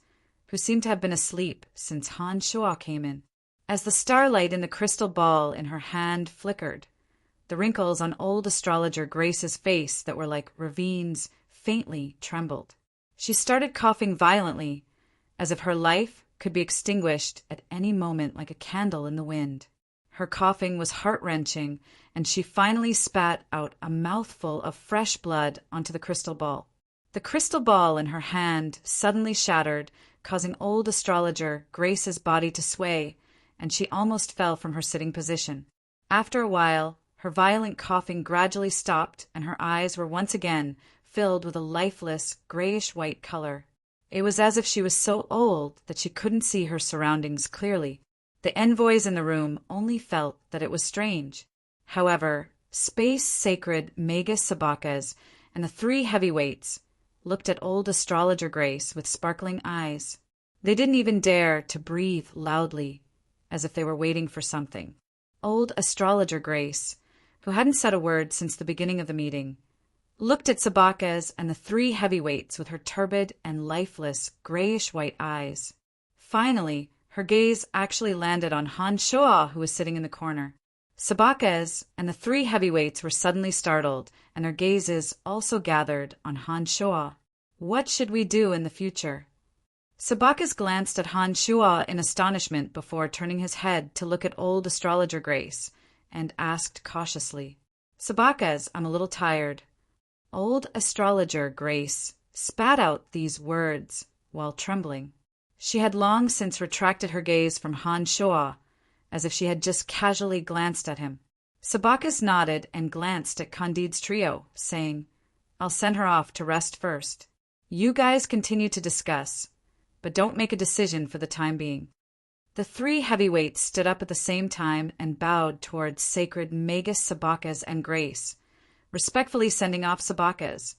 who seemed to have been asleep since Han Shuo came in. As the starlight in the crystal ball in her hand flickered, the wrinkles on old astrologer Grace's face that were like ravines faintly trembled. She started coughing violently, as if her life could be extinguished at any moment like a candle in the wind. Her coughing was heart-wrenching, and she finally spat out a mouthful of fresh blood onto the crystal ball. The crystal ball in her hand suddenly shattered, causing old astrologer Grace's body to sway, and she almost fell from her sitting position. After a while, her violent coughing gradually stopped, and her eyes were once again filled with a lifeless, grayish-white color. It was as if she was so old that she couldn't see her surroundings clearly. The envoys in the room only felt that it was strange. However, Space Sacred Magus Sabacas and the three heavyweights looked at old astrologer Grace with sparkling eyes. They didn't even dare to breathe loudly, as if they were waiting for something. Old astrologer Grace, who hadn't said a word since the beginning of the meeting, looked at Sabacas and the three heavyweights with her turbid and lifeless grayish-white eyes. Finally, her gaze actually landed on Han Shuo, who was sitting in the corner. Sabacas and the three heavyweights were suddenly startled, and their gazes also gathered on Han Shuo. "What should we do in the future?" Sabacas glanced at Han Shuo in astonishment before turning his head to look at old astrologer Grace, and asked cautiously, "Sabacas, I'm a little tired." Old astrologer Grace spat out these words while trembling. She had long since retracted her gaze from Han Shuo, as if she had just casually glanced at him. Sabacas nodded and glanced at Candide's trio, saying, "I'll send her off to rest first. You guys continue to discuss, but don't make a decision for the time being." The three heavyweights stood up at the same time and bowed towards Sacred Magus Sabacas and Grace, respectfully sending off Sabacas,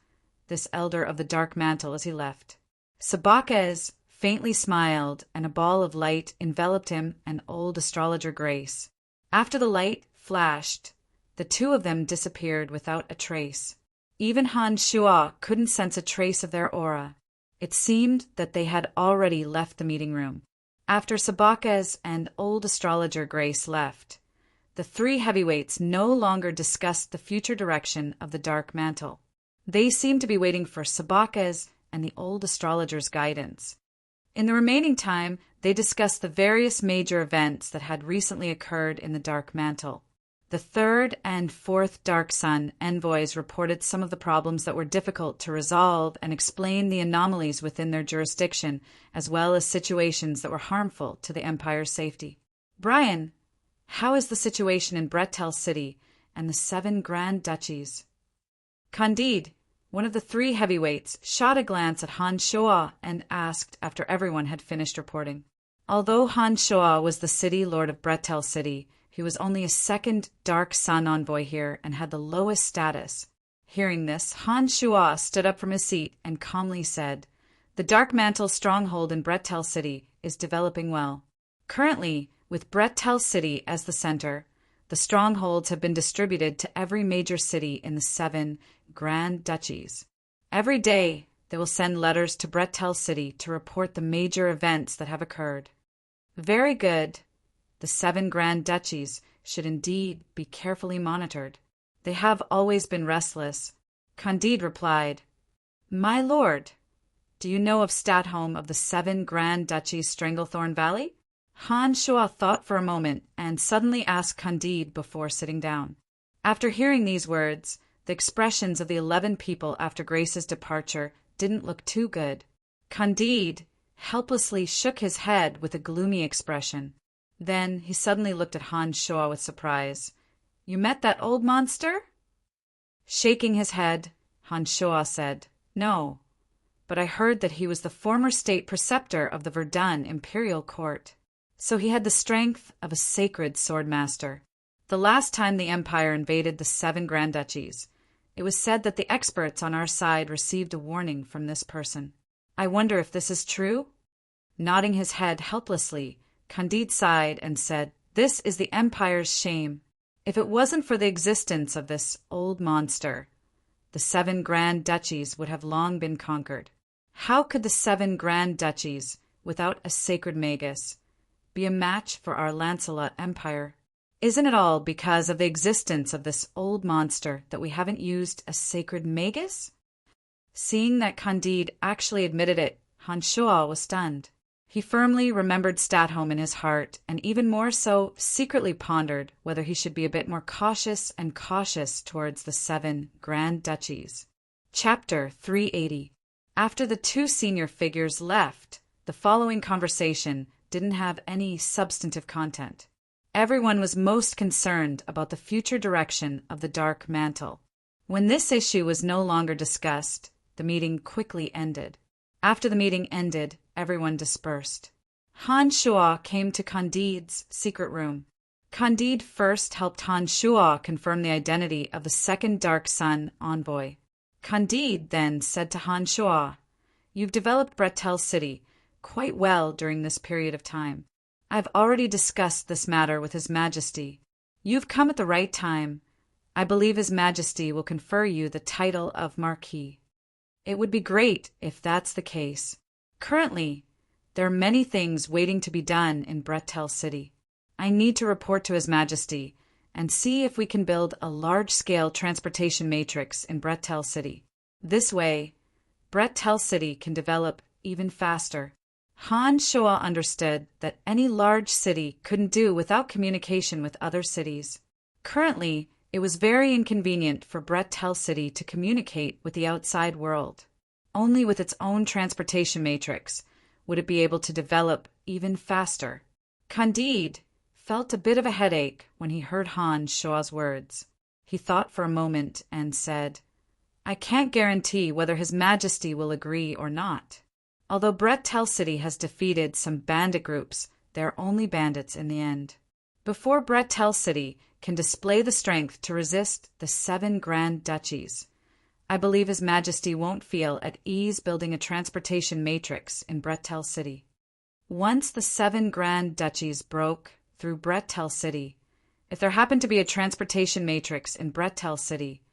this elder of the dark mantle, as he left. Sabacas faintly smiled, and a ball of light enveloped him and old astrologer Grace. After the light flashed, the two of them disappeared without a trace. Even Han Shuo couldn't sense a trace of their aura. It seemed that they had already left the meeting room. After Sabacas and old astrologer Grace left, the three heavyweights no longer discussed the future direction of the dark mantle. They seemed to be waiting for Sabacas and the old astrologer's guidance. In the remaining time, they discussed the various major events that had recently occurred in the dark mantle. The third and fourth Dark Sun envoys reported some of the problems that were difficult to resolve and explained the anomalies within their jurisdiction, as well as situations that were harmful to the Empire's safety. "Brian, how is the situation in Bretel City and the 7 Grand Duchies?" Candide, one of the three heavyweights, shot a glance at Han Shuo and asked after everyone had finished reporting. Although Han Shuo was the city lord of Bretel City, he was only a second Dark Sun envoy here and had the lowest status. Hearing this, Han Shuo stood up from his seat and calmly said, "The Dark Mantle stronghold in Bretel City is developing well. Currently, with Bretel City as the center, the strongholds have been distributed to every major city in the 7 Grand Duchies. Every day, They will send letters to Bretel City to report the major events that have occurred. Very good. The 7 Grand Duchies should indeed be carefully monitored. They have always been restless. Candide replied, My lord, do you know of Statholm of the 7 Grand Duchies Stranglethorn Valley? Han Shua thought for a moment and suddenly asked Candide before sitting down. After hearing these words, the expressions of the 11 people after Grace's departure didn't look too good. Candide helplessly shook his head with a gloomy expression. Then he suddenly looked at Han Shua with surprise. You met that old monster? Shaking his head, Han Shua said, No, but I heard that he was the former state preceptor of the Verdun imperial court. So he had the strength of a sacred swordmaster. The last time the Empire invaded the 7 Grand Duchies, it was said that the experts on our side received a warning from this person. I wonder if this is true? Nodding his head helplessly, Candide sighed and said, This is the Empire's shame. If it wasn't for the existence of this old monster, the 7 Grand Duchies would have long been conquered. How could the 7 Grand Duchies, without a sacred magus, be a match for our Lancelot Empire? Isn't it all because of the existence of this old monster that we haven't used a sacred magus? Seeing that Candide actually admitted it, Han Shua was stunned. He firmly remembered Statholm in his heart, and even more so, secretly pondered whether he should be a bit more cautious towards the 7 Grand Duchies. Chapter 380. After the 2 senior figures left, the following conversation didn't have any substantive content. Everyone was most concerned about the future direction of the Dark Mantle. When this issue was no longer discussed, the meeting quickly ended. After the meeting ended, everyone dispersed. Han Shua came to Candide's secret room. Candide first helped Han Shua confirm the identity of the second Dark Sun envoy. Candide then said to Han Shua, You've developed Bretel City quite well during this period of time. I've already discussed this matter with His Majesty. You've come at the right time. I believe His Majesty will confer you the title of Marquis. It would be great if that's the case. Currently, there are many things waiting to be done in Bretel City. I need to report to His Majesty and see if we can build a large-scale transportation matrix in Bretel City. This way, Bretel City can develop even faster. Han Shua understood that any large city couldn't do without communication with other cities. Currently, it was very inconvenient for Bretel City to communicate with the outside world. Only with its own transportation matrix would it be able to develop even faster. Candide felt a bit of a headache when he heard Han Shua's words. He thought for a moment and said, I can't guarantee whether His Majesty will agree or not. Although Bretel City has defeated some bandit groups, they are only bandits in the end. Before Bretel City can display the strength to resist the 7 Grand Duchies, I believe His Majesty won't feel at ease building a transportation matrix in Bretel City. Once the 7 Grand Duchies broke through Bretel City, if there happened to be a transportation matrix in Bretel City,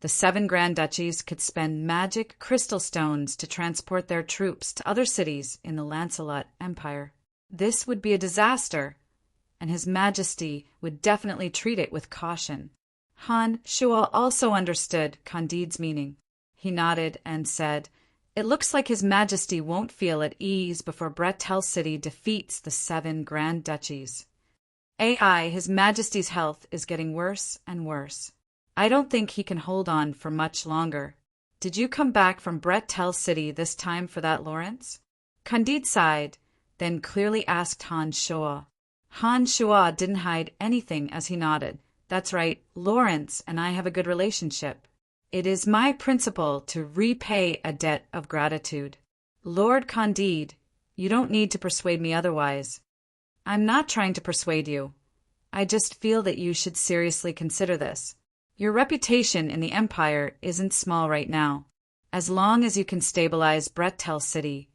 the 7 Grand Duchies could spend magic crystal stones to transport their troops to other cities in the Lancelot Empire. This would be a disaster, and His Majesty would definitely treat it with caution. Han Shua also understood Candide's meaning. He nodded and said, It looks like His Majesty won't feel at ease before Bretel City defeats the 7 Grand Duchies. His Majesty's health is getting worse and worse. I don't think he can hold on for much longer. Did you come back from Bretel City this time for that, Lawrence? Candide sighed, then clearly asked Han Shua. Han Shua didn't hide anything as he nodded. That's right, Lawrence and I have a good relationship. It is my principle to repay a debt of gratitude. Lord Candide, you don't need to persuade me otherwise. I'm not trying to persuade you. I just feel that you should seriously consider this. Your reputation in the Empire isn't small right now. As long as you can stabilize Bretel City,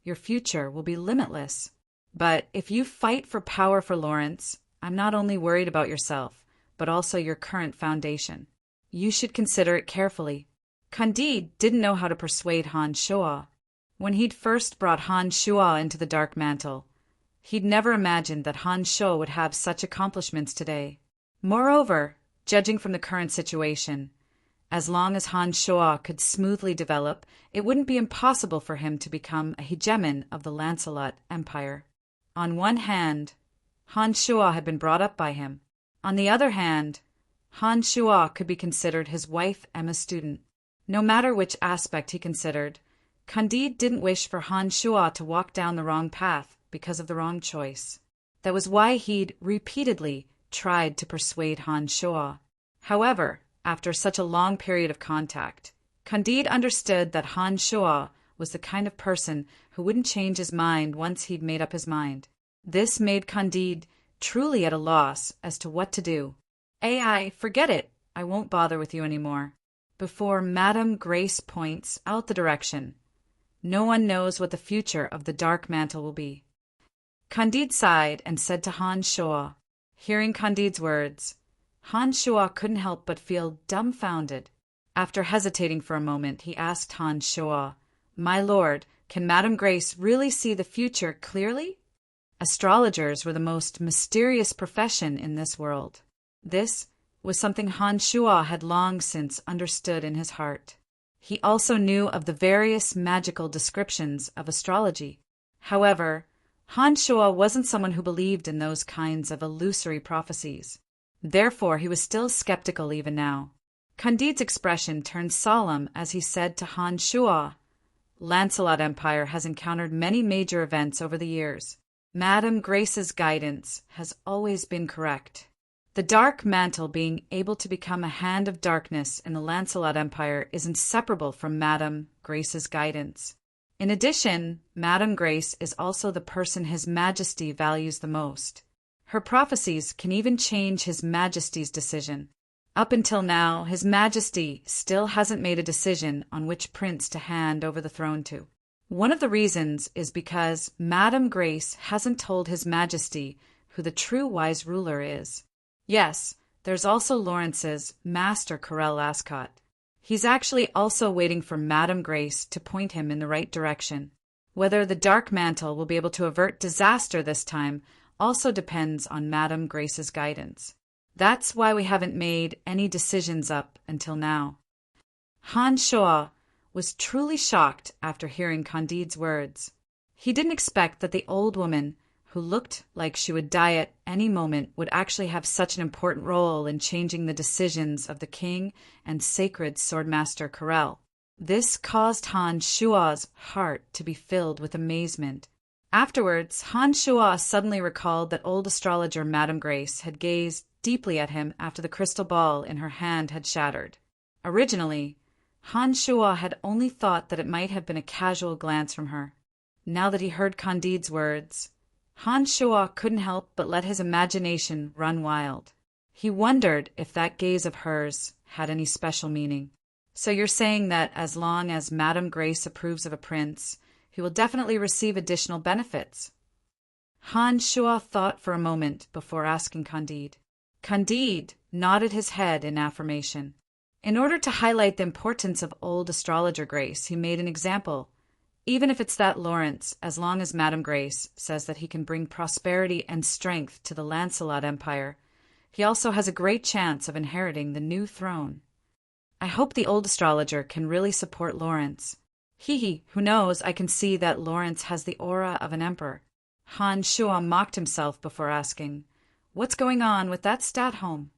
your future will be limitless. But if you fight for power for Lawrence, I'm not only worried about yourself, but also your current foundation. You should consider it carefully. Candide didn't know how to persuade Han Shuo. When he'd first brought Han Shuo into the Dark Mantle, he'd never imagined that Han Shuo would have such accomplishments today. Moreover, judging from the current situation, as long as Han Shuo could smoothly develop, it wouldn't be impossible for him to become a hegemon of the Lancelot Empire. On one hand, Han Shuo had been brought up by him. On the other hand, Han Shuo could be considered his wife Emma's student. No matter which aspect he considered, Candide didn't wish for Han Shuo to walk down the wrong path because of the wrong choice. That was why he'd repeatedly tried to persuade Han Shuo. However, after such a long period of contact, Candide understood that Han Shuo was the kind of person who wouldn't change his mind once he'd made up his mind. This made Candide truly at a loss as to what to do. "AI, forget it. I won't bother with you anymore. Before Madame Grace points out the direction, no one knows what the future of the Dark Mantle will be." Candide sighed and said to Han Shuo. Hearing Candide's words, Han Shuo couldn't help but feel dumbfounded. After hesitating for a moment, he asked Han Shuo, "My lord, can Madame Grace really see the future clearly?" Astrologers were the most mysterious profession in this world. This was something Han Shuo had long since understood in his heart. He also knew of the various magical descriptions of astrology. However, Han Shuo wasn't someone who believed in those kinds of illusory prophecies. Therefore, he was still skeptical even now. Candide's expression turned solemn as he said to Han Shuo, "Lancelot Empire has encountered many major events over the years. Madame Grace's guidance has always been correct. The Dark Mantle being able to become a hand of darkness in the Lancelot Empire is inseparable from Madame Grace's guidance. In addition, Madame Grace is also the person His Majesty values the most. Her prophecies can even change His Majesty's decision. Up until now, His Majesty still hasn't made a decision on which prince to hand over the throne to. One of the reasons is because Madame Grace hasn't told His Majesty who the true wise ruler is. Yes, there's also Lawrence's Master Corel Ascot. He's actually also waiting for Madame Grace to point him in the right direction. Whether the Dark Mantle will be able to avert disaster this time also depends on Madame Grace's guidance. That's why we haven't made any decisions up until now." Han Shuo was truly shocked after hearing Candide's words. He didn't expect that the old woman, who looked like she would die at any moment, would actually have such an important role in changing the decisions of the king and sacred swordmaster Corel. This caused Han Shuo's heart to be filled with amazement. Afterwards, Han Shuo suddenly recalled that old astrologer Madame Grace had gazed deeply at him after the crystal ball in her hand had shattered. Originally, Han Shuo had only thought that it might have been a casual glance from her. Now that he heard Candide's words, Han Shuo couldn't help but let his imagination run wild. He wondered if that gaze of hers had any special meaning. "So you're saying that as long as Madame Grace approves of a prince, he will definitely receive additional benefits?" Han Shuo thought for a moment before asking Candide. Candide nodded his head in affirmation. In order to highlight the importance of old astrologer Grace, he made an example. Even if it's that Lawrence, as long as Madame Grace says that he can bring prosperity and strength to the Lancelot Empire, he also has a great chance of inheriting the new throne. I hope the old astrologer can really support Lawrence. Who knows, I can see that Lawrence has the aura of an emperor. Han Shuo mocked himself before asking, "What's going on with that stat home?"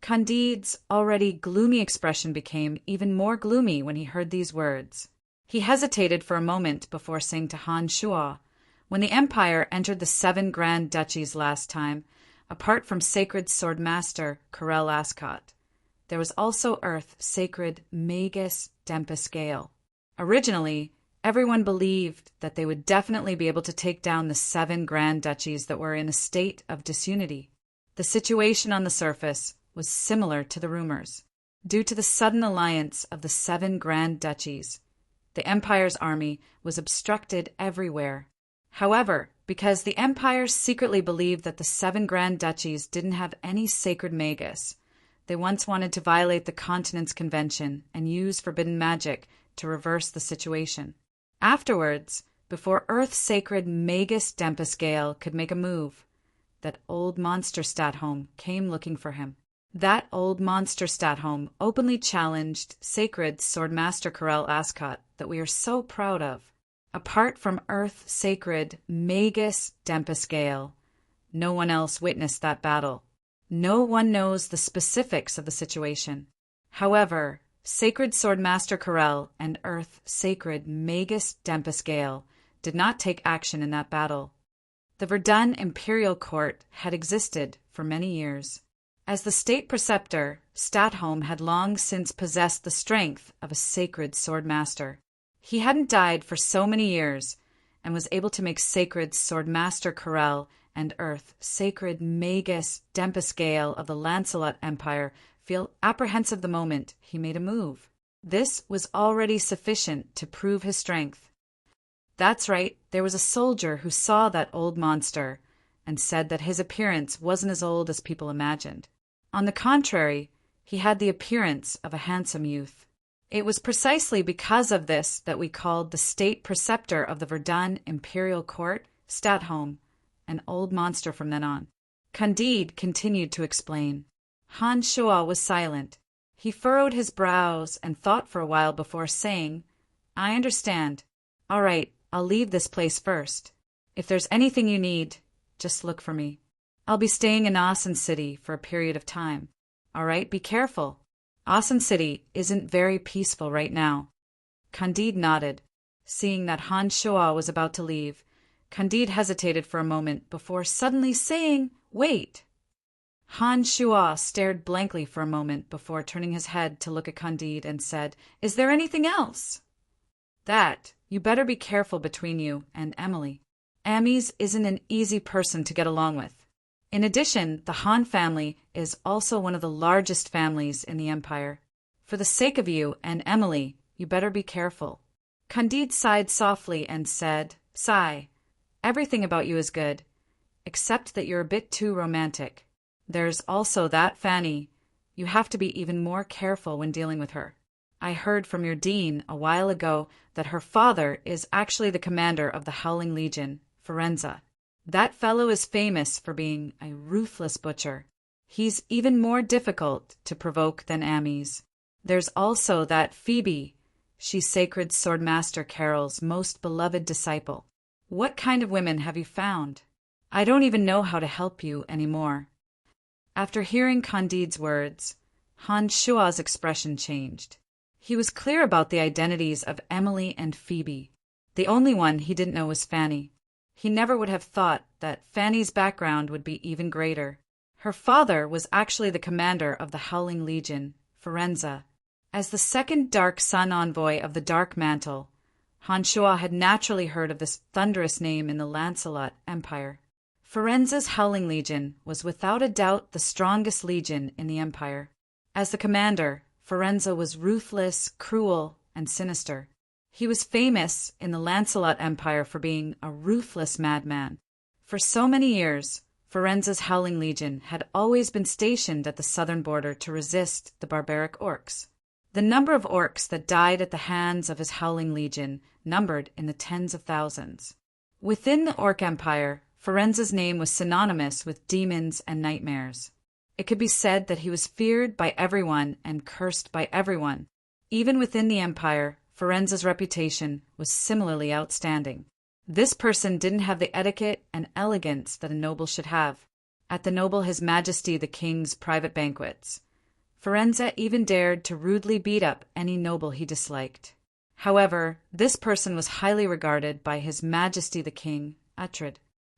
Candide's already gloomy expression became even more gloomy when he heard these words. He hesitated for a moment before saying to Han Shuo, "When the Empire entered the 7 Grand Duchies last time, apart from sacred swordmaster Corel Ascot, there was also Earth sacred Magus Dempus Gale. Originally, everyone believed that they would definitely be able to take down the 7 Grand Duchies that were in a state of disunity. The situation on the surface was similar to the rumors. Due to the sudden alliance of the 7 Grand Duchies, the Empire's army was obstructed everywhere. However, because the Empire secretly believed that the 7 Grand Duchies didn't have any sacred magus, They once wanted to violate the continent's convention and use forbidden magic to reverse the situation. Afterwards, before Earth's sacred Magus Dempus Gale could make a move, that old monster Statholm came looking for him. That old monster Statholm openly challenged sacred Swordmaster Corell Ascot that we are so proud of. Apart from Earth's sacred Magus Dempus Gale, no one else witnessed that battle. No one knows the specifics of the situation. However, Sacred Swordmaster Corell and Earth Sacred Magus Dempus Gale did not take action in that battle. The Verdun Imperial Court had existed for many years. As the state preceptor, Statholm had long since possessed the strength of a sacred swordmaster. He hadn't died for so many years and was able to make Sacred Swordmaster Corell and Earth Sacred Magus Dempus Gale of the Lancelot Empire feel apprehensive the moment he made a move. This was already sufficient to prove his strength. That's right, there was a soldier who saw that old monster and said that his appearance wasn't as old as people imagined. On the contrary, he had the appearance of a handsome youth. It was precisely because of this that we called the state preceptor of the Verdun Imperial Court, Statholm, an old monster from then on. Candide continued to explain. Hans Schoa was silent. He furrowed his brows and thought for a while before saying, I understand. All right, I'll leave this place first. If there's anything you need, just look for me. I'll be staying in Assen City for a period of time. All right, be careful. Assen City isn't very peaceful right now. Candide nodded. Seeing that Hans Schoa was about to leave, Candide hesitated for a moment before suddenly saying, Wait! Hans Schoa stared blankly for a moment before turning his head to look at Candide and said, Is there anything else? That, you better be careful between you and Emily. Amies isn't an easy person to get along with. In addition, the Han family is also one of the largest families in the Empire. For the sake of you and Emily, you better be careful. Candide sighed softly and said, Sigh, everything about you is good, except that you're a bit too romantic. There's also that Fanny. You have to be even more careful when dealing with her. I heard from your dean a while ago that her father is actually the commander of the Howling Legion, Firenze. That fellow is famous for being a ruthless butcher. He's even more difficult to provoke than Amies. There's also that Phoebe. She's Sacred Swordmaster Carol's most beloved disciple. What kind of women have you found? I don't even know how to help you anymore. After hearing Candide's words, Hans Schoa's expression changed. He was clear about the identities of Emily and Phoebe. The only one he didn't know was Fanny. He never would have thought that Fanny's background would be even greater. Her father was actually the commander of the Howling Legion, Firenze. As the second Dark Sun envoy of the Dark Mantle, Hans Schoa had naturally heard of this thunderous name in the Lancelot Empire. Firenze's Howling Legion was without a doubt the strongest legion in the Empire. As the commander, Firenze was ruthless, cruel, and sinister. He was famous in the Lancelot Empire for being a ruthless madman. For so many years, Firenze's Howling Legion had always been stationed at the southern border to resist the barbaric orcs. The number of orcs that died at the hands of his Howling Legion numbered in the tens of thousands. Within the Orc Empire, Firenze's name was synonymous with demons and nightmares. It could be said that he was feared by everyone and cursed by everyone. Even within the Empire, Firenze's reputation was similarly outstanding. This person didn't have the etiquette and elegance that a noble should have. At the noble His Majesty the King's private banquets, Firenze even dared to rudely beat up any noble he disliked. However, this person was highly regarded by His Majesty the King, Uhtred.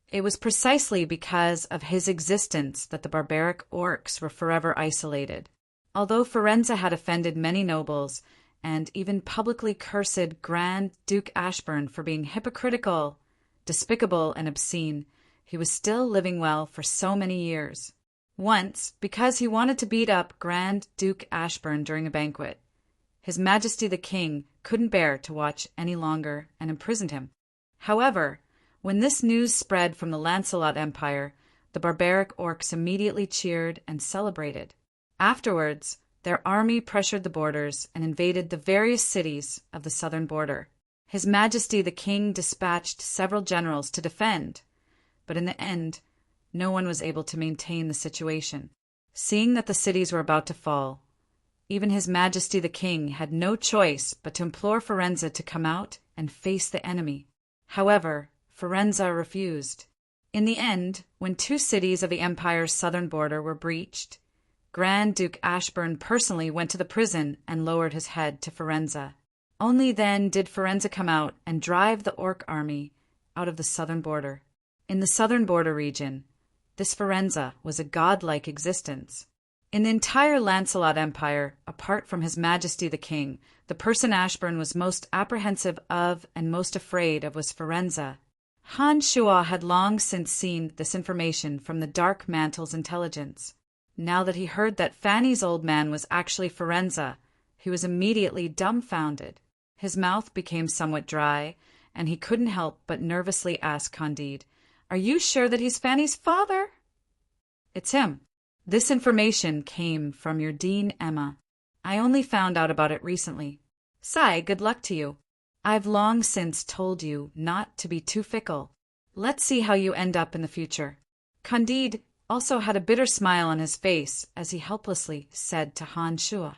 It was precisely because of his existence that the barbaric orcs were forever isolated. Although Firenze had offended many nobles, and even publicly cursed Grand Duke Ashburn for being hypocritical, despicable, and obscene, he was still living well for so many years. Once, because he wanted to beat up Grand Duke Ashburn during a banquet, His Majesty the King couldn't bear to watch any longer and imprisoned him. However, when this news spread from the Lancelot Empire, the barbaric orcs immediately cheered and celebrated. Afterwards, their army pressured the borders and invaded the various cities of the southern border. His Majesty the King dispatched several generals to defend, but in the end, no one was able to maintain the situation. Seeing that the cities were about to fall, even His Majesty the King had no choice but to implore Firenze to come out and face the enemy. However, Firenze refused. In the end, when 2 cities of the empire's southern border were breached, Grand Duke Ashburn personally went to the prison and lowered his head to Firenze. Only then did Firenze come out and drive the Orc army out of the southern border. In the southern border region, this Firenze was a godlike existence. In the entire Lancelot Empire, apart from His Majesty the King, the person Ashburn was most apprehensive of and most afraid of was Firenze. Han Shua had long since seen this information from the Dark Mantle's intelligence. Now that he heard that Fanny's old man was actually Firenze, he was immediately dumbfounded. His mouth became somewhat dry, and he couldn't help but nervously ask Candide, "Are you sure that he's Fanny's father?" "It's him. This information came from your Dean Emma. I only found out about it recently. Sigh, good luck to you. I've long since told you not to be too fickle. Let's see how you end up in the future." Candide also had a bitter smile on his face as he helplessly said to Han Shua,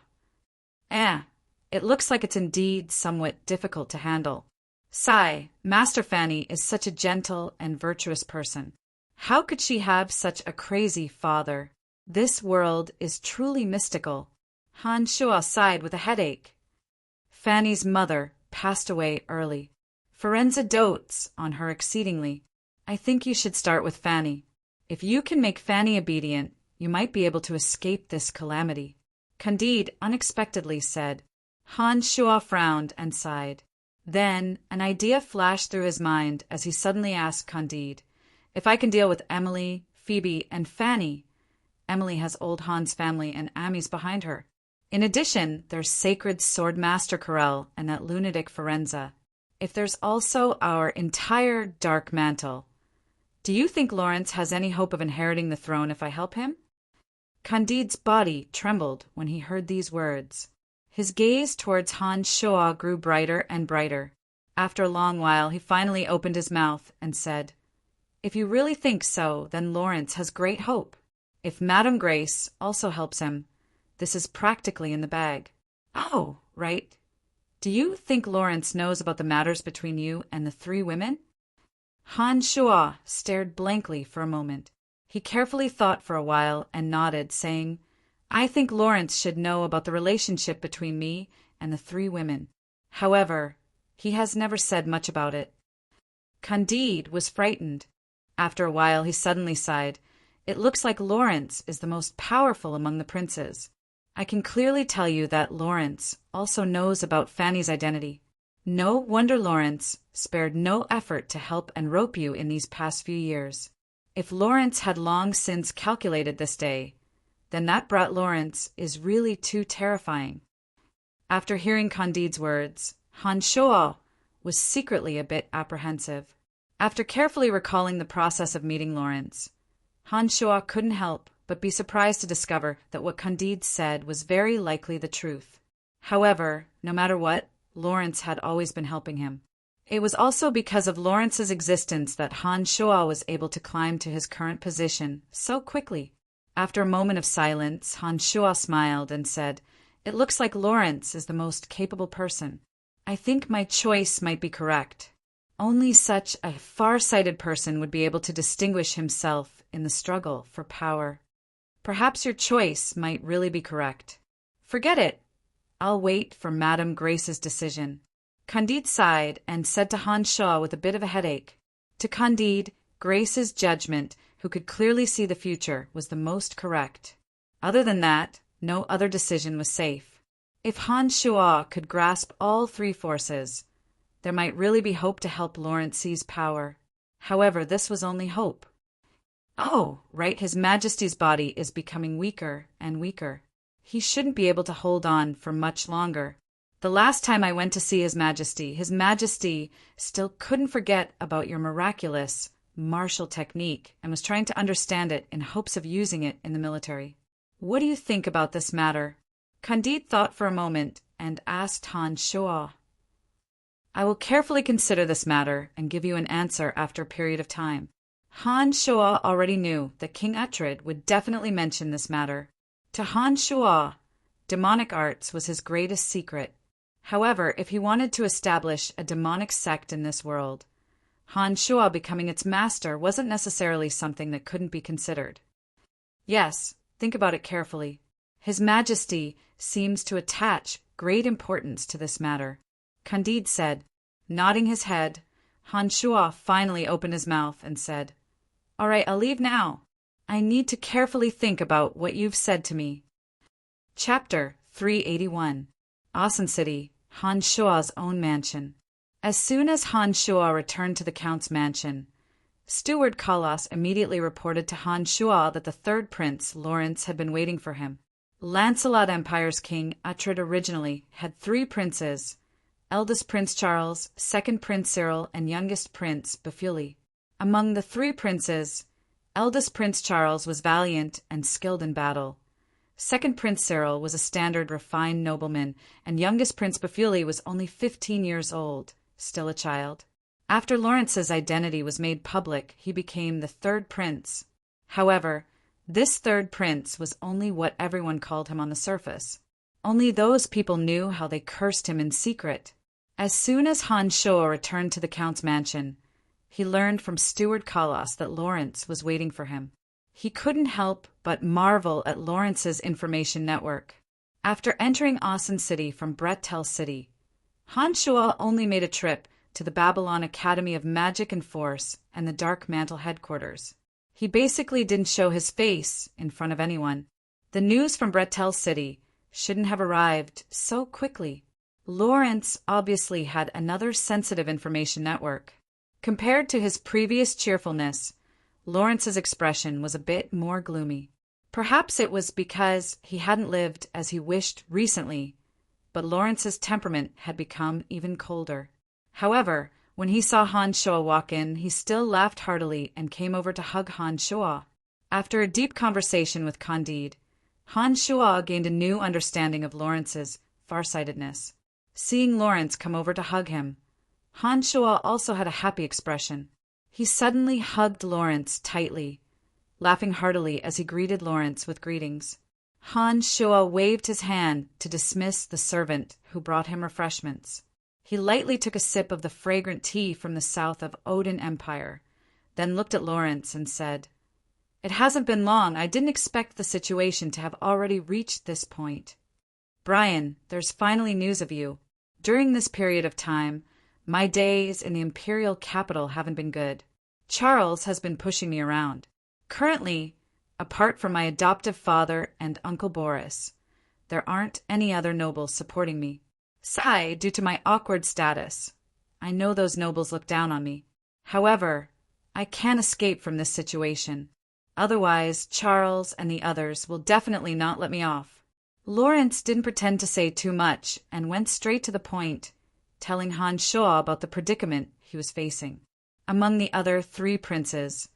It looks like it's indeed somewhat difficult to handle. Sigh, Master Fanny is such a gentle and virtuous person. How could she have such a crazy father? This world is truly mystical." Han Shua sighed with a headache. Fanny's mother passed away early. Firenze dotes on her exceedingly. I think you should start with Fanny. If you can make Fanny obedient, you might be able to escape this calamity." Candide unexpectedly said. Han Shua frowned and sighed. Then an idea flashed through his mind as he suddenly asked Candide, "If I can deal with Emily, Phoebe, and Fanny, Emily has old Han's family and Amy's behind her. In addition, there's sacred sword master Corel and that lunatic Firenze. If there's also our entire Dark Mantle, do you think Lawrence has any hope of inheriting the throne if I help him?" Candide's body trembled when he heard these words. His gaze towards Han Shua grew brighter and brighter. After a long while, he finally opened his mouth and said, "If you really think so, then Lawrence has great hope. If Madame Grace also helps him, this is practically in the bag." "Oh, right. Do you think Lawrence knows about the matters between you and the 3 women?" Han Shua stared blankly for a moment. He carefully thought for a while and nodded, saying, "I think Lawrence should know about the relationship between me and the 3 women. However, he has never said much about it." Candide was frightened. After a while he suddenly sighed. "It looks like Lawrence is the most powerful among the princes. I can clearly tell you that Lawrence also knows about Fanny's identity. No wonder Lawrence spared no effort to help and rope you in these past few years. If Lawrence had long since calculated this day, then that brat Lawrence is really too terrifying." After hearing Candide's words, Han Shua was secretly a bit apprehensive. After carefully recalling the process of meeting Lawrence, Han Shua couldn't help but be surprised to discover that what Candide said was very likely the truth. However, no matter what, Lawrence had always been helping him. It was also because of Lawrence's existence that Han Shua was able to climb to his current position so quickly. After a moment of silence, Han Shua smiled and said, "It looks like Lawrence is the most capable person. I think my choice might be correct. Only such a far-sighted person would be able to distinguish himself in the struggle for power. Perhaps your choice might really be correct. Forget it. I'll wait for Madame Grace's decision." Candide sighed and said to Han Shua with a bit of a headache. To Candide, Grace's judgment, who could clearly see the future, was the most correct. Other than that, no other decision was safe. If Han Shua could grasp all 3 forces, there might really be hope to help Lawrence seize power. However, this was only hope. "Oh, right, His Majesty's body is becoming weaker and weaker. He shouldn't be able to hold on for much longer. The last time I went to see His Majesty still couldn't forget about your miraculous martial technique and was trying to understand it in hopes of using it in the military. What do you think about this matter? Candide thought for a moment and asked Han Shuo. I will carefully consider this matter and give you an answer after a period of time. Han Shuo already knew that King Uhtred would definitely mention this matter. To Han Shuo, demonic arts was his greatest secret. However, if he wanted to establish a demonic sect in this world, Han Shuo becoming its master wasn't necessarily something that couldn't be considered. Yes, think about it carefully. His Majesty seems to attach great importance to this matter, Candide said. Nodding his head, Han Shuo finally opened his mouth and said, All right, I'll leave now. I need to carefully think about what you've said to me. Chapter 381. Asen City, Han Shuo's own mansion. As soon as Han Shuo returned to the Count's mansion, Steward Kalas immediately reported to Han Shuo that the third prince, Lawrence, had been waiting for him. Lancelot Empire's king, Uhtred, originally had 3 princes, eldest Prince Charles, second Prince Cyril, and youngest Prince Bafuli. Among the 3 princes, eldest Prince Charles was valiant and skilled in battle. Second Prince Cyril was a standard refined nobleman, and youngest Prince Bafuli was only 15 years old, still a child. After Lawrence's identity was made public, he became the third prince. However, this third prince was only what everyone called him on the surface. Only those people knew how they cursed him in secret. As soon as Han Shuo returned to the Count's mansion, he learned from Steward Kalas that Lawrence was waiting for him. He couldn't help but marvel at Lawrence's information network. After entering Asen City from Bretel City, Han Shuo only made a trip to the Babylon Academy of Magic and Force and the Dark Mantle headquarters. He basically didn't show his face in front of anyone. The news from Bretel City shouldn't have arrived so quickly. Lawrence obviously had another sensitive information network. Compared to his previous cheerfulness, Lawrence's expression was a bit more gloomy. Perhaps it was because he hadn't lived as he wished recently, but Lawrence's temperament had become even colder. However, when he saw Han Shuo walk in, he still laughed heartily and came over to hug Han Shuo. After a deep conversation with Candide, Han Shuo gained a new understanding of Lawrence's farsightedness. Seeing Lawrence come over to hug him, Han Shuo also had a happy expression. He suddenly hugged Lawrence tightly, laughing heartily as he greeted Lawrence with greetings. Han Shuo waved his hand to dismiss the servant who brought him refreshments. He lightly took a sip of the fragrant tea from the south of Odin Empire, then looked at Lawrence and said, It hasn't been long. I didn't expect the situation to have already reached this point. Brian, there's finally news of you. During this period of time, my days in the imperial capital haven't been good. Charles has been pushing me around. Currently, apart from my adoptive father and Uncle Boris, there aren't any other nobles supporting me. Sigh, due to my awkward status. I know those nobles look down on me. However, I can't escape from this situation. Otherwise, Charles and the others will definitely not let me off. Lawrence didn't pretend to say too much and went straight to the point, telling Han Shuo about the predicament he was facing. Among the other 3 princes,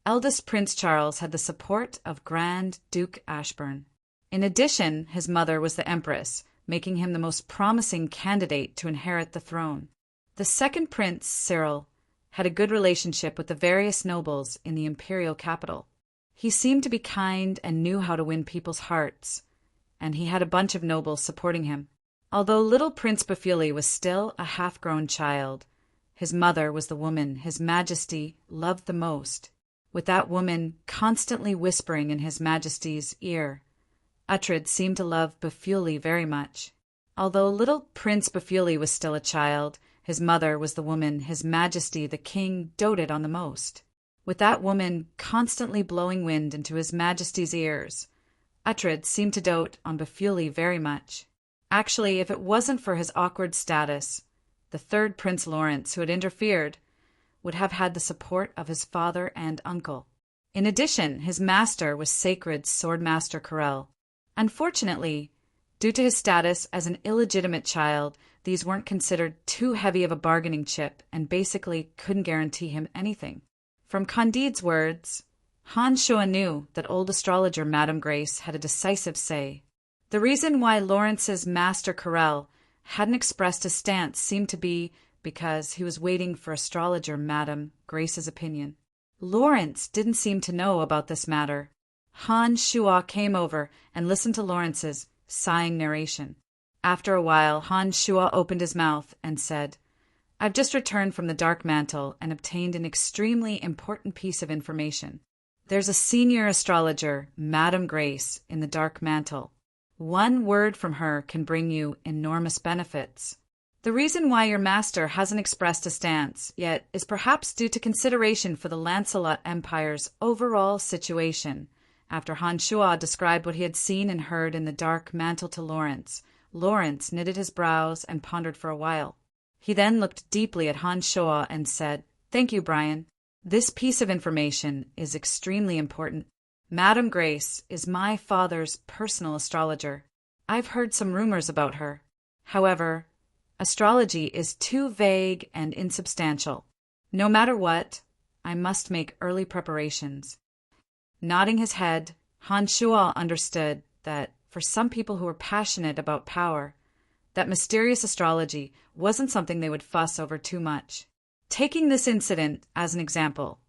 eldest Prince Charles had the support of Grand Duke Ashburn. In addition, his mother was the Empress, making him the most promising candidate to inherit the throne. The second prince, Cyril, had a good relationship with the various nobles in the imperial capital. He seemed to be kind and knew how to win people's hearts, and he had a bunch of nobles supporting him. Although little Prince Bafuli was still a half-grown child, his mother was the woman His Majesty loved the most, with that woman constantly whispering in His Majesty's ear. Uhtred seemed to love Bafuli very much. Although little Prince Bafuli was still a child, his mother was the woman His Majesty the King doted on the most. With that woman constantly blowing wind into His Majesty's ears, Uhtred seemed to dote on Bafuli very much. Actually, if it wasn't for his awkward status, the third Prince Lawrence, who had interfered, would have had the support of his father and uncle. In addition, his master was sacred Swordmaster Corel. Unfortunately, due to his status as an illegitimate child, these weren't considered too heavy of a bargaining chip and basically couldn't guarantee him anything. From Candide's words, Han Shua knew that old astrologer Madame Grace had a decisive say. The reason why Lawrence's master Carrel hadn't expressed his stance seemed to be because he was waiting for astrologer Madame Grace's opinion. Lawrence didn't seem to know about this matter. Han Shua came over and listened to Lawrence's sighing narration. After a while, Han Shua opened his mouth and said, "I've just returned from the Dark Mantle and obtained an extremely important piece of information. There's a senior astrologer, Madame Grace, in the Dark Mantle. One word from her can bring you enormous benefits. The reason why your master hasn't expressed a stance yet is perhaps due to consideration for the Lancelot Empire's overall situation." After Han Shua described what he had seen and heard in the Dark Mantle to Lawrence, Lawrence knitted his brows and pondered for a while. He then looked deeply at Han Shua and said, "Thank you, Brian. This piece of information is extremely important. Madame Grace is my father's personal astrologer. I've heard some rumors about her. However, astrology is too vague and insubstantial. No matter what, I must make early preparations." Nodding his head, Han Shua understood that for some people who were passionate about power, that mysterious astrology wasn't something they would fuss over too much. Taking this incident as an example,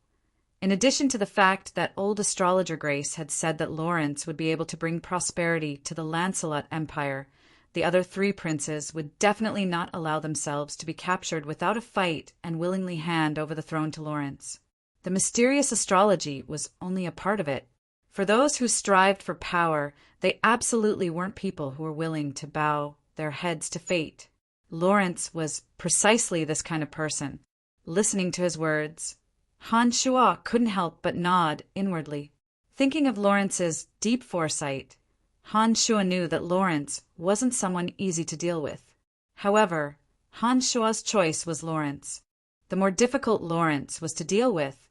in addition to the fact that old astrologer Grace had said that Lawrence would be able to bring prosperity to the Lancelot Empire, the other three princes would definitely not allow themselves to be captured without a fight and willingly hand over the throne to Lawrence. The mysterious astrology was only a part of it. For those who strived for power, they absolutely weren't people who were willing to bow their heads to fate. Lawrence was precisely this kind of person. Listening to his words, Han Shua couldn't help but nod inwardly. Thinking of Lawrence's deep foresight, Han Shua knew that Lawrence wasn't someone easy to deal with. However, Han Shua's choice was Lawrence. The more difficult Lawrence was to deal with,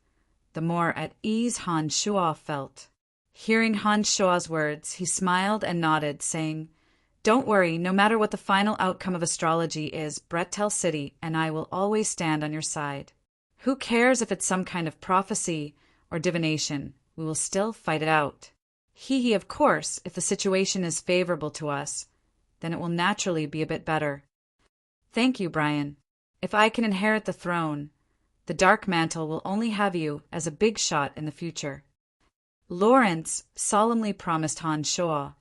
the more at ease Han Shua felt. Hearing Han Shua's words, he smiled and nodded, saying, "Don't worry, no matter what the final outcome of astrology is, Brettel City and I will always stand on your side. Who cares if it's some kind of prophecy or divination? We will still fight it out. Hee, of course, if the situation is favorable to us, then it will naturally be a bit better." "Thank you, Brian. If I can inherit the throne, the Dark Mantle will only have you as a big shot in the future." Lawrence solemnly promised Han Shua,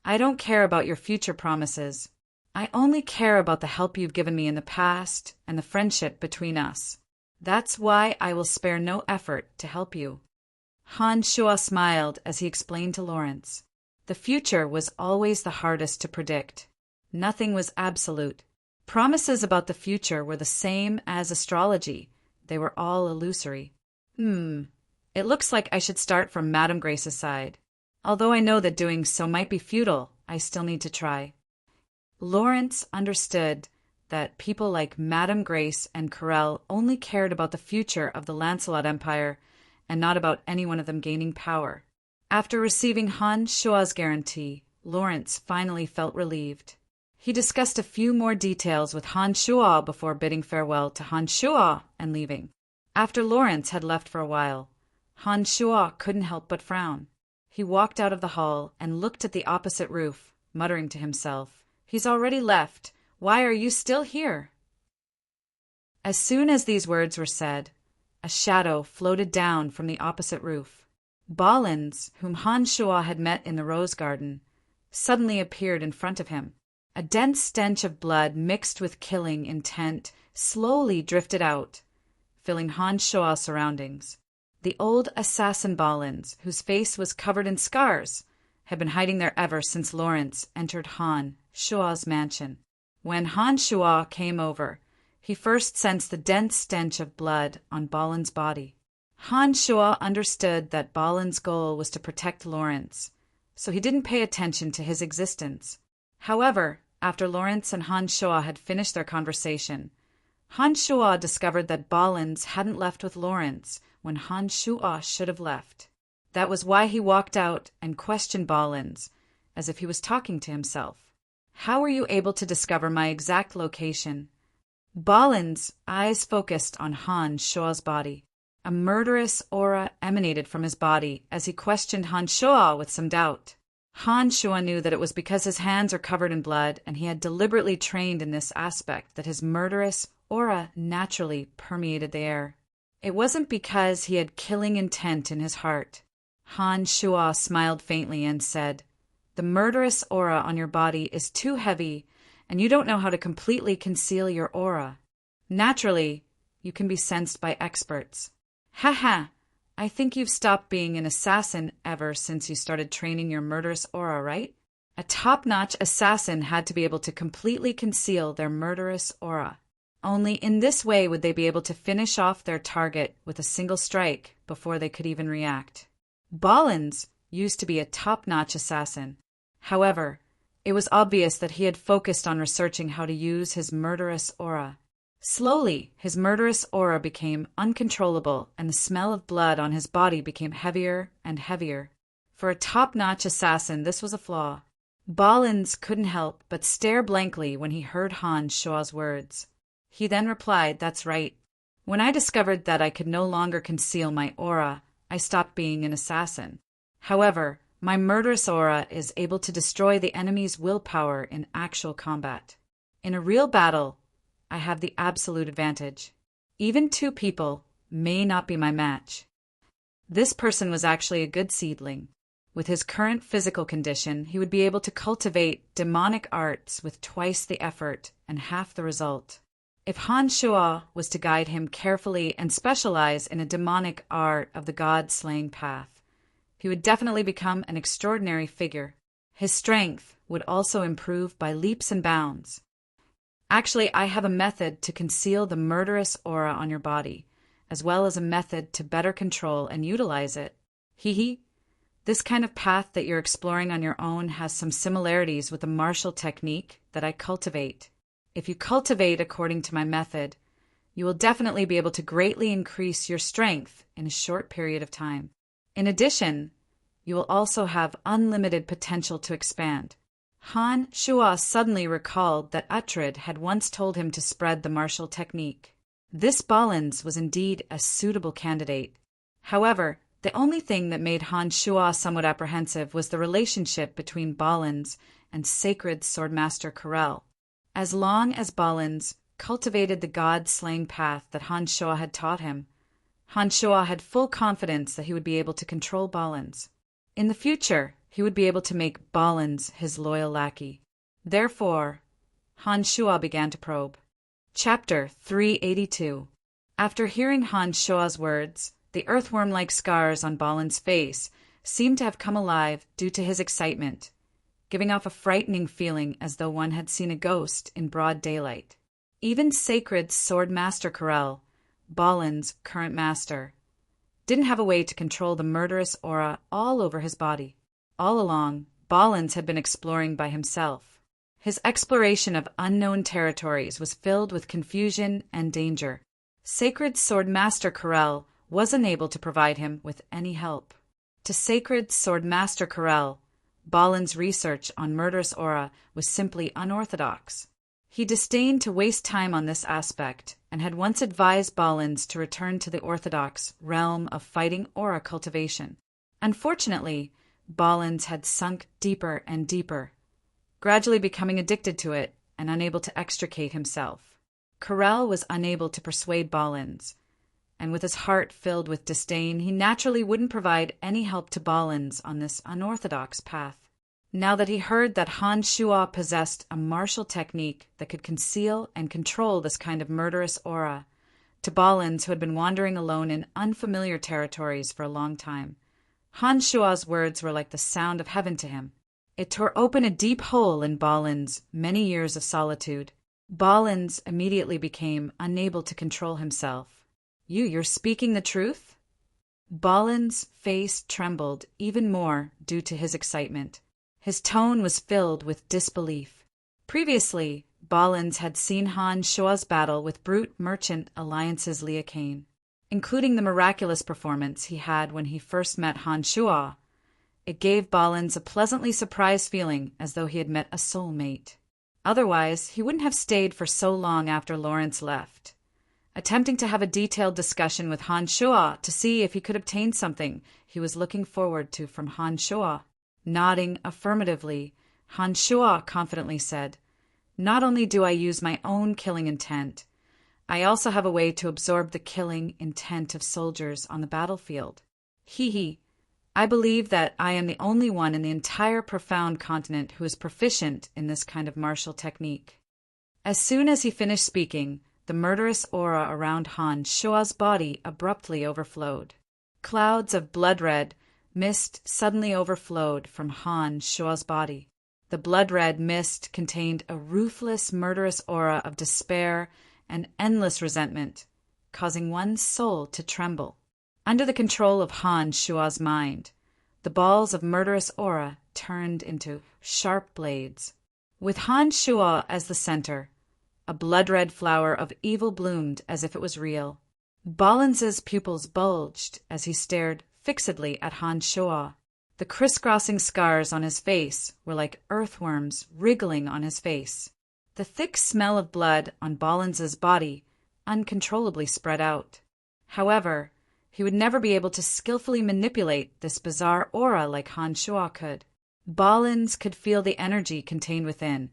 "I don't care about your future promises. I only care about the help you've given me in the past and the friendship between us. That's why I will spare no effort to help you." Han Shua smiled as he explained to Lawrence. The future was always the hardest to predict. Nothing was absolute. Promises about the future were the same as astrology. They were all illusory. It looks like I should start from Madame Grace's side. Although I know that doing so might be futile, I still need to try. Lawrence understood that people like Madame Grace and Carrel only cared about the future of the Lancelot Empire and not about any one of them gaining power. After receiving Han Shua's guarantee, Lawrence finally felt relieved. He discussed a few more details with Han Shua before bidding farewell to Han Shua and leaving. After Lawrence had left for a while, Han Shua couldn't help but frown. He walked out of the hall and looked at the opposite roof, muttering to himself, "He's already left. Why are you still here?" As soon as these words were said, a shadow floated down from the opposite roof. Ballins, whom Han Shua had met in the rose garden, suddenly appeared in front of him. A dense stench of blood mixed with killing intent slowly drifted out, filling Han Shua's surroundings. The old assassin Ballins, whose face was covered in scars, had been hiding there ever since Lawrence entered Han Shua's mansion. When Han Shua came over, he first sensed the dense stench of blood on Ballin's body. Han Shua understood that Ballin's goal was to protect Lawrence, so he didn't pay attention to his existence. However, after Lawrence and Han Shua had finished their conversation, Han Shua discovered that Ballins hadn't left with Lawrence when Han Shua should have left. That was why he walked out and questioned Ballins, as if he was talking to himself. "How were you able to discover my exact location?" Ballins' eyes focused on Han Shua's body. A murderous aura emanated from his body as he questioned Han Shuo with some doubt. Han Shuo knew that it was because his hands are covered in blood and he had deliberately trained in this aspect that his murderous aura naturally permeated the air. It wasn't because he had killing intent in his heart. Han Shuo smiled faintly and said, "The murderous aura on your body is too heavy and you don't know how to completely conceal your aura. Naturally, you can be sensed by experts." Haha, I think you've stopped being an assassin ever since you started training your murderous aura, right? A top-notch assassin had to be able to completely conceal their murderous aura. Only in this way would they be able to finish off their target with a single strike before they could even react. Ballins used to be a top-notch assassin. However, it was obvious that he had focused on researching how to use his murderous aura. Slowly, his murderous aura became uncontrollable and the smell of blood on his body became heavier and heavier. For a top-notch assassin, this was a flaw. Ballins couldn't help but stare blankly when he heard Han Shuo's words. He then replied, "That's right. When I discovered that I could no longer conceal my aura, I stopped being an assassin. However, my murderous aura is able to destroy the enemy's willpower in actual combat. In a real battle, I have the absolute advantage. Even two people may not be my match." This person was actually a good seedling. With his current physical condition, he would be able to cultivate demonic arts with twice the effort and half the result. If Han Shuo was to guide him carefully and specialize in a demonic art of the god-slaying path, he would definitely become an extraordinary figure. His strength would also improve by leaps and bounds. Actually, I have a method to conceal the murderous aura on your body, as well as a method to better control and utilize it. Hee. This kind of path that you're exploring on your own has some similarities with the martial technique that I cultivate. If you cultivate according to my method, you will definitely be able to greatly increase your strength in a short period of time. In addition, you will also have unlimited potential to expand. Han Shuo suddenly recalled that Uhtred had once told him to spread the martial technique. This Ballins was indeed a suitable candidate. However, the only thing that made Han Shuo somewhat apprehensive was the relationship between Ballins and sacred swordmaster Corel. As long as Ballins cultivated the god-slaying path that Han Shuo had taught him, Han Shuo had full confidence that he would be able to control Ballins. In the future, he would be able to make Ballins his loyal lackey. Therefore, Han Shuo began to probe. Chapter 382. After hearing Han Shuo's words, the earthworm-like scars on Ballins' face seemed to have come alive due to his excitement, giving off a frightening feeling as though one had seen a ghost in broad daylight. Even sacred swordmaster Corel, Ballins' current master, didn't have a way to control the murderous aura all over his body. All along, Ballins had been exploring by himself. His exploration of unknown territories was filled with confusion and danger. Sacred Swordmaster Corel was unable to provide him with any help. To Sacred Swordmaster Corel, Ballins' research on murderous aura was simply unorthodox. He disdained to waste time on this aspect and had once advised Ballins to return to the orthodox realm of fighting aura cultivation. Unfortunately, Ballins had sunk deeper and deeper, gradually becoming addicted to it and unable to extricate himself. Corel was unable to persuade Ballins, and with his heart filled with disdain, he naturally wouldn't provide any help to Ballins on this unorthodox path. Now that he heard that Han Shuo possessed a martial technique that could conceal and control this kind of murderous aura, to Ballins, who had been wandering alone in unfamiliar territories for a long time, Han Shuo's words were like the sound of heaven to him. It tore open a deep hole in Ballins' many years of solitude. Ballins immediately became unable to control himself. You're speaking the truth?" Ballins' face trembled even more due to his excitement. His tone was filled with disbelief. Previously, Ballins had seen Han Shuo's battle with Brute Merchant Alliance's Liu Kane, including the miraculous performance he had when he first met Han Shuo. It gave Ballins a pleasantly surprised feeling as though he had met a soulmate. Otherwise, he wouldn't have stayed for so long after Lawrence left. attempting to have a detailed discussion with Han Shuo to see if he could obtain something he was looking forward to from Han Shuo. Nodding affirmatively, Han Shuo confidently said, "Not only do I use my own killing intent, I also have a way to absorb the killing intent of soldiers on the battlefield. Hee. I believe that I am the only one in the entire profound continent who is proficient in this kind of martial technique." As soon as he finished speaking, the murderous aura around Han Shuo's body abruptly overflowed. Clouds of blood-red mist suddenly overflowed from Han Shuo's body. The blood-red mist contained a ruthless, murderous aura of despair and endless resentment, causing one's soul to tremble. Under the control of Han Shuo's mind, the balls of murderous aura turned into sharp blades. With Han Shuo as the center, a blood-red flower of evil bloomed as if it was real. Balanz's pupils bulged as he stared fixedly at Han Shuo. The crisscrossing scars on his face were like earthworms wriggling on his face. The thick smell of blood on Balanz's body uncontrollably spread out. However, he would never be able to skillfully manipulate this bizarre aura like Han Shuo could. Balanz could feel the energy contained within,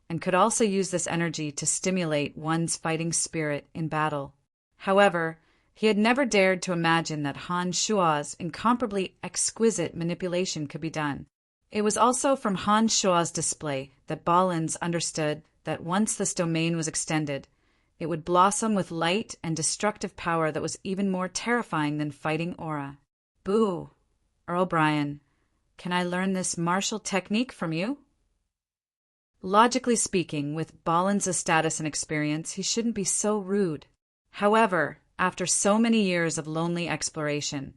and could also use this energy to stimulate one's fighting spirit in battle. However, he had never dared to imagine that Han Shuo's incomparably exquisite manipulation could be done. It was also from Han Shuo's display that Balanz understood that once this domain was extended, it would blossom with light and destructive power that was even more terrifying than fighting aura. "Boo, Earl Brian, can I learn this martial technique from you?" Logically speaking, with Balanz's status and experience, he shouldn't be so rude. However, after so many years of lonely exploration,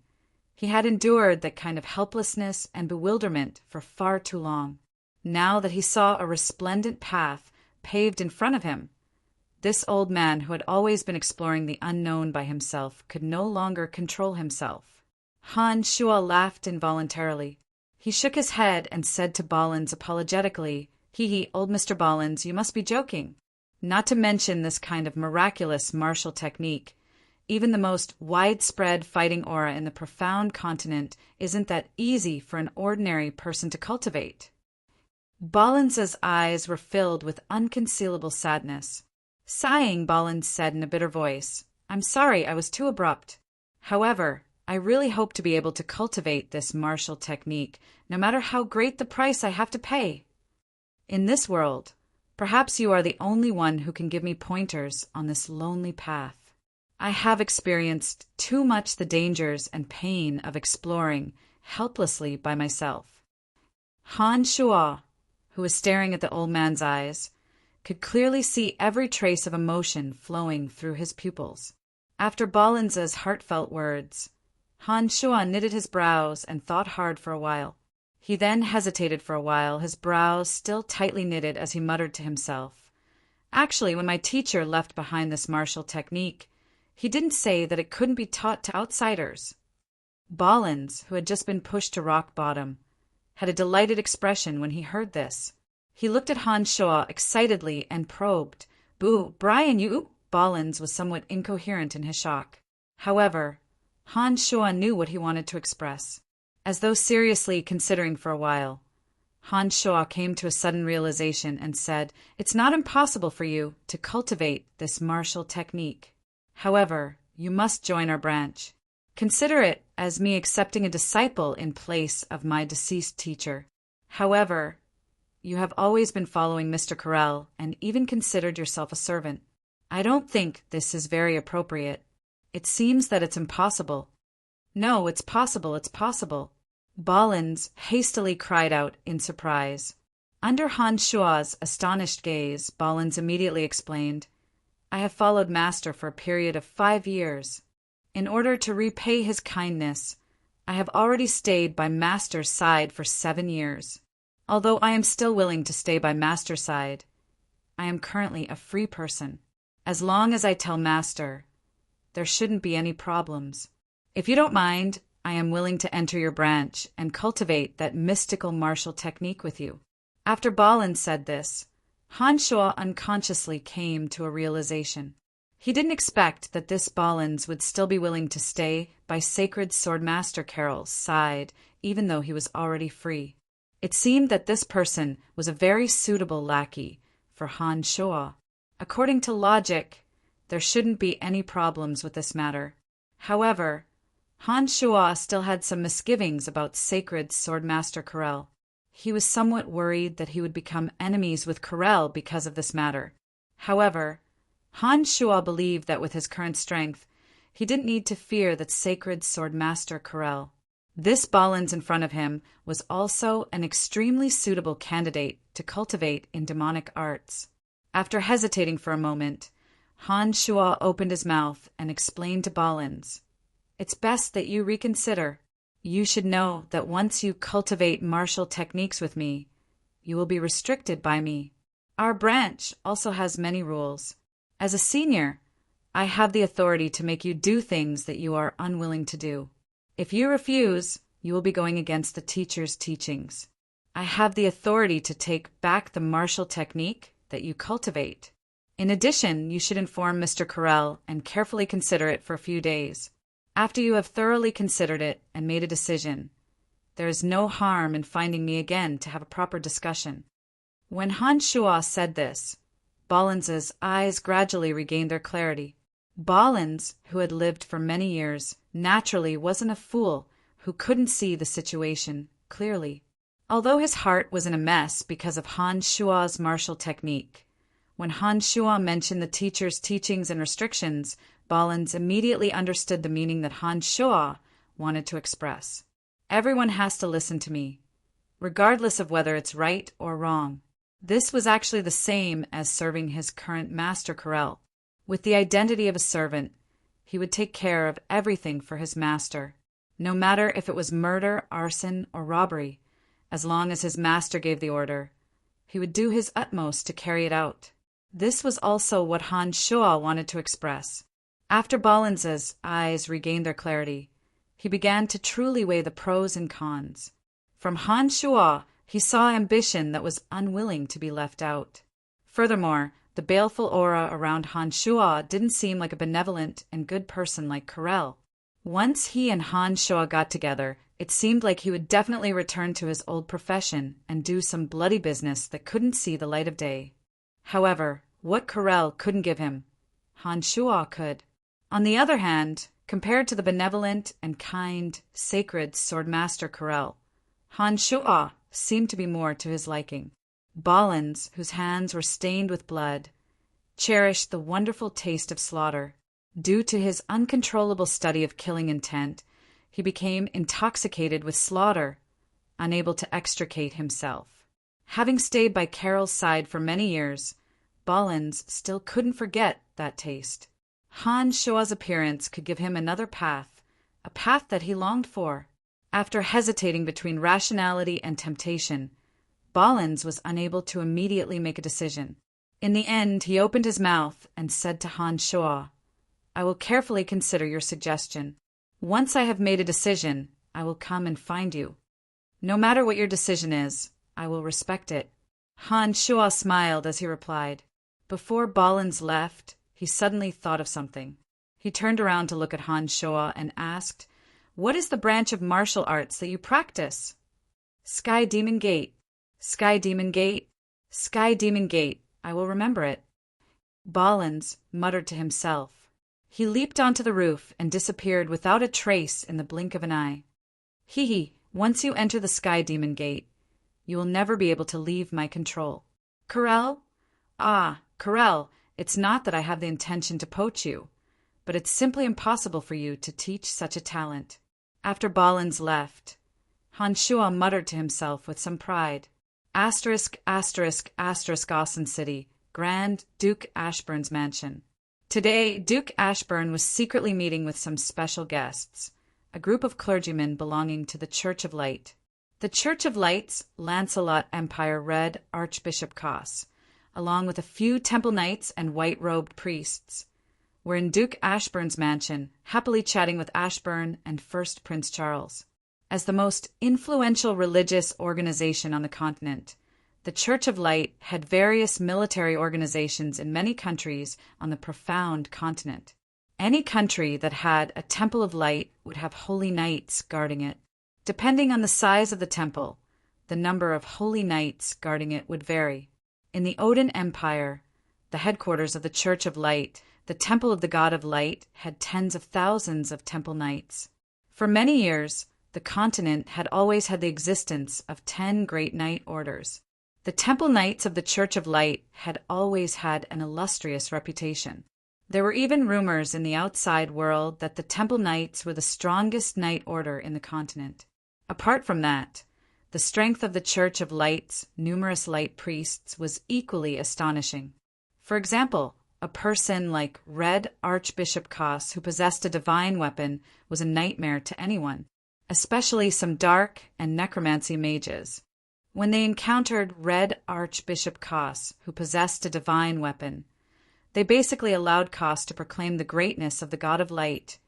he had endured that kind of helplessness and bewilderment for far too long. Now that he saw a resplendent path paved in front of him, this old man who had always been exploring the unknown by himself could no longer control himself. Han Shuo laughed involuntarily. He shook his head and said to Balanz apologetically, "Hee, old Mr. Balanz, you must be joking. Not to mention this kind of miraculous martial technique. Even the most widespread fighting aura in the profound continent isn't that easy for an ordinary person to cultivate." Balanz's eyes were filled with unconcealable sadness. Sighing, Balanz said in a bitter voice, "I'm sorry I was too abrupt. However, I really hope to be able to cultivate this martial technique, no matter how great the price I have to pay. In this world, perhaps you are the only one who can give me pointers on this lonely path. I have experienced too much the dangers and pain of exploring helplessly by myself." Han Shuo, who was staring at the old man's eyes, could clearly see every trace of emotion flowing through his pupils. After Balanz's heartfelt words, Han Shuo knitted his brows and thought hard for a while. He then hesitated for a while, his brows still tightly knitted as he muttered to himself, "Actually, when my teacher left behind this martial technique, he didn't say that it couldn't be taught to outsiders." Balanz, who had just been pushed to rock bottom, had a delighted expression when he heard this. He looked at Han Shuo excitedly and probed, "Boo, Brian, you—" Balanz was somewhat incoherent in his shock. However, Han Shuo knew what he wanted to express. As though seriously considering for a while, Han Shuo came to a sudden realization and said, "It's not impossible for you to cultivate this martial technique. However, you must join our branch. Consider it as me accepting a disciple in place of my deceased teacher. However, you have always been following Mr. Corell and even considered yourself a servant. I don't think this is very appropriate. It seems that it's impossible." "No, it's possible, it's possible," Balanz hastily cried out in surprise. Under Han Shuo's astonished gaze, Balanz immediately explained, "I have followed Master for a period of 5 years. In order to repay his kindness, I have already stayed by Master's side for 7 years. Although I am still willing to stay by Master's side, I am currently a free person. As long as I tell Master, there shouldn't be any problems. If you don't mind, I am willing to enter your branch and cultivate that mystical martial technique with you." After Balanz said this, Han Shuo unconsciously came to a realization. He didn't expect that this Bolins would still be willing to stay by sacred Swordmaster Carol's side, even though he was already free. It seemed that this person was a very suitable lackey for Han Shuo. According to logic, there shouldn't be any problems with this matter. However, Han Shuo still had some misgivings about sacred Swordmaster Carel. He was somewhat worried that he would become enemies with Carel because of this matter. However, Han Shuo believed that with his current strength, he didn't need to fear that sacred Swordmaster Carel. This Bolins in front of him was also an extremely suitable candidate to cultivate in demonic arts. After hesitating for a moment, Han Shuo opened his mouth and explained to Bolins, "It's best that you reconsider. You should know that once you cultivate martial techniques with me, you will be restricted by me. Our branch also has many rules. As a senior, I have the authority to make you do things that you are unwilling to do. If you refuse, you will be going against the teacher's teachings. I have the authority to take back the martial technique that you cultivate. In addition, you should inform Mr. Carel and carefully consider it for a few days. After you have thoroughly considered it and made a decision, there is no harm in finding me again to have a proper discussion." When Han Shuo said this, Bolins' eyes gradually regained their clarity. Bolins, who had lived for many years, naturally wasn't a fool who couldn't see the situation clearly. Although his heart was in a mess because of Han Shuo's martial technique, when Han Shuo mentioned the teacher's teachings and restrictions, Bolins immediately understood the meaning that Han Shuo wanted to express. Everyone has to listen to me, regardless of whether it's right or wrong. This was actually the same as serving his current master Carel. With the identity of a servant, he would take care of everything for his master, no matter if it was murder, arson, or robbery. As long as his master gave the order, he would do his utmost to carry it out. This was also what Han Shuo wanted to express. After Bolins' eyes regained their clarity, he began to truly weigh the pros and cons. From Han Shuo, he saw ambition that was unwilling to be left out. Furthermore, the baleful aura around Han Shuo didn't seem like a benevolent and good person like Carel. Once he and Han Shuo got together, it seemed like he would definitely return to his old profession and do some bloody business that couldn't see the light of day. However, what Carel couldn't give him, Han Shuo could. On the other hand, compared to the benevolent and kind, sacred Swordmaster Carel, Han Shuo seemed to be more to his liking. Bolins, whose hands were stained with blood, cherished the wonderful taste of slaughter. Due to his uncontrollable study of killing intent, he became intoxicated with slaughter, unable to extricate himself. Having stayed by Carol's side for many years, Bolins still couldn't forget that taste. Han Shuo's appearance could give him another path, a path that he longed for. After hesitating between rationality and temptation, Bolins was unable to immediately make a decision. In the end, he opened his mouth and said to Han Shuo, "I will carefully consider your suggestion. Once I have made a decision, I will come and find you. No matter what your decision is, I will respect it." Han Shuo smiled as he replied. Before Bolins left, he suddenly thought of something. He turned around to look at Han Shuo and asked, "What is the branch of martial arts that you practice?" "Sky Demon Gate. Sky Demon Gate. Sky Demon Gate. I will remember it." Bolins muttered to himself. He leaped onto the roof and disappeared without a trace in the blink of an eye. "Hee, once you enter the Sky Demon Gate, you will never be able to leave my control." "Carel? Ah, Carel, it's not that I have the intention to poach you, but it's simply impossible for you to teach such a talent." After Bolins left, Han Shuo muttered to himself with some pride. Austin City, Grand Duke Ashburn's mansion. Today, Duke Ashburn was secretly meeting with some special guests, a group of clergymen belonging to the Church of Light. The Church of Light's Lancelot Empire Red Archbishop Koss, along with a few temple knights and white-robed priests, were in Duke Ashburn's mansion, happily chatting with Ashburn and First Prince Charles. As the most influential religious organization on the continent, The Church of Light had various military organizations in many countries on the profound continent. Any country that had a temple of light would have holy knights guarding it. Depending on the size of the temple, the number of holy knights guarding it would vary. In the Odin Empire, the headquarters of the Church of Light, the Temple of the God of Light had tens of thousands of temple knights. For many years, the continent had always had the existence of 10 great knight orders. The temple knights of the Church of Light had always had an illustrious reputation. There were even rumors in the outside world that the temple knights were the strongest knight order in the continent. Apart from that, the strength of the Church of Light's numerous light priests was equally astonishing. For example, a person like Red Archbishop Koss, who possessed a divine weapon, was a nightmare to anyone, especially some dark and necromancy mages. When they encountered Red Archbishop Koss, who possessed a divine weapon, they basically allowed Koss to proclaim the greatness of the God of Light,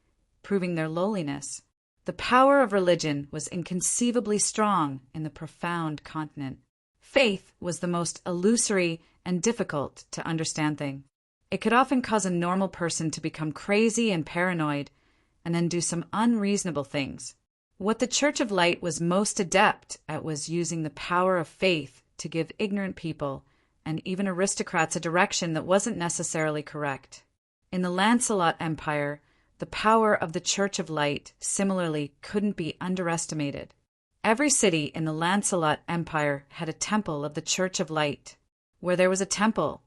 proving their lowliness. The power of religion was inconceivably strong in the profound continent. Faith was the most illusory and difficult to understand thing. It could often cause a normal person to become crazy and paranoid, and then do some unreasonable things. What the Church of Light was most adept at was using the power of faith to give ignorant people, and even aristocrats, a direction that wasn't necessarily correct. In the Lancelot Empire, the power of the Church of Light similarly couldn't be underestimated. Every city in the Lancelot Empire had a temple of the Church of Light. Where there was a temple,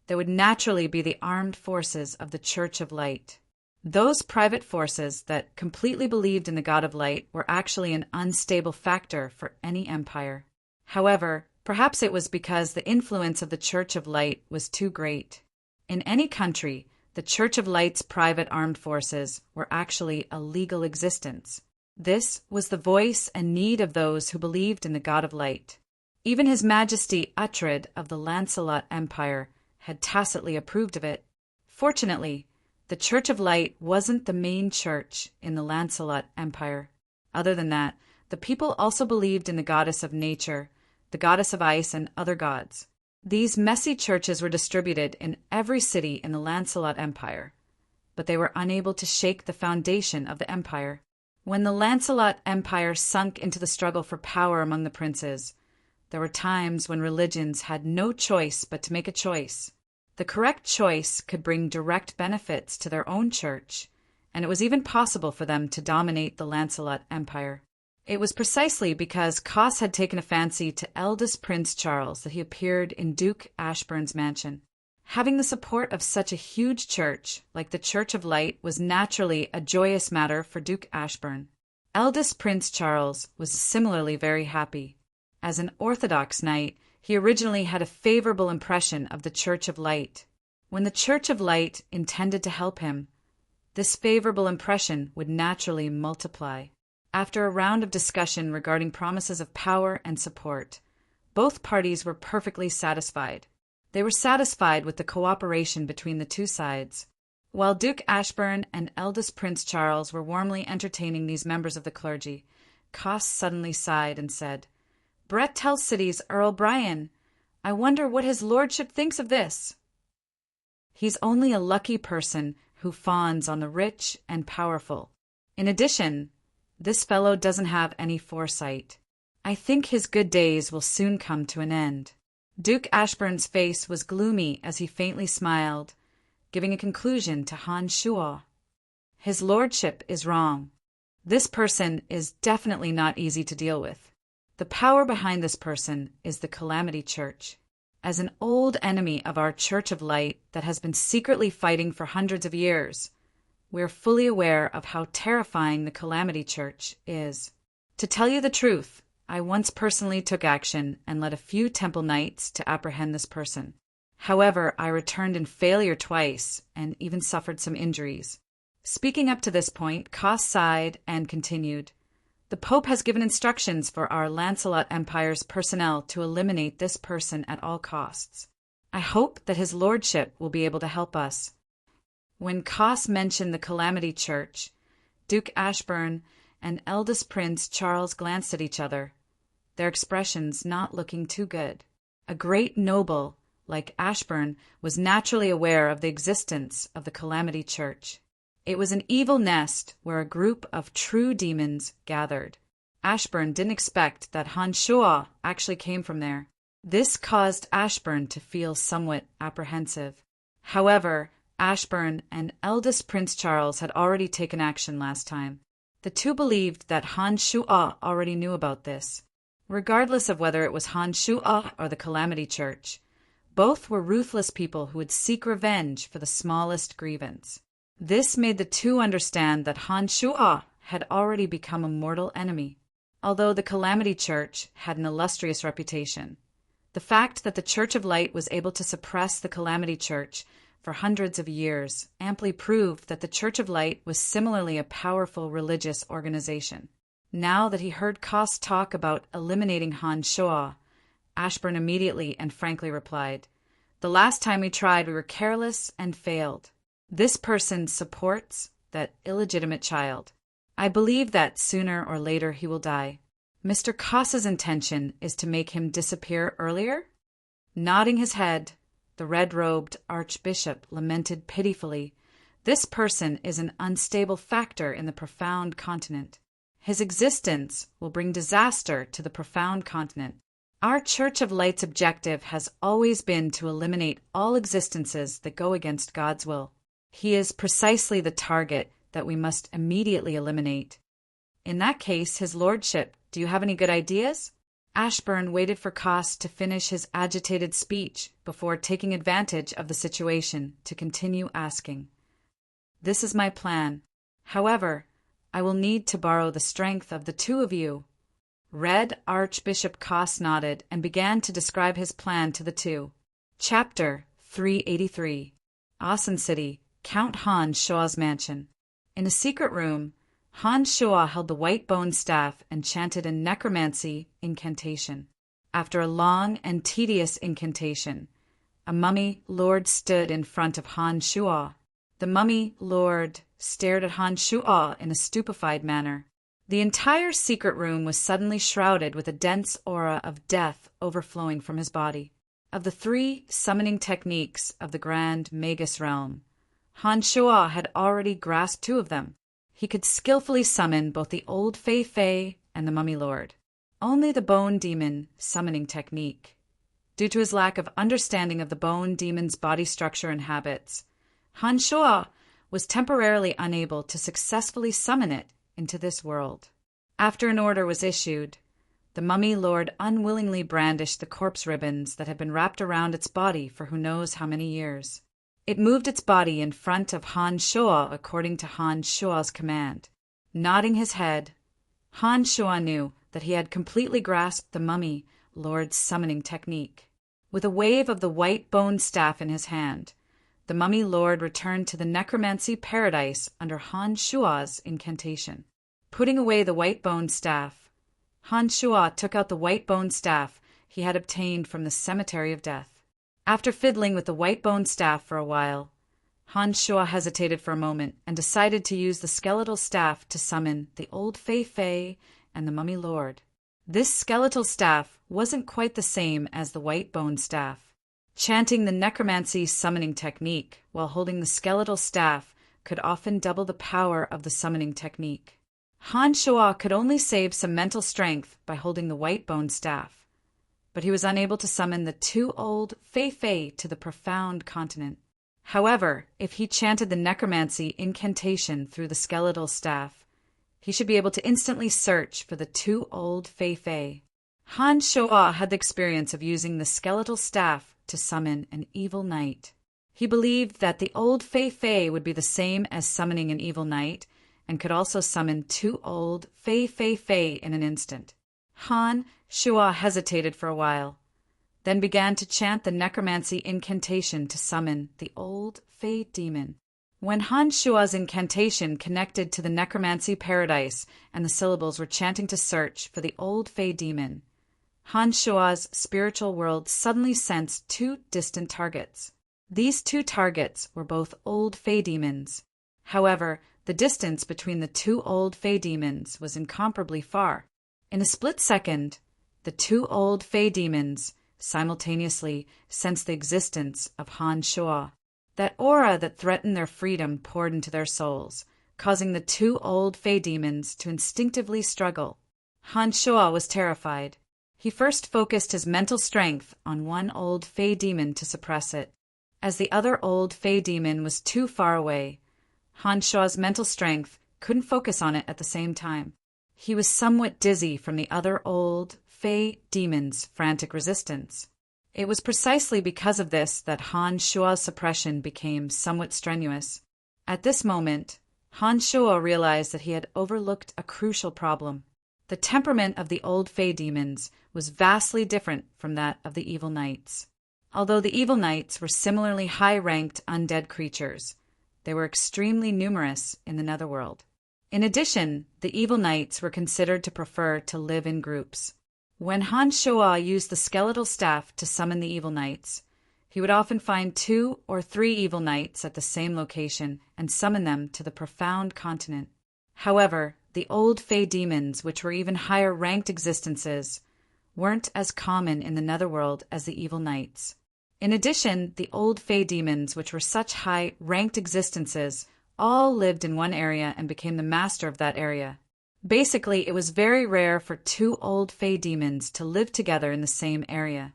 there would naturally be the armed forces of the Church of Light. Those private forces that completely believed in the God of Light were actually an unstable factor for any empire. However, perhaps it was because the influence of the Church of Light was too great. In any country, the Church of Light's private armed forces were actually a legal existence. This was the voice and need of those who believed in the God of Light. Even His Majesty Uhtred of the Lancelot Empire had tacitly approved of it. Fortunately, the Church of Light wasn't the main church in the Lancelot Empire. Other than that, the people also believed in the goddess of nature, the goddess of ice, and other gods. These messy churches were distributed in every city in the Lancelot Empire, but they were unable to shake the foundation of the empire. When the Lancelot Empire sunk into the struggle for power among the princes, there were times when religions had no choice but to make a choice. The correct choice could bring direct benefits to their own church, and it was even possible for them to dominate the Lancelot Empire. It was precisely because Koss had taken a fancy to eldest Prince Charles that he appeared in Duke Ashburn's mansion. Having the support of such a huge church, like the Church of Light, was naturally a joyous matter for Duke Ashburn. Eldest Prince Charles was similarly very happy. As an Orthodox knight, he originally had a favorable impression of the Church of Light. When the Church of Light intended to help him, this favorable impression would naturally multiply. After a round of discussion regarding promises of power and support, both parties were perfectly satisfied. They were satisfied with the cooperation between the two sides. While Duke Ashburn and eldest Prince Charles were warmly entertaining these members of the clergy, Koss suddenly sighed and said, "Brett tells City's Earl Brian. I wonder what his lordship thinks of this." He's only a lucky person who fawns on the rich and powerful. In addition, this fellow doesn't have any foresight. I think his good days will soon come to an end. Duke Ashburn's face was gloomy as he faintly smiled, giving a conclusion to Han Shuo. His lordship is wrong. This person is definitely not easy to deal with. The power behind this person is the Calamity Church. As an old enemy of our Church of Light that has been secretly fighting for hundreds of years, we're fully aware of how terrifying the Calamity Church is. To tell you the truth, I once personally took action and led a few temple knights to apprehend this person. However, I returned in failure twice and even suffered some injuries. Speaking up to this point, Koss sighed and continued, "The Pope has given instructions for our Lancelot Empire's personnel to eliminate this person at all costs. I hope that his lordship will be able to help us." When Koss mentioned the Calamity Church, Duke Ashburn and eldest Prince Charles glanced at each other, their expressions not looking too good. A great noble, like Ashburn, was naturally aware of the existence of the Calamity Church. It was an evil nest where a group of true demons gathered. Ashburn didn't expect that Han Shuo actually came from there. This caused Ashburn to feel somewhat apprehensive. However, Ashburn and eldest Prince Charles had already taken action last time. The two believed that Han Shuo already knew about this. Regardless of whether it was Han Shuo or the Calamity Church, both were ruthless people who would seek revenge for the smallest grievance. This made the two understand that Han Shuo had already become a mortal enemy. Although the Calamity Church had an illustrious reputation, the fact that the Church of Light was able to suppress the Calamity Church for hundreds of years amply proved that the Church of Light was similarly a powerful religious organization. Now that he heard Koss talk about eliminating Han Shuo, Ashburn immediately and frankly replied, "The last time we tried, we were careless and failed. This person supports that illegitimate child. I believe that sooner or later he will die. Mr. Koss's intention is to make him disappear earlier?" Nodding his head, the red-robed archbishop lamented pitifully, "This person is an unstable factor in the profound continent. His existence will bring disaster to the profound continent. Our Church of Light's objective has always been to eliminate all existences that go against God's will. He is precisely the target that we must immediately eliminate. In that case, His Lordship, do you have any good ideas?" Ashburn waited for Koss to finish his agitated speech before taking advantage of the situation to continue asking. "This is my plan. However, I will need to borrow the strength of the two of you." Red Archbishop Koss nodded and began to describe his plan to the two. Chapter 383. Asan City, Count Han Shuo's mansion. In a secret room, Han Shuo held the white bone staff and chanted a necromancy incantation. After a long and tedious incantation, a mummy lord stood in front of Han Shuo. The mummy lord stared at Han Shuo in a stupefied manner. The entire secret room was suddenly shrouded with a dense aura of death overflowing from his body. Of the 3 summoning techniques of the Grand Magus realm, Han Shuo had already grasped 2 of them. He could skillfully summon both the old Fei Fei and the Mummy Lord. Only the Bone Demon summoning technique. Due to his lack of understanding of the Bone Demon's body structure and habits, Han Shuo was temporarily unable to successfully summon it into this world. After an order was issued, the Mummy Lord unwillingly brandished the corpse ribbons that had been wrapped around its body for who knows how many years. It moved its body in front of Han Shuo according to Han Shuo's command. Nodding his head, Han Shuo knew that he had completely grasped the Mummy Lord's summoning technique. With a wave of the white bone staff in his hand, the Mummy Lord returned to the necromancy paradise under Han Shuo's incantation. Putting away the white bone staff, Han Shuo took out the white bone staff he had obtained from the cemetery of death. After fiddling with the white bone staff for a while, Han Shuo hesitated for a moment and decided to use the skeletal staff to summon the old Fei Fei and the Mummy Lord. This skeletal staff wasn't quite the same as the white bone staff. Chanting the necromancy summoning technique while holding the skeletal staff could often double the power of the summoning technique. Han Shuo could only save some mental strength by holding the white bone staff, but he was unable to summon the 2 old Fei Fei to the profound continent. However, if he chanted the necromancy incantation through the skeletal staff, he should be able to instantly search for the 2 old Fei Fei. Han Shuo had the experience of using the skeletal staff to summon an evil knight. He believed that the old Fei Fei would be the same as summoning an evil knight and could also summon 2 old Fei Fei Fei in an instant. Han Shuo hesitated for a while, then began to chant the necromancy incantation to summon the old Fei demon. When Han Shuo's incantation connected to the necromancy paradise and the syllables were chanting to search for the old Fei demon, Han Shuo's spiritual world suddenly sensed 2 distant targets. These 2 targets were both old Fei demons. However, the distance between the 2 old Fei demons was incomparably far. In a split second, the 2 old Fei demons simultaneously sensed the existence of Han Shuo. That aura that threatened their freedom poured into their souls, causing the two old Fey demons to instinctively struggle. Han Shuo was terrified. He first focused his mental strength on one old Fey demon to suppress it. As the other old Fey demon was too far away, Han Shuo's mental strength couldn't focus on it at the same time. He was somewhat dizzy from the other old Fey demon's frantic resistance. It was precisely because of this that Han Shuo's suppression became somewhat strenuous. At this moment, Han Shuo realized that he had overlooked a crucial problem. The temperament of the old Fey demons was vastly different from that of the evil knights. Although the evil knights were similarly high-ranked undead creatures, they were extremely numerous in the netherworld. In addition, the evil knights were considered to prefer to live in groups. When Han Shuo used the skeletal staff to summon the evil knights, he would often find 2 or 3 evil knights at the same location and summon them to the profound continent. However, the old Fey demons, which were even higher ranked existences, weren't as common in the netherworld as the evil knights. In addition, the old Fey demons, which were such high ranked existences, all lived in one area and became the master of that area. Basically, it was very rare for 2 old Fey demons to live together in the same area.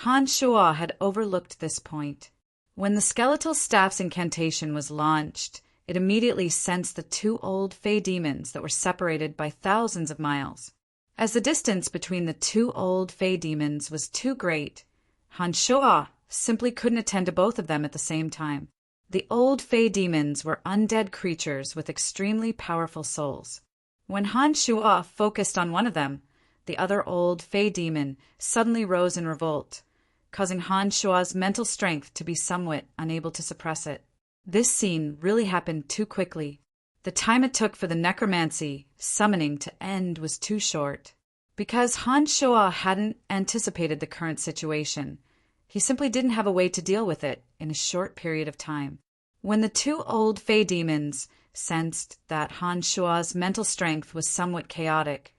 Han Shuo had overlooked this point. When the skeletal staff's incantation was launched, it immediately sensed the 2 old Fey demons that were separated by thousands of miles. As the distance between the 2 old Fey demons was too great, Han Shuo simply couldn't attend to both of them at the same time. The old Fey demons were undead creatures with extremely powerful souls. When Han Shuo focused on one of them, the other old Fey demon suddenly rose in revolt, causing Han Shuo's mental strength to be somewhat unable to suppress it. This scene really happened too quickly. The time it took for the necromancy summoning to end was too short. Because Han Shuo hadn't anticipated the current situation, he simply didn't have a way to deal with it in a short period of time. When the 2 old Fey demons sensed that Han Shuo's mental strength was somewhat chaotic,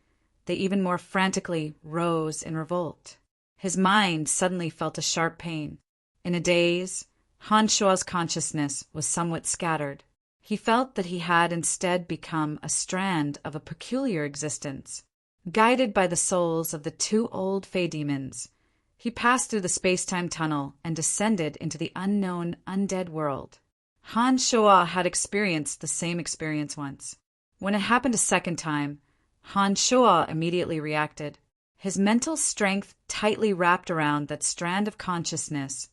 they even more frantically rose in revolt. His mind suddenly felt a sharp pain. In a daze, Han Shuo's consciousness was somewhat scattered. He felt that he had instead become a strand of a peculiar existence. Guided by the souls of the 2 old Fey demons, he passed through the space-time tunnel and descended into the unknown undead world. Han Shuo had experienced the same experience once. When it happened a second time, Han Shuo immediately reacted. His mental strength tightly wrapped around that strand of consciousness,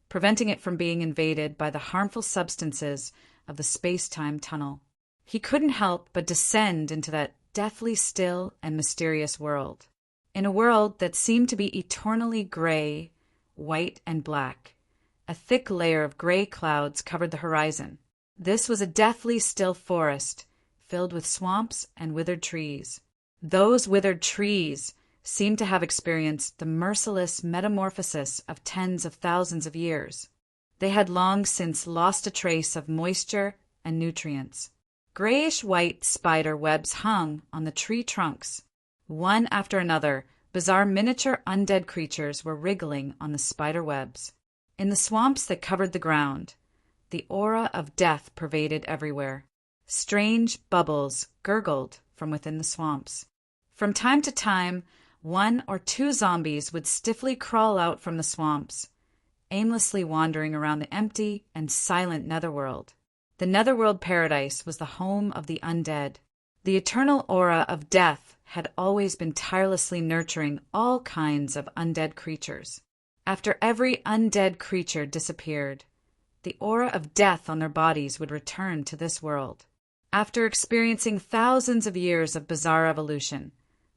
preventing it from being invaded by the harmful substances of the space-time tunnel. He couldn't help but descend into that deathly still and mysterious world. In a world that seemed to be eternally gray, white, and black, a thick layer of gray clouds covered the horizon. This was a deathly still forest, filled with swamps and withered trees. Those withered trees seemed to have experienced the merciless metamorphosis of tens of thousands of years. They had long since lost a trace of moisture and nutrients. Grayish-white spider webs hung on the tree trunks. One after another, bizarre miniature undead creatures were wriggling on the spider webs. In the swamps that covered the ground, the aura of death pervaded everywhere. Strange bubbles gurgled from within the swamps. From time to time, 1 or 2 zombies would stiffly crawl out from the swamps, aimlessly wandering around the empty and silent netherworld. The netherworld paradise was the home of the undead. The eternal aura of death had always been tirelessly nurturing all kinds of undead creatures. After every undead creature disappeared, the aura of death on their bodies would return to this world. After experiencing thousands of years of bizarre evolution,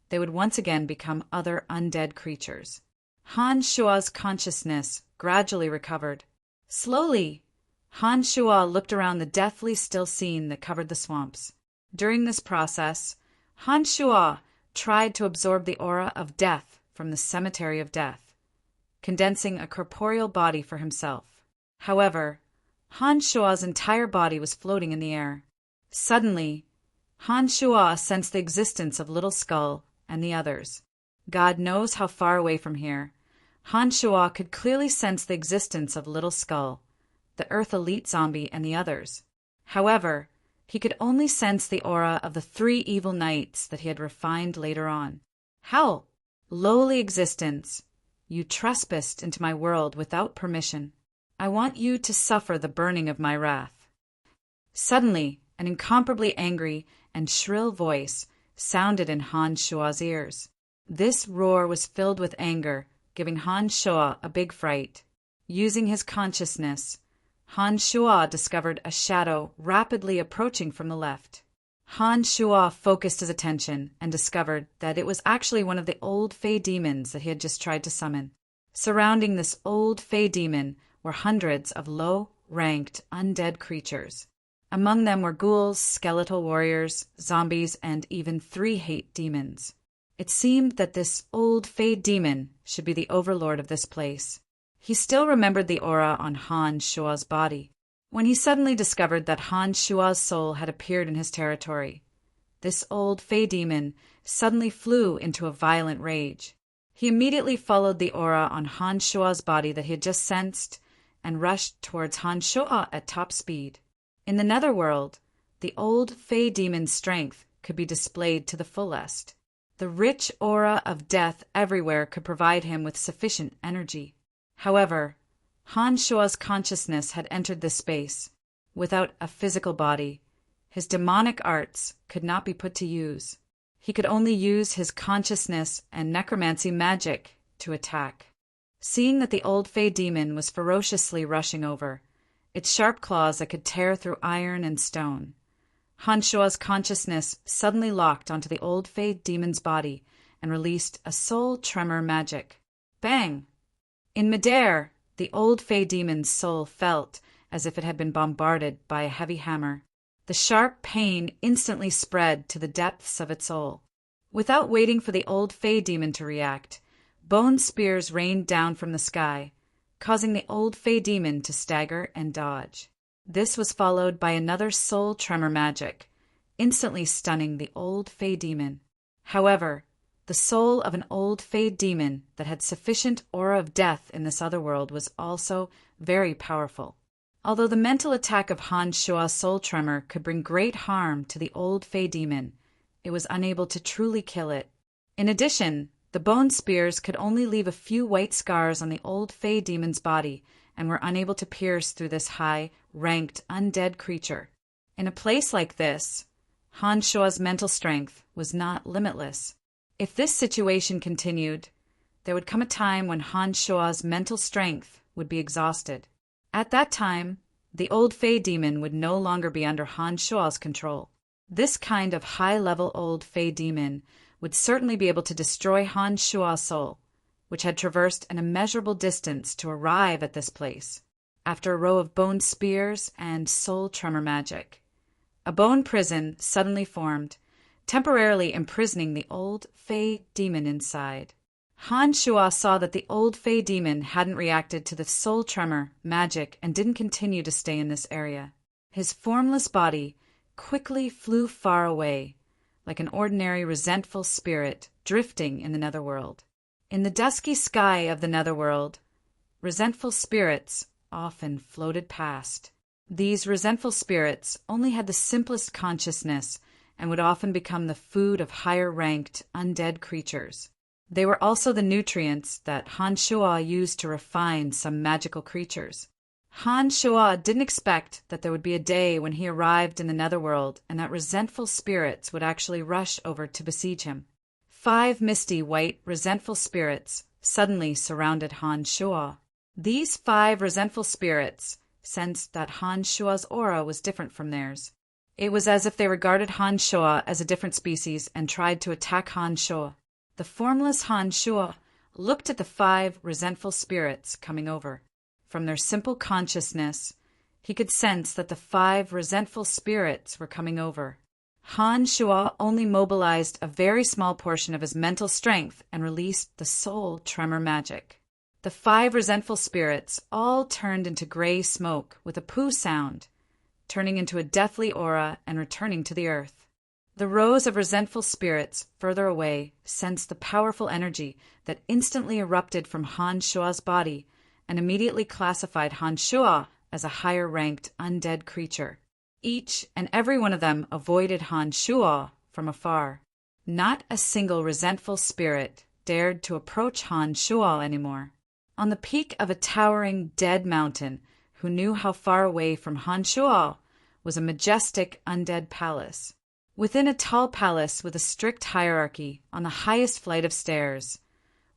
they would once again become other undead creatures. Han Shuo's consciousness gradually recovered. Slowly, Han Shuo looked around the deathly still scene that covered the swamps. During this process, Han Shuo tried to absorb the aura of death from the cemetery of death, condensing a corporeal body for himself. However, Han Shuo's entire body was floating in the air. Suddenly, Han Shuo sensed the existence of Little Skull and the others. God knows how far away from here, Han Shua could clearly sense the existence of Little Skull, the Earth Elite zombie, and the others. However, he could only sense the aura of the 3 evil knights that he had refined later on. Hell, lowly existence, you trespassed into my world without permission. I want you to suffer the burning of my wrath. Suddenly, an incomparably angry and shrill voice sounded in Han Shua's ears. This roar was filled with anger, giving Han Shua a big fright. Using his consciousness, Han Shua discovered a shadow rapidly approaching from the left. Han Shua focused his attention and discovered that it was actually one of the old Fey demons that he had just tried to summon. Surrounding this old Fey demon were hundreds of low-ranked undead creatures. Among them were ghouls, skeletal warriors, zombies, and even 3 hate demons. It seemed that this old Fey demon should be the overlord of this place. He still remembered the aura on Han Shua's body, when he suddenly discovered that Han Shua's soul had appeared in his territory. This old Fey demon suddenly flew into a violent rage. He immediately followed the aura on Han Shua's body that he had just sensed and rushed towards Han Shua at top speed. In the netherworld, the old Fey demon's strength could be displayed to the fullest. The rich aura of death everywhere could provide him with sufficient energy. However, Han Shua's consciousness had entered this space. Without a physical body, his demonic arts could not be put to use. He could only use his consciousness and necromancy magic to attack. Seeing that the old Fey demon was ferociously rushing over, its sharp claws that could tear through iron and stone, Han Shua's consciousness suddenly locked onto the old Fey demon's body and released a soul tremor magic. Bang! In midair, the old Fey demon's soul felt as if it had been bombarded by a heavy hammer. The sharp pain instantly spread to the depths of its soul. Without waiting for the old Fey demon to react, bone spears rained down from the sky, causing the old Fey demon to stagger and dodge. This was followed by another soul tremor magic, instantly stunning the old Fey demon. However, the soul of an old Fey demon that had sufficient aura of death in this other world was also very powerful. Although the mental attack of Han Shua's soul tremor could bring great harm to the old Fey demon, it was unable to truly kill it. In addition, the bone spears could only leave a few white scars on the old Fey demon's body and were unable to pierce through this high-ranked undead creature. In a place like this, Han Shua's mental strength was not limitless. If this situation continued, there would come a time when Han Shua's mental strength would be exhausted. At that time, the old Fey demon would no longer be under Han Shua's control. This kind of high-level old Fey demon would certainly be able to destroy Han Shua's soul, which had traversed an immeasurable distance to arrive at this place, after a row of bone spears and soul tremor magic. A bone prison suddenly formed, temporarily imprisoning the old Fey demon inside. Han Shua saw that the old Fey demon hadn't reacted to the soul tremor magic and didn't continue to stay in this area. His formless body quickly flew far away, like an ordinary resentful spirit drifting in the netherworld. In the dusky sky of the netherworld, resentful spirits often floated past. These resentful spirits only had the simplest consciousness and would often become the food of higher-ranked undead creatures. They were also the nutrients that Han Shua used to refine some magical creatures. Han Shua didn't expect that there would be a day when he arrived in the netherworld and that resentful spirits would actually rush over to besiege him. 5 misty white resentful spirits suddenly surrounded Han Shua. These 5 resentful spirits sensed that Han Shua's aura was different from theirs. It was as if they regarded Han Shua as a different species and tried to attack Han Shua. The formless Han Shua looked at the 5 resentful spirits coming over. From their simple consciousness, he could sense that the 5 resentful spirits were coming over. Han Shua only mobilized a very small portion of his mental strength and released the soul tremor magic. The 5 resentful spirits all turned into gray smoke with a poo sound, turning into a deathly aura and returning to the earth. The rows of resentful spirits further away sensed the powerful energy that instantly erupted from Han Shua's body and immediately classified Han Shua as a higher-ranked undead creature. Each and every one of them avoided Han Shua from afar. Not a single resentful spirit dared to approach Han Shua anymore. On the peak of a towering dead mountain, who knew how far away from Han Shua, was a majestic undead palace. Within a tall palace with a strict hierarchy on the highest flight of stairs,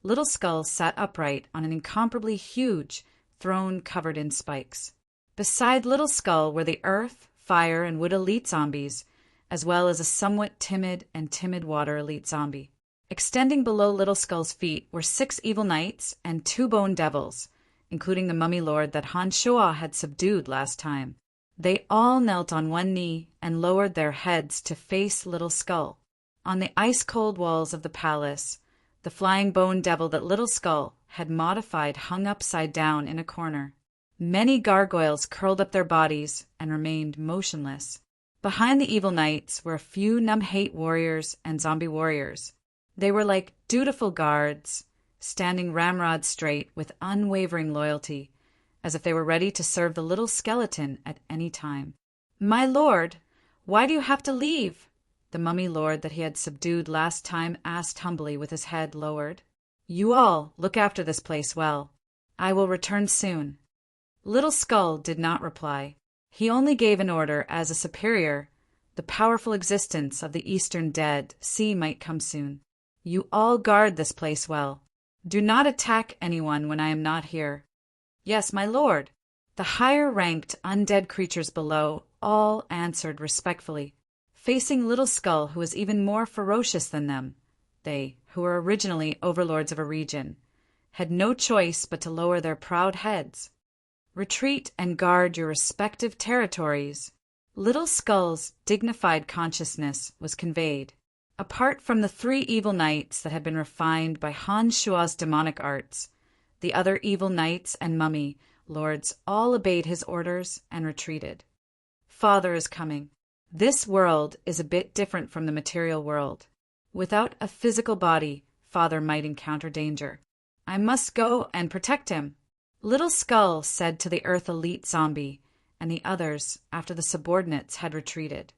Little Skull sat upright on an incomparably huge throne covered in spikes. Beside Little Skull were the earth, fire, and wood elite zombies, as well as a somewhat timid water elite zombie. Extending below Little Skull's feet were 6 evil knights and 2 bone devils, including the mummy lord that Han Shua had subdued last time. They all knelt on one knee and lowered their heads to face Little Skull. On the ice-cold walls of the palace, the flying bone devil that Little Skull had modified hung upside down in a corner. Many gargoyles curled up their bodies and remained motionless. Behind the evil knights were a few numb-hate warriors and zombie warriors. They were like dutiful guards, standing ramrod straight with unwavering loyalty, as if they were ready to serve the little skeleton at any time. "My lord, why do you have to leave?" the mummy lord that he had subdued last time asked humbly with his head lowered. "You all look after this place well. I will return soon." Little Skull did not reply. He only gave an order as a superior. The powerful existence of the eastern dead sea might come soon. "You all guard this place well. Do not attack anyone when I am not here." "Yes, my lord." The higher-ranked undead creatures below all answered respectfully, facing Little Skull, who was even more ferocious than them. They, who were originally overlords of a region, had no choice but to lower their proud heads. "Retreat and guard your respective territories." Little Skull's dignified consciousness was conveyed. Apart from the 3 evil knights that had been refined by Han Shua's demonic arts, the other evil knights and mummy lords all obeyed his orders and retreated. Father is coming. This world is a bit different from the material world. Without a physical body, Father might encounter danger. I must go and protect him. Little Skull said to the Earth Elite zombie and the others after the subordinates had retreated.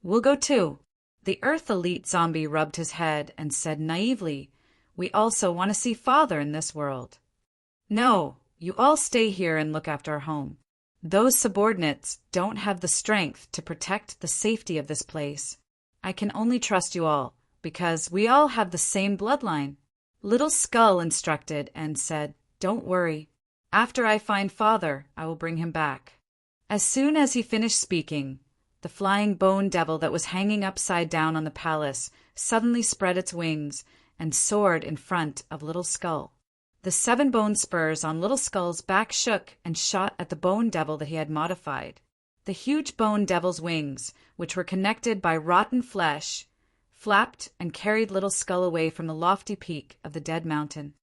"We'll go too." The Earth Elite zombie rubbed his head and said naively, "We also want to see Father in this world." "No, you all stay here and look after our home. Those subordinates don't have the strength to protect the safety of this place. I can only trust you all, because we all have the same bloodline." Little Skull instructed and said, "Don't worry. After I find Father, I will bring him back." As soon as he finished speaking, the flying bone devil that was hanging upside down on the palace suddenly spread its wings and soared in front of Little Skull. The 7 bone spurs on Little Skull's back shook and shot at the bone devil that he had modified. The huge bone devil's wings, which were connected by rotten flesh, flapped and carried Little Skull away from the lofty peak of the dead mountain.